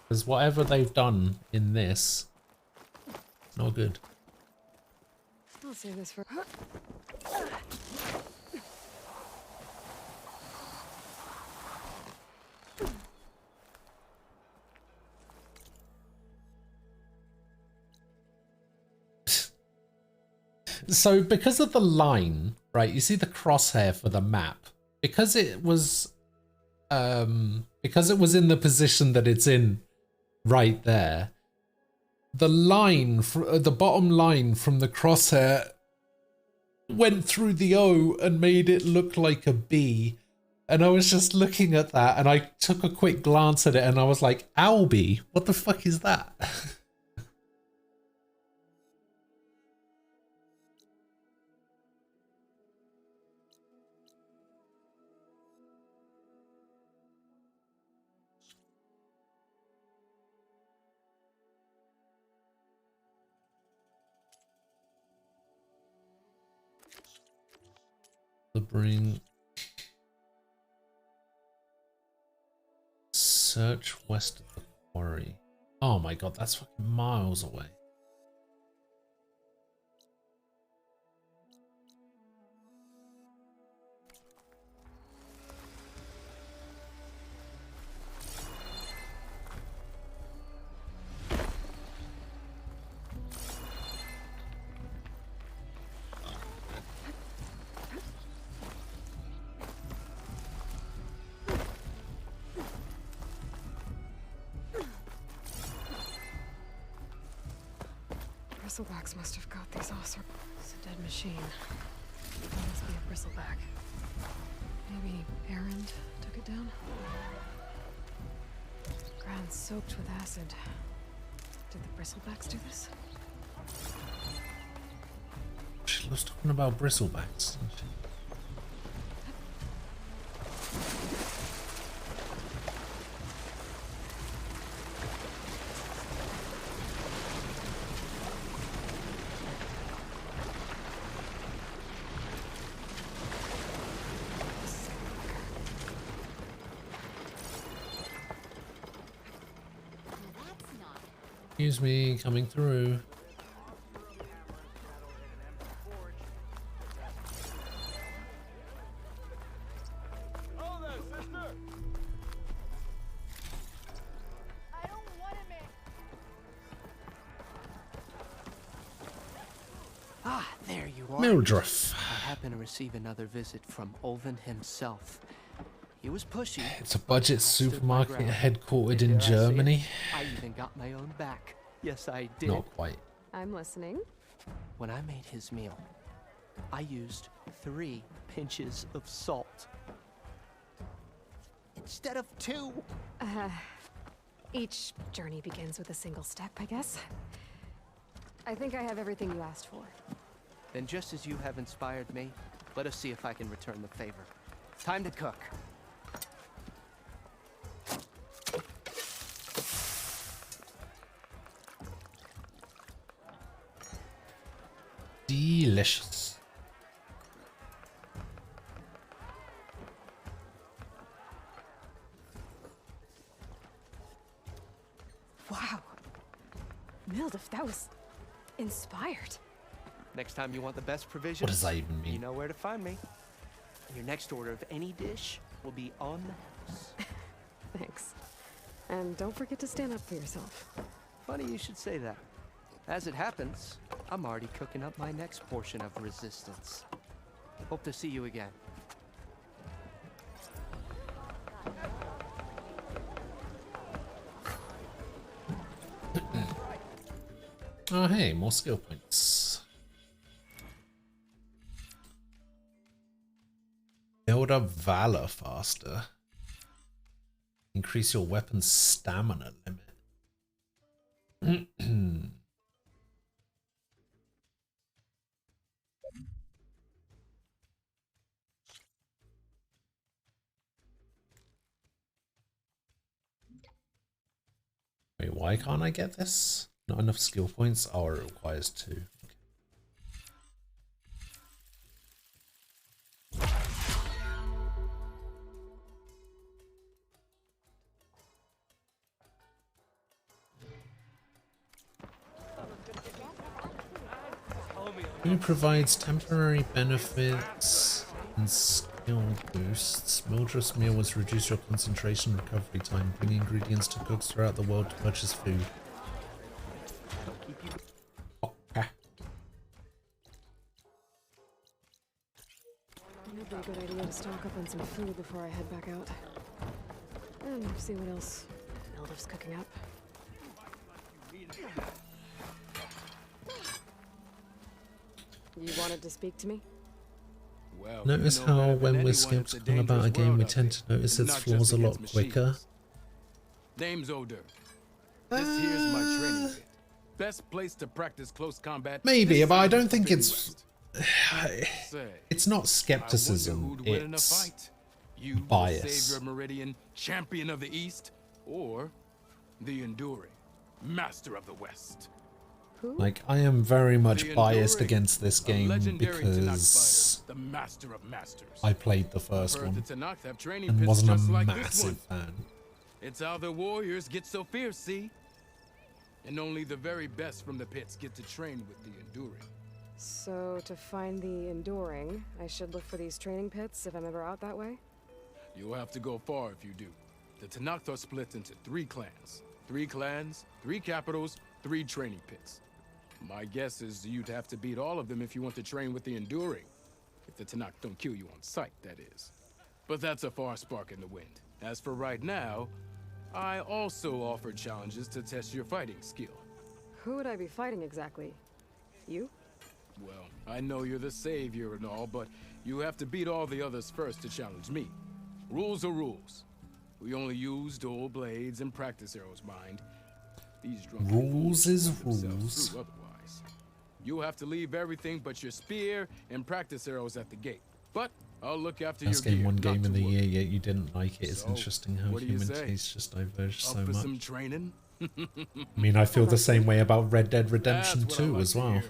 Because whatever they've done in this, it's not good. I'll save this for. So because of the line, right, you see the crosshair for the map, because it was in the position that it's in right there, the line, the bottom line from the crosshair went through the O and made it look like a B. And I was just looking at that and I took a quick glance at it and I was like, Albie, what the fuck is that? Bring search west of the quarry. Oh my god, that's fucking miles away. Bristlebacks must have got these all sorts. It's a dead machine. It must be a bristleback. Maybe Erend took it down? Ground soaked with acid. Did the bristlebacks do this? She loves talking about bristlebacks, doesn't she? Excuse me, coming through. Ah, there you are. Mildred. I happen to receive another visit from Ulvund himself. He was pushy. It's a budget supermarket headquartered in Germany. I even got my own back. Yes, I did. Not quite. I'm listening. When I made his meal, I used 3 pinches of salt. Instead of 2. Each journey begins with a single step, I guess. I think I have everything you asked for. Then just as you have inspired me, let us see if I can return the favor. Time to cook. Delicious. Wow. Mildef, that was inspired. Next time you want the best provisions, What does that even mean? you know where to find me. Your next order of any dish will be on the house. Thanks. And don't forget to stand up for yourself. Funny you should say that. As it happens, I'm already cooking up my next portion of resistance. Hope to see you again. Oh, hey, more skill points. Build up valor faster. Increase your weapon's stamina limit. Wait, why can't I get this? Not enough skill points? Oh, it requires 2. Who provides temporary benefits and skill boosts? Mildred's meal was reduce your concentration and recovery time. Bring ingredients to cooks throughout the world to purchase food. Okay. It'd be a good idea to stock up on some food before I head back out. And see what else Mildef's cooking up. You wanted to speak to me? Well, Notice how when we're skeptical about a game, we tend to notice its flaws a lot quicker. Name's Oder. This here's my training pit. Best place to practice close combat. Maybe, but I don't think it's... It's not skepticism, it's you, bias. The savior of Meridian, champion of the East, or the enduring master of the West. Like, I am very much The biased Enduring, against this a game legendary because Tanakh fighter, the master of masters. I played the first I've heard one the Tanakh have training and pits wasn't a just like this massive one. fan. It's how the warriors get so fierce, see? And only the very best from the pits get to train with the enduring. So, to find the enduring, I should look for these training pits if I'm ever out that way? You'll have to go far if you do. The Tanakh are split into 3 clans. 3 clans, 3 capitals, 3 training pits. My guess is you'd have to beat all of them if you want to train with the enduring. If the Tanakh don't kill you on sight, that is. But that's a far spark in the wind. As for right now, I also offer challenges to test your fighting skill. Who would I be fighting exactly? You? Well, I know you're the savior and all, but you have to beat all the others first to challenge me. Rules are rules. We only use dual blades and practice arrows, mind. These drunk Rules is themselves rules. through otherwise. You'll have to leave everything but your spear and practice arrows at the gate. But I'll look after Best your game, gear. one not game to of the worry. year, yet you didn't like it. It's So, interesting how what do you human say? taste just diverge Up so for much. some training? I mean, I feel the same way about Red Dead Redemption That's what I 2 like as to well. hear.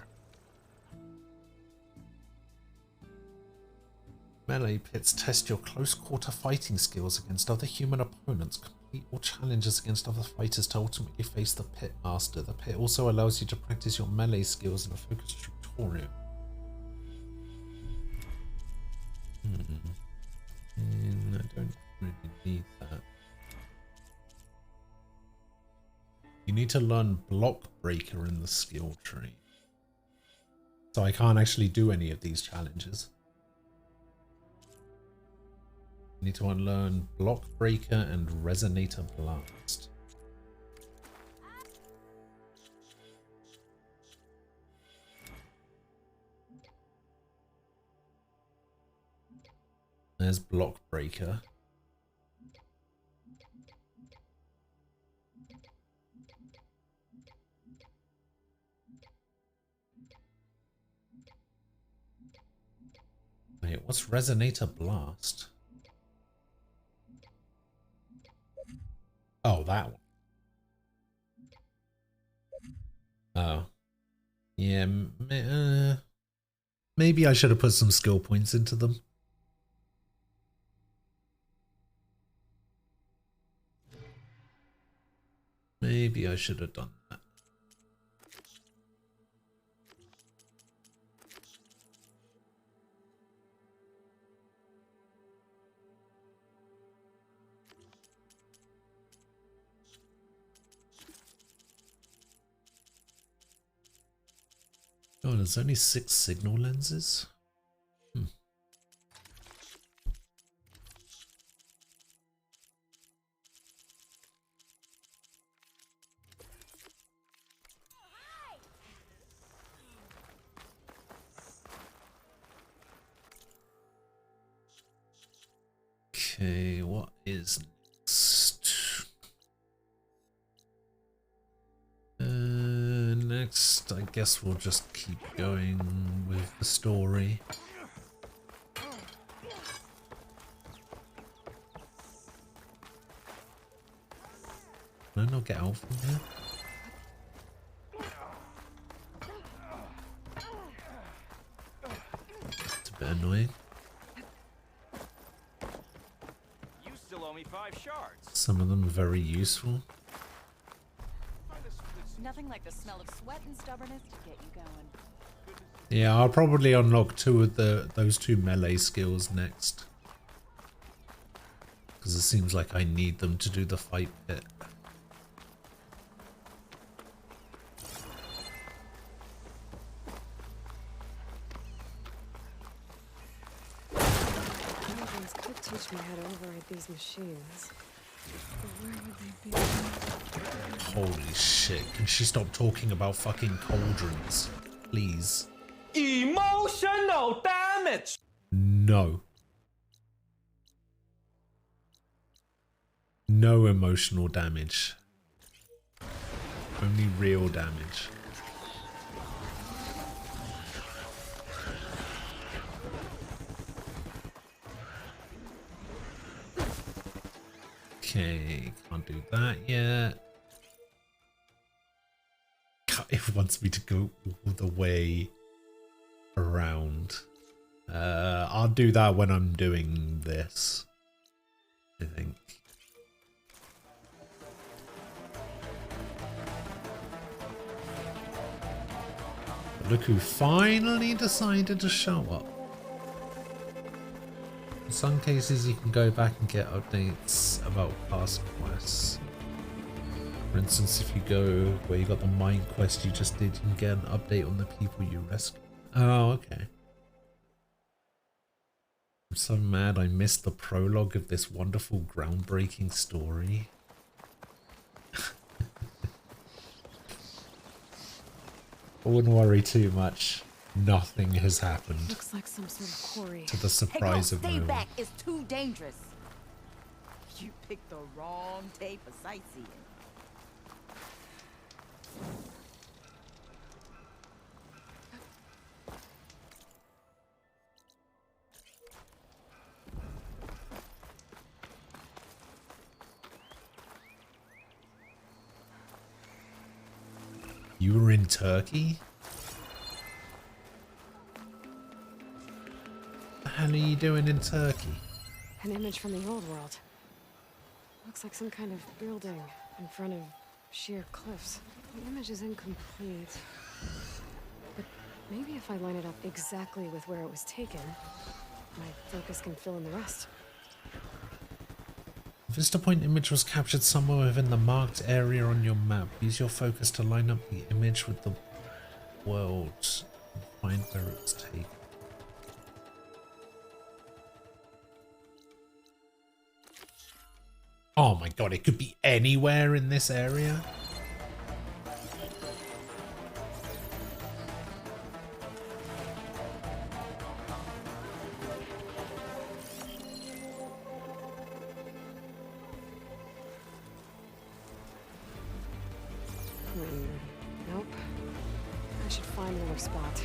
Melee pits test your close quarter fighting skills against other human opponents. Complete all challenges against other fighters to ultimately face the pit master. The pit also allows you to practice your melee skills in a focused tutorial. I don't really need that. You need to learn Block Breaker in the skill tree. So I can't actually do any of these challenges. I need to unlearn Block Breaker and Resonator Blast. There's Block Breaker. Wait, what's Resonator Blast? Oh, that one. Oh. Yeah, Maybe I should have put some skill points into them. Maybe I should have done that. Oh, there's only 6 signal lenses? Okay, what is next? Next, I guess we'll just keep going with the story. Can I not get out from here? It's a bit annoying. You still owe me 5 shards. Some of them are very useful. Nothing like the smell of sweat and stubbornness to get you going. Yeah, I'll probably unlock 2 of those 2 melee skills next. Because it seems like I need them to do the fight bit. Dragons could teach me how to override these machines. But where would they be? Holy shit, can she stop talking about fucking cauldrons? Please. Emotional damage! No. No emotional damage. Only real damage. Okay, can't do that yet. It wants me to go all the way around. I'll do that when I'm doing this, I think. Look who finally decided to show up. In some cases you can go back and get updates about past quests. For instance, if you go where you got the mine quest you just did, you can get an update on the people you rescued. Oh, okay. I'm so mad I missed the prologue of this wonderful, groundbreaking story. I wouldn't worry too much. Nothing has happened. Looks like some sort of quarry. To the surprise of no Stay one. back. It's too dangerous. You picked the wrong day for sightseeing. You were in Turkey? What the hell are you doing in Turkey? An image from the old world. Looks like some kind of building in front of sheer cliffs. The image is incomplete. But maybe if I line it up exactly with where it was taken, my focus can fill in the rest. Vista Point image was captured somewhere within the marked area on your map. Use your focus to line up the image with the world and find where it was taken. Oh my god, it could be anywhere in this area? Nope. I should find another spot.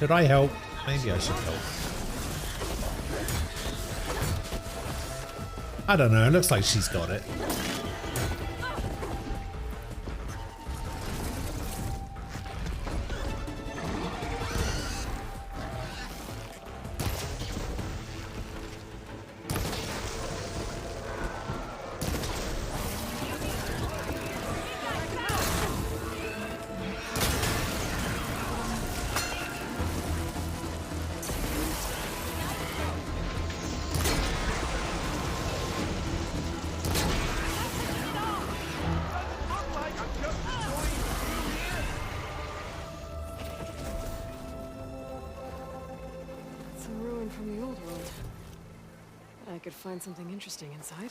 Should I help? Maybe I should help. I don't know. It looks like she's got it. Find something interesting inside.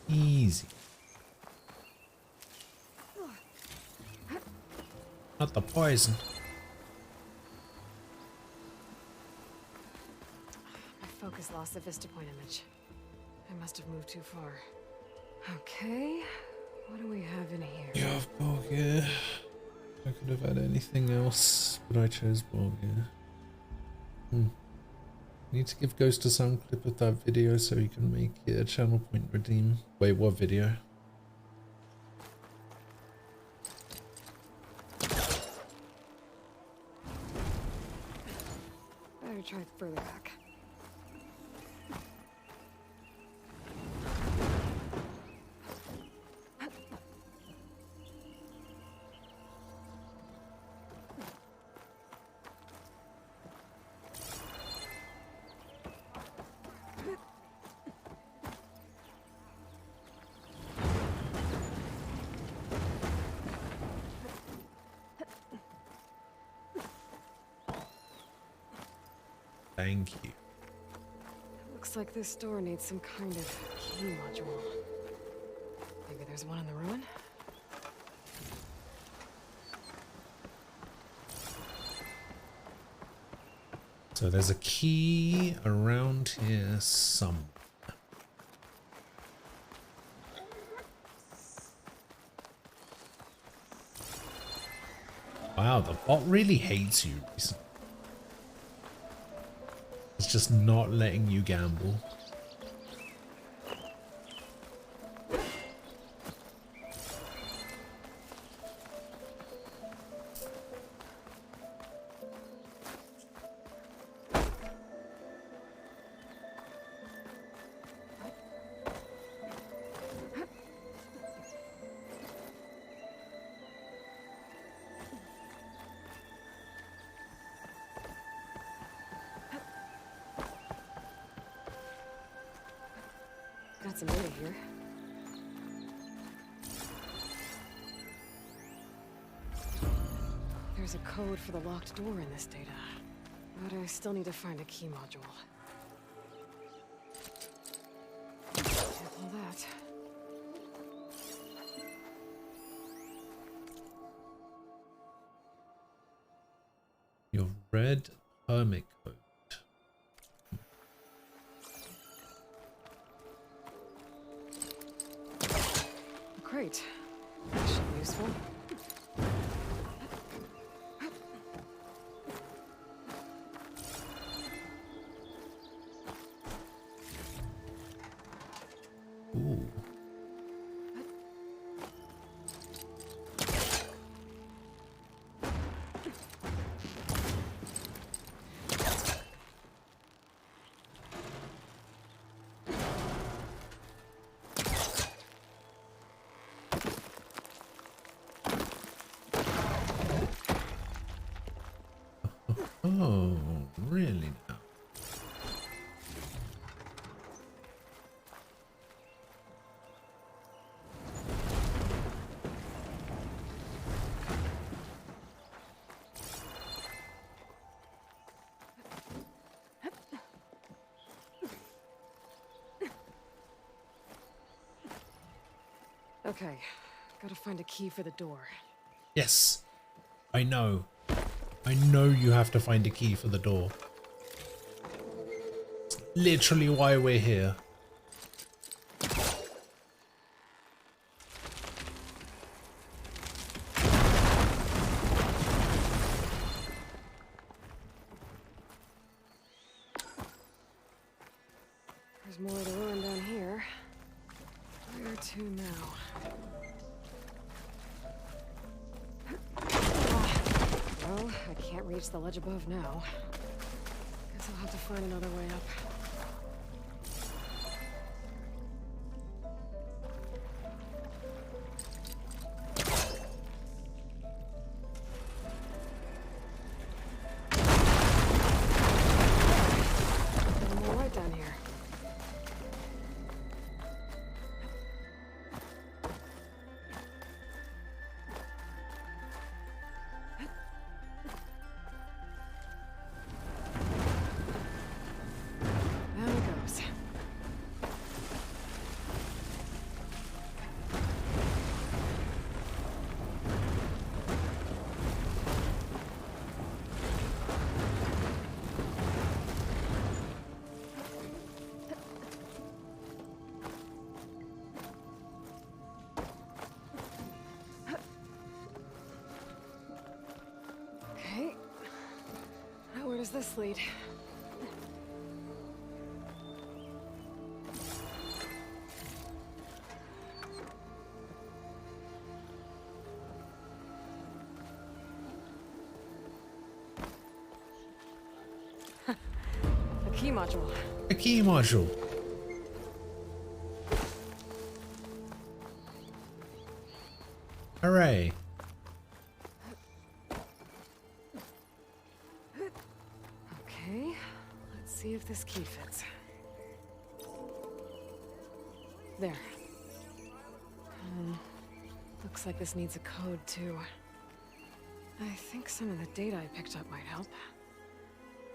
Easy. Not the poison. My focus lost the Vista Point image. I must have moved too far. Okay, what do we have in here? Yeah, Bulgur. I could have had anything else, but I chose Bulgur. Need to give Ghost a sound clip of that video so he can make it a channel point redeem. Wait, what video? Better try further back. Thank you. Looks like this door needs some kind of key module. Maybe there's one in the ruin? So there's a key around here somewhere. Wow, the bot really hates you recently. It's just not letting you gamble. Got some data here. There's a code for the locked door in this data, but I still need to find a key module. All that. Your red hermit code. Great. That should be useful. Ooh. Oh, really now? Okay, gotta find a key for the door. Yes, I know. I know you have to find a key for the door. It's literally why we're here. more of the ruin down here. Where to now? Well, I can't reach the ledge above now. Guess I'll have to find another way up. More light down here. Down it goes. Okay. Now where does this lead? A key module. A key module. Hooray. Okay, let's see if this key fits. There. Looks like this needs a code too. I think some of the data I picked up might help.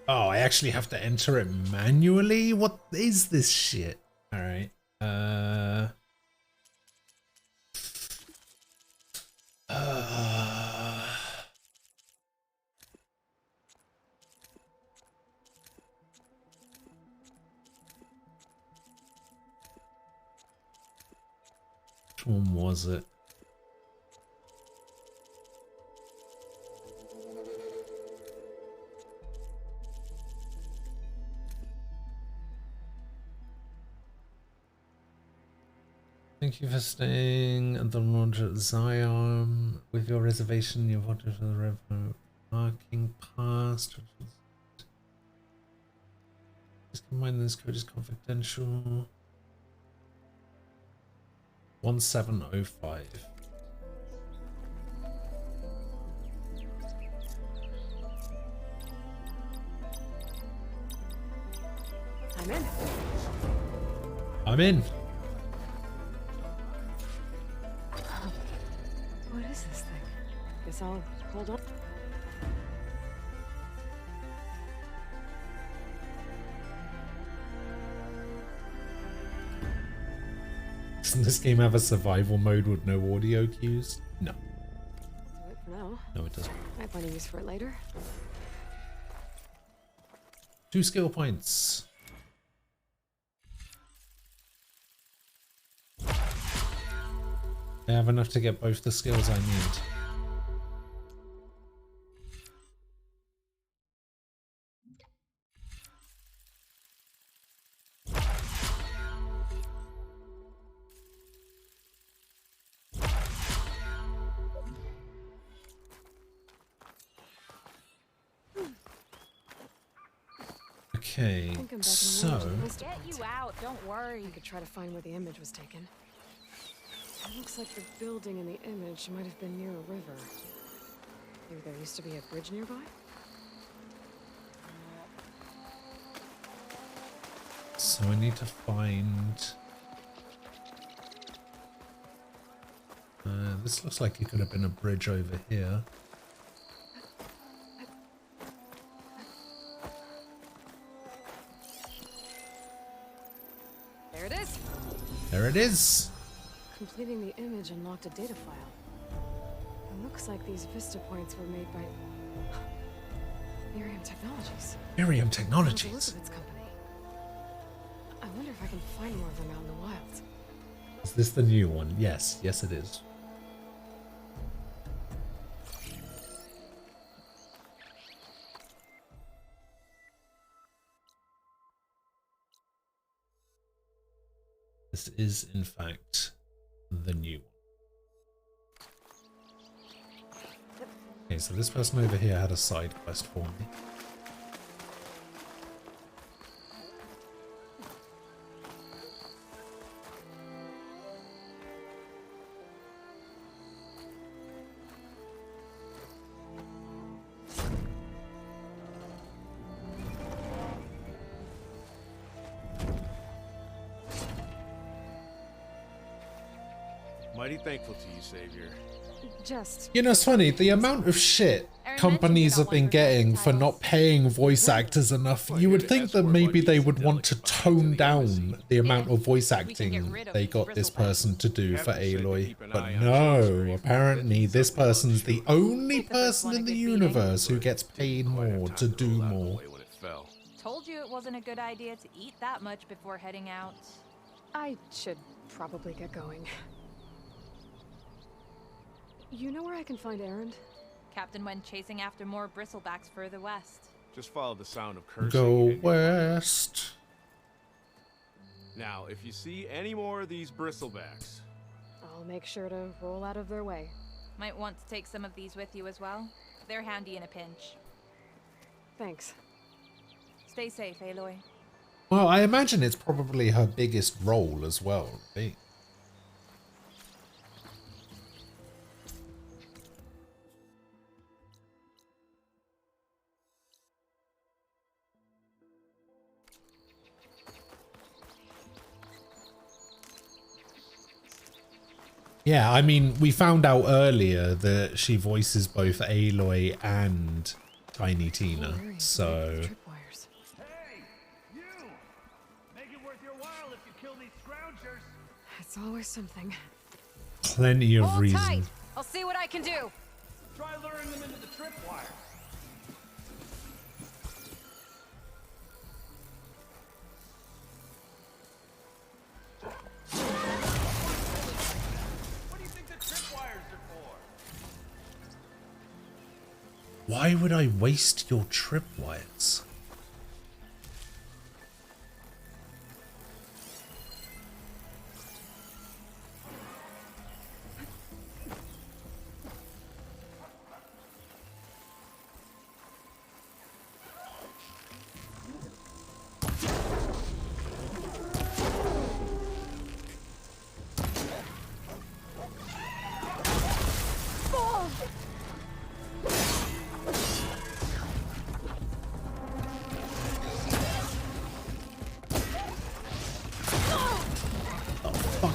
Oh, I actually have to enter it manually? What is this shit? Alright. Which one was it? Thank you for staying at the launch at Zion. With your reservation, you've voted for the remote parking pass. Please combine this code is confidential. 1705. I'm in. I'm in. What is this thing? Guess I'll hold on. Doesn't this game have a survival mode with no audio cues? No. Do it for now. No, it doesn't. Might find a use for it later. 2 skill points. I have enough to get both the skills I need. Okay, so Get you out, don't worry. You could try to find where the image was taken. It looks like the building in the image might have been near a river. Maybe there used to be a bridge nearby? So I need to find... this looks like it could have been a bridge over here. There it is! There it is! Completing the image unlocked a data file. It looks like these Vista points were made by... Miriam Technologies. Miriam It's Technologies. Elizabeth's company. I wonder if I can find more of them out in the wild. Is this the new one? Yes, yes it is. This is, in fact, the new one. Okay, so this person over here had a side quest for me. Mighty thankful to you, Savior. Just... You know, it's funny, the amount of shit companies have been getting for not paying voice actors enough, you would think that maybe they would want to tone down the amount of voice acting they got this person to do for Aloy. But no, apparently this person's the only person in the universe who gets paid more to do more. Told you it wasn't a good idea to eat that much before heading out. I should probably get going. You know where I can find Erend? Captain went chasing after more bristlebacks further west. Just follow the sound of cursing. Go west. Now, if you see any more of these bristlebacks, I'll make sure to roll out of their way. Might want to take some of these with you as well. They're handy in a pinch. Thanks. Stay safe, Aloy. Well, I imagine it's probably her biggest role as well, right? Yeah, I mean, we found out earlier that she voices both Aloy and Tiny Tina, so... It's always something. Plenty of Hold reason. tight. I'll see what I can do. Try luring them into the tripwire. What do you think the tripwires are for? Why would I waste your tripwires?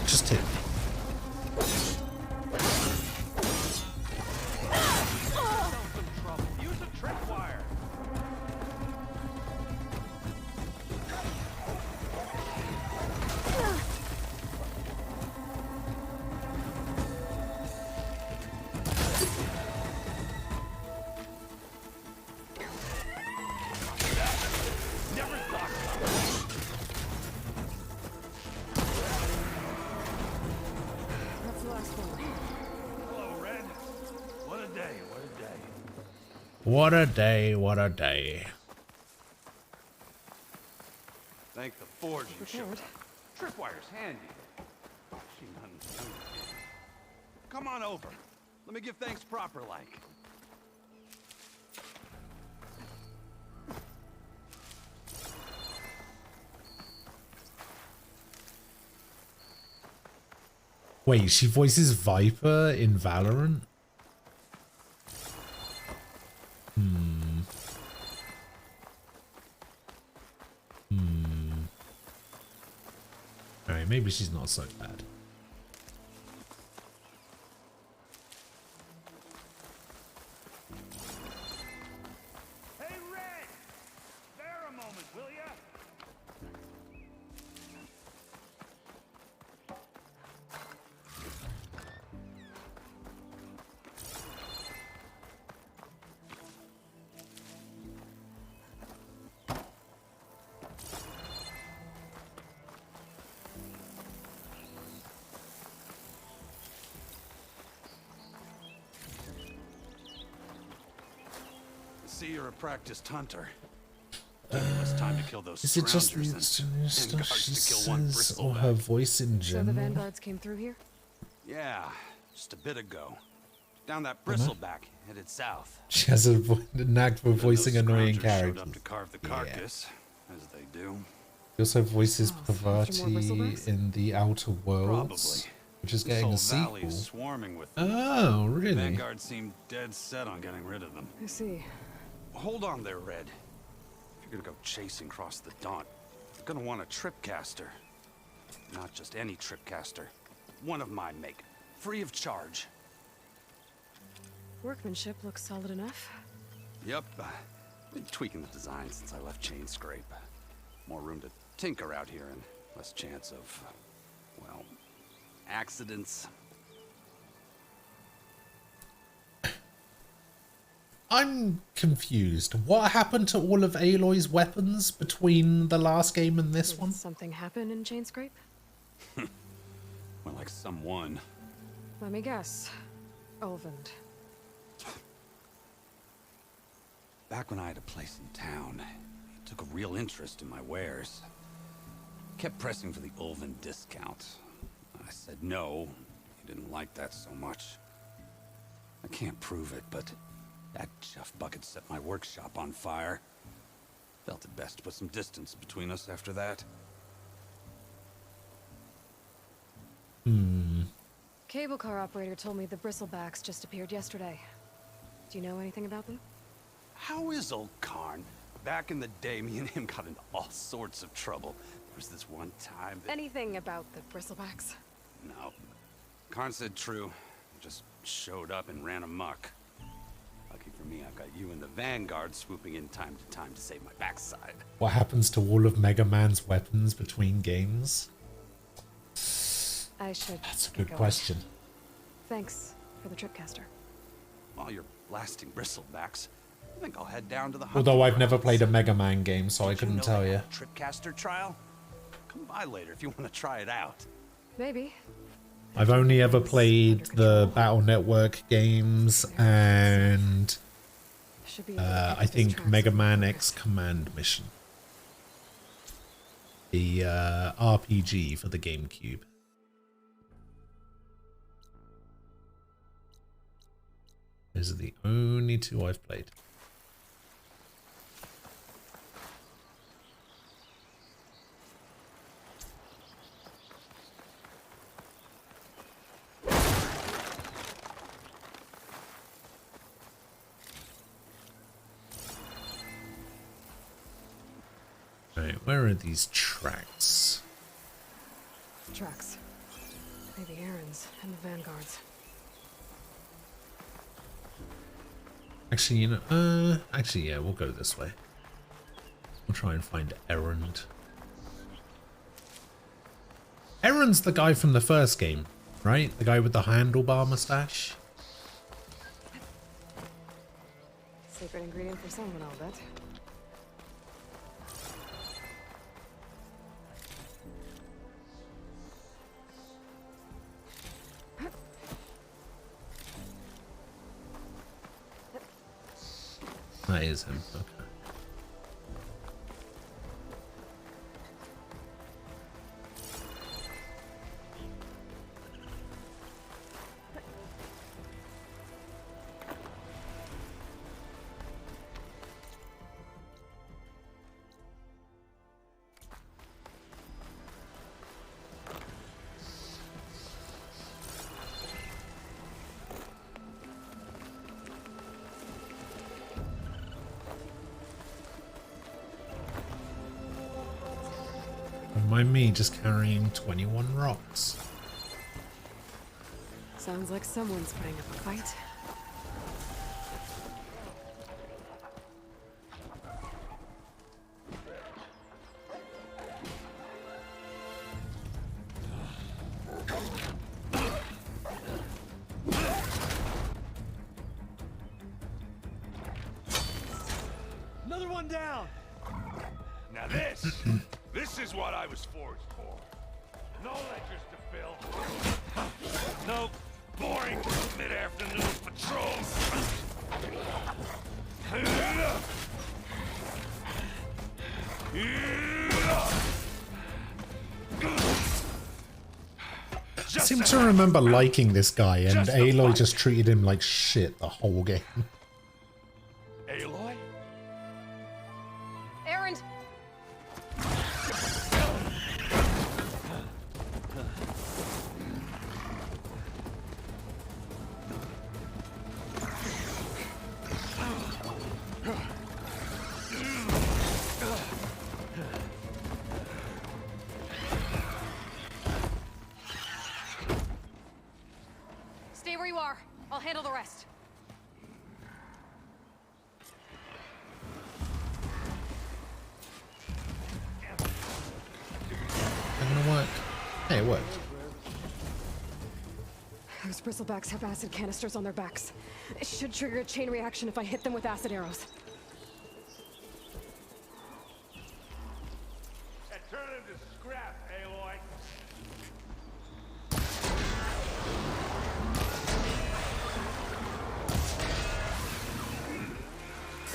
Just hit me. Use a tripwire. Never thought. That's the last one. Hello, Red. What a day, what a day. What a day, what a day. Thank the Forge you showed. Tripwire's handy. She none younger. Come on over. Let me give thanks proper like. Wait, she voices Viper in Valorant? Alright, maybe she's not so bad. Hey, Red! Spare a moment, will ya? See, you're a practiced hunter. Give you less time to kill those Is it just the scroungers than stuff she to kill one says, or her bristleback. voice in So the general? vanguards came through here? Yeah, just a bit ago. Down that bristleback, headed south. She has a knack for voicing Those annoying scroungers characters. showed up to carve the carcass, as they do. He also voices Oh, after more Pavarti bristlebacks? in The Outer Worlds, which is This getting whole a valley sequel. is swarming with them. Oh, The really? Vanguard seemed dead set on getting rid of them. I see. Hold on there, Red. If you're gonna go chasing across the Daunt, you're gonna want a tripcaster. Not just any tripcaster. One of my make. Free of charge. Workmanship looks solid enough. Yep. Been tweaking the design since I left Chain Scrape. More room to tinker out here and less chance of, well, accidents. I'm confused. What happened to all of Aloy's weapons between the last game and this Did one? something happen in Chainscrape? More like someone. Let me guess. Ulvund. Back when I had a place in town, he took a real interest in my wares. Kept pressing for the Ulvund discount. I said no. He didn't like that so much. I can't prove it, but that chuff bucket set my workshop on fire. Felt it best to put some distance between us after that. Cable car operator told me the bristlebacks just appeared yesterday. Do you know anything about them? How is old Karn? Back in the day, me and him got into all sorts of trouble. There was this one time that... Anything about the bristlebacks? No. Karn said true. Just showed up and ran amok. Lucky for me, I've got you and the Vanguard swooping in time to save my backside. What happens to all of Mega Man's weapons between games? I should. That's a get good going. question. Thanks for the tripcaster. While you're blasting bristlebacks, I think I'll head down to the... Although I've never played a Mega Man game, so I couldn't tell you. Tripcaster trial? Come by later if you want to try it out. Maybe. I've only ever played the Battle Network games and I think Mega Man X Command Mission. The RPG for the GameCube. Those are the only two I've played. Right, where are these tracks? Tracks. Maybe Aaron's and the Vanguards. Actually, actually, yeah, we'll go this way. We'll try and find Errand. Errand's the guy from the first game, right? The guy with the handlebar mustache? Secret ingredient for someone, I'll bet. That is him, okay. Mind me just carrying 21 rocks. Sounds like someone's putting up a fight. Another one down! Now this is what I was forged for. No ledgers to fill. No boring mid-afternoon patrols. I seem to remember liking this guy, and Aloy just treated him like shit the whole game. Aloy? Erend! Stay where you are. I'll handle the rest. Not gonna work. Hey, it worked. Those bristlebacks have acid canisters on their backs. It should trigger a chain reaction if I hit them with acid arrows. And turn him to scrap, Aloy.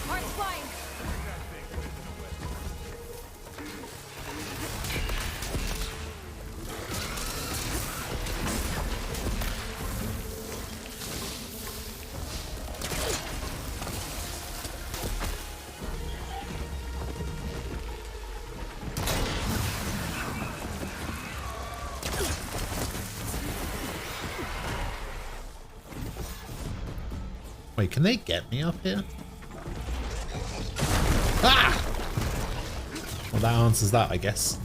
Heart's flying. Wait, can they get me up here? Ah! Well, that answers that, I guess.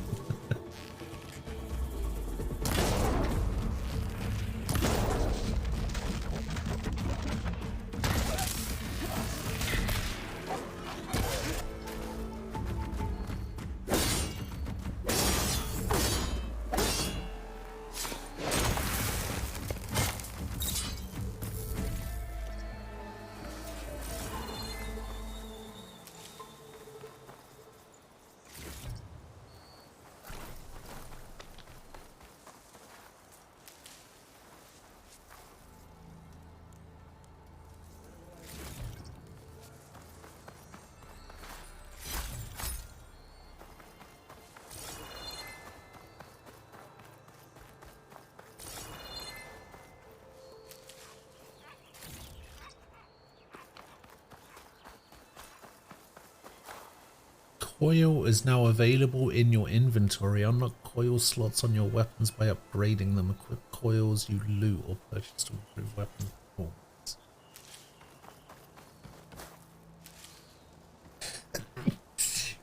Coil is now available in your inventory. Unlock coil slots on your weapons by upgrading them. Equip coils you loot or purchase to improve weapon performance.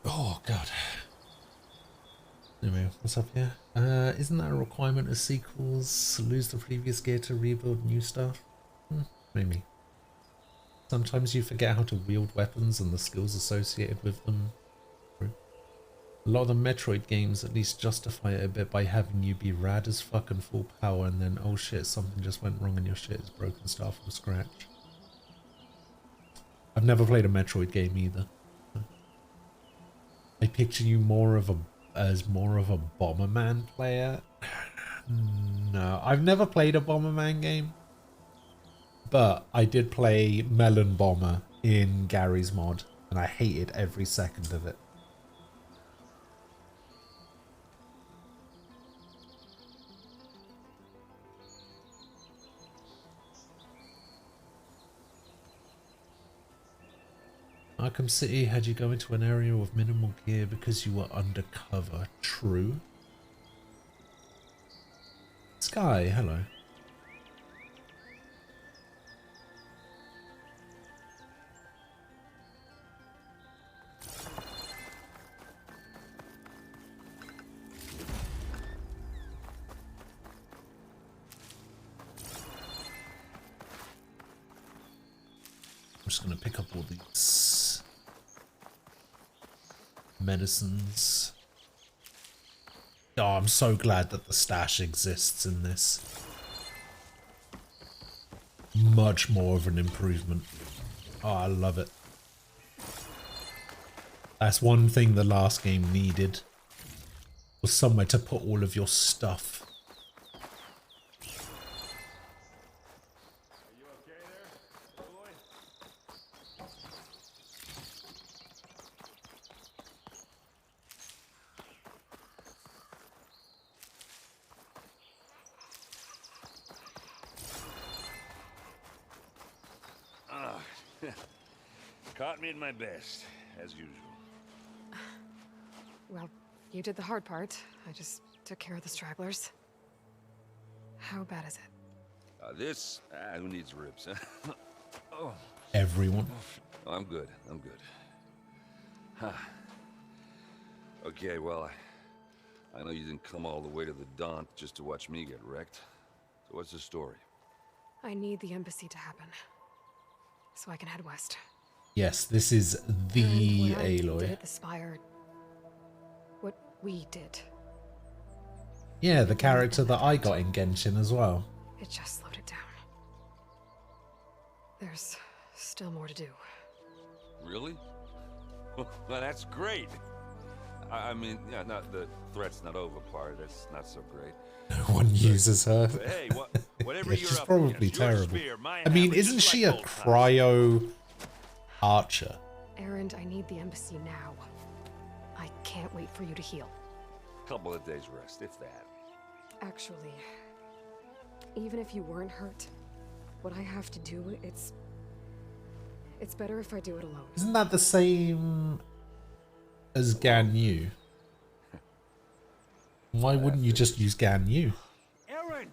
Oh god. Anyway, what's up here? Isn't that a requirement of sequels? Lose the previous gear to rebuild new stuff? Maybe. Sometimes you forget how to wield weapons and the skills associated with them. A lot of the Metroid games at least justify it a bit by having you be rad as fuck and full power, and then oh shit, something just went wrong and your shit is broken, start from scratch. I've never played a Metroid game either. I picture you as more of a Bomberman player. No, I've never played a Bomberman game, but I did play Melon Bomber in Gary's mod, and I hated every second of it. Arkham City had you go into an area with minimal gear because you were undercover. True. Sky, hello. I'm just going to pick up all these medicines. Oh, I'm so glad that the stash exists in this. Much more of an improvement. Oh, I love it. That's one thing the last game needed, was somewhere to put all of your stuff. Caught me at my best, as usual. Well, you did the hard part. I just took care of the stragglers. How bad is it? This? Who needs ribs, huh? Oh. Everyone. Oh, I'm good. I'm good. Huh. Okay, well, I know you didn't come all the way to the Daunt just to watch me get wrecked. So what's the story? I need the embassy to happen, so I can head west. Yes, this is the What I did Aloy. at the Spire. What we did. Yeah, the character that I got in Genshin as well. It just slowed it down. There's still more to do. Really? Well, that's great. I mean, yeah, not the threat's not over part. That's not so great. No one uses her. But hey, whatever Yeah, you're she's up probably against, your terrible. spear, my I mean, hammer, isn't just she like a old times. cryo archer? Erend, I need the embassy now. I can't wait for you to heal. Couple of days rest, if that. Actually, even if you weren't hurt, what I have to do, it's better if I do it alone. Isn't that the same as Ganyu? Why wouldn't you just use Ganyu? Erend!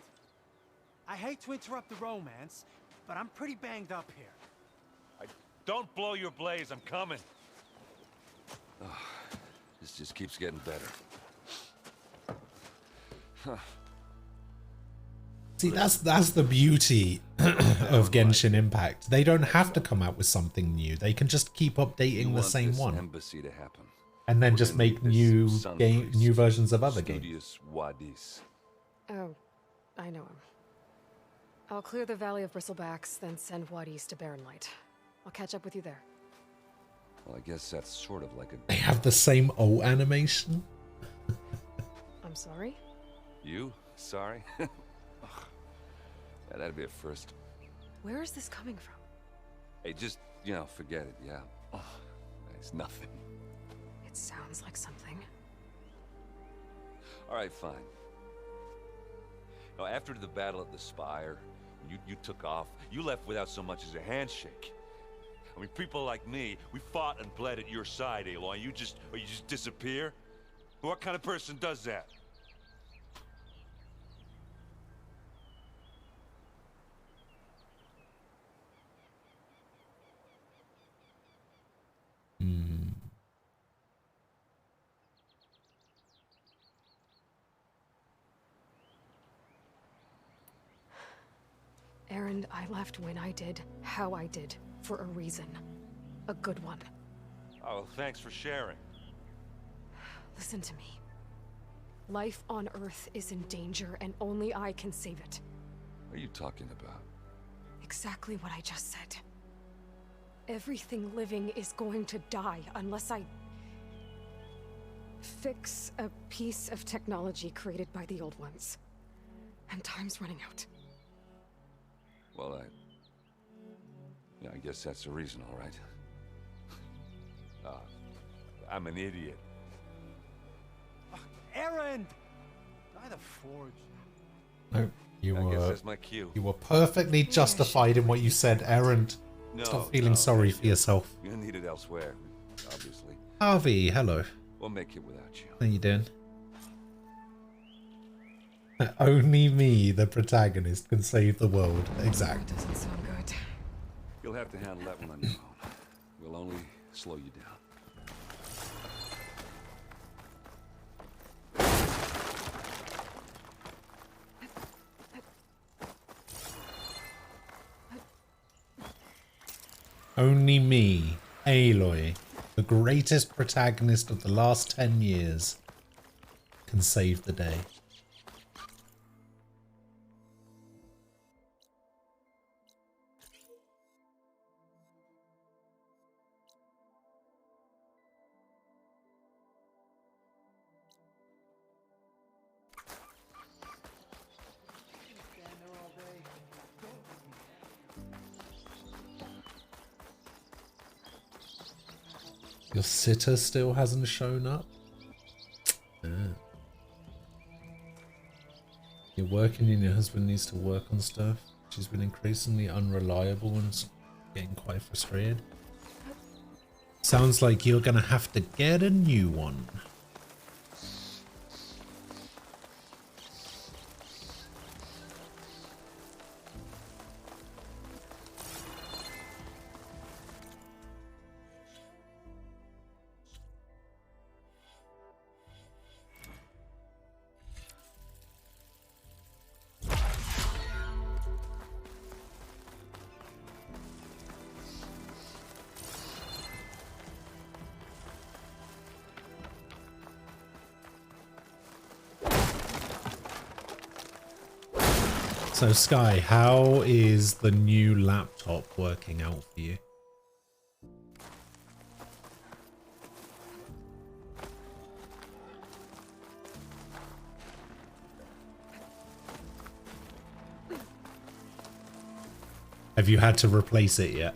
I hate to interrupt the romance, but I'm pretty banged up here. Don't blow your blaze, I'm coming. This just keeps getting better. Huh. See, that's the beauty of Genshin Impact. They don't have to come out with something new. They can just keep updating the same one, Embassy to happen. and then We're just gonna make need this new sun priest, versions of other games. Studious Wadis. Oh, I know him. I'll clear the Valley of Bristlebacks, then send Wadis to Barren Light. I'll catch up with you there. Well, I guess that's sort of like a... They have the same O animation. I'm sorry? You? Sorry? Ugh. Yeah, that'd be a first. Where is this coming from? Hey, just, forget it, yeah. Ugh, it's nothing. It sounds like something. All right, fine. Now, after the battle at the Spire, you took off, you left without so much as a handshake. I mean, people like me, we fought and bled at your side, Aloy. You just disappear? What kind of person does that? Erend, I left when I did, how I did, for a reason. A good one. Oh, thanks for sharing. Listen to me. Life on Earth is in danger, and only I can save it. What are you talking about? Exactly what I just said. Everything living is going to die unless I fix a piece of technology created by the old ones. And time's running out. Well, I guess that's the reason, all right. I'm an idiot. Erend! By the Forge. No, you I guess were that's my cue. you were perfectly justified in what you said, Erend. Stop feeling sorry for yourself. You'll need it elsewhere, obviously. Harvey, hello. We'll make it without you. How you doing? Only me, the protagonist, can save the world. Exactly. Doesn't sound good. You'll have to handle that one on your own. We'll only slow you down. Only me, Aloy, the greatest protagonist of the last 10 years, can save the day. Your sitter still hasn't shown up? You're working and your husband needs to work on stuff. She's been increasingly unreliable and getting quite frustrated. Sounds like you're gonna have to get a new one. So Sky, how is the new laptop working out for you? Have you had to replace it yet?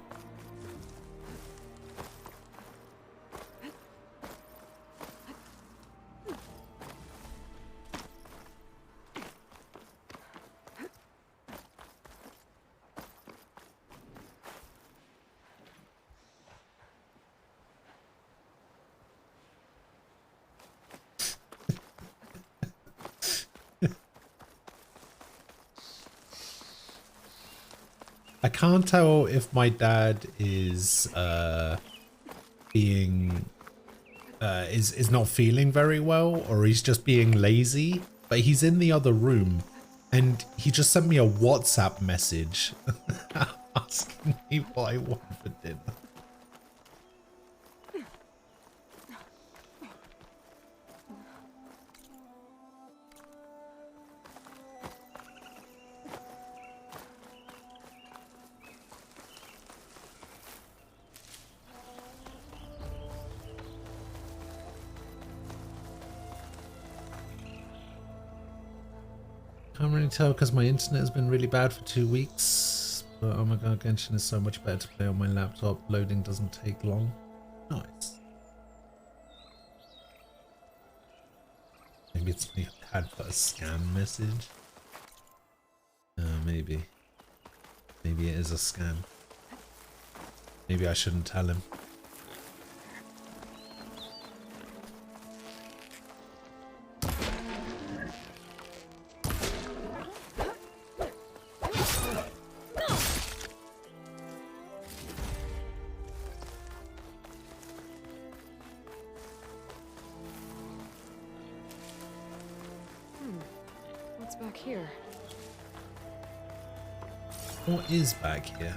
I can't tell if my dad is is not feeling very well or he's just being lazy, but he's in the other room and he just sent me a WhatsApp message asking me what I want for dinner. Can't really tell because my internet has been really bad for 2 weeks. But oh my god, Genshin is so much better to play on my laptop. Loading doesn't take long. Nice. Maybe it's my dad put a scam message. Maybe. Maybe it is a scam. Maybe I shouldn't tell him. What's back here? What is back here?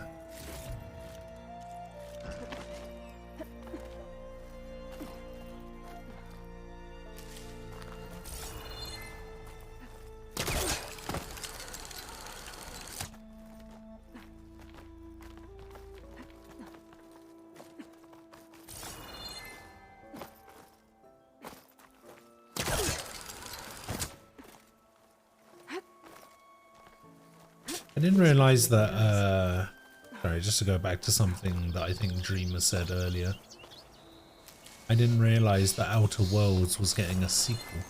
I didn't realize that, sorry, just to go back to something that I think Dreamer said earlier. I didn't realize that Outer Worlds was getting a sequel.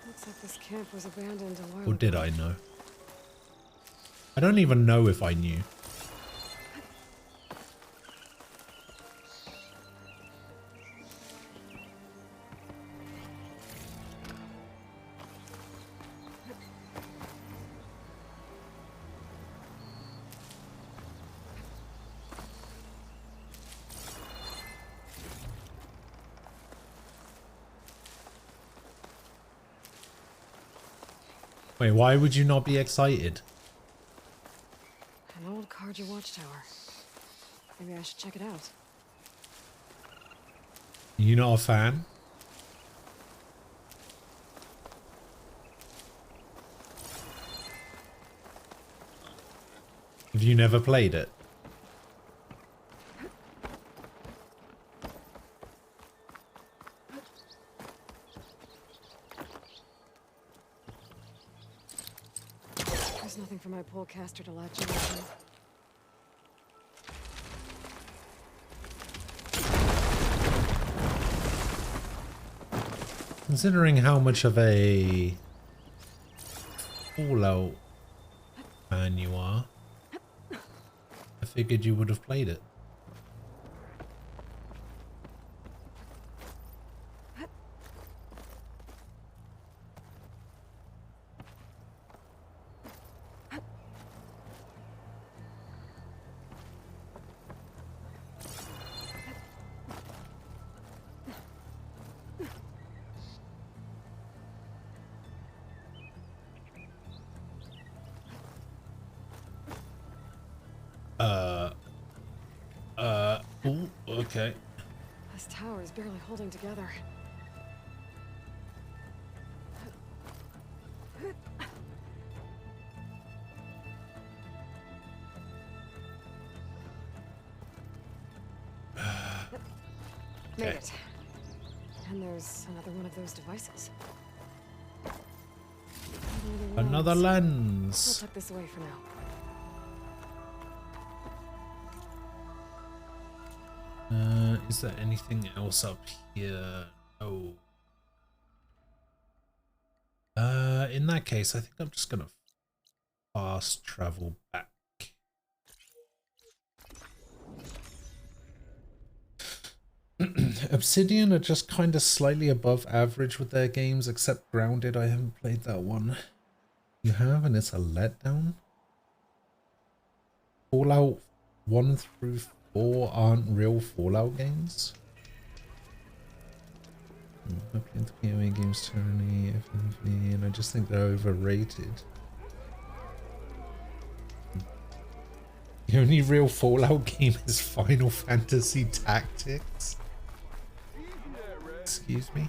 Looks like this camp was abandoned a while Or ago. did I know? I don't even know if I knew. Wait, why would you not be excited? An old Karja watchtower. Maybe I should check it out. You not a fan? Have you never played it? There's nothing for my polecaster to latch onto. Considering how much of a Fallout fan you are, I figured you would have played it. Okay. This tower is barely holding together. Made it. And there's another one of those devices. Another lens. We'll tuck this away for now. Is there anything else up here? Oh. In that case, I think I'm just gonna fast travel back. Obsidian are just kind of slightly above average with their games, except Grounded. I haven't played that one. You have, and it's a letdown. Fallout 1 through 4 aren't real Fallout games. I played the PoE games tyranny, FNV, and I just think they're overrated. The only real Fallout game is Final Fantasy Tactics. Excuse me.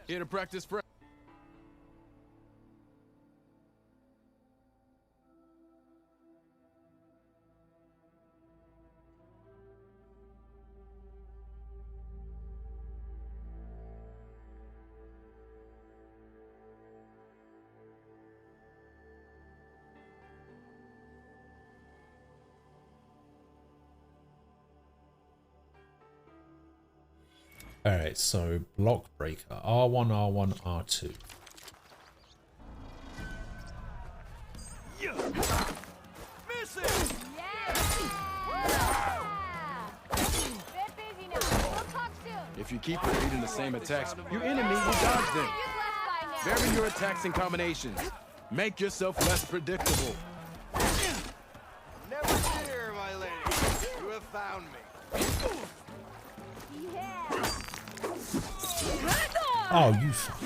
Here to practice for. Alright, so block breaker. R1, R1, R2. If you keep repeating the same attacks, your enemy will dodge them. Vary your attacks and combinations. Make yourself less predictable. Never fear, my lady. You have found me. Oh, you fuck.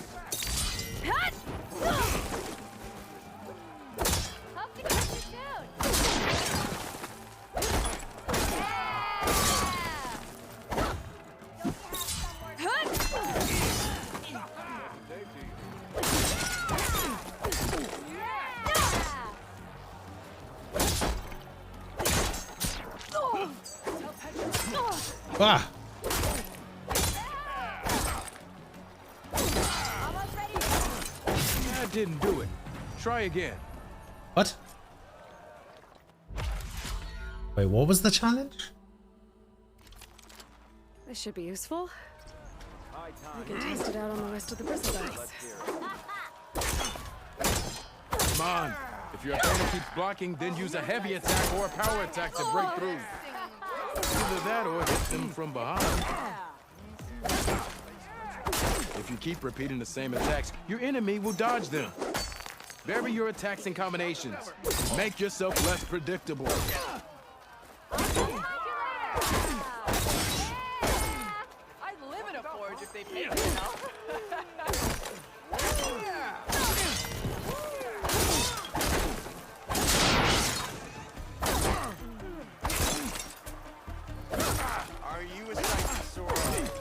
Ah! That didn't do it. Try again. What? Wait, what was the challenge? This should be useful. We can test it out on the rest of the bristlebacks. Come on. If your opponent keeps blocking, then use a heavy attack or a power attack to break through. Either that or hit them from behind. If you keep repeating the same attacks, your enemy will dodge them. Vary your attacks and combinations. Make yourself less predictable. I'd live in a forge if they paid me enough. Are you a Psychosaurus?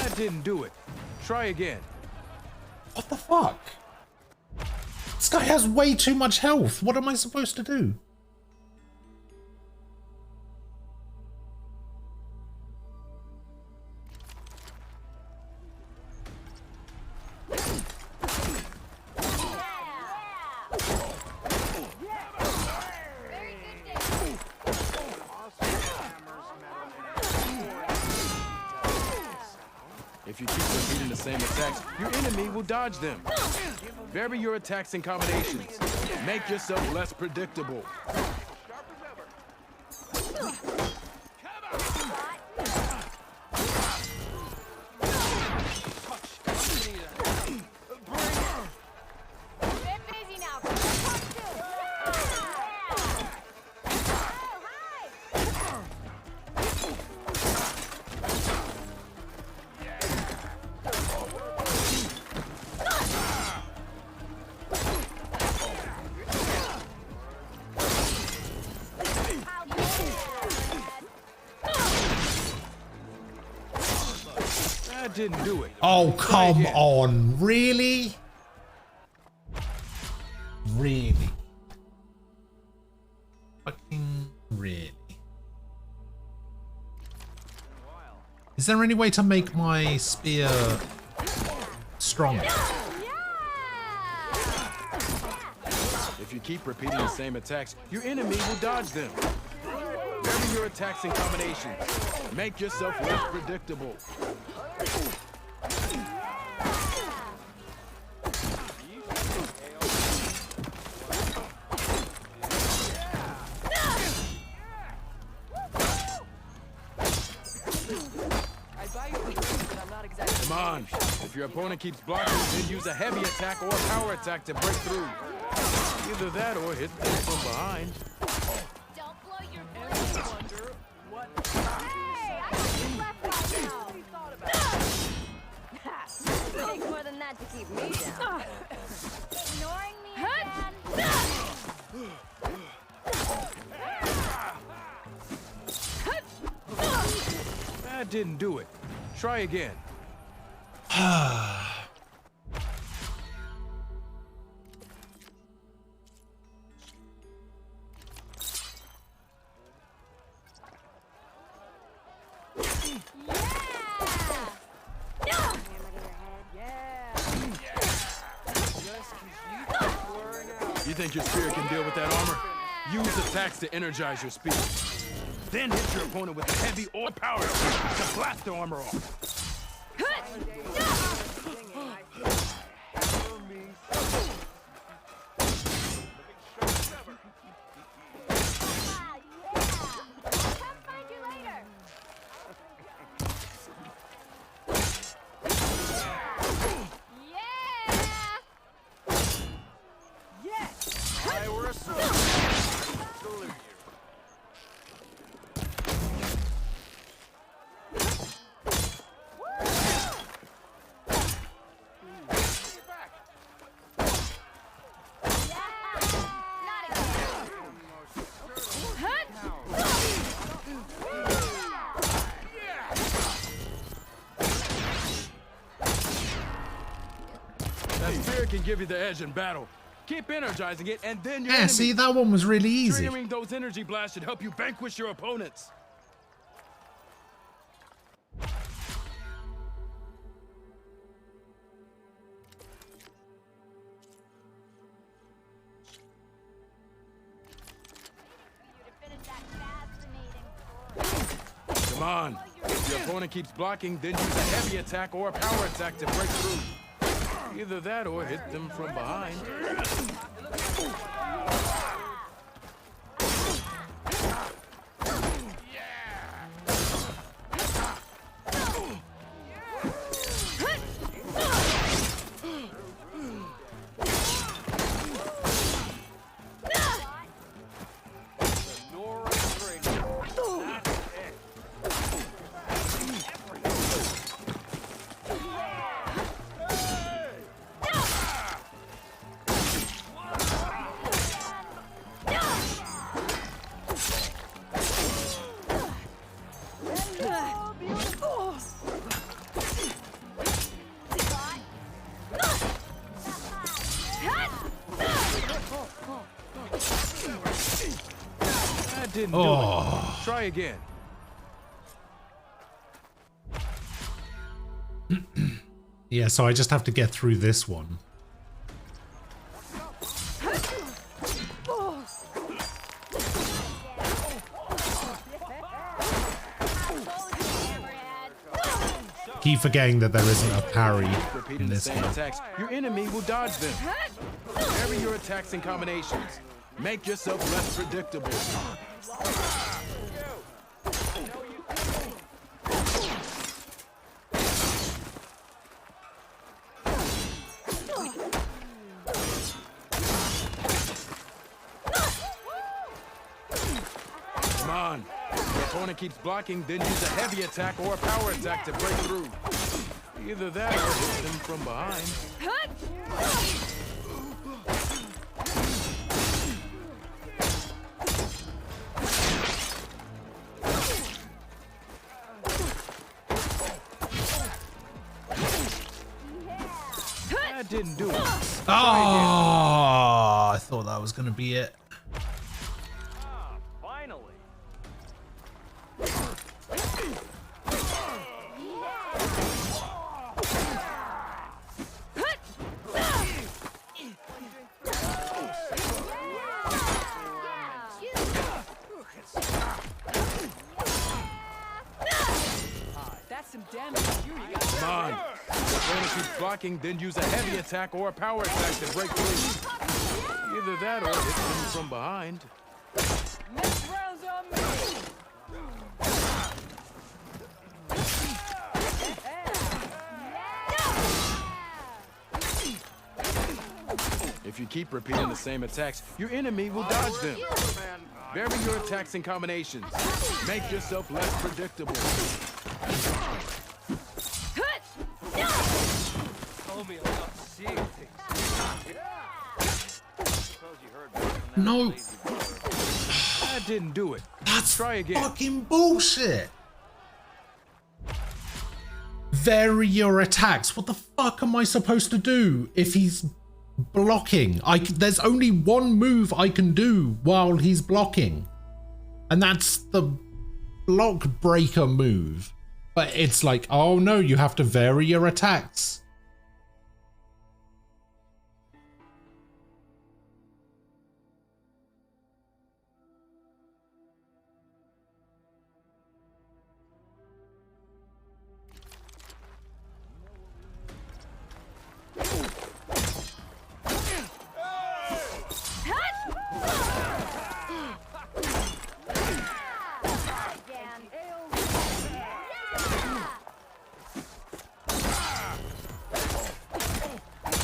That didn't do it. Try again. What the fuck? This guy has way too much health. What am I supposed to do? If you keep repeating the same attacks, your enemy will dodge them. Vary your attacks and combinations. Make yourself less predictable. That didn't do it. Oh, come on. Really? Really? Fucking really? Is there any way to make my spear stronger? If you keep repeating the same attacks, your enemy will dodge them. Vary your attacks and combinations. Make yourself less predictable. Come on. If your opponent keeps blocking, then use a heavy attack or a power attack to break through. Either that or hit them from behind. Don't blow your brains. Hey, I just left right now. Takes more than that to keep me down. Ignoring me again. That didn't do it. Try again. You think your spear can deal with that armor? Use attacks to energize your spear. Then hit your opponent with a heavy or power attack to blast the armor off. Can give you the edge in battle. Keep energizing it, and then your yeah, see, that one was really easy. Triggering those energy blasts should help you vanquish your opponents. Come on. If your opponent keeps blocking, then use a heavy attack or a power attack to break through. Either that or hit them from behind. Didn't do it. Try again. Yeah, so I just have to get through this one. Keep forgetting that there isn't a parry in this one. Attacks, your enemy will dodge them. Vary your attacks and combinations. Make yourself less predictable. Come on. If your opponent keeps blocking, then use a heavy attack or a power attack to break through. Either that or hit them from behind. That didn't do it. Oh, I thought that was going to be it. Finally. That's some damage here you got. Come on. Opponent keeps blocking, then use a heavy attack or a power attack to break through. Either that or hit them from behind. Next round's on me. If you keep repeating the same attacks, your enemy will dodge them. Vary your attacks and combinations. Make yourself less predictable. Told me about seeing things. No. That didn't do it. That's Try again. fucking bullshit. Vary your attacks. What the fuck am I supposed to do if he's blocking? There's only one move I can do while he's blocking, and that's the block breaker move. But it's like, oh no, you have to vary your attacks.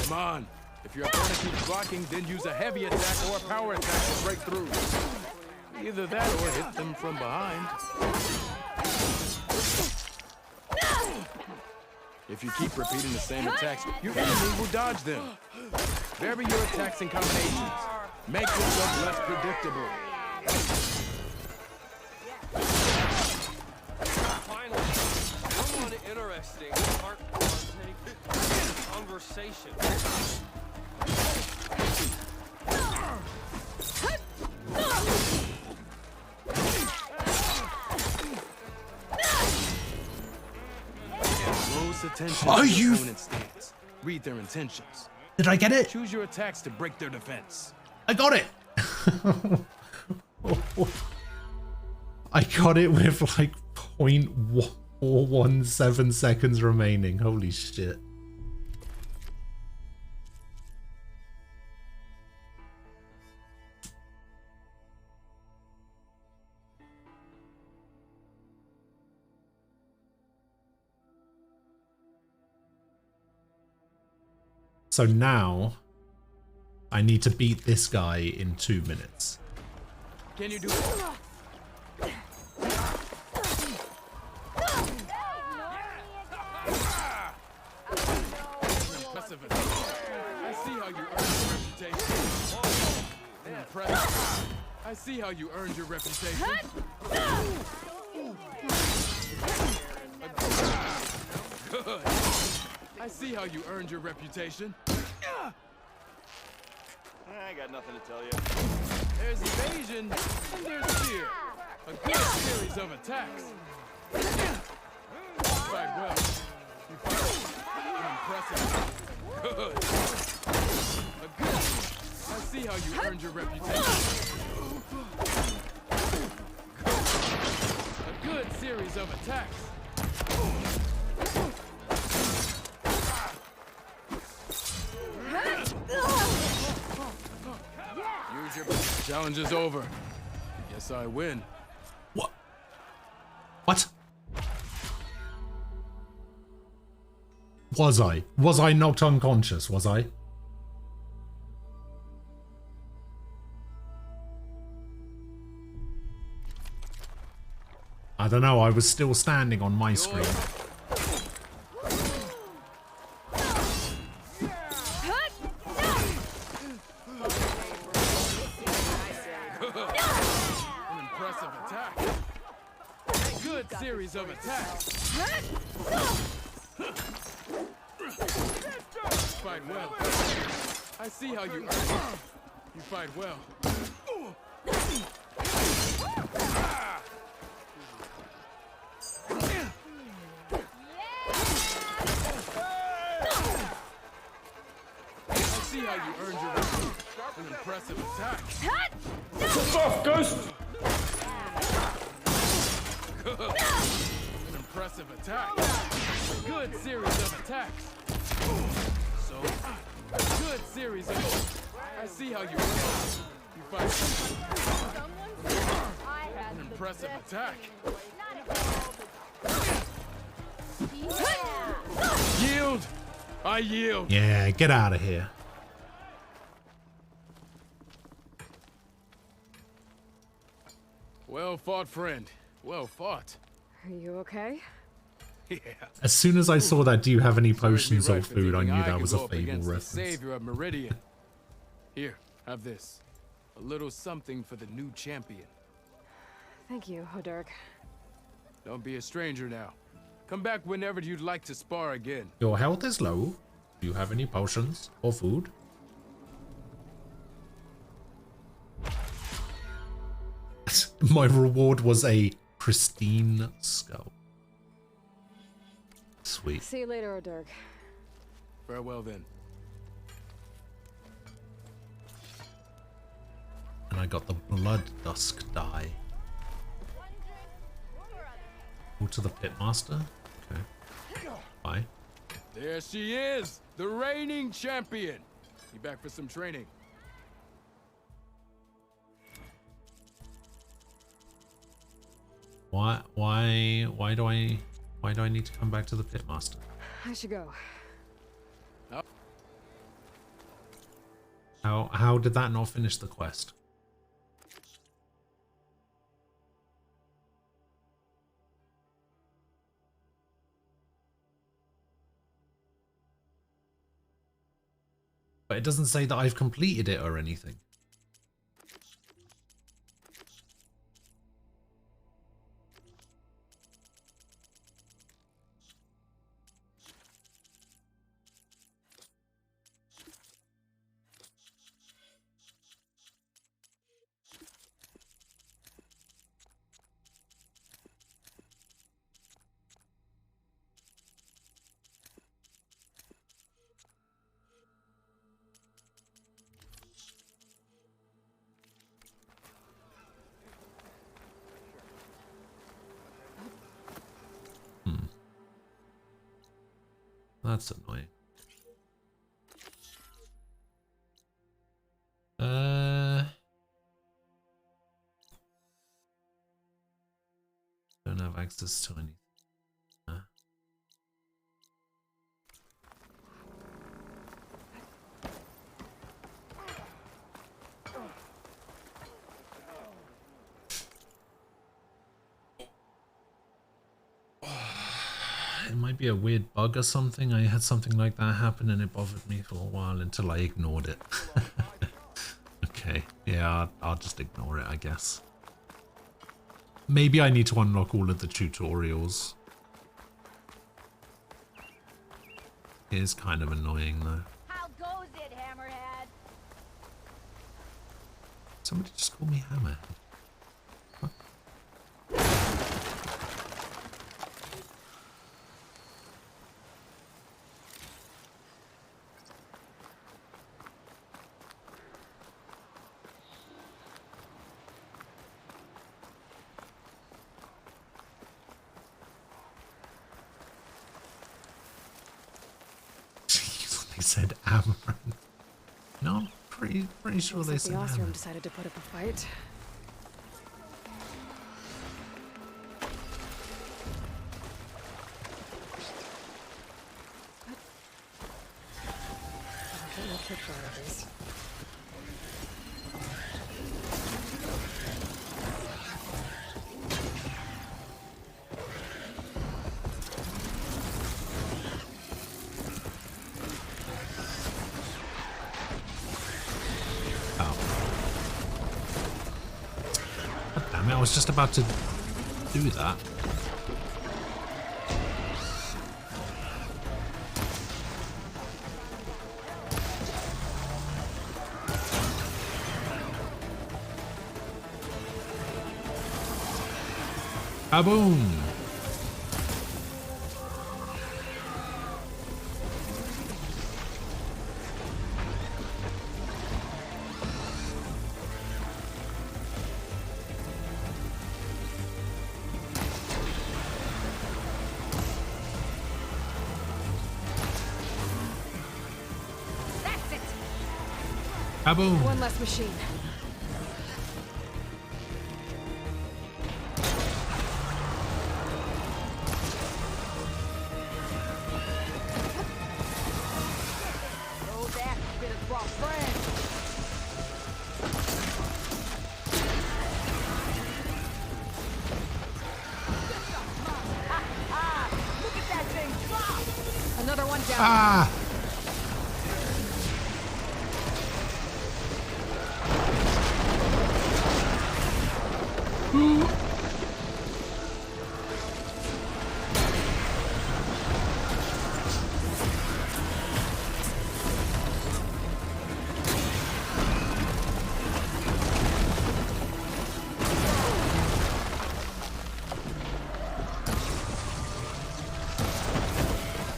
Come on. If your opponent keeps blocking, then use a heavy attack or a power attack to break through. Either that or hit them from behind. If you keep repeating the same attacks, your enemy will dodge them. Vary your attacks and combinations. Make yourself less predictable. Finally, someone interesting. Conversation. Close attention Are to you- your opponent's stance. Read their intentions. Did I get it? Choose your attacks to break their defense. I got it. I got it with like 0.417 seconds remaining. Holy shit. So now I need to beat this guy in 2 minutes. Can you do it? Impressive. I see how you earned your reputation. Impressive. I see how you earned your reputation. Good. I see how you earned your reputation. I got nothing to tell you. There's evasion and there's fear. A good series of attacks. Fight well. You fight impressive. Good. A good. I see how you earned your reputation. A good series of attacks. Use your challenge is over. Guess I win. What? Was I? Was I knocked unconscious? Was I? I don't know. I was still standing on my screen. An impressive attack. A good series of attacks. Fight well. I see how you earn it. You fight well. I see how you earned your reward. An impressive attack. What's off, Ghost? An impressive attack. A good series of attacks. So, good series of... I see how you fight. An impressive attack. Yield! I yield! Yeah, get out of here. Well fought, friend. Well fought. Are you okay? Yeah. As soon as I saw that, do you have any Serves me potions or right for food, I thinking knew that could was a go up Fable against the reference. Savior of Meridian. Here, have this. A little something for the new champion. Thank you, Hodurk. Don't be a stranger now. Come back whenever you'd like to spar again. Your health is low. Do you have any potions or food? My reward was a pristine skull. Sweet. See you later, Hodurk. Farewell then. And I got the Blood Dusk die. Go to the Pitmaster. Okay. Bye. There she is, the reigning champion. You back for some training? Why do I need to come back to the Pitmaster? I should go. How did that not finish the quest? But it doesn't say that I've completed it or anything. That's annoying. Don't have access to anything. It might be a weird bug or something. I had something like that happen and it bothered me for a while until I ignored it. Okay, yeah, I'll just ignore it, I guess. Maybe I need to unlock all of the tutorials. It is kind of annoying though. How goes it, Hammerhead? Somebody just call me Hammerhead. They said Amaranth. No, I'm pretty sure they said The Ostrom Amaranth. decided to put up a fight. I'll take one of these. Damn it, I was just about to do that. Kaboom! That's it. Kaboom! One less machine. Throw that bit of our friend. Look at that thing drop! Another one down. Ah!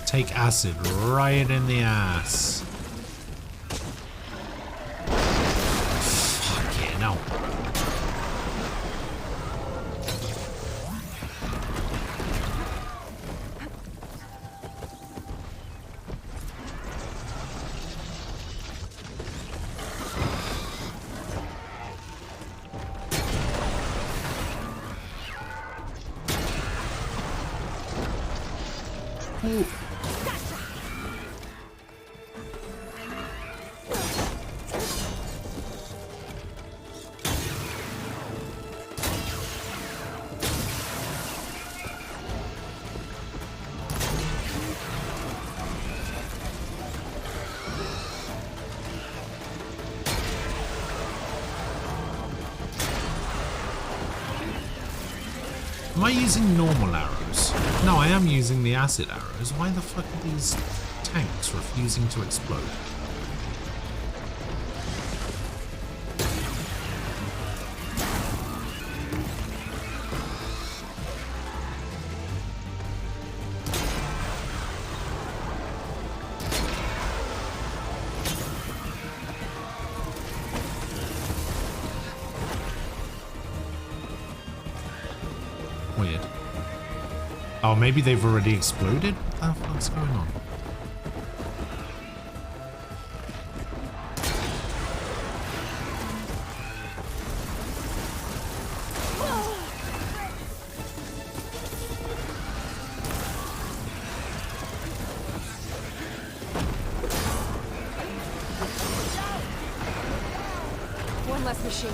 Take acid right in the ass. Fuck yeah, no. Ooh. Am I using normal arrows? No, I am using the acid arrows. Why the fuck are these tanks refusing to explode? Weird. Oh, maybe they've already exploded? What the fuck's going on? One less machine.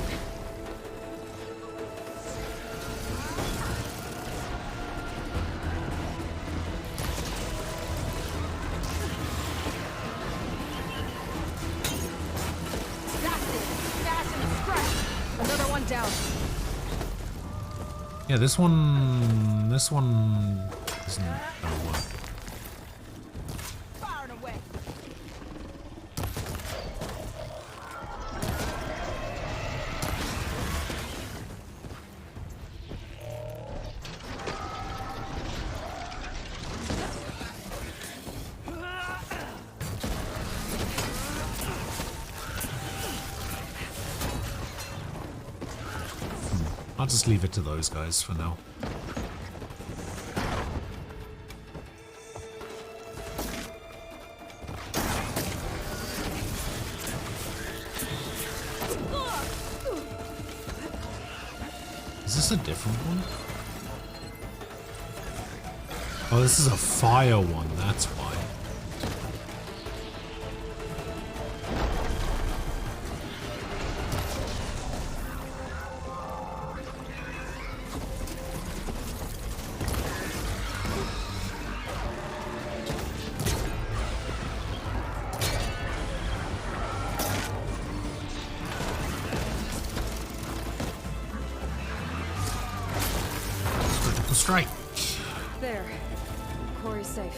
Another one down. Yeah, this one isn't gonna work. Firing away. I'll just leave it to those guys for now. Is this a different one? Oh, this is a fire one, that's why. Critical strike. There. Corey's safe.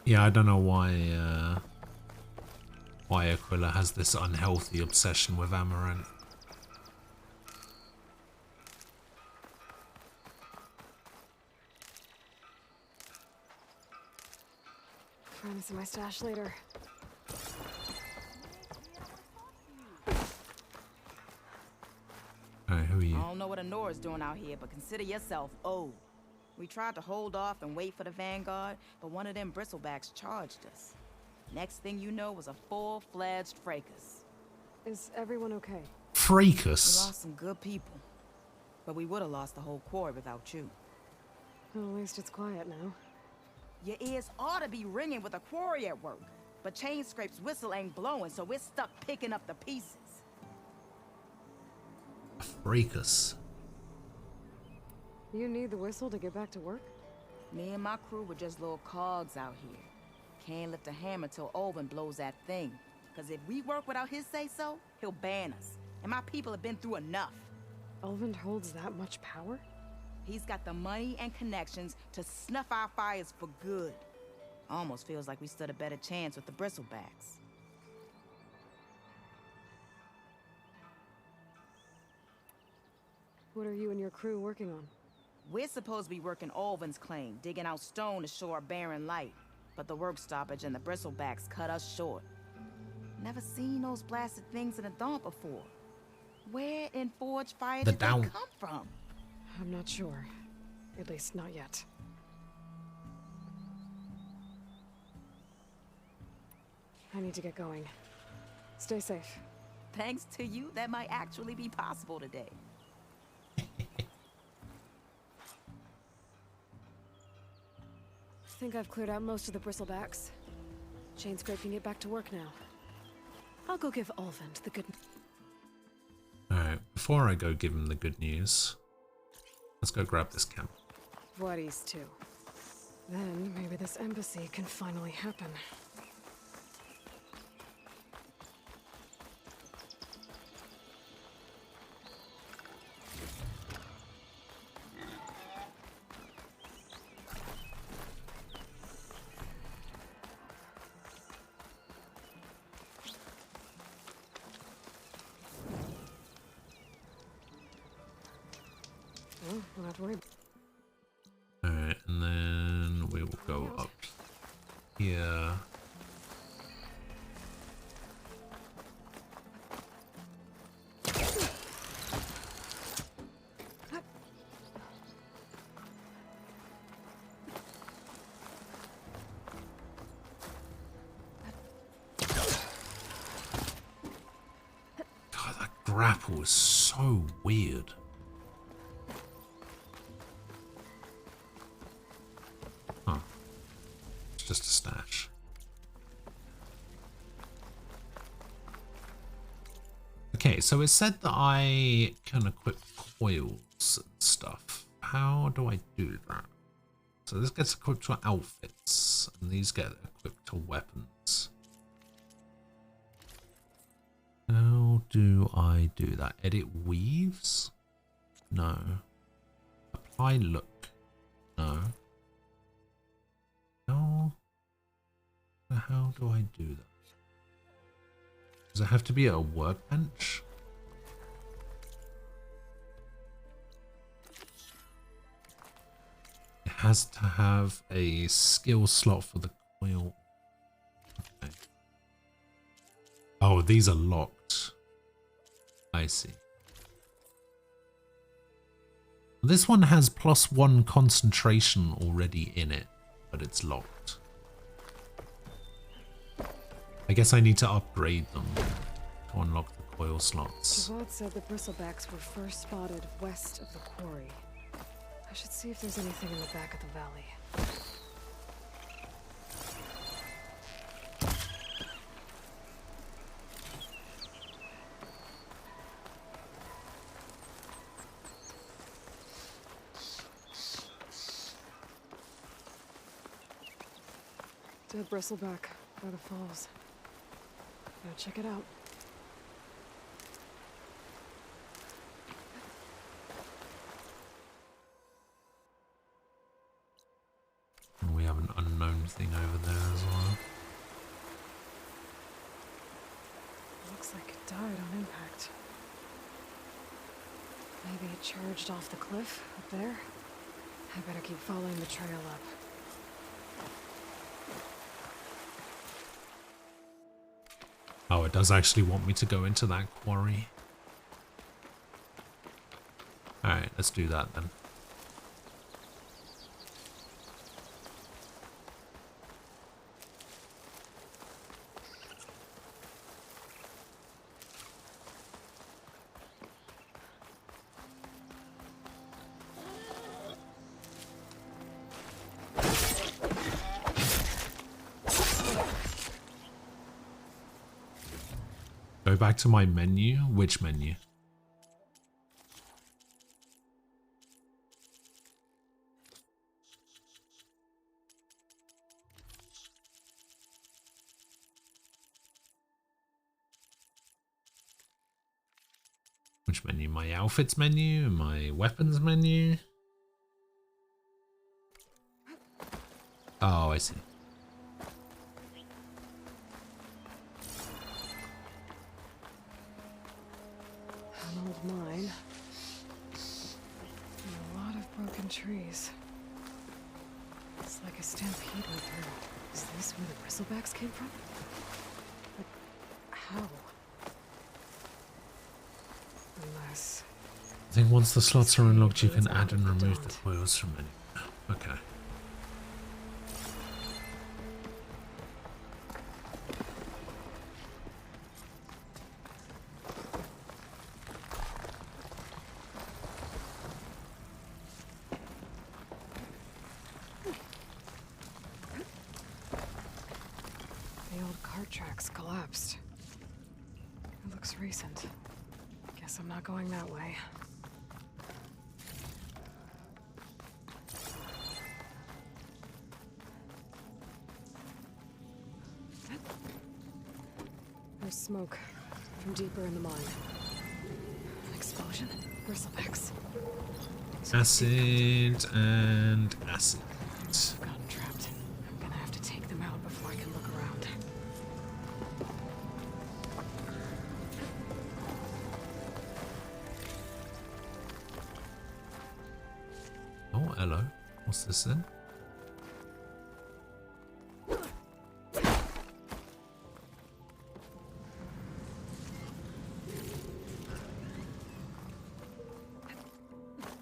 Yeah, I don't know why Aquila has this unhealthy obsession with Amaranth. Trying to see my stash later. Alright, who are you? I don't know what Honora's doing out here, but consider yourself owed. We tried to hold off and wait for the Vanguard, but one of them bristlebacks charged us. Next thing you know was a full-fledged fracas. Is everyone okay? Fracas? We lost some good people, but we would have lost the whole quarry without you. Well, at least it's quiet now. Your ears ought to be ringing with a quarry at work, but Chainscrape's whistle ain't blowing, so we're stuck picking up the pieces. Fracas. You need the whistle to get back to work? Me and my crew were just little cogs out here. Can't lift a hammer till Olvin blows that thing. Cause if we work without his say-so, he'll ban us. And my people have been through enough. Olvin holds that much power? He's got the money and connections to snuff our fires for good. Almost feels like we stood a better chance with the bristlebacks. What are you and your crew working on? We're supposed to be working Olvin's claim, digging out stone to show our barren light. But the work stoppage and the bristlebacks cut us short. Never seen those blasted things in the Dawn before. Where in Forge Fire did they come from? I'm not sure. At least not yet. I need to get going. Stay safe. Thanks to you, that might actually be possible today. I think I've cleared out most of the bristlebacks. Chainscrape can get back to work now. I'll go give Olvin the good. Alright, before I go give him the good news, let's go grab this camp. Voorhees too. Then maybe this embassy can finally happen. Oh, we'll have to worry. Alright, and then we will go up here. God, that grapple is so weird. Just a stash. Okay, so it said that I can equip coils and stuff. How do I do that? So this gets equipped to outfits, and these get equipped to weapons. How do I do that? Edit weaves? No. Apply look? No. How do I do that? Does it have to be a workbench? It has to have a skill slot for the coil. Okay. Oh, these are locked. I see. This one has +1 concentration already in it, but it's locked. I guess I need to upgrade them to unlock the coil slots. Javad said the bristlebacks were first spotted west of the quarry. I should see if there's anything in the back of the valley. Dead bristleback by the falls. Gotta check it out. We have an unknown thing over there as well. Looks like it died on impact. Maybe it charged off the cliff up there. I better keep following the trail up. Oh, it does actually want me to go into that quarry. Alright, let's do that then. Go back to my menu. Which menu? Which menu? My outfits menu? My weapons menu? Oh, I see. An old mine. And a lot of broken trees. It's like a stampede went through. Is this where the bristlebacks came from? But how? Unless... I think once the slots are unlocked, you can add and remove the coils from any. Okay. The old cart tracks collapsed. It looks recent. Guess I'm not going that way. There's smoke from deeper in the mine. An explosion? Bristlebacks. Acid and acid. I've gotten trapped. I'm gonna have to take them out before I can look around. Oh, hello. What's this then?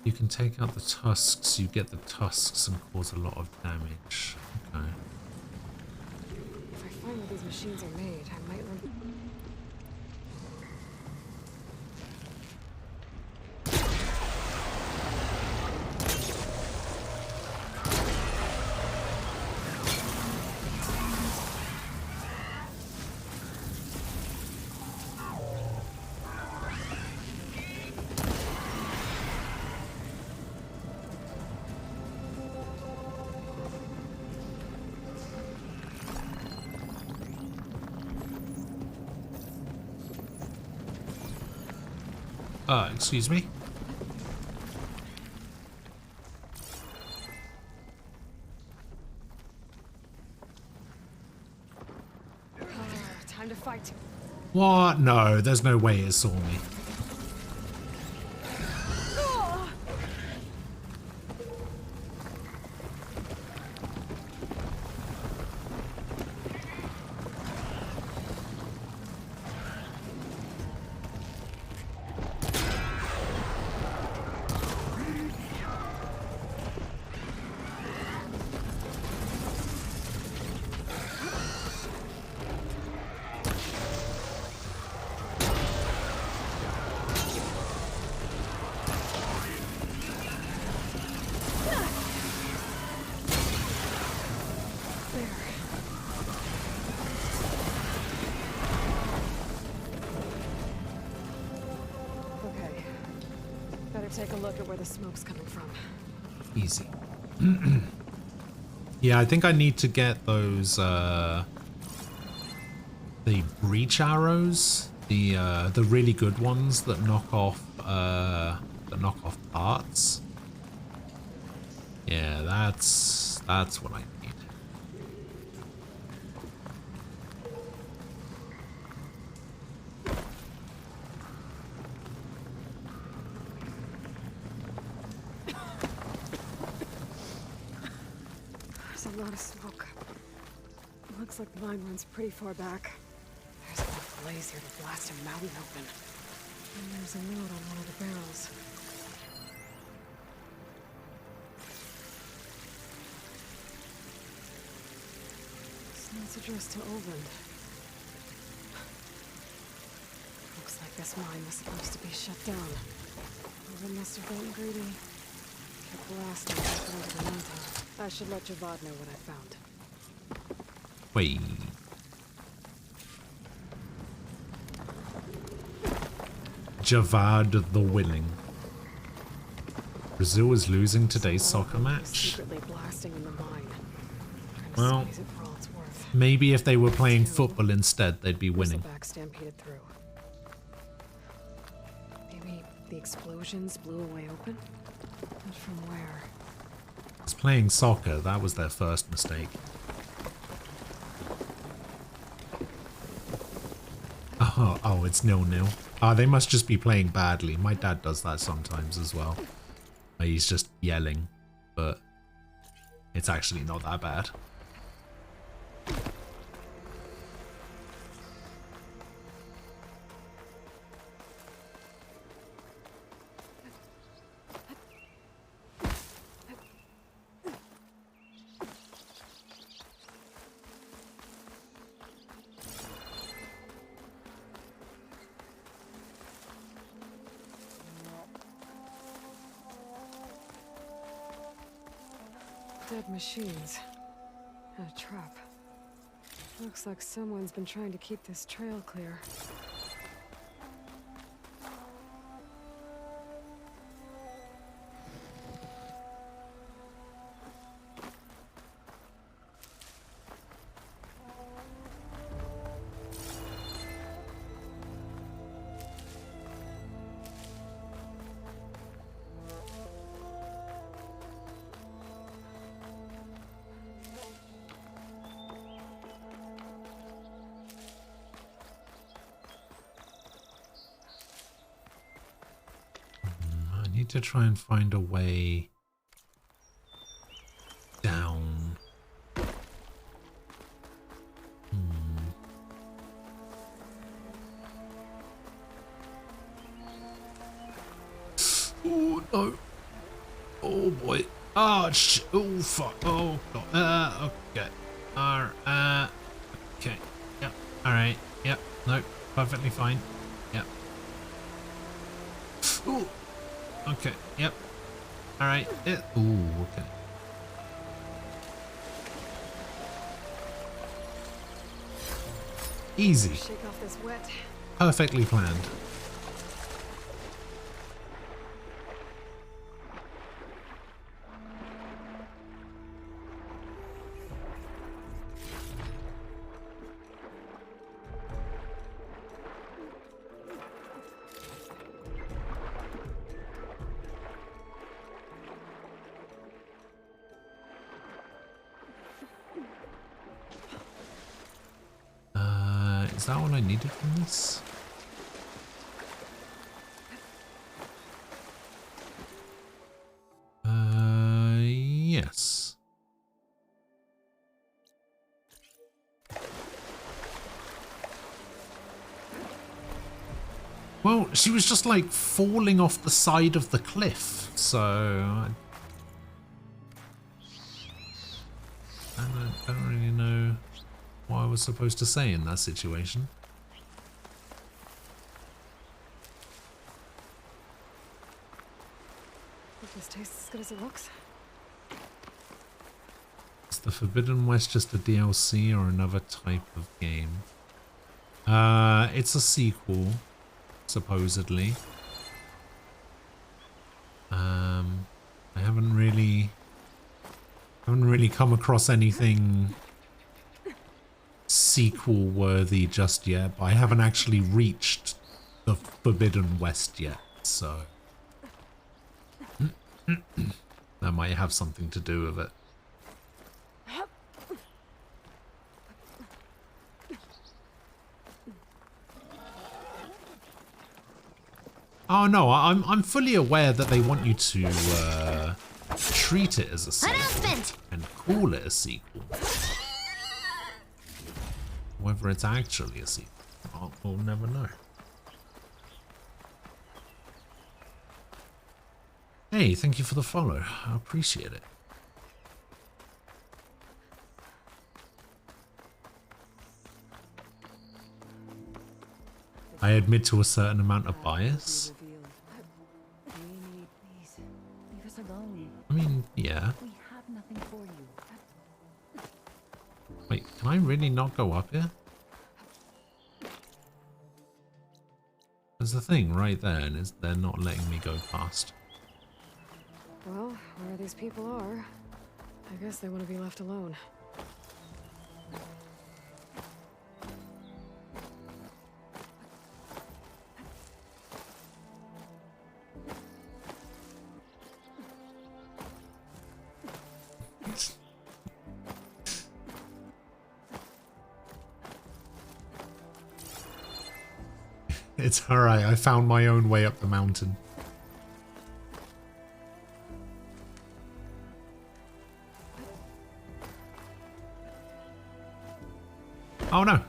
You can take out the tusks, you get the tusks and cause a lot of damage. Okay. If I find where these machines are made, I might learn. Excuse me? Time to fight. What? No, there's no way it saw me. Okay. Better take a look at where the smoke's coming from. Easy. Yeah, I think I need to get those the breach arrows, the really good ones that knock off parts. Yeah, that's what I need. There's a lot of smoke. Looks like the mine runs pretty far back. There's enough blaze here to blast a mountain open. And there's a note on one of the barrels. This note's addressed to Olvend. Looks like this mine was supposed to be shut down. Olvend must have been greedy. Kept blasting up into the mountain. I should let Javad know what I found. Wait. Javad the Willing. Brazil is losing today's soccer match. Secretly blasting in the mine. Well, maybe if they were playing football instead, they'd be winning. Bristleback stampeded through. Maybe the explosions blew a way open? But from where? It's playing soccer. That was their first mistake. Oh, it's 0-0. They must just be playing badly. My dad does that sometimes as well. He's just yelling, but it's actually not that bad. Dead machines. And a trap. Looks like someone's been trying to keep this trail clear. To try and find a way down. Oh no! Oh boy! Oh shit! Oh fuck! Oh god! Okay. Okay. Yep. All right. Yep. No. Perfectly fine. Yep. Ooh. Okay, yep. Alright. Ooh, okay. Easy. Shake off this wet. Perfectly planned. Is that all I needed from this? Yes. Well, she was just like falling off the side of the cliff, so I don't really know what I was supposed to say in that situation. Hope this tastes as good as it looks. Is the Forbidden West just a DLC or another type of game? It's a sequel, supposedly. I haven't really come across anything sequel worthy just yet, but I haven't actually reached the Forbidden West yet, so that might have something to do with it. Oh no, I'm fully aware that they want you to treat it as a sequel and call it a sequel. Whether it's actually a sequel, we'll never know. Hey, thank you for the follow. I appreciate it. I admit to a certain amount of bias. Leave us alone. I mean, yeah. We have nothing for you. Wait, can I really not go up here? There's the thing right there, and they're not letting me go past. Well, where these people are, I guess they want to be left alone. It's alright, I found my own way up the mountain. Oh no.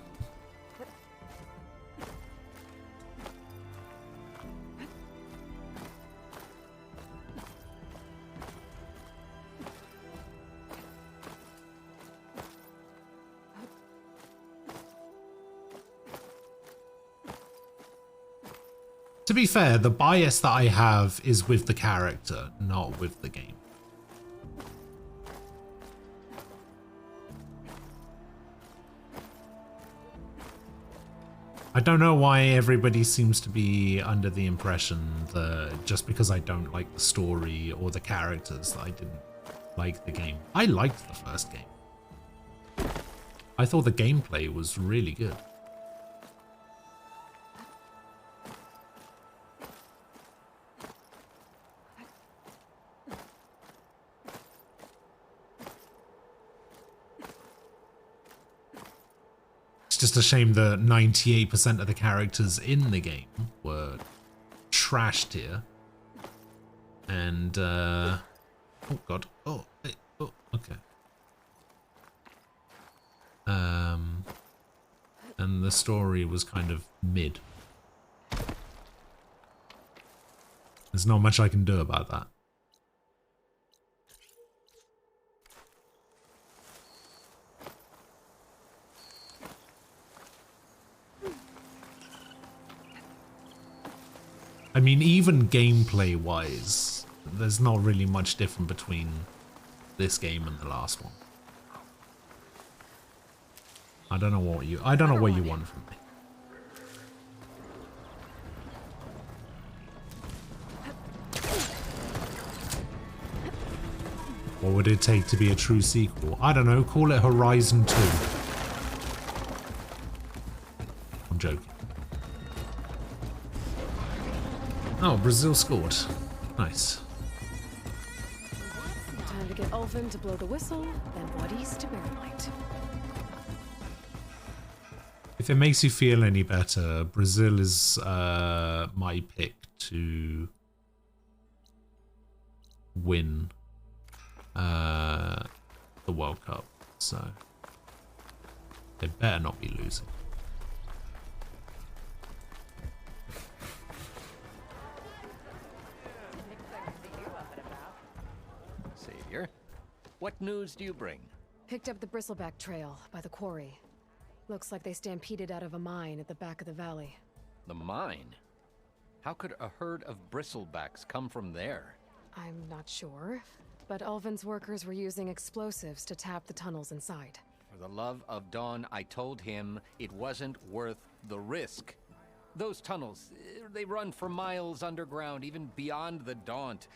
To be fair, the bias that I have is with the character, not with the game. I don't know why everybody seems to be under the impression that just because I don't like the story or the characters that I didn't like the game. I liked the first game. I thought the gameplay was really good. It's just a shame that 98% of the characters in the game were trashed here. And, oh god. Oh, hey, oh, okay. And the story was kind of mid. There's not much I can do about that. I mean, even gameplay-wise, there's not really much different between this game and the last one. I don't know what you want from me. What would it take to be a true sequel? I don't know, call it Horizon 2. I'm joking. Oh, Brazil scored. Nice. Time to get Ulvin to blow the whistle, then Blood East to Barren Light. If it makes you feel any better, Brazil is my pick to win the World Cup, so they better not be losing. Savior, what news do you bring? Picked up the Bristleback Trail by the quarry. Looks like they stampeded out of a mine at the back of the valley. The mine? How could a herd of bristlebacks come from there? I'm not sure, but Ulvin's workers were using explosives to tap the tunnels inside. For the love of Dawn, I told him it wasn't worth the risk. Those tunnels, they run for miles underground, even beyond the Daunt.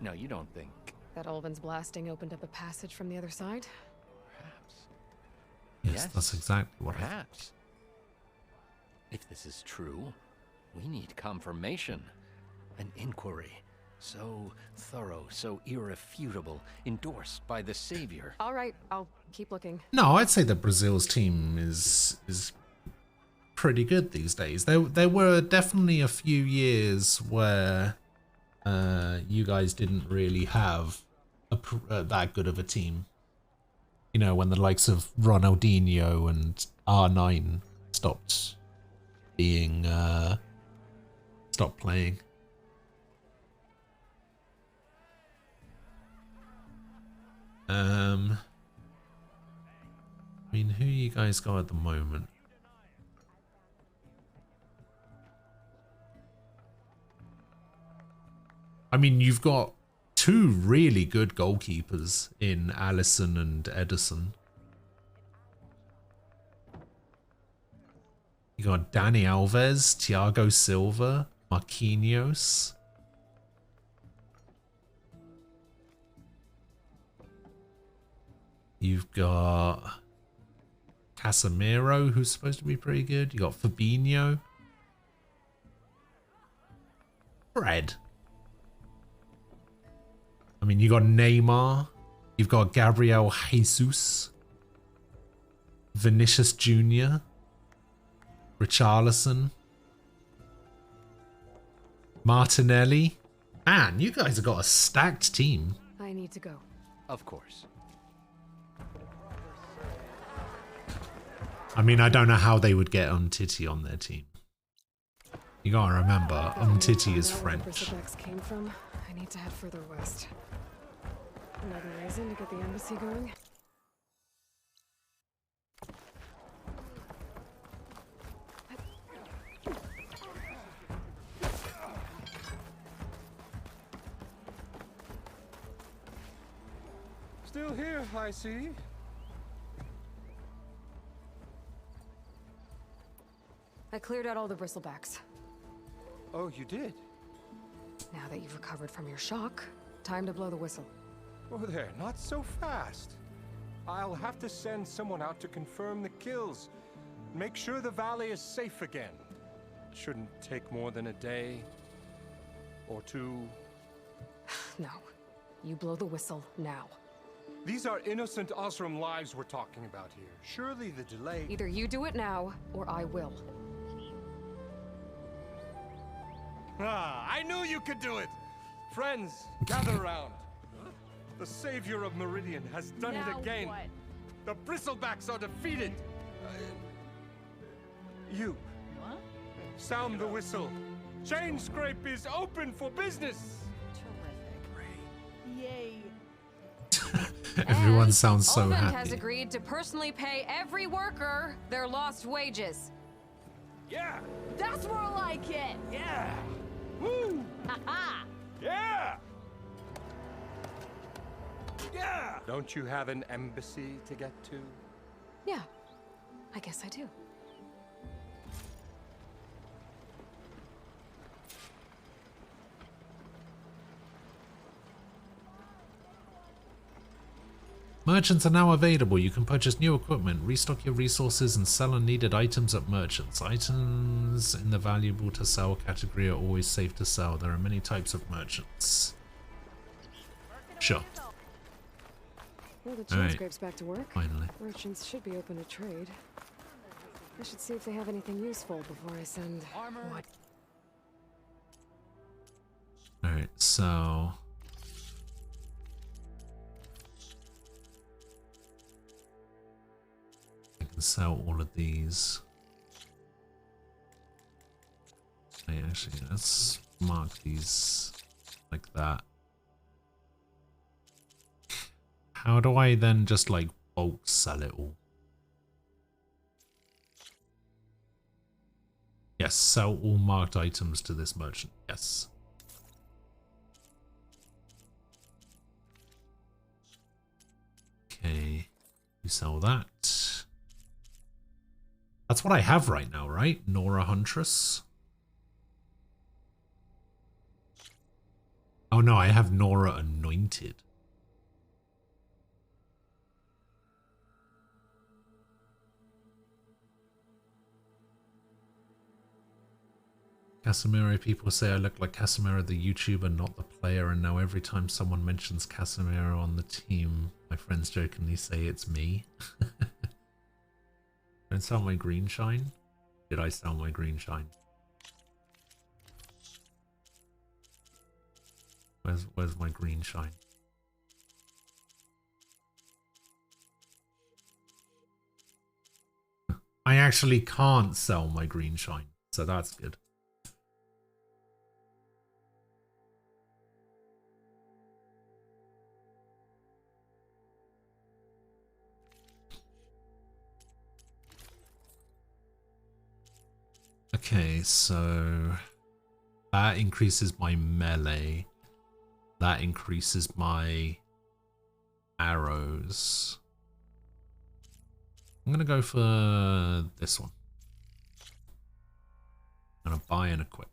No, you don't think... That Ulvin's blasting opened up a passage from the other side? Perhaps. Yes, that's exactly what Perhaps. If this is true, we need confirmation. An inquiry. So thorough, so irrefutable, endorsed by the Savior. All right, I'll keep looking. No, I'd say that Brazil's team is pretty good these days. There were definitely a few years where you guys didn't really have that good of a team. You know, when the likes of Ronaldinho and R9 stopped being stopped playing. I mean, who you guys got at the moment? I mean, you've got two really good goalkeepers in Allison and Edison. You got Dani Alves, Thiago Silva, Marquinhos. You've got Casemiro, who's supposed to be pretty good. You got Fabinho. Fred. I mean, you got Neymar. You've got Gabriel Jesus. Vinicius Jr. Richarlison. Martinelli. Man, you guys have got a stacked team. I need to go. Of course. I mean, I don't know how they would get Umtiti on their team. You gotta remember, Umtiti is French. Bristleback's came from. I need to head further west. Another reason to get the embassy going. Still here, I see. I cleared out all the bristlebacks. Oh, you did? Now that you've recovered from your shock, time to blow the whistle. Oh there, not so fast. I'll have to send someone out to confirm the kills. Make sure the valley is safe again. It shouldn't take more than a day or two. No. You blow the whistle now. These are innocent Osram lives we're talking about here. Surely the delay... Either you do it now, or I will. Ah, I knew you could do it! Friends, gather around. The savior of Meridian has done it again. What? The Bristlebacks are defeated. You. What? Sound the whistle. Chain Scrape is open for business. Terrific. Yay. Everyone sounds so Olvend happy. has agreed to personally pay every worker their lost wages. Yeah. That's more like it. Yeah. Woo. Ha-ha. Yeah. Yeah. Don't you have an embassy to get to? Yeah, I guess I do. Merchants are now available. You can purchase new equipment, restock your resources, and sell unneeded items at merchants. Items in the valuable to sell category are always safe to sell. There are many types of merchants. Sure. Well, the chain scrape's back to work. Finally. Merchants should be open to trade. I should see if they have anything useful before I send... What? Alright, so... I can sell all of these. Hey, actually, let's mark these like that. How do I then just like bulk sell it all? Yes, sell all marked items to this merchant. Yes. Okay, you sell that. That's what I have right now, right? Nora Huntress. Oh no, I have Nora Anointed. Casemiro, people say I look like Casemiro the YouTuber, not the player, and now every time someone mentions Casemiro on the team, my friends jokingly say it's me. Did I sell my green shine? Did I sell my green shine? Where's my green shine? I actually can't sell my green shine, so that's good. Okay, so that increases my melee. That increases my arrows. I'm gonna go for this one. I'm gonna buy and equip.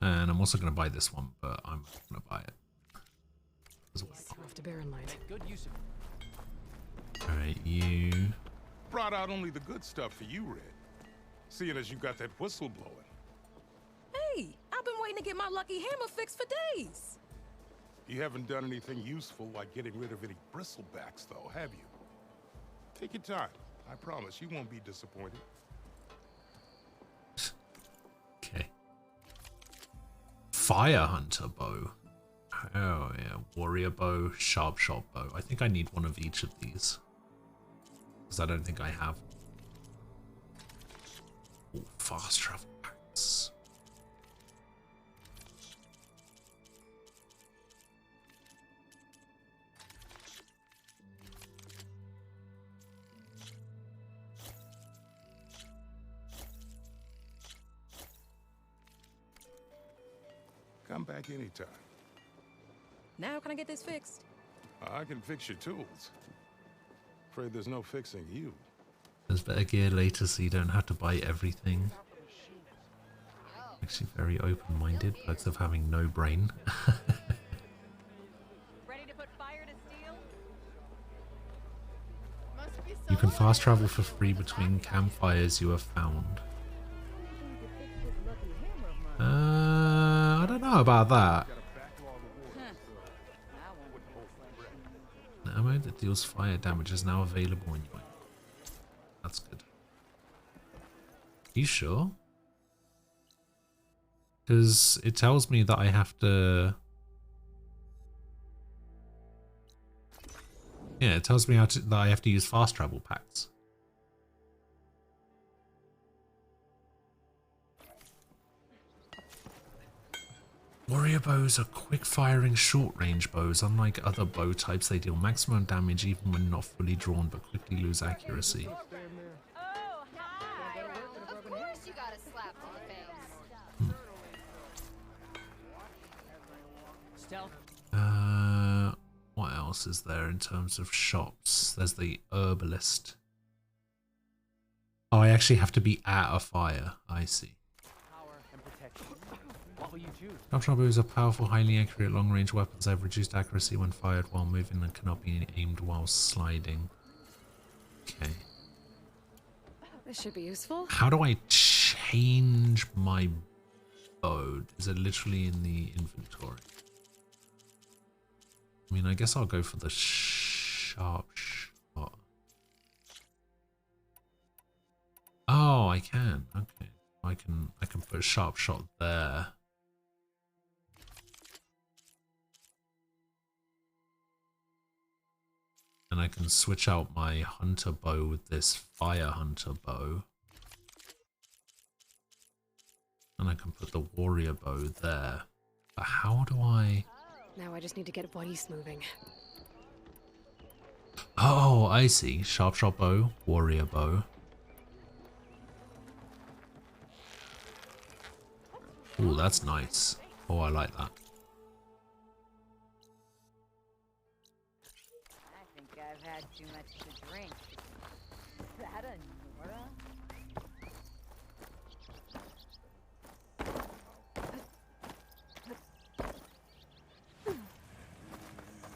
And I'm also gonna buy this one, but I'm not gonna buy it as well. Off to Barren Light. Good use of Alright, you. Brought out only the good stuff for you, Red. Seeing as you got that whistle blowing. Hey, I've been waiting to get my lucky hammer fixed for days. You haven't done anything useful like getting rid of any bristlebacks, though, have you? Take your time. I promise you won't be disappointed. Okay. Fire Hunter bow. Oh yeah, warrior bow, sharp shot bow. I think I need one of each of these. Because I don't think I have. Ooh, fast travel packs. Come back anytime. Now can I get this fixed? I can fix your tools. Afraid there's no fixing you. There's better gear later so you don't have to buy everything. Actually very open-minded, perks of having no brain. You can fast travel for free between campfires you have found. I don't know about that. The ammo that deals fire damage is now available in your. That's good. You sure? Because it tells me that I have to. Yeah, it tells me that I have to use fast travel packs. Warrior bows are quick-firing, short-range bows. Unlike other bow types, they deal maximum damage even when not fully drawn, but quickly lose accuracy. What else is there in terms of shops? There's the herbalist. Oh, I actually have to be at a fire. I see. Sharp bows are powerful, highly accurate, long-range weapons. They have reduced accuracy when fired while moving and cannot be aimed while sliding. Okay. This should be useful. How do I change my bow? Is it literally in the inventory? I mean, I guess I'll go for the sharp shot. Oh, I can. Okay. I can put a sharp shot there. And I can switch out my hunter bow with this fire hunter bow. And I can put the warrior bow there. But how do I... Now I just need to get Buddies moving. Oh, I see. Sharp shot bow, warrior bow. Oh, that's nice. Oh, I like that. I think I've had too much to drink. Is that a Nora?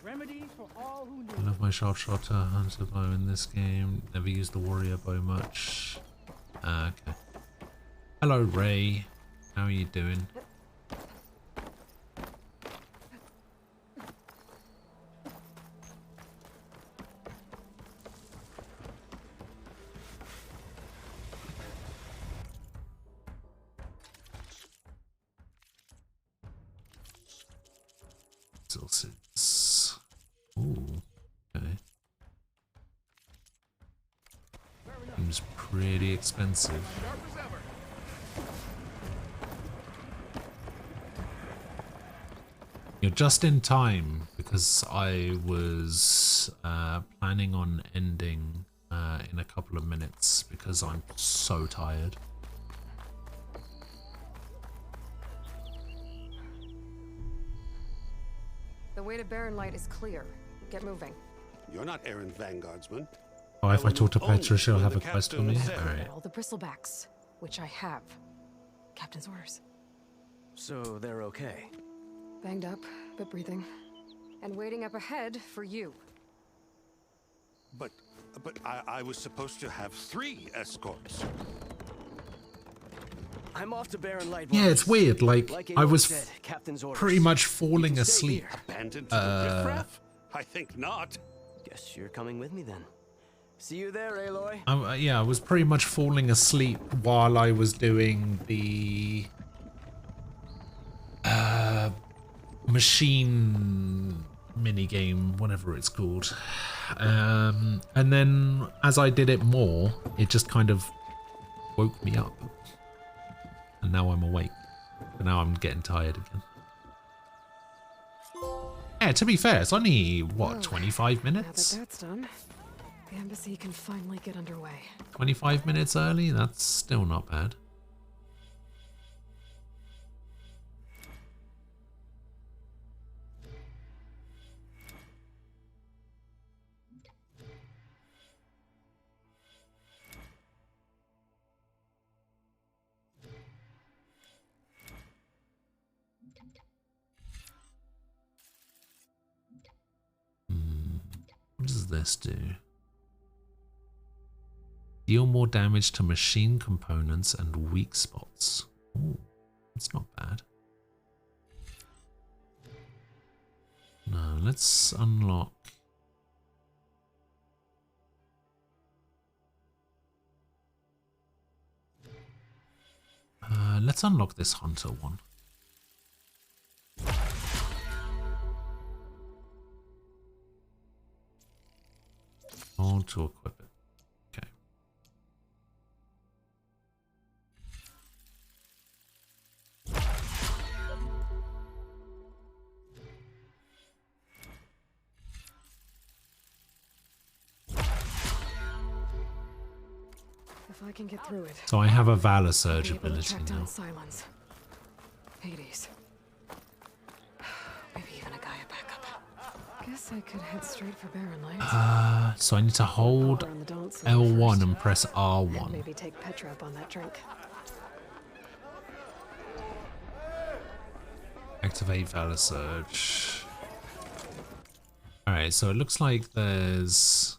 Remedies for all who I love my sharp shot hunter bow in this game. Never used the warrior bow much. Okay. Hello, Ray. How are you doing? Ooh, okay. really expensive. You're just in time because I was planning on ending in a couple of minutes because I'm so tired. The way to Barren Light is clear. Get moving. You're not errand vanguardsman. Oh, if I talk to Petra, she'll have a quest for me? Alright. All the bristlebacks, which I have. Captain's orders. So they're okay? Banged up, but breathing. And waiting up ahead for you. But I was supposed to have 3 escorts. I'm off to Barren Light. Yeah, it's weird. Like I was said, Captain's orders. pretty much falling asleep. Abandoned to the riffraff? I think not. Guess you're coming with me then. See you there, Aloy. Yeah, I was pretty much falling asleep while I was doing the machine minigame, whatever it's called. And then as I did it more, it just kind of woke me up. And now I'm awake. But now I'm getting tired again. Yeah, to be fair, it's only, what, 25 minutes? Now that that's done, the embassy can finally get underway. 25 minutes early? That's still not bad. What does this do? Deal more damage to machine components and weak spots. Ooh, that's not bad. No, let's unlock. Let's unlock this hunter one. Hold to equip it. Okay. If I can get through it. So I have a Valor Surge I'll be able to ability track down now. Silence. Hades. Maybe even a Gaia backup. Guess I could head straight for Barren Light. So I need to hold Power on the don't switch L1 first. and press And R1. maybe take Petra up on that drink. Activate Valor Surge. Alright, so it looks like there's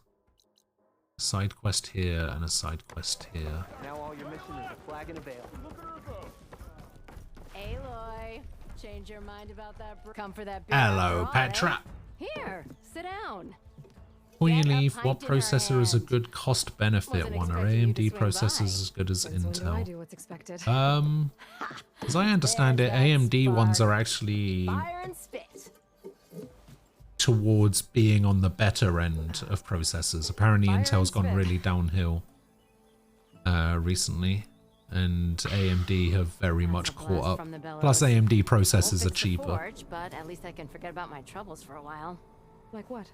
a side quest here and a side quest here. Now all your mission is a flag and a veil. Aloy, change your mind about that. Come for that. Hello, Petra. Here, sit down. Before you leave, what processor is a good cost-benefit one? Are AMD processors as good as I Intel? do what's expected. As I understand it, AMD ones are actually Fire and spit. towards being on the better end of processors. Apparently Intel's gone really downhill recently, and AMD have very much caught up. Plus AMD processors are cheaper. Forge, but at least I can forget about my troubles for a while. Like what?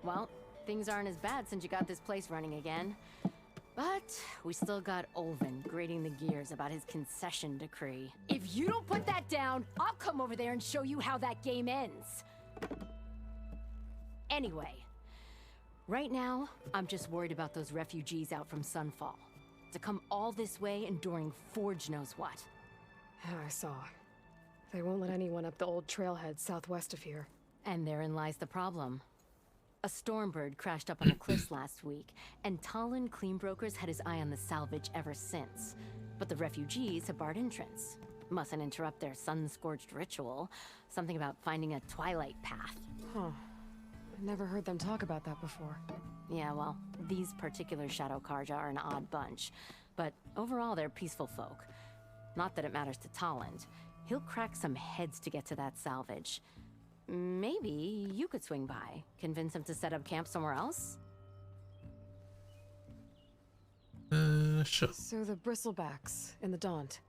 Well, things aren't as bad since you got this place running again. But we still got Olvin grating the gears about his concession decree. If you don't put that down, I'll come over there and show you how that game ends. Anyway, right now, I'm just worried about those refugees out from Sunfall. To come all this way enduring Forge knows what. Yeah, I saw. They won't let anyone up the old trailhead southwest of here. And therein lies the problem. A Stormbird crashed up on the cliffs last week, and Talon Cleanbrokers had his eye on the salvage ever since. But the refugees have barred entrance. Mustn't interrupt their sun-scorched ritual. Something about finding a twilight path. Huh. I never heard them talk about that before. Yeah, well, these particular Shadow Karja are an odd bunch. But overall, they're peaceful folk. Not that it matters to Talon. He'll crack some heads to get to that salvage. Maybe you could swing by, convince him to set up camp somewhere else? Sure. So the bristlebacks in the Daunt.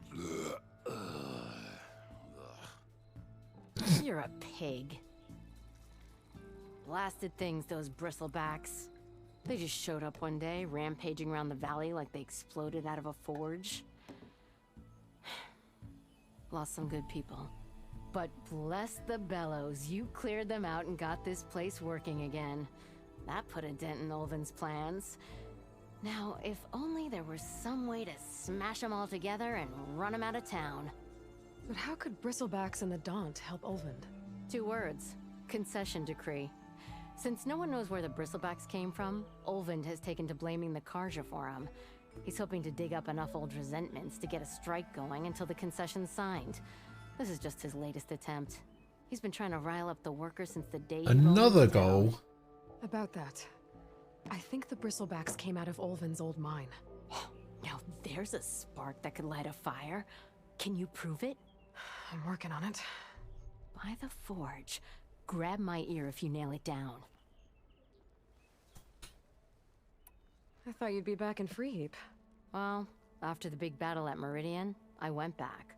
You're a pig. Blasted things, those bristlebacks. They just showed up one day, rampaging around the valley like they exploded out of a forge. Lost some good people. But bless the bellows, you cleared them out and got this place working again. That put a dent in Ulvin's plans. Now, if only there was some way to smash them all together and run them out of town. But how could bristlebacks in the Daunt help Ulvund? 2 words. Concession decree. Since no one knows where the bristlebacks came from, Ulvund has taken to blaming the Karja for them. He's hoping to dig up enough old resentments to get a strike going until the concession's signed. This is just his latest attempt. He's been trying to rile up the workers since the day he Another rolled into town. goal. About that, I think the bristlebacks came out of Ulvund's old mine. Now there's a spark that could light a fire. Can you prove it? I'm working on it. By the forge. Grab my ear if you nail it down. I thought you'd be back in Freeheap. Well, after the big battle at Meridian, I went back.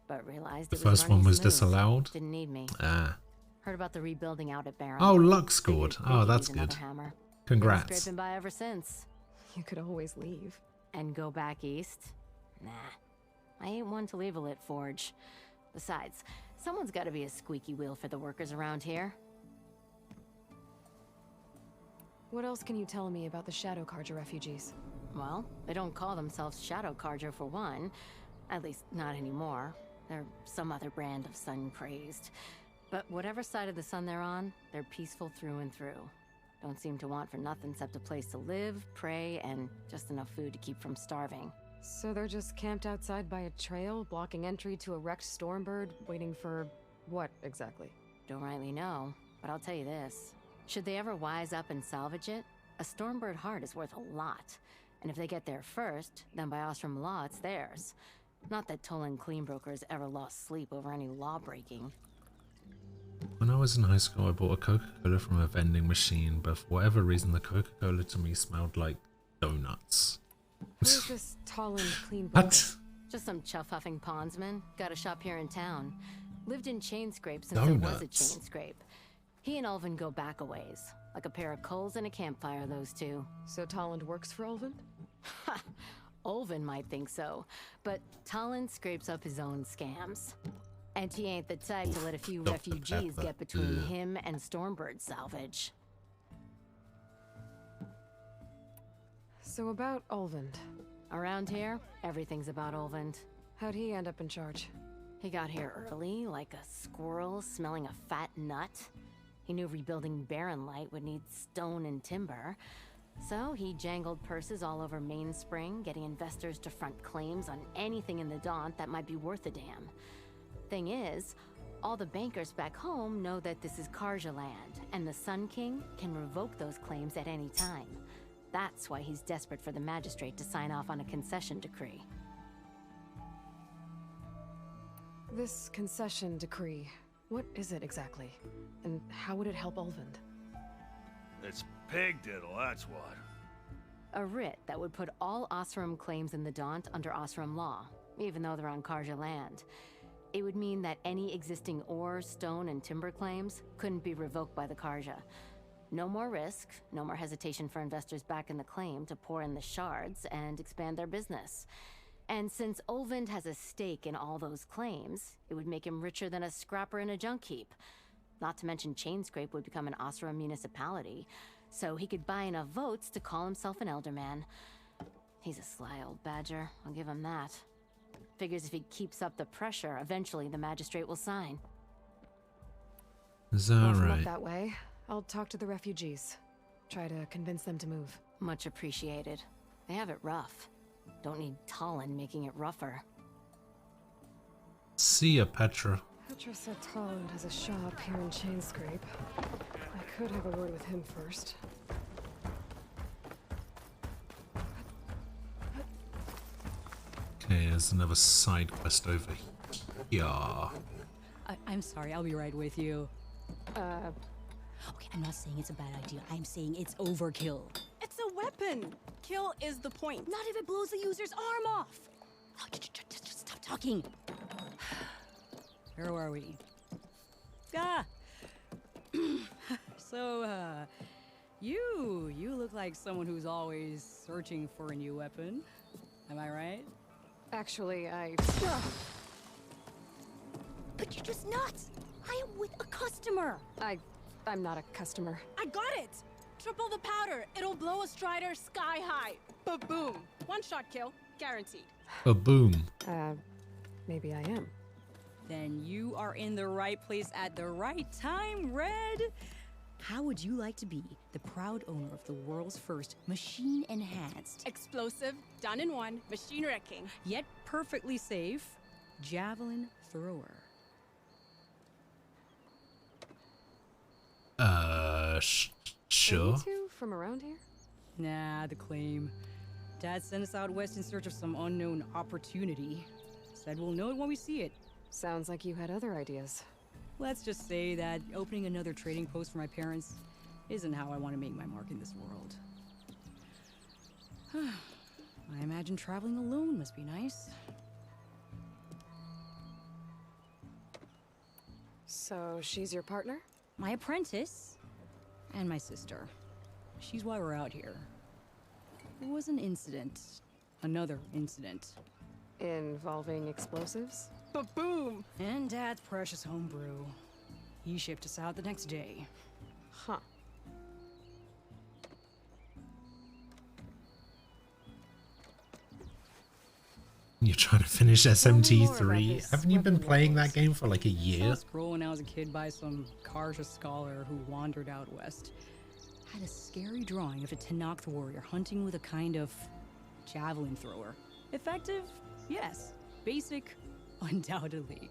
But realized The it was first one running was smooth. disallowed. Didn't need me. Ah. Heard about the rebuilding out at Baron. Oh, luck scored. Figured Oh, they could that's use another good. hammer. Congrats. Been scraping by ever since. You could always leave. And go back east? Nah. I ain't one to leave a lit forge. Besides, someone's gotta be a squeaky wheel for the workers around here. What else can you tell me about the Shadow Karja refugees? Well, they don't call themselves Shadow Karja for one. At least, not anymore. They're some other brand of sun-crazed. But whatever side of the sun they're on, they're peaceful through and through. Don't seem to want for nothing except a place to live, pray, and just enough food to keep from starving. So they're just camped outside by a trail, blocking entry to a wrecked Stormbird, waiting for what exactly? Don't rightly know, but I'll tell you this. Should they ever wise up and salvage it, a Stormbird heart is worth a lot. And if they get there first, then by Ostrom law, it's theirs. Not that Tolan Cleanbrokers ever lost sleep over any law breaking. When I was in high school, I bought a Coca-Cola from a vending machine, but for whatever reason, the Coca-Cola to me smelled like donuts. Who's this Tolan Cleanbroker? What? Just some chuff-huffing pondsman. Got a shop here in town. Lived in Chainscrape since there was a Donuts. Chainscrape. He and Ulvund go back a ways. Like a pair of coals and a campfire, those two. So Toland works for Ulvund? Ha! Ulvund might think so, but Toland scrapes up his own scams. And he ain't the type to let a few Dr. refugees Pepper. get between Ugh. him and Stormbird salvage. So about Ulvund. Around here, everything's about Ulvund. How'd he end up in charge? He got here early, like a squirrel smelling a fat nut. He knew rebuilding Barren Light would need stone and timber. So he jangled purses all over Mainspring, getting investors to front claims on anything in the Daunt that might be worth a damn. Thing is, all the bankers back home know that this is Karja land, and the Sun King can revoke those claims at any time. That's why he's desperate for the magistrate to sign off on a concession decree. This concession decree, what is it exactly? And how would it help Ulvund? It's pig diddle, that's what. A writ that would put all Osram claims in the Daunt under Osram law, even though they're on Karja land. It would mean that any existing ore, stone, and timber claims couldn't be revoked by the Karja. No more risk, no more hesitation for investors back in the claim to pour in the shards and expand their business. And since Ulvund has a stake in all those claims, it would make him richer than a scrapper in a junk heap. Not to mention Chainscrape would become an Osram municipality, so he could buy enough votes to call himself an Elderman. He's a sly old badger, I'll give him that. Figures if he keeps up the pressure, eventually the magistrate will sign. Is that Well, from up right? that way, I'll talk to the refugees. Try to convince them to move. Much appreciated. They have it rough. Don't need Talon making it rougher. See ya, Petra. Petra said Toland has a shop here in Chainscrape. I could have a word with him first. Okay, there's another side quest over here. I'm sorry, I'll be right with you. Uh, Okay, I'm not saying it's a bad idea. I'm saying it's overkill. It's a weapon. Kill is the point. Not if it blows the user's arm off. Oh, just stop talking. Where are we? So, you look like someone who's always searching for a new weapon. Am I right? Actually, But you're just nuts! I am with a customer! I'm not a customer. I got it! Triple the powder. It'll blow a Strider sky high. Ba-boom. One shot kill. Guaranteed. Ba-boom. Maybe I am. Then you are in the right place at the right time, Red! How would you like to be the proud owner of the world's first machine-enhanced, explosive, done in one, machine wrecking, yet perfectly safe, javelin thrower? Sure. Any two from around here? Nah, the claim. Dad sent us out west in search of some unknown opportunity. Said we'll know it when we see it. Sounds like you had other ideas. Let's just say that opening another trading post for my parents isn't how I want to make my mark in this world. I imagine traveling alone must be nice. So she's your partner? My apprentice and my sister. She's why we're out here. There was an incident. Another incident. Involving explosives? Ba-boom! And Dad's precious homebrew. He shipped us out the next day. Huh. You're trying to finish SMT3? Haven't you been playing that game for like a year? I was scrolling when I was a kid by some Karja scholar who wandered out west. Had a scary drawing of a Tenakth warrior hunting with a kind of javelin thrower. Effective? Yes. Basic? Undoubtedly.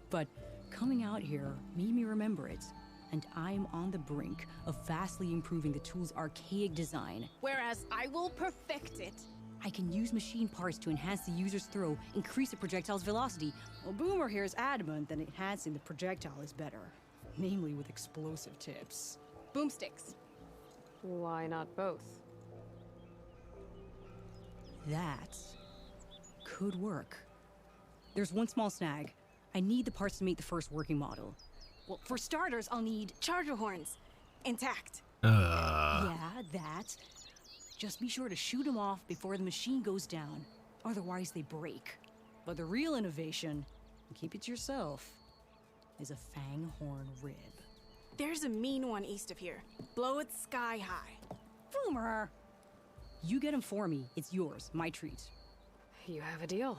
But coming out here made me remember it. And I'm on the brink of vastly improving the tool's archaic design. Whereas I will perfect it. I can use machine parts to enhance the user's throw, increase the projectile's velocity. Well, Boomer here is adamant that enhancing the projectile is better. Namely with explosive tips. Boomsticks. Why not both? That could work. There's one small snag. I need the parts to make the first working model. Well, for starters, I'll need charger horns. Intact. Yeah, that. Just be sure to shoot them off before the machine goes down. Otherwise, they break. But the real innovation, and keep it to yourself, is a Fanghorn rib. There's a mean one east of here. Blow it sky high. Boomer! You get him for me. It's yours. My treat. You have a deal.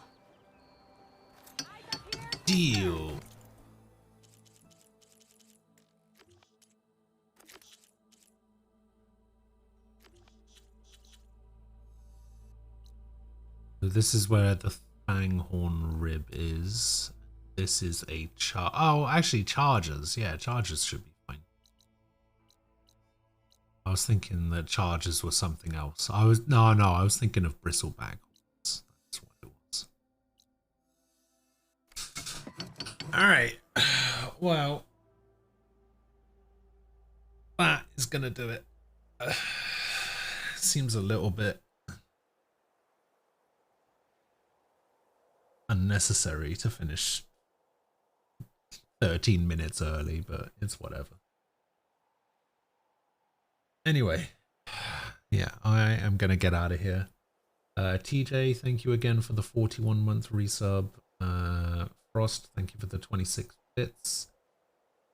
Deal. So this is where the Fanghorn rib is. This is a oh, actually chargers. Yeah, chargers should be fine. I was thinking that chargers were something else. I was thinking of bristleback. That's what it was. All right. Well, that is gonna do it. Seems a little bit unnecessary to finish 13 minutes early, but it's whatever. Anyway, yeah, I am gonna get out of here. TJ, thank you again for the 41-month resub. Frost, thank you for the 26 bits.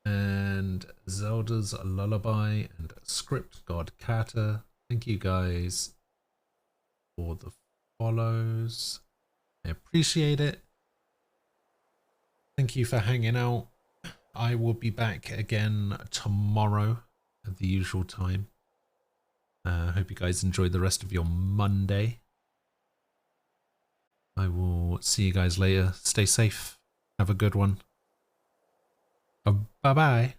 And Zelda's Lullaby and Script God Kata, thank you guys for the follows. I appreciate it. Thank you for hanging out. I will be back again tomorrow at the usual time. Hope you guys enjoy the rest of your Monday. I will see you guys later. Stay safe. Have a good one. Bye-bye.